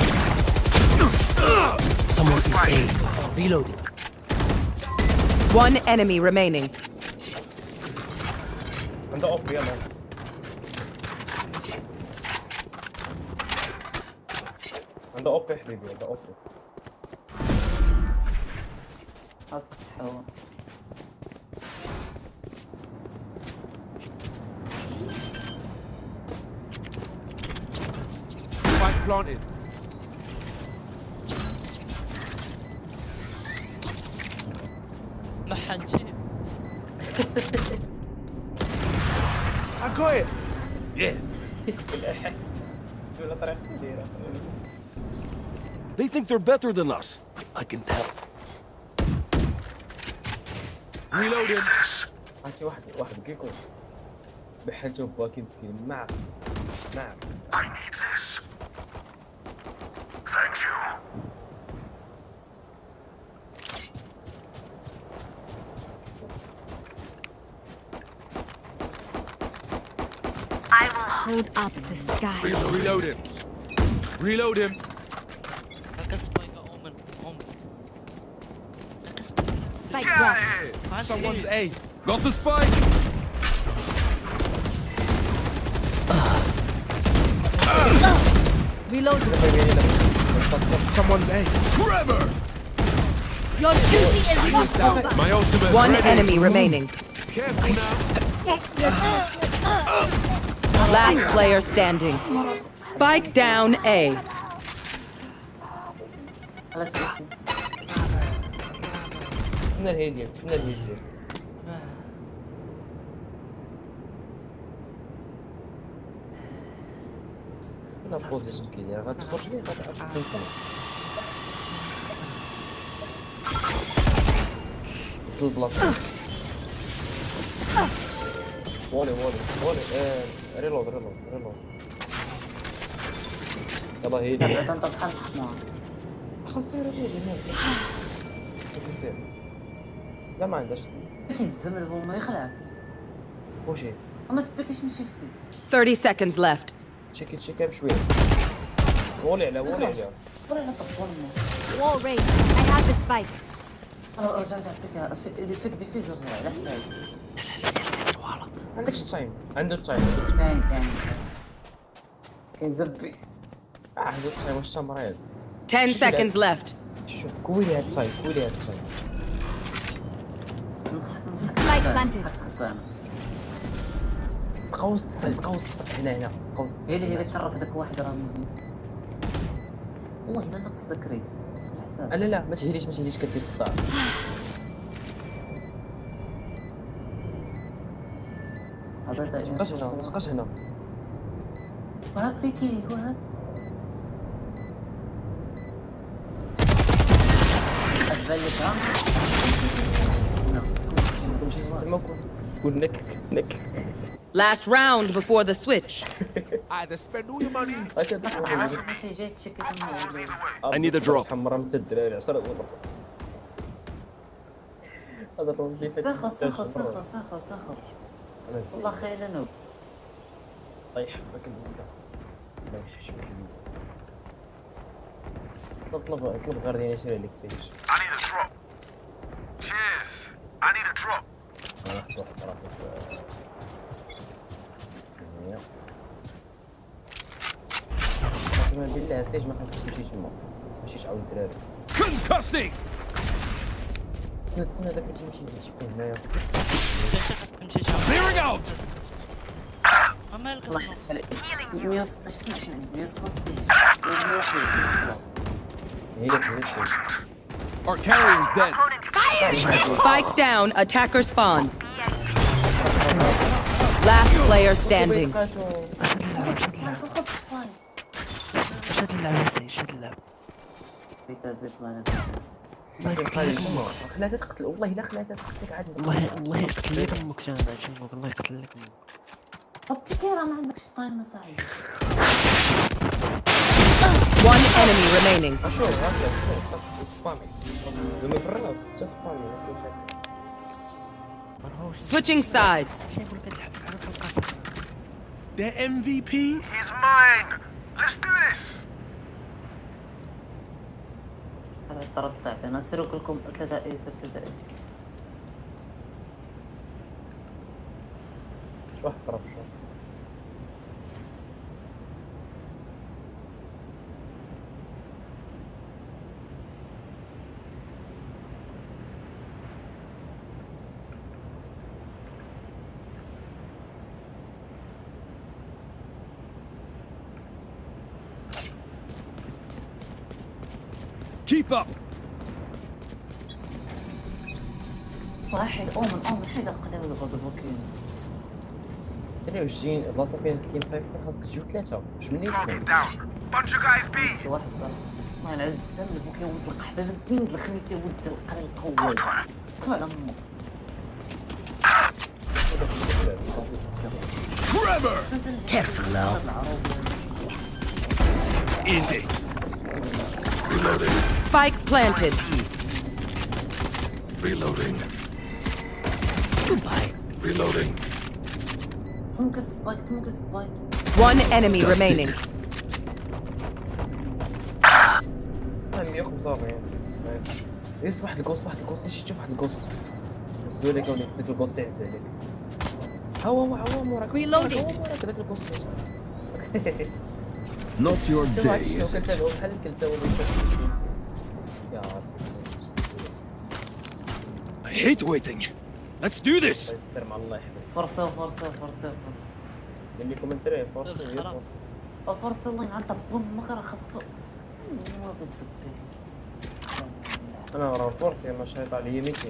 Someone is A. Reloading. One enemy remaining. عنده اوب يلا عنده اوب يا حبيبي عنده اوب خاصك تحاول Spike planted. ما حنجي I got it. Yeah. شو الطريقة دايرة They think they're better than us. I can tell. Reloading. عرفتي واحد كيكون بحالته باكي مسكين معك I need this. Thank you. I will hold up the sky. Reload him. Reload him. هكا سبايك اومن هكا سبايك Spike dropped. Someone's A. Got the spike! Reload. Someone's A. Trevor! Your duty is not over. My ultimate. One ready. enemy remaining. Careful now. Last player standing. Spike down A. علاش اسم تسنى الهيدير انا بوزيشن كي غتخرج لي غتعطيك البلاصه وولي ريلود يلا هيدي انت بحال الحمار خاص يريلود هناك كيف يصير لا ما عندهاش كيزم البومه يخلعك وشي ما تبكيش من شفتي 30 seconds left. تشيكي بشويه وولي على ولا لا طب Wall raised. I have the spike. رجع فيك ديفيز رجع على حساب عندكش تايم عنده تايم كاين زبي عنده تايم واش مريض 10 seconds left. شوف كويلي هاد التايم نصحك Spike planted. قوس هنا قوس هي كرف داك واحد راه مهم والله الا نقص داك ريس على حساب لا ما تهليش كدير الصداع ما تبقاش هنا وهاب بيكي وهاب أزبالك ها؟ كلشي تما كون نك Last round before the switch. Either spend all your money. ماشي جاي تشكي I need a drop. حمرا مت الدراري 10 دقائق هذا الروند اللي فات سخر والله خير نوب الله يحبك المولى الله يحشمك المولى طلب غير دينا يشري لك سيج I need a drop. Cheers. I need a drop. ثانيه قسما بالله سيج ما خاصك تمشي تما خاصك تمشي تعاود الدراري Concussing! استنى داك اللي تيمشي تيكون هنايا Clearing out! مالك الله يحفظ عليك 160 هي اللي تسيج Our carrier is dead. Spike down, attacker spawn. Last player standing. شد اللعبة سيد شد اللعبة خلاتها تقتل والله الا خلاتها تقتلك عاد الله يقتل لك امك انا نعجبك الله يقتل لك امك كي راه ما عندكش طايم صاحبي One enemy remaining. شوف سبامي دومي في الراس حتى سبامي Switching sides. Their MVP? He's mine. Let's do this. هذا الطرد تاعك انا سيروا كلكم 3 اي سير 3 اي شو واحد ضرب شو Keep up! واحد اومن حيد القلاوي البوكين دري واش جين بلاصه فين كاين سايفر خاصك تجيو 3 واش منين اثنين Bunch of guys B. واحد صافي ما العزام البوكين ولد القحبه من الدين الخميس يا ولد القري القوي طلع على امك Trevor! Careful now. Easy. Reloading. Spike planted. Reloading. Goodbye. Reloading. سمك سبايك One enemy remaining. 145 نايس يوسف واحد الكوست شوف واحد الكوست هزو لك وليك داك الكوست يعز عليك هو راك Reloading. راك داك الكوست Not your day, is شنو it? كنت بحال كلتا وليك يا I hate waiting. Let's do this! الله يستر مع الله يحفظك فرصه قال لكم انتري فرصه فرصه الله ينعل طبون ما راه خاصو ما بنسبي انا راه فرصه ما شايط عليا 200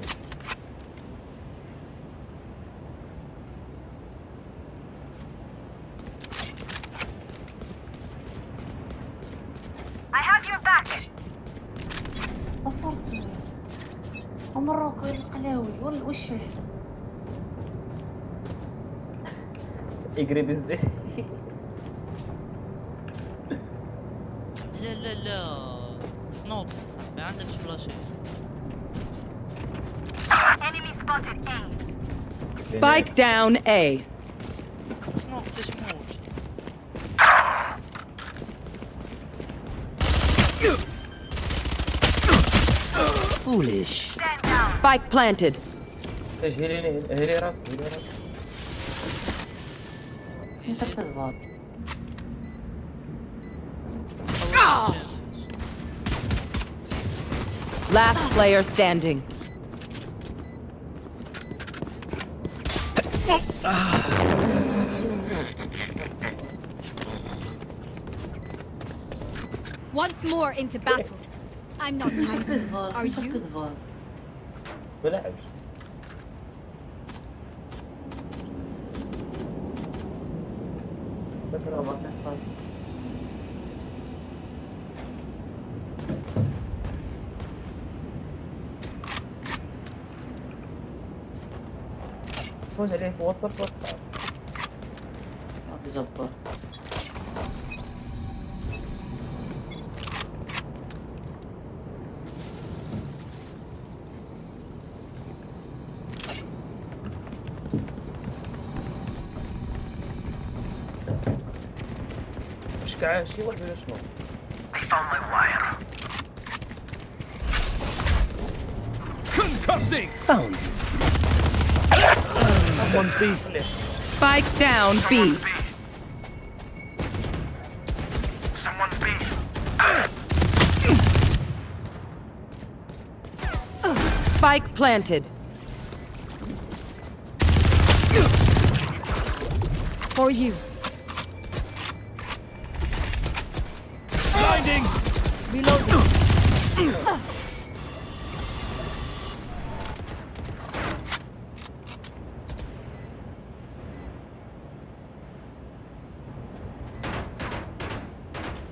I have your back. فرصه ومروكو القلاوي وش يقري بزدي لا سنوب صاحبي عندك فلاش Enemy spotted A. Spike down A. سنوب تشموت Foolish. Spike planted. ساج هيلي راسك فين شك الزار Last player standing. Once more into battle. I'm not فين شك tired. الزار Are فين شك you? الزار بلعبش رابط تفضل سواج عليه في واتساب واتساب ما في جبار واش كاع شي واحد ولا شنو I found my wire. Concussing! Found you. Someone's B. Spike down B. Spike planted. For you. Blinding! Reloading.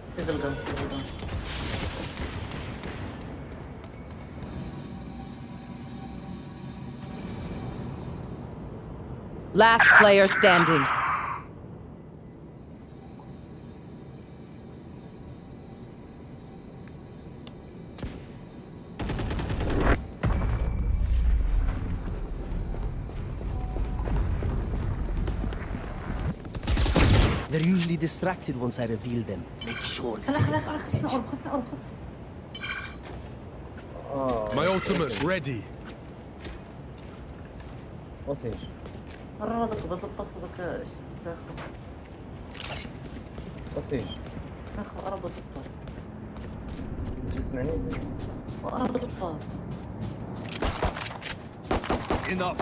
Civil gun, civil gun. Last player standing. They're usually distracted once I reveal them. Make sure. My ultimate's ready. وصيش مرة ضربت الباص هذاك الساخر. وصيش الساخر قربت الباص. تسمعني؟ قربت الباص. Enough.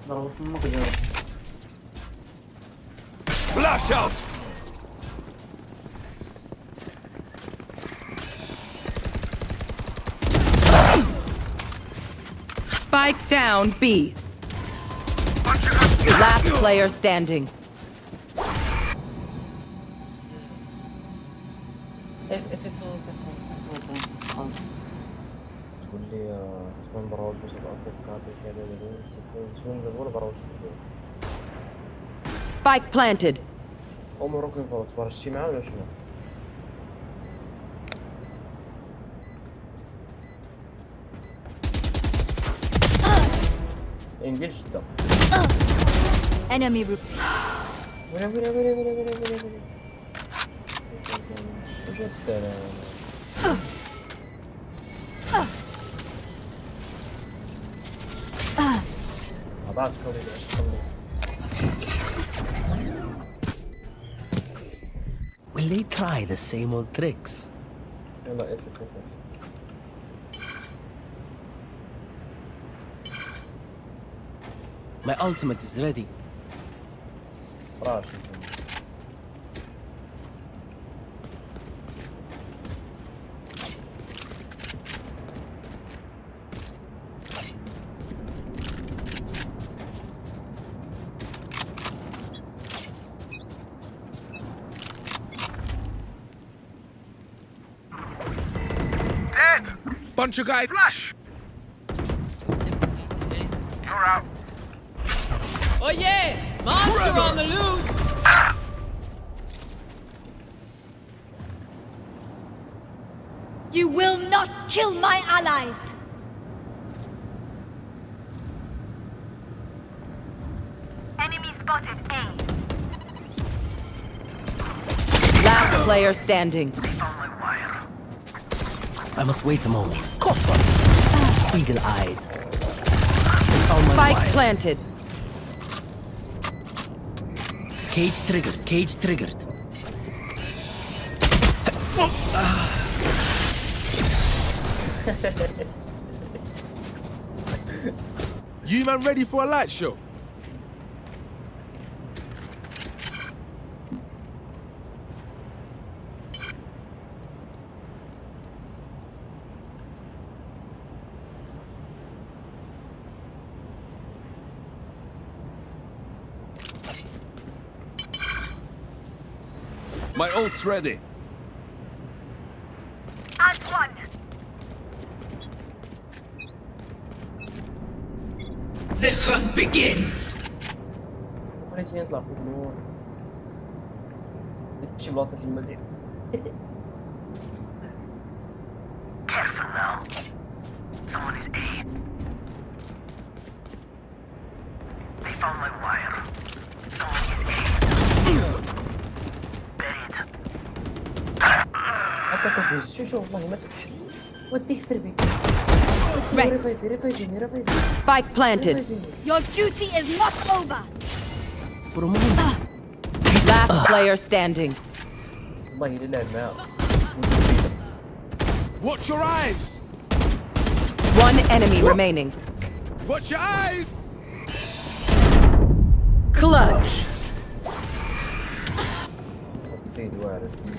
ضربوا في امك جاوب. Flash out! Spike down B. Last player standing. تقول لي تكون بروج بس الأرض كاتي كذا تكون ولا بروج كذا. Spike planted. ممكن فوت برشي معاه ولا شنو؟ انجل شدة. Enemy ولا وش السلام. عباس كولي Will they try the same old tricks? يلا اف. My ultimate is ready. راشد. Bunch of guys. Flash! You're out. Oh yeah! Monster on the loose! You will not kill my allies! Enemy spotted A. Last player standing. I must wait a moment. Copper. Eagle-eyed. Spike planted. Cage triggered. Cage triggered. You man ready for a light show? My ult's ready. And one. The hunt begins! خليتيني نطلع فوق الموت. شي بلاصة تما دير. Careful now. Someone is A. They found my wire. Someone is A. Buried. هكا كزيج شو والله ما تحس. وديك سربي. Spike planted. Your duty is not over! For a moment. Last player standing. والله إلا لعب معاه. Watch your eyes! One enemy remaining. Watch your eyes! Clutch. السيد وارث.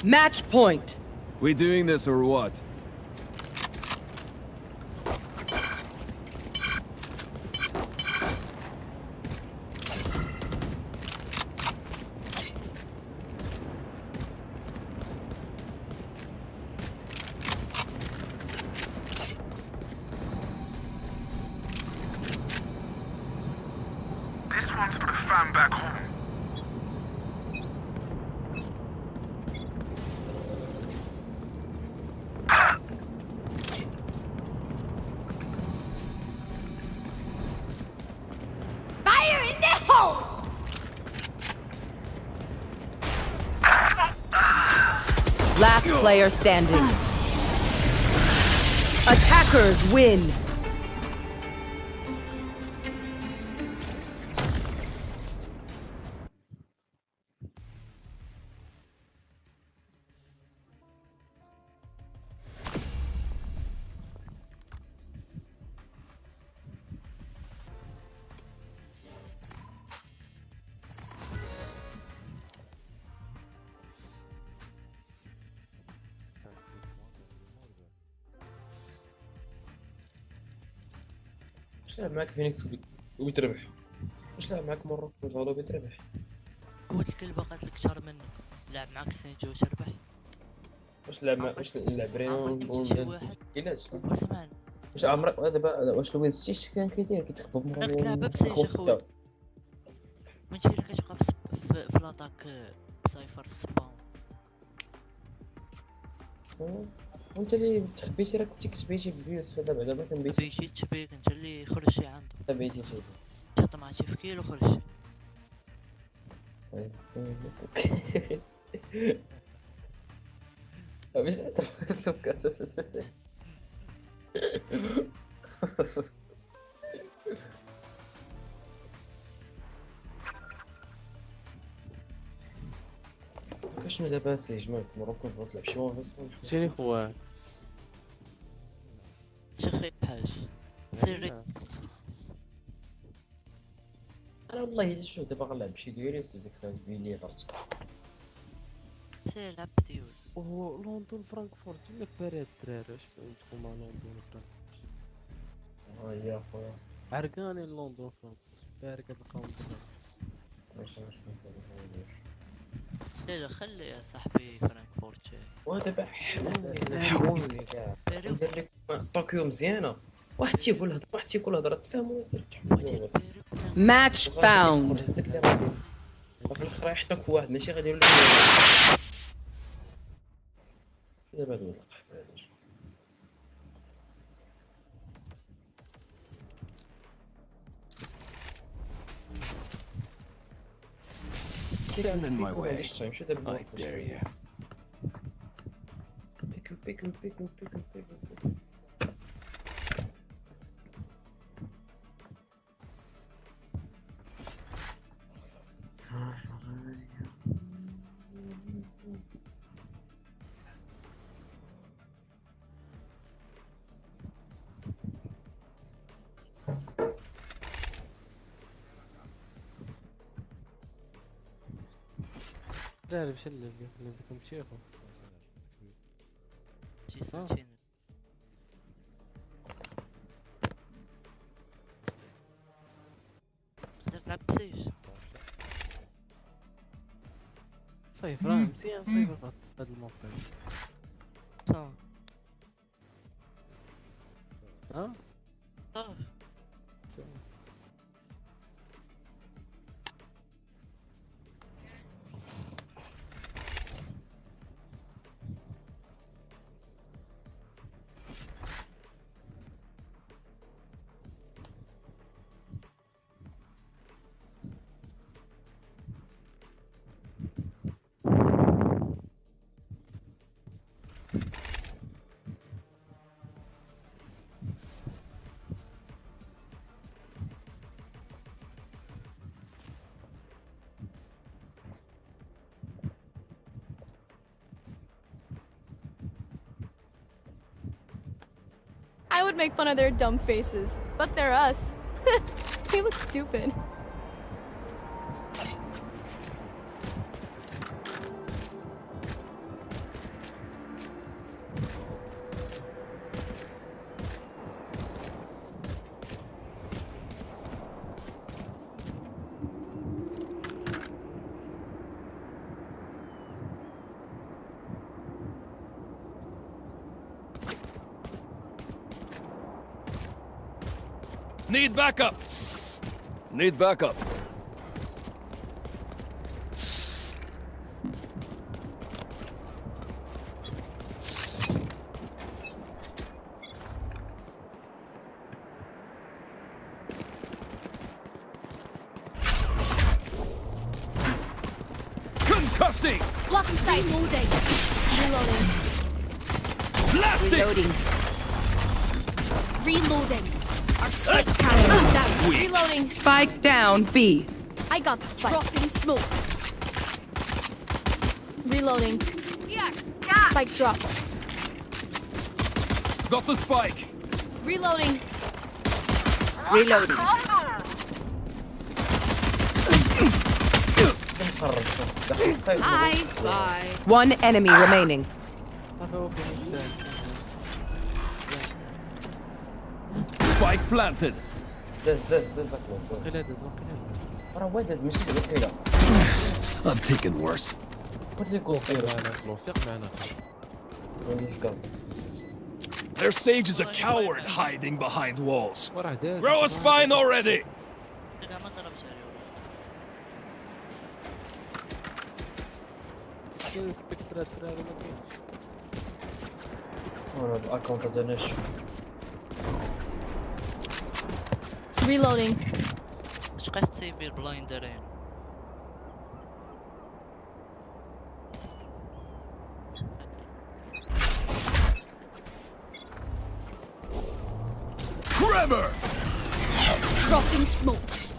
Match point. We doing this or what? This one's for the fam back home. Fire in the hole! Last player standing. Attackers win. واش لعب معاك فينيكس ويتربح؟ واش لعب معاك مرة في فالو بيتربح؟ قوة الكلبة قاتلك شهر منك. لعب معاك سنيجو وشربح. واش لعب معاك واش لعب رينو كيلاش؟ واسمعني. واش عمرك دابا واش لويز شتي كان كيدير كيتخبى راك تلعب بسيج اخويا. وانت اللي كتبقى في لاطاك صايفر في السباون. وانت اللي تخبيتي راك كنتي كتبيتي في فيوس دابا كنبيتي بيتي تشبيك انت اللي خرجتي عنده. بيتي فيه انت طمعتي في كيلو خرجتي. باش شنو دابا سيج مالك مروكو تلعب شي وافيس شنو هو شيخي حاج سيري. انا والله شوف دابا غنلعب شي ديوريس ديك الساعه بيلي درت سير لعب ديول. وهو لندن فرانكفورت ولا باريس الدراري اش بغيتكم مع لندن وفرانكفورت؟ يا خويا عرقاني لندن وفرانكفورت بارك كتلقاهم واش لا خلي يا صاحبي فرانكفورت جاي. ودابا حاولني كاع ندير لك طوكيو مزيانه. واحد تيقول هضره واحد تيقول هضره تفهموا تحملوا. Match found. في الاخر يحطوك واحد ماشي غادي يقول لك دابا هادو القحبه هادو. Stand in my way. I dare you. Pickle. لا باش اللي بكم تشيخو تقدر تلعب بسيج صيف راه مزيان صيف في هاد الموقع. صافي ها would make fun of their dumb faces, but they're us. We look stupid. Need backup! Need backup. Concussing! Blocking sight. Reloading. Blasting! Reloading. Our spike carrier down. Reloading. Spike down, B. I got the spike. Dropping smokes. Reloading. Here, Spike drop. Got the spike. Reloading. Reloading. Hi. Bye. One enemy remaining. Spike planted. I've taken worse. Their sage is a coward hiding behind walls. Grow a spine already! Reloading. ايش قاعد تسوي في البلايندرين؟ Tremor! Dropping smokes.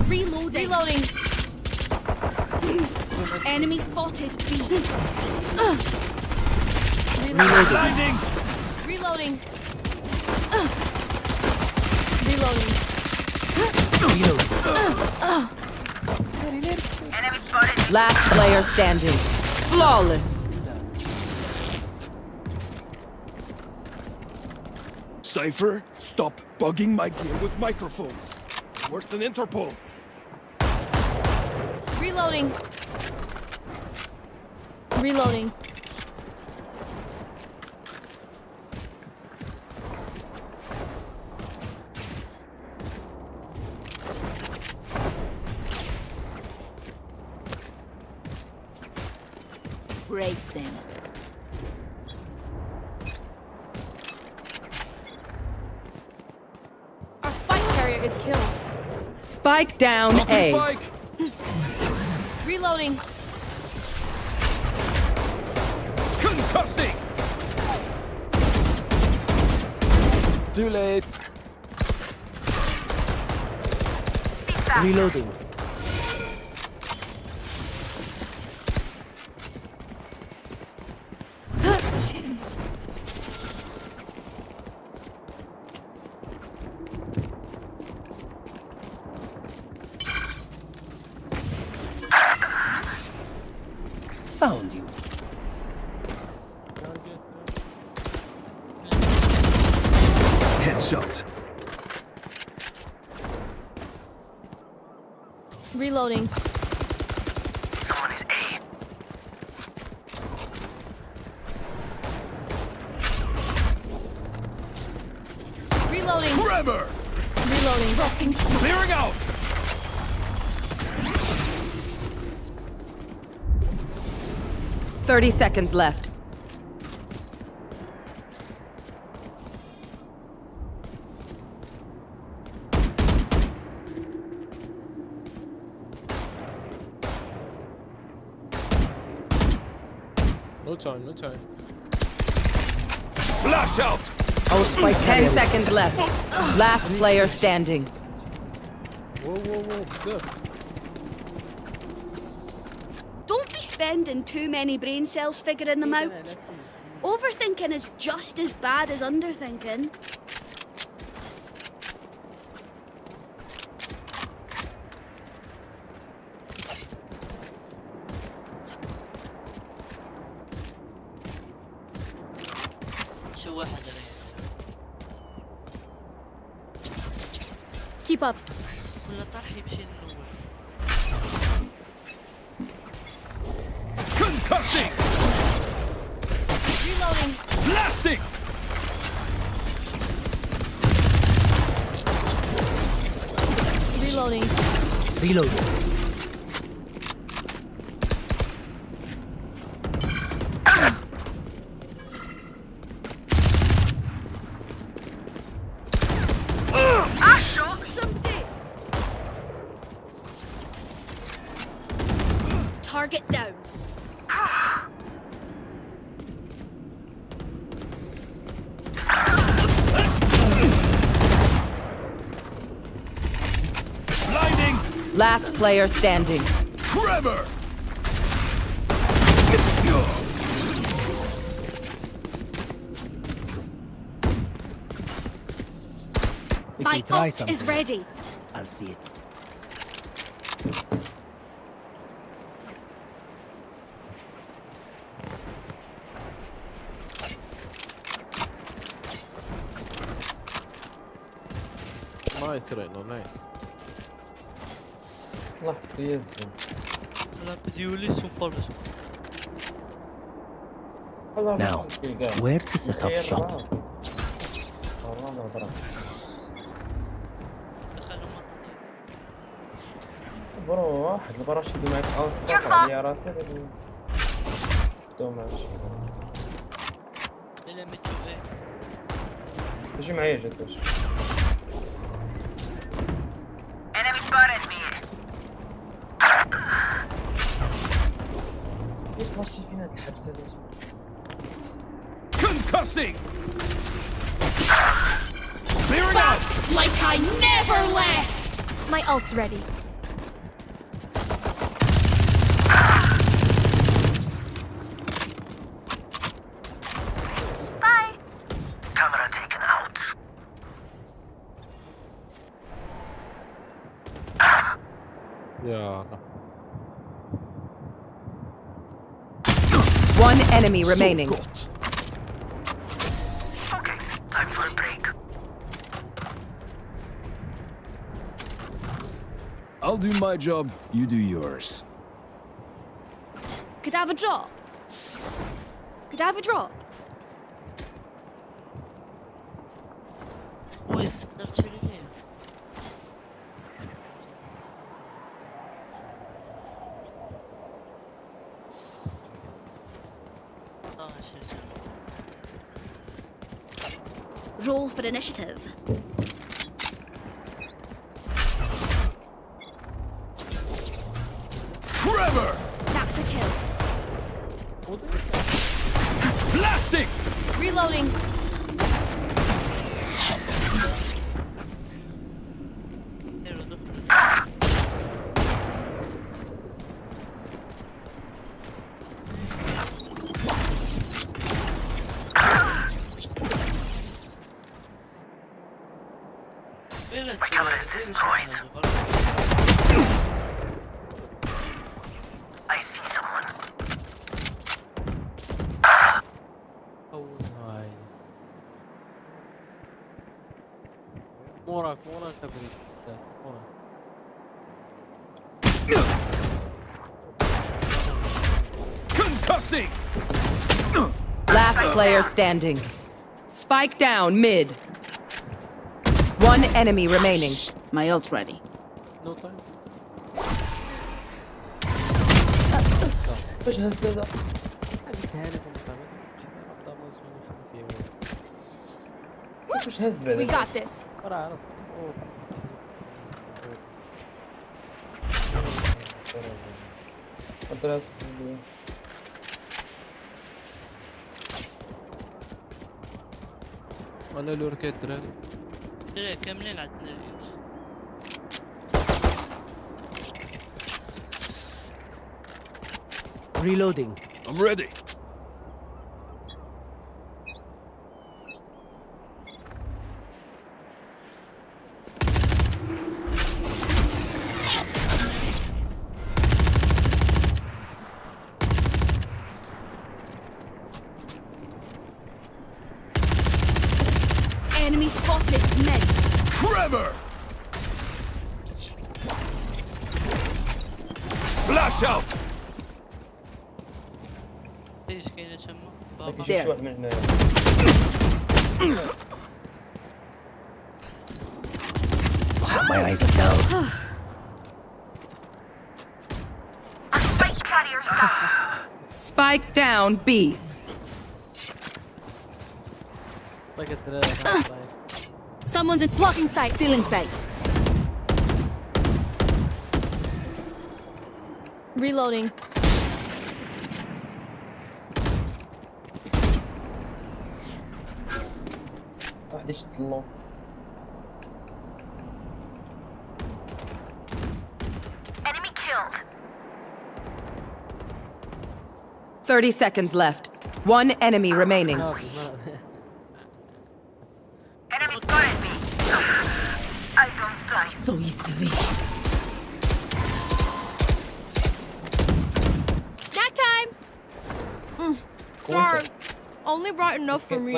Reloading. Reloading. Enemy spotted. B. Blinding! Reloading. Reloading. Enemy spotted. Last player standing. Flawless. Cypher, stop bugging my gear with microphones. Worse than Interpol. Reloading. Reloading. Break them. Our spike carrier is killed. Spike down A. Spike! Reloading. Concussing! Too late. Reloading. Found you. Headshot. Reloading. Someone is A. Reloading. Tremor! Reloading. Dropping smoke. Clearing out! "30 seconds left. No time, no time. Flash out! Our spike 10 carrier. seconds left. Last player standing. Whoa, whoa, whoa, stuff. Don't be spending too many brain cells figuring them out. Overthinking is just as bad as underthinking. شو واحد Keep up. كل طرح يمشي للأول. Concussing! Reloading. Blasting! Reloading. Reloading. I shot somebody. Target down. Blinding! Last player standing. Trevor! If My they try ult something, is ready. I'll see it. نايس رينو نايس. لاحظ فيا الزين. لا بديوليس وفرج. Now, where to set up shop? برو واحد البراشيد اللي معك انستاك عليا راسي دوماج. إلا متو إيه. اجي معايا جد واش. Enemy spotted mid. كيف ماشي فينا هاد الحبسه هادي؟ Concussing! Clearing out! Like I never left. My ult's ready. Bye. Camera taken out. يا One enemy remaining. Okay, time for a break. I'll do my job, you do yours. Could I have a drop? Could I have a drop? ويس تقدر تشيلي ليه؟ Roll for initiative. Trevor! That's a kill. Blasting! Reloading. My camera is destroyed. I see someone. موراك ابريد موراك. Concussing! Last player standing. Spike down mid. One enemy remaining. My ult's ready. No time. واش هز هذا؟ قلتها لكم صاحبي. واش هز بعدا؟ We got this. راه عرفت. الدراسة انا لو ركيت الدراري. دراري كاملين عندنا اليوش. Reloading. I'm ready. Flash out! ايش كاينه تما لكن شي واحد من هنايا. My eyes are down. Spike down B. Someone's in blocking sight. Stealing sight. Reloading. واحد يشد اللون. Enemy killed. 30 seconds left. One enemy remaining. Enemy spotted me. I don't die so easily. Snack time! Sorry. Only brought enough for me.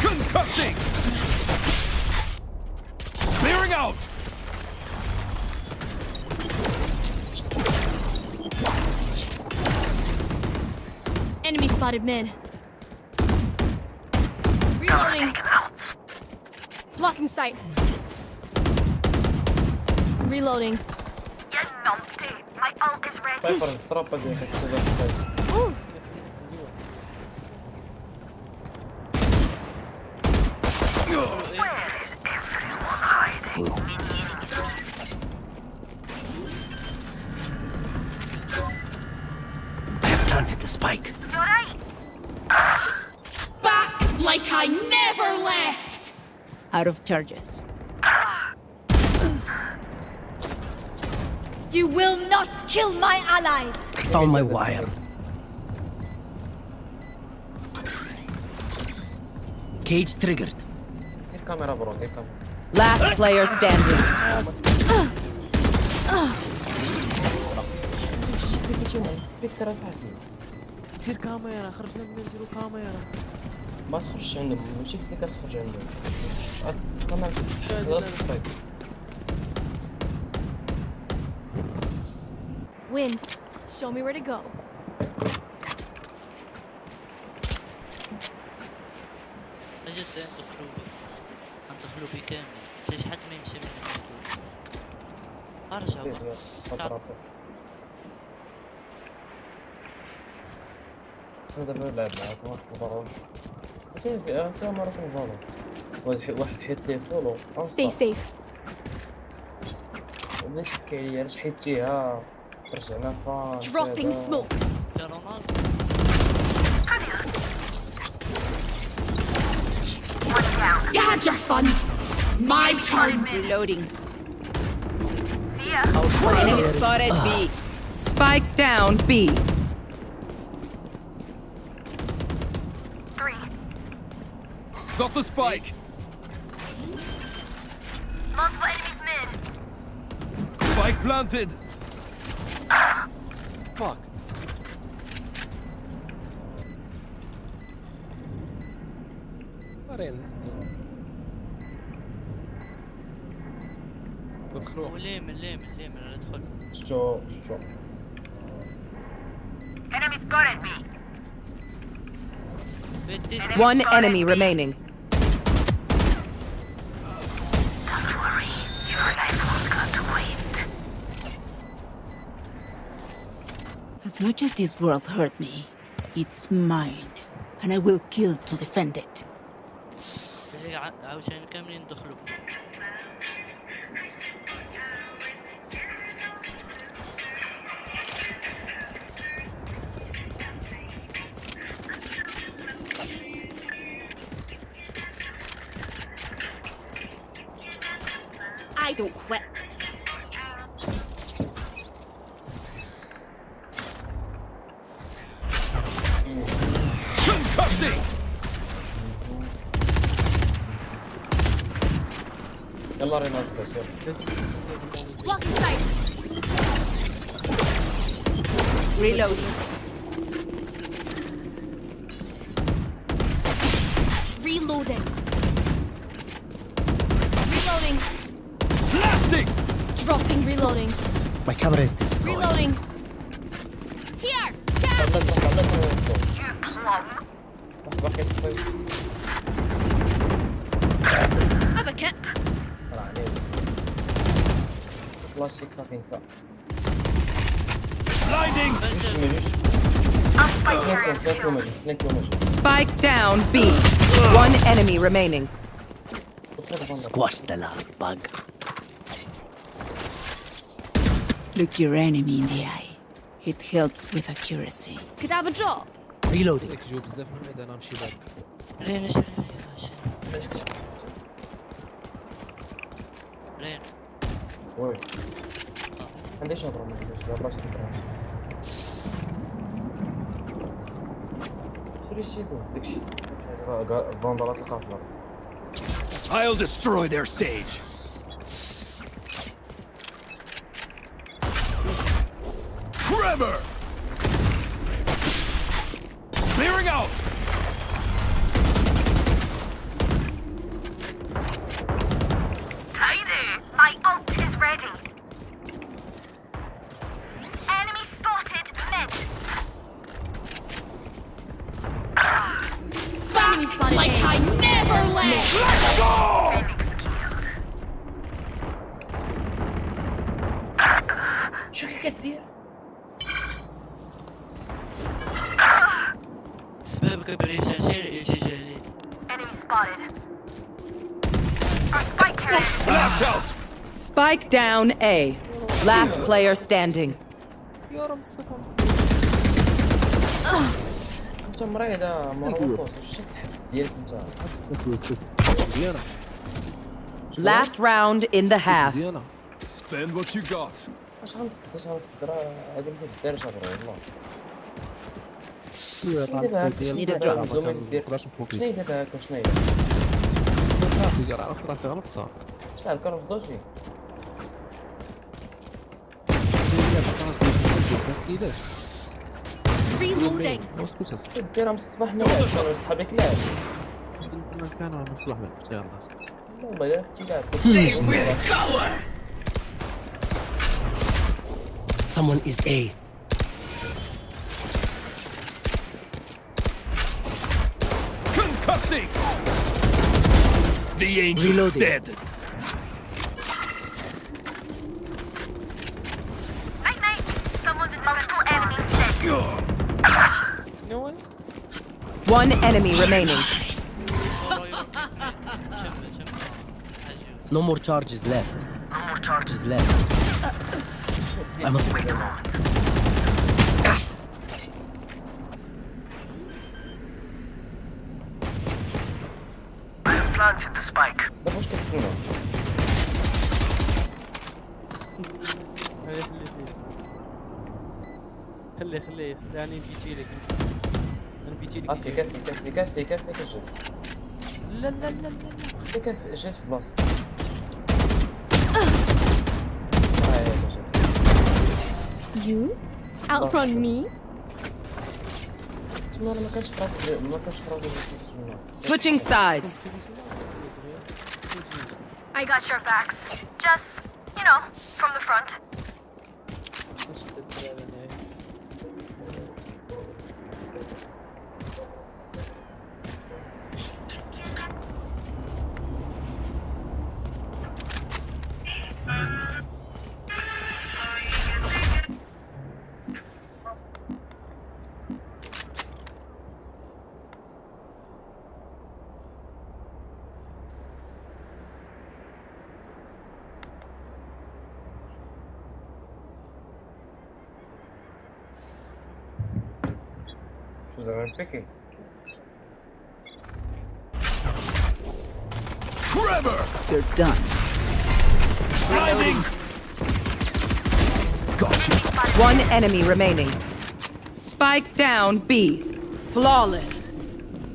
Concussing! Clearing out! Enemy spotted mid. Reloading. Blocking sight. Reloading. My ult is ready. سايفر ستراب ديالك كتبدا السايفر. Ooh. Where is everyone hiding? I have planted the spike. You're right. Back like I never left. Out of charges. You will not kill my allies. Found my wire. Cage triggered. دير كاميرا برو دير كاميرا. Last player standing. سبيكتر صاحبي. دير كاميرا خرجنا من نديرو كاميرا. ما تخرجش عندهم ماشي قلت لك كتخرج عندهم. الكاميرا تقدر تصفيك. Wind. Show me where to go. اجت ندخلو بي كامل حتى شي حد ما يمشي من ارجع انا دابا نلعب معاك ما نضروش حتى مرة كنفالو واحد حيد تليفونو Stay safe. بدا يشكي عليا علاش حيدتيها رجعنا فان Dropping smokes. You had your fun. My turn. Reloading. Yeah. Enemy spotted B. Spike down B. 3. Got the spike! Multiple enemies mid. Spike planted! Fuck. ورينا مسكين. ودخلوه. ليمن انا ادخل. شتو Enemy spotted me. One enemy remaining. Don't worry, your life won't go to waste. As much as this world hurt me, it's mine, and I will kill to defend it. عاوتاني كاملين ندخلو. I don't quit. Concussing! يلا رينا نسوس Blocking sight. Reloading. Reloading. Reloading. Blasting! Dropping. Reloading. My camera is destroyed. Reloading. Here. Have a kit. بلاشتيك صافي نسى Blinding! Spike down B. One enemy remaining. Squash the last bug. Look your enemy in the eye. It helps with accuracy. Could have a drop. Reloading. جو بزاف من بعيد انا نمشي لك. رين رين وي عندي شهر ما عنديش لا براسي شري شي دوز داكشي فاندالات تلقاها في الارض I'll destroy their sage. Trevor! Clearing out! Tidy! My ult is ready. Enemy spotted mid. Enemy spotted. Like I never left. Let's go! شو هيك كدير؟ سبابك بريشاشير الجيجالي. Enemy spotted. Our spike carrier. Flash out! Spike down A. Last player standing. انت مريضة مروكوس واش شفت الحبس ديالك انت مزيانة. Last round in the half. مزيانة. Spend what you got. اش غنسكت راه هادي ما تدارش هضره والله ديال دابا الدرع زوما ما دير كنقدرش نفوكس. شنو هي دابا هاكا شنو هي ديال عرفت راسي غلط صافي. شحال كان في دوشي Reloading. ديرها من الصباح ما لعبش انا وصحابي كلاع كان انا نصلح من يلا والله الا كنت لاعب Someone is A. Concussing! The angel's Reloading. dead. Night night. Someone's in multiple enemies dead. One enemy remaining. No more charges left. No more charges. Left. I must Wait a moment. I have planted the spike. دابا واش كتسنى خليه يعني نبيتي لك انا بيتي لك كافي اجل لا لا لا لا كافي اجل في بلاصتي You outrun me? تما انا ما كانش في راسي Switching sides. I got your backs. Just, you know, from the front. زعما بيكي Trevor! You're done. Blinding! Gotcha. One enemy remaining. Spike down B. Flawless.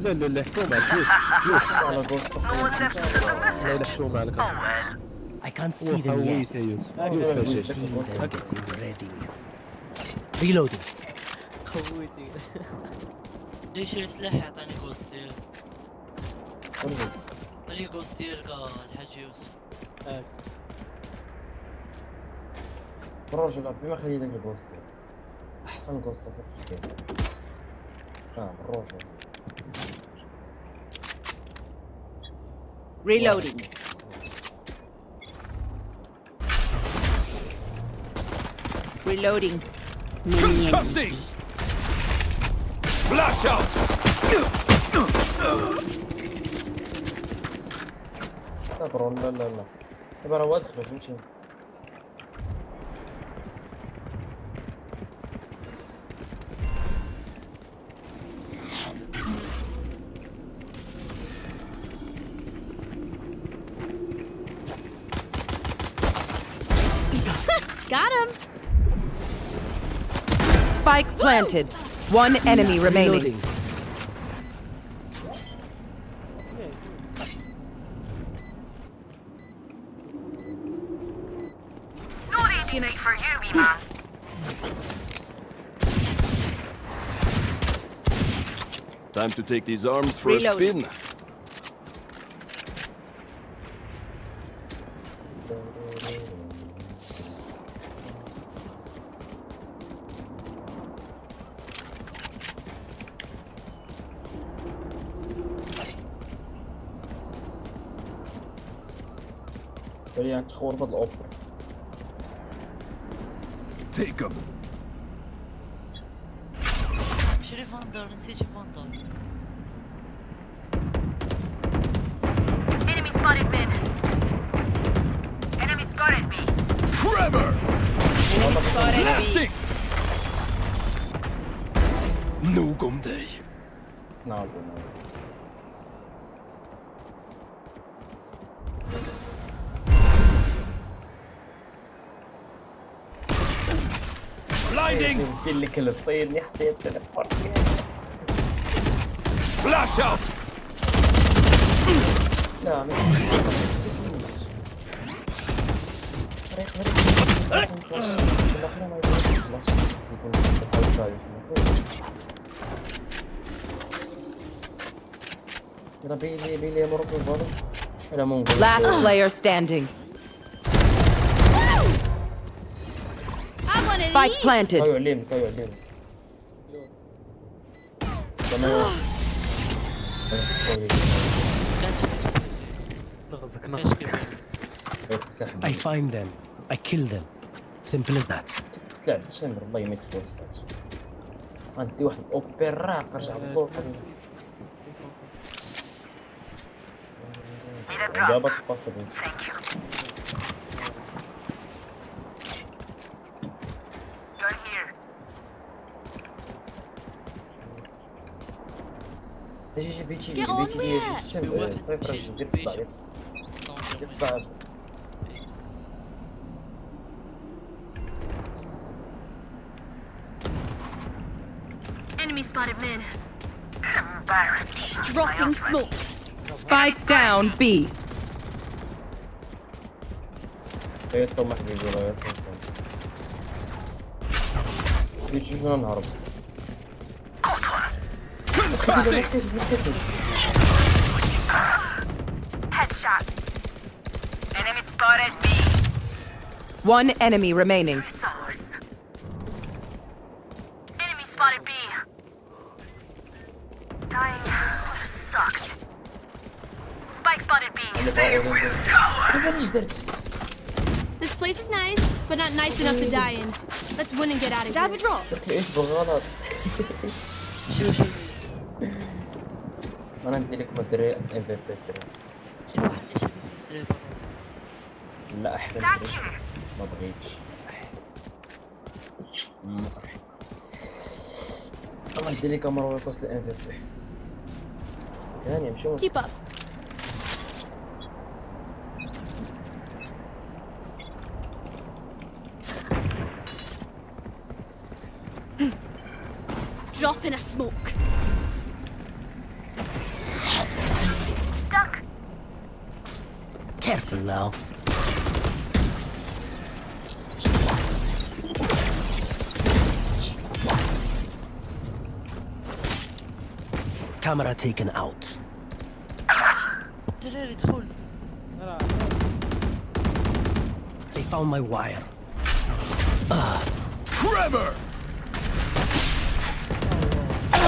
لا لا لا حكوا معك يوسف لا لا حكوا معك I can't see them yet. يوسف Getting ready. Reloading. ليش السلاح يعطيني جوستير؟ اللي جوستير قال الحاج يوسف. بالرجل بما خلينا لك الجوست احسن جوست صفر كيف بالرجل Reloading. Reloading. Cussing! Flash out! لا برو لا لا لا دابا راه واضح فهمتي Got him. Spike planted. One enemy remaining. Not easy night for you, wee man. Time to take these arms for a spin. وليان تخور بهاد الاوبر Take them. شري فاندر نسيت فاندر. Enemy spotted mid. Enemy spotted me. Tremor! Blasting! Nog om dig. نعم Blinding! في اللي كله صيدني حطيت تليفون Flash out! لا Last player standing. Spike planted. I find them. I kill them. Simple as that. تلعب شامر الله يميت في الوسط غندي واحد اوبيرا كرجع بالدور دابا تفاصل اجي بيتي بيتي صفر صفر يصعد Enemy spotted mid. Embarrassing. Dropping smokes. Spike down B. ايه طمح بيجي يا سلطان بيجي شنو نهرب Headshot. Enemy spotted me. One enemy remaining. Enemy spotted B. Dying sucked. Spike spotted B. There we go. This place is nice, but not nice enough to die in. Let's win and get out of here. David, roll. ايش بالغلط شو انا ندير لك مدري ام في بي شو واحد يشري دريبل. لا احلى ما بغيتش انا ندير لك امر ويقص الام في بي ثاني يمشون Keep up. Drop in a smoke. Careful now. Camera taken out. الدراري دخل. They found my wire. Trevor!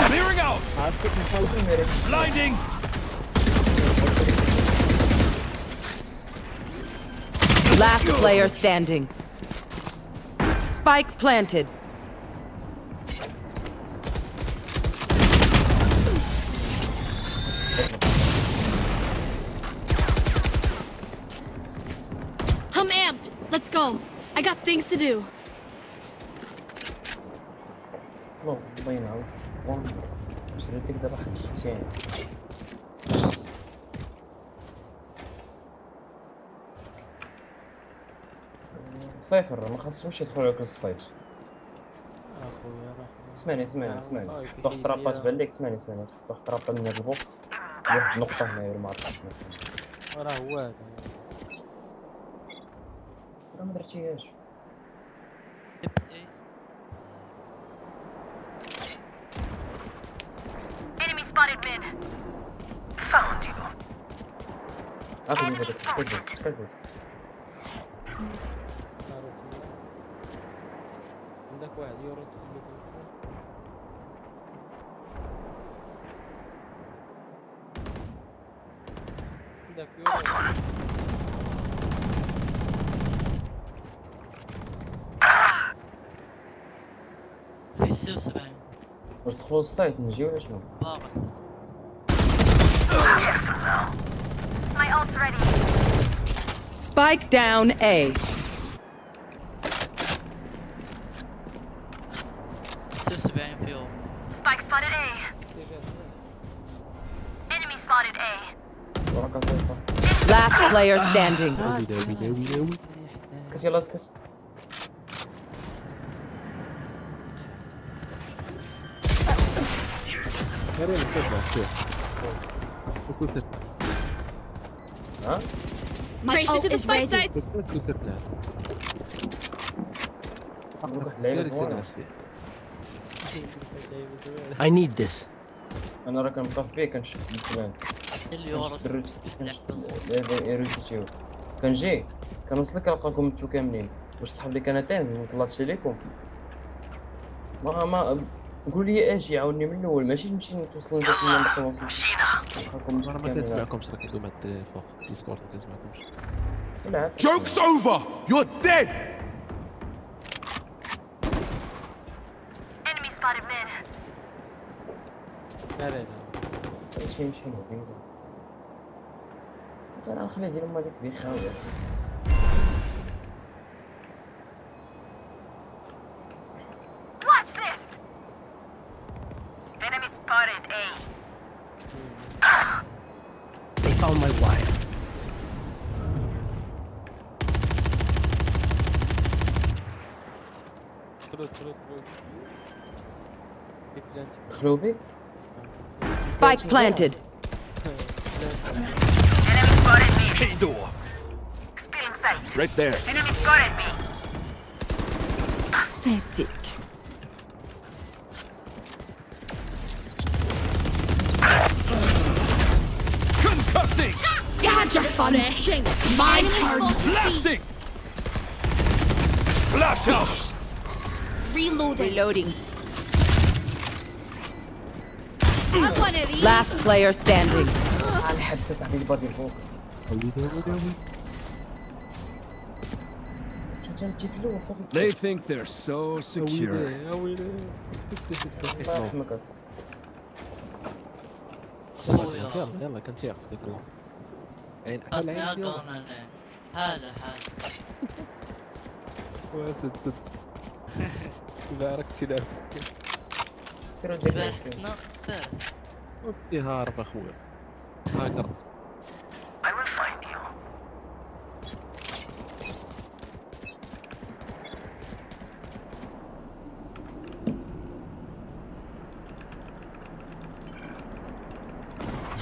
Clearing out! Blinding! Last player standing. Spike planted. I'm amped. Let's go. I got things to do. خلاص الله ينعم شريتك دابا حسبتيني صفر ما خاصهمش يدخلوا لك للسايت اسمعني واحد الطرابات بان لك اسمعني واحد الطرابه من هاد البوكس واحد النقطه هنايا ما عرفتش راه هو هذا راه ما درتيهاش Enemy spotted mid. Found you. عطيني هذاك كذا عندك واحد يورد في البوكس عندك يورد في 76 واش دخلوا للسايت نجي ولا شنو؟ باغي. My ult's ready. Spike down A. 76 فيهم. Spike spotted A. Enemy spotted A. وراك صيفه Last player standing. اسكت يلا اسكت مريم سير وصلت ها Race it to the spike sites. وصلت ناس لعيبه زوينه I need this. انا راه كنبقى في بيه كنشد الفلان اللي ورا كنشد كنجي كنوصل كنلقاكم نتو كاملين واش صحاب لي كانتين ما طلعتش عليكم ما قول لي اجي عاوني من الاول ماشي تمشي توصل انت تما نبقى ما وصلتش راه ما كنسمعكمش راه كندوي مع الدراري فوق ديسكورد ما كنسمعكمش Joke's over! You're dead! Enemy spotted mid. لا يمشي حلو بينكم انا نخلي ديال ما ديك بخاويه Watch this. Enemy spotted A. They found my wire. دخلوا بي Spike planted. Enemy spotted me. Hey door! Still in sight. Right there. Enemy spotted me. Pathetic. Concussing! You had your fun. My turn. Blasting! Flash out! Reloading. Last player standing. الحبسه صاحبي البادي الفوق شفت انت في الاول صافي They think they're so secure. الله يرحمك يلا كنتيق في ديك عين أصلا هذا سد بارك شي لعبت سيروا ديك باركنا اوكي هارب اخويا هاكر I will find you.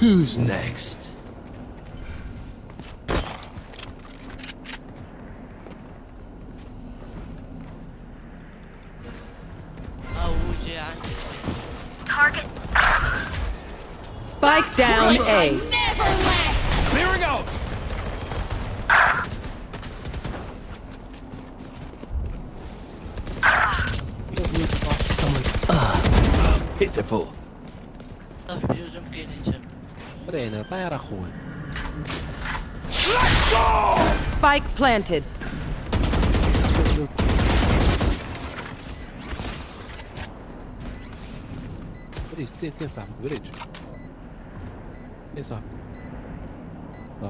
Who's next? target. Spike down A. Clearing out! Hit the fool. بجوج مكاينين جنب. رينا طاير اخوي. Spike planted. بريج سين صاحبك بريج. ايه صاحبي.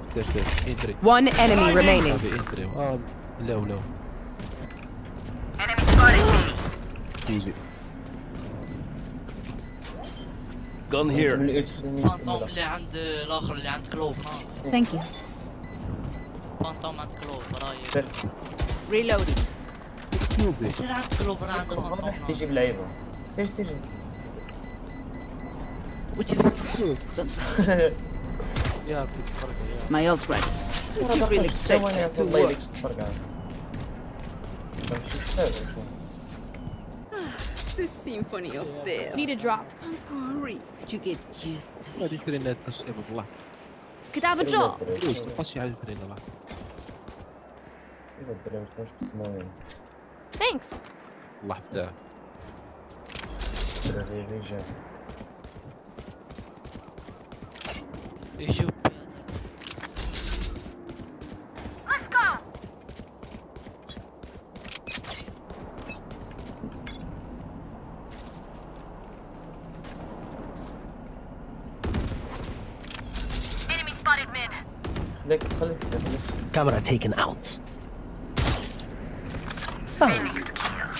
سير انتري. One enemy remaining. صاحبي انتري. لا. Enemy spotted B. تيجي. Gun here. فانتوم اللي عند الاخر اللي عند كلوف. Thank you. فانتوم عند كلوف رايح. Reloading. يصير عند كلوف راه عند فانتوم. تجيب لعيبه سير يا ربي تفرق يا. My ult ready. Did you really expect that to work? The symphony of death. Need a drop. Don't worry. You get used to it. هذه فرينا الشباب الله. Could have a drop. ليش تبقاش على فرينا الله. Thanks. الله يفتح. يجوا Let's go. Enemy spotted mid. خليك Camera taken out. Phoenix killed.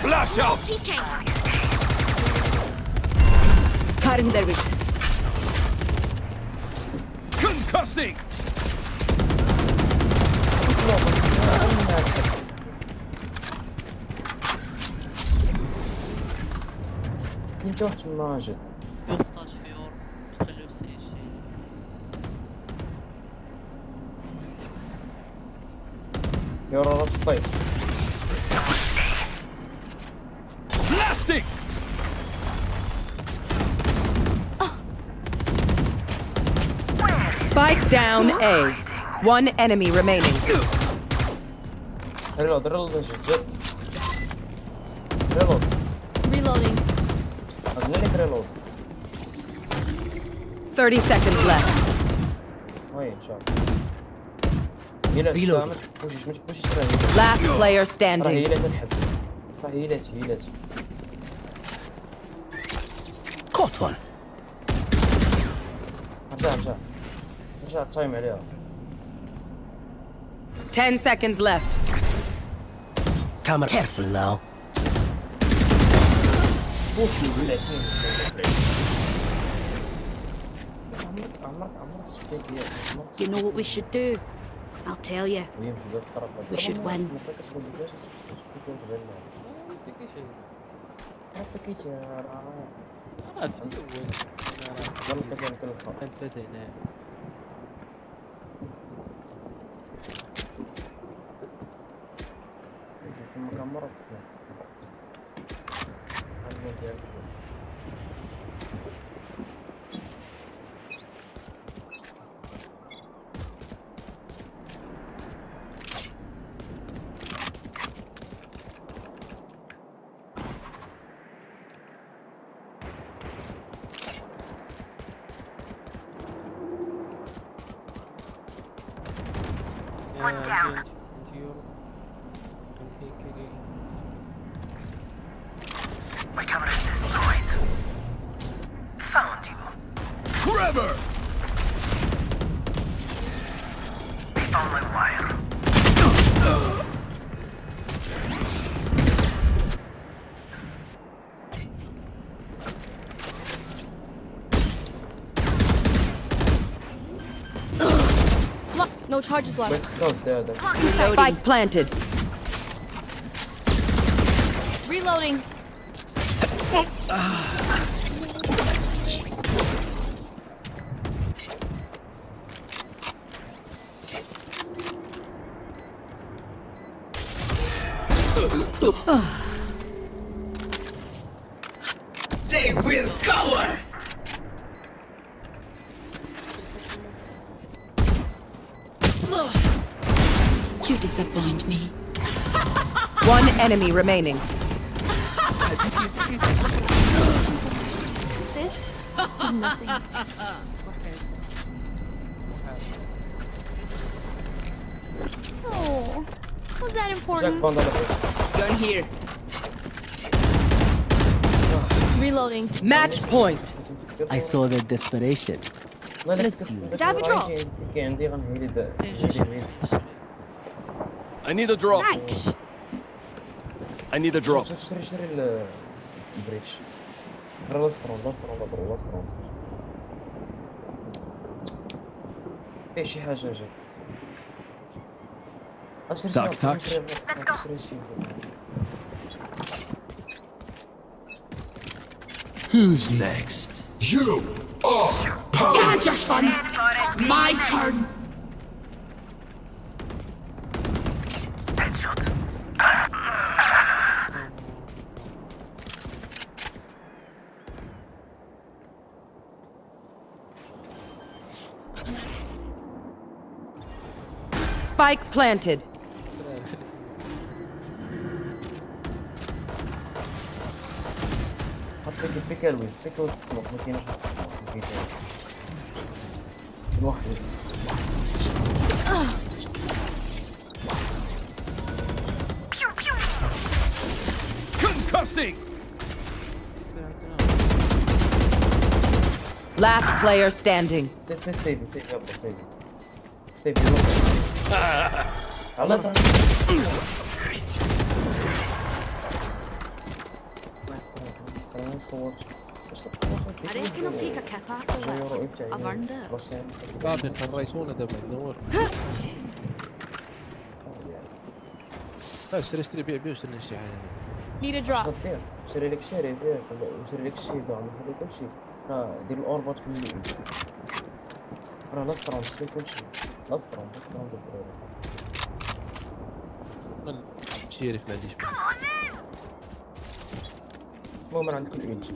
Flash out! Cutting their vision. Concussing! كنت واحد ماجد يوستاش في اور تخليو سي شيء. يورا في الصيف Blasting! Spike down A. One enemy remaining. ريلود جد ريلود Reloading. خلينا لك ريلود 30 seconds left. وين ان شاء الله هيلات بوشيش Last player راه standing. هيلات الحبس راه هيلات Caught one. رجع التايم عليها 10 seconds left. Camera careful now. You know what we should do? I'll tell you. We should win. One down. My camera is destroyed. Found you. Trevor! They found my wire. Look, no charges left. Spike planted. Reloading. They will cower! You disappoint me. One enemy remaining. This is nothing. Oh, was that important? Gun here. Reloading. Match point. I saw the desperation. Let's use it. David draw. I need a drop. Thanks. I need a drop. شري البريتش. لاسترون. ايه شي حاجة جات. Dark touch. Who's next? You are You had your fun. My turn. Spike planted. حط بيك الويز السموك ما كاينش السموك ما كاينش الواحد Concussing! Last player standing. سيفي خلاص I reckon I'll take a cap after that. I've earned it. بعد خريسونا دابا نور. اشتري بيع وشري شي حاجه. Need a drop. شري لك شاري بيع وشري لك الشيبه وخلي كلشي راه دير الأوربات كملي راه لاسترون شري كلشي لاسترون شيريف ما عنديش. المهم عندك الإيدج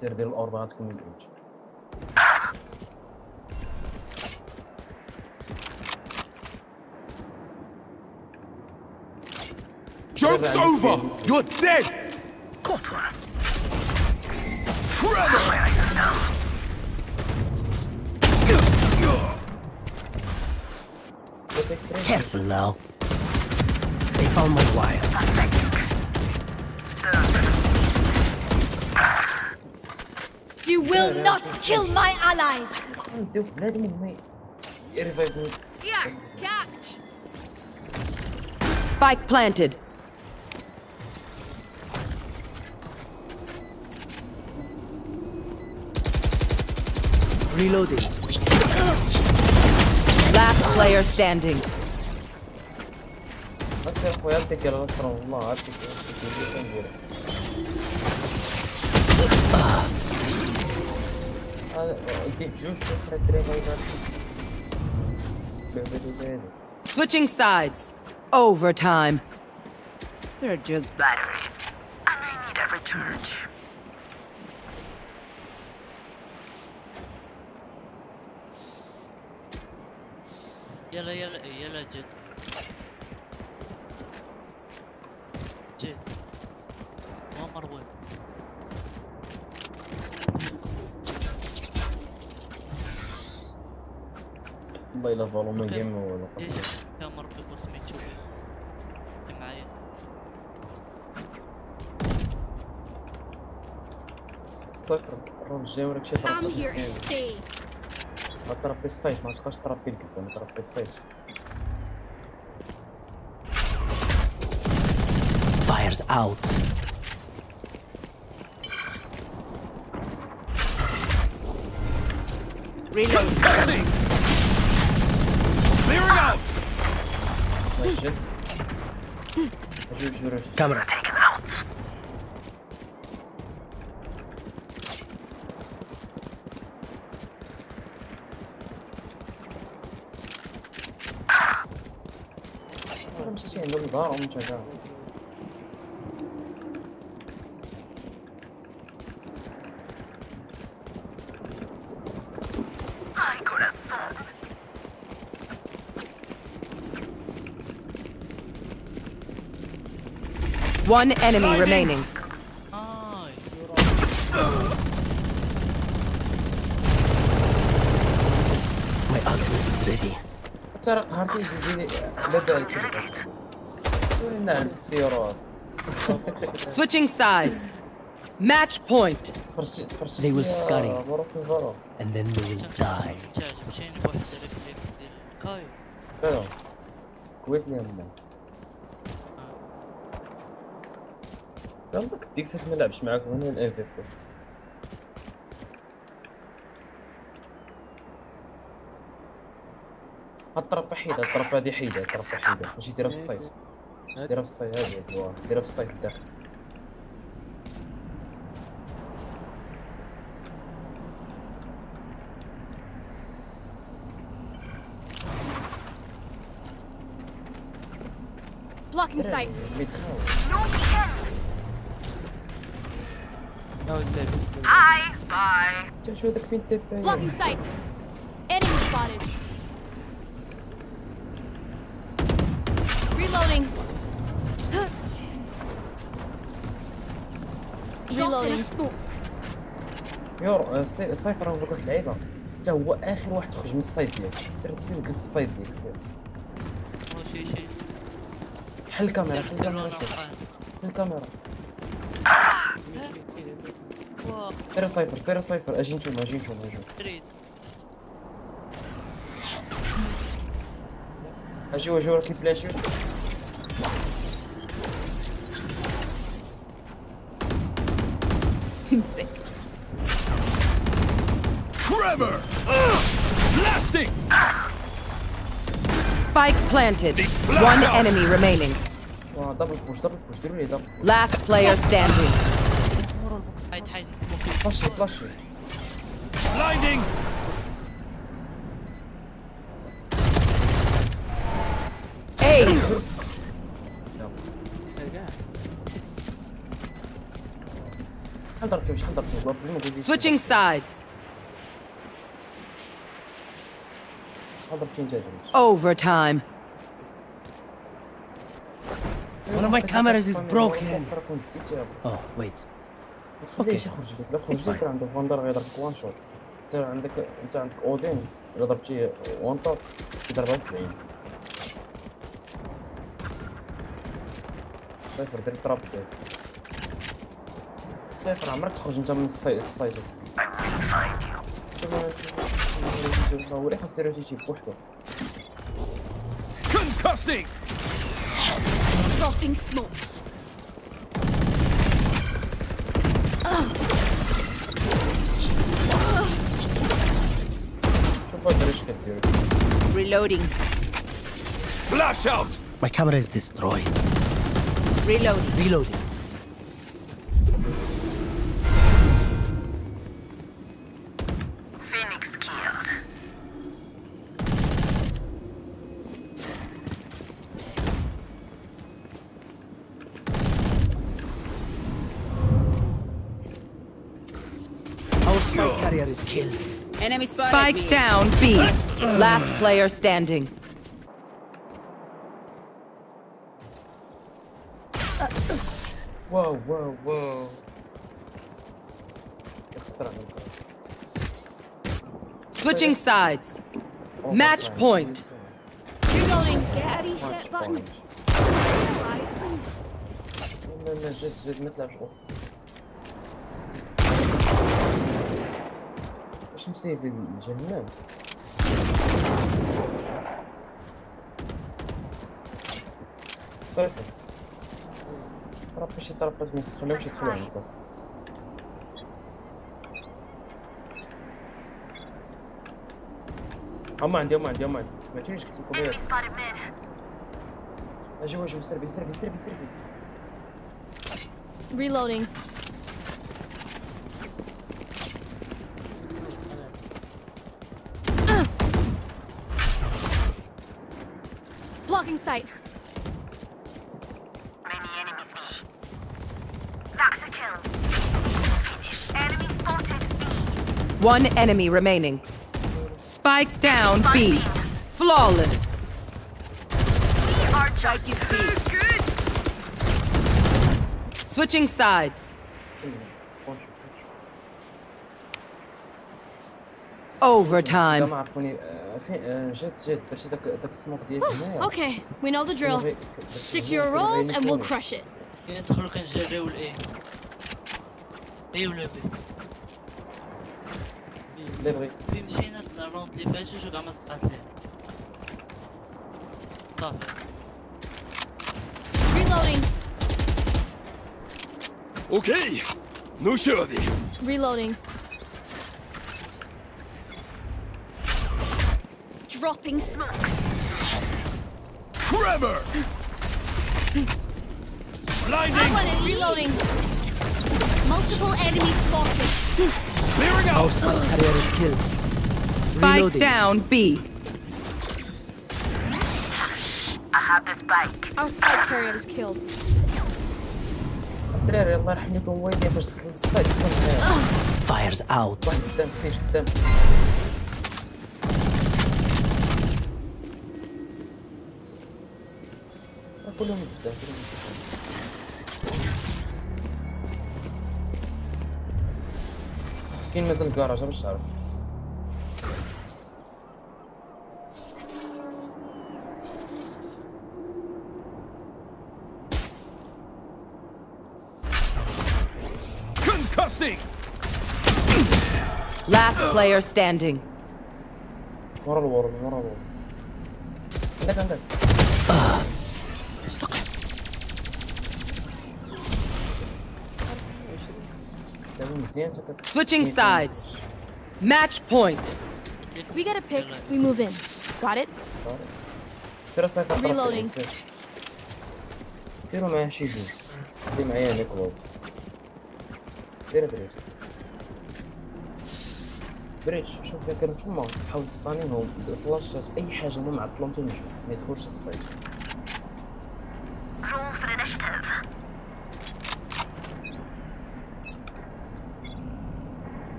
سير دير الأوربات كملي الإيدج Joke's over! You're dead! Careful now. They found my wire. You will not kill my allies. Here, catch. Spike planted. Reloading. Last player standing. أصير خوياتك يا لاسترون والله عرفتك ندير ديك جوج في الدراري غايبات Switching sides. Overtime. They're just Batteries. I may need a recharge. يلا جد ما مروي والله إلا فالو ما جيم ولا قصة يا مربي بصمي تشوفي معايا صفر الروم الجاي وراك شي طرف I'm here to stay. ما تطرف في السايت ما تبقاش تطرف في القدام تطرف في السايت Fire's out. reload. Clearing out! ماشي جوج Camera. Take him out. مشيتي عندهم ظهر ومن شجاع. Ay, corazón. One enemy remaining. My ultimate is ready. ترى قهرتي تجيني على بالك وين عند السيروس. Switching sides. Match point. They will scurry, فارو. and then they will die. مشينا بواحد الريفليك ديال كايو. لا كويت لي من يلا ديك الساعه ما نلعبش معاك هنا الان في بي. الطربه حيده، الطربه هادي حيده، الطربه حيده ماشي ديرها في الصيد. ديرها في الصيد هادي ديرها في الصيد الداخل. Blocking sight. Hi, bye. شو هذاك فين تبا؟ Blocking sight. Enemy spotted. Reloading. Reloading. يور صايفر راه بغات اللعيبه حتى هو اخر واحد تخرج من الصيد ديالك. سير جلس في الصيد ديالك سير. شي حل الكاميرا حل الكاميرا شوف حل الكاميرا. سير صايفر اجي نتوما اجي. اجي راكي بلانتي. Trevor! Blasting! Spike planted. One enemy remaining. دبل بوش ديروا لي دبل. Last player standing. فلاشي. Blinding! Ace. Switching sides. Overtime. One of my cameras is broken. Oh, wait. ليش يخرج لك؟ لا خرج لك عنده فاندر غيضربك وان شوت. انت عندك اودين الا ضربتي وان توب يضربها 70. صفر دير التراب ديالك. صفر عمرك تخرج انت من السايت. شوف هو اللي خاص يروح يجيب بوحدو. Concussing! Dropping smokes. Reloading. Flash out! My camera is destroyed. Reloading. Phoenix killed. Our spike carrier is killed. Enemy spotted Spike me. down B. Last player standing. واو يخسر على الكرة. Switching sides. Match point. Reloading. Get a reset button. Alive, please. لا جد ما تلعبش اوف. واش مسيفي الجهنم؟ صافي شي طربات ما تخليهمش يدخلوا عند البلاصه. هما عندي سمعتونيش قلت لكم Enemy spotted mid. اجيو سربي. Reloading. Blocking sight. to kill. Finish. Enemy spotted B. One enemy remaining. Spike down B. Flawless. We are just too good. Switching sides. Overtime. ما عرفوني فين جد درتي داك السموك ديالك هنايا. Okay, we know the drill. Stick to your roles and we'll crush it. ندخلو كنجريو الاي اي ولا بي اللي بغيت. بي مشينا الراوند اللي فات جوج كاع ما صدقات ليه صافي. Reloading. Okay, no shove. Reloading. Dropping smoke. Trevor! Blinding! That one is reloading. Multiple enemies spotted. Clearing out! Spike carrier is killed. Spike Reloading. down B. I have the spike. Our spike carrier is killed. الدراري الله يرحم لكم ويلي فاش دخلت الصيد كنت Fires out. واحد قدام سيج قدام. كلهم قدام كلهم قدام. كاين مازال الكراج باش تعرف. Concussing! Last player standing. ورا الورم ورا الورم. عندك. Switching sides. Match point. We get a pick, we move in. Got it? Reloading. سيروا معايا شي جوج. اللي معايا انا كلوف. سير بريس. بريتش شوف الا كانوا تما حاول تسطانيهم فلاشات اي حاجه هما معطلهم تنجو ما يدخلوش للصيد. Roll for initiative.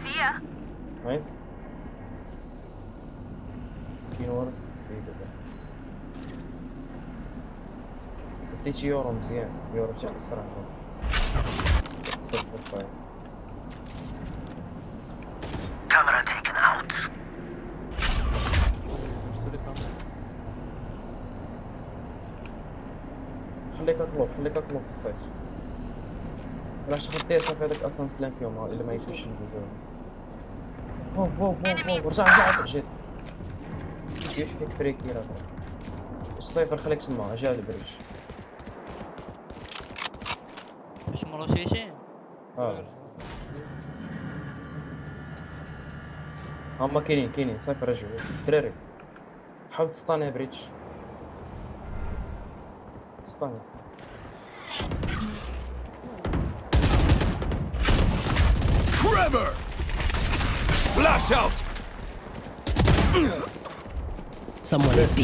See ya. نايس. كاين ورا دابا. ديت يورو مزيان يورو تاع الصراحه. صفر Camera taken out. خليك اكلو في السايت. راه شغل دير صافي هذاك اصلا فلانكيوم الا ما يكونش ندوزو. هو رجع جيت. كيفاش فيك فريكي راه. الصيفر خليك تما جا البريج. واش مرشيشين؟ هما كاينين صيفر رجعوا دراري. حاول تسطاني بريتش. استنى Trevor! Flash out! Someone is B.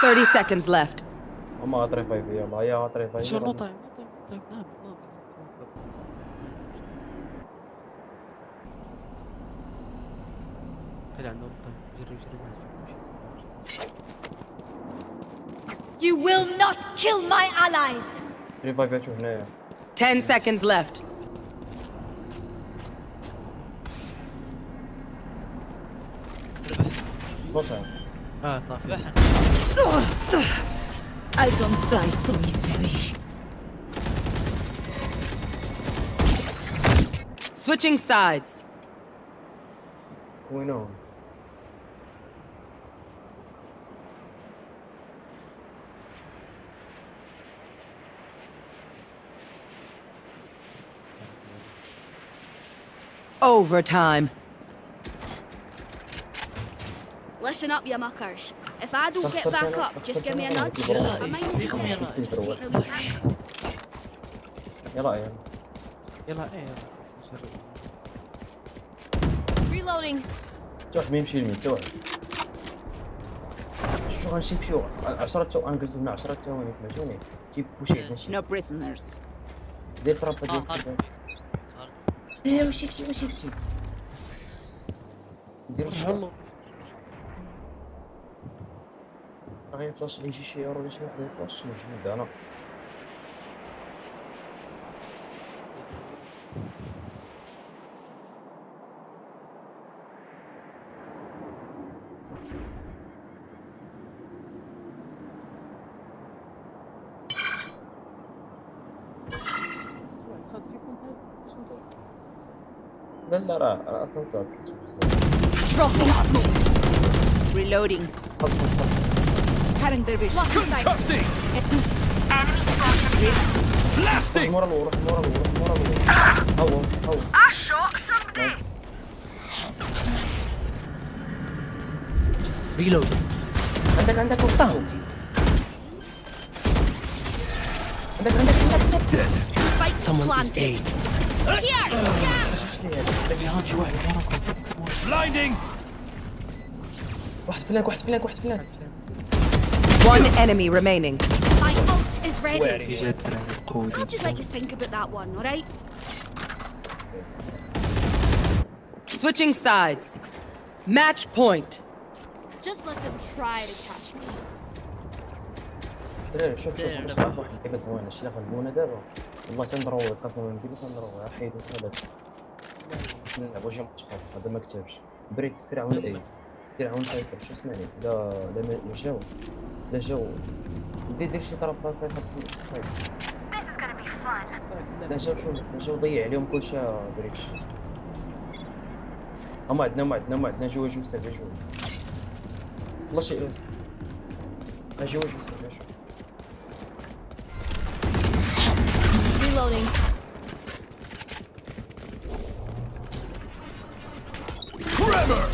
30 seconds left. هما غاطري فايف يلا يا غاطري فايف. شو نوطاي ناض. خلي عنده نوطاي جري واحد You will not kill my allies! ريفايفاتو هنايا. 10 seconds left. صافي. I don't die so easily. Switching sides. وينهم؟ Overtime. Listen up, you muckers. If I don't get back up, just give me a nudge. I might يلا يلا Reloading. واحد ما يمشي لمين حتى واحد. شو غنمشيو 10 غنجلسو هنا 10 ثواني سمعتوني تيبوشي ماشي No prisoners. دير طرابا ديال السيفاس ايه واش شفتي نديرو الصوت غير فلاش يجي شي يورو ولا شي واحد يفلاش نبدا انا لا راه اصلا تاكلت بزاف Dropping smokes. Reloading. Cutting their vision. Concussing! Blasting! مورا الور هو I shot somebody. نايس Reloading. عندك Found you. عندك Someone is A. Blinding! واحد فلانك One enemy remaining. My ult is ready. جات قودي. I'll just let you think about that one, alright? Switching sides. Match point. Just let them try to catch me. دراري شوف باش نعرف واحد اللعيبه زوينه شي اللي غنبونا دابا والله تنضروي قسما بالله تنضروي حيدو هذاك نلعبو جيم متفق هذا ما كتبش بريك سريع عون اي دير عون سايفر شو سمعني لا جاو دير شي طرابا سايفر في السايت This is gonna be fun. لا جاو ضيع عليهم كلشي بريتش هما عندنا جوا سيرفي جوا فلاش جوا سيرفي Reloading. Tremor!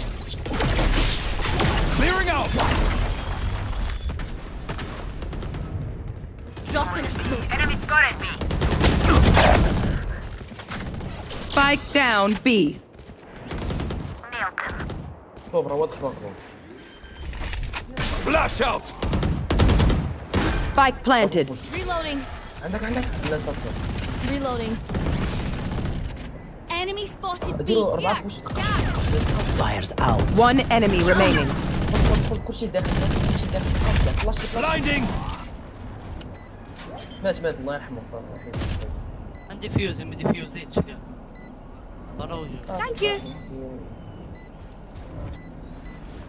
Clearing out! Dropping a smoke. Enemy spotted me. Spike down B. Nailed them. كلوف راه واضح Flash out! Spike planted. Reloading. عندك لا صافي Reloading. Enemy spotted B. ديرو 4 Here. بوش Fires out. One enemy remaining. كلشي داخل فلاش Blinding! مات الله يرحمه صافي عندي فيوز ديفيوزيت شكل برا وجهي. Thank you.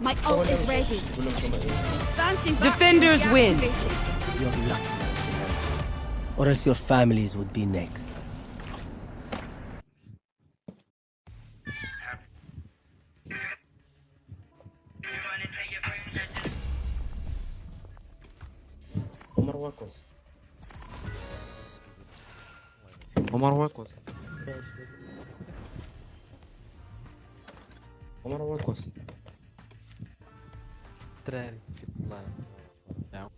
My ult is ready. Advancing back. Defenders win. Deactivated. You're lucky. Or else your families would be next. عمر واكوس دراري الله يعاون.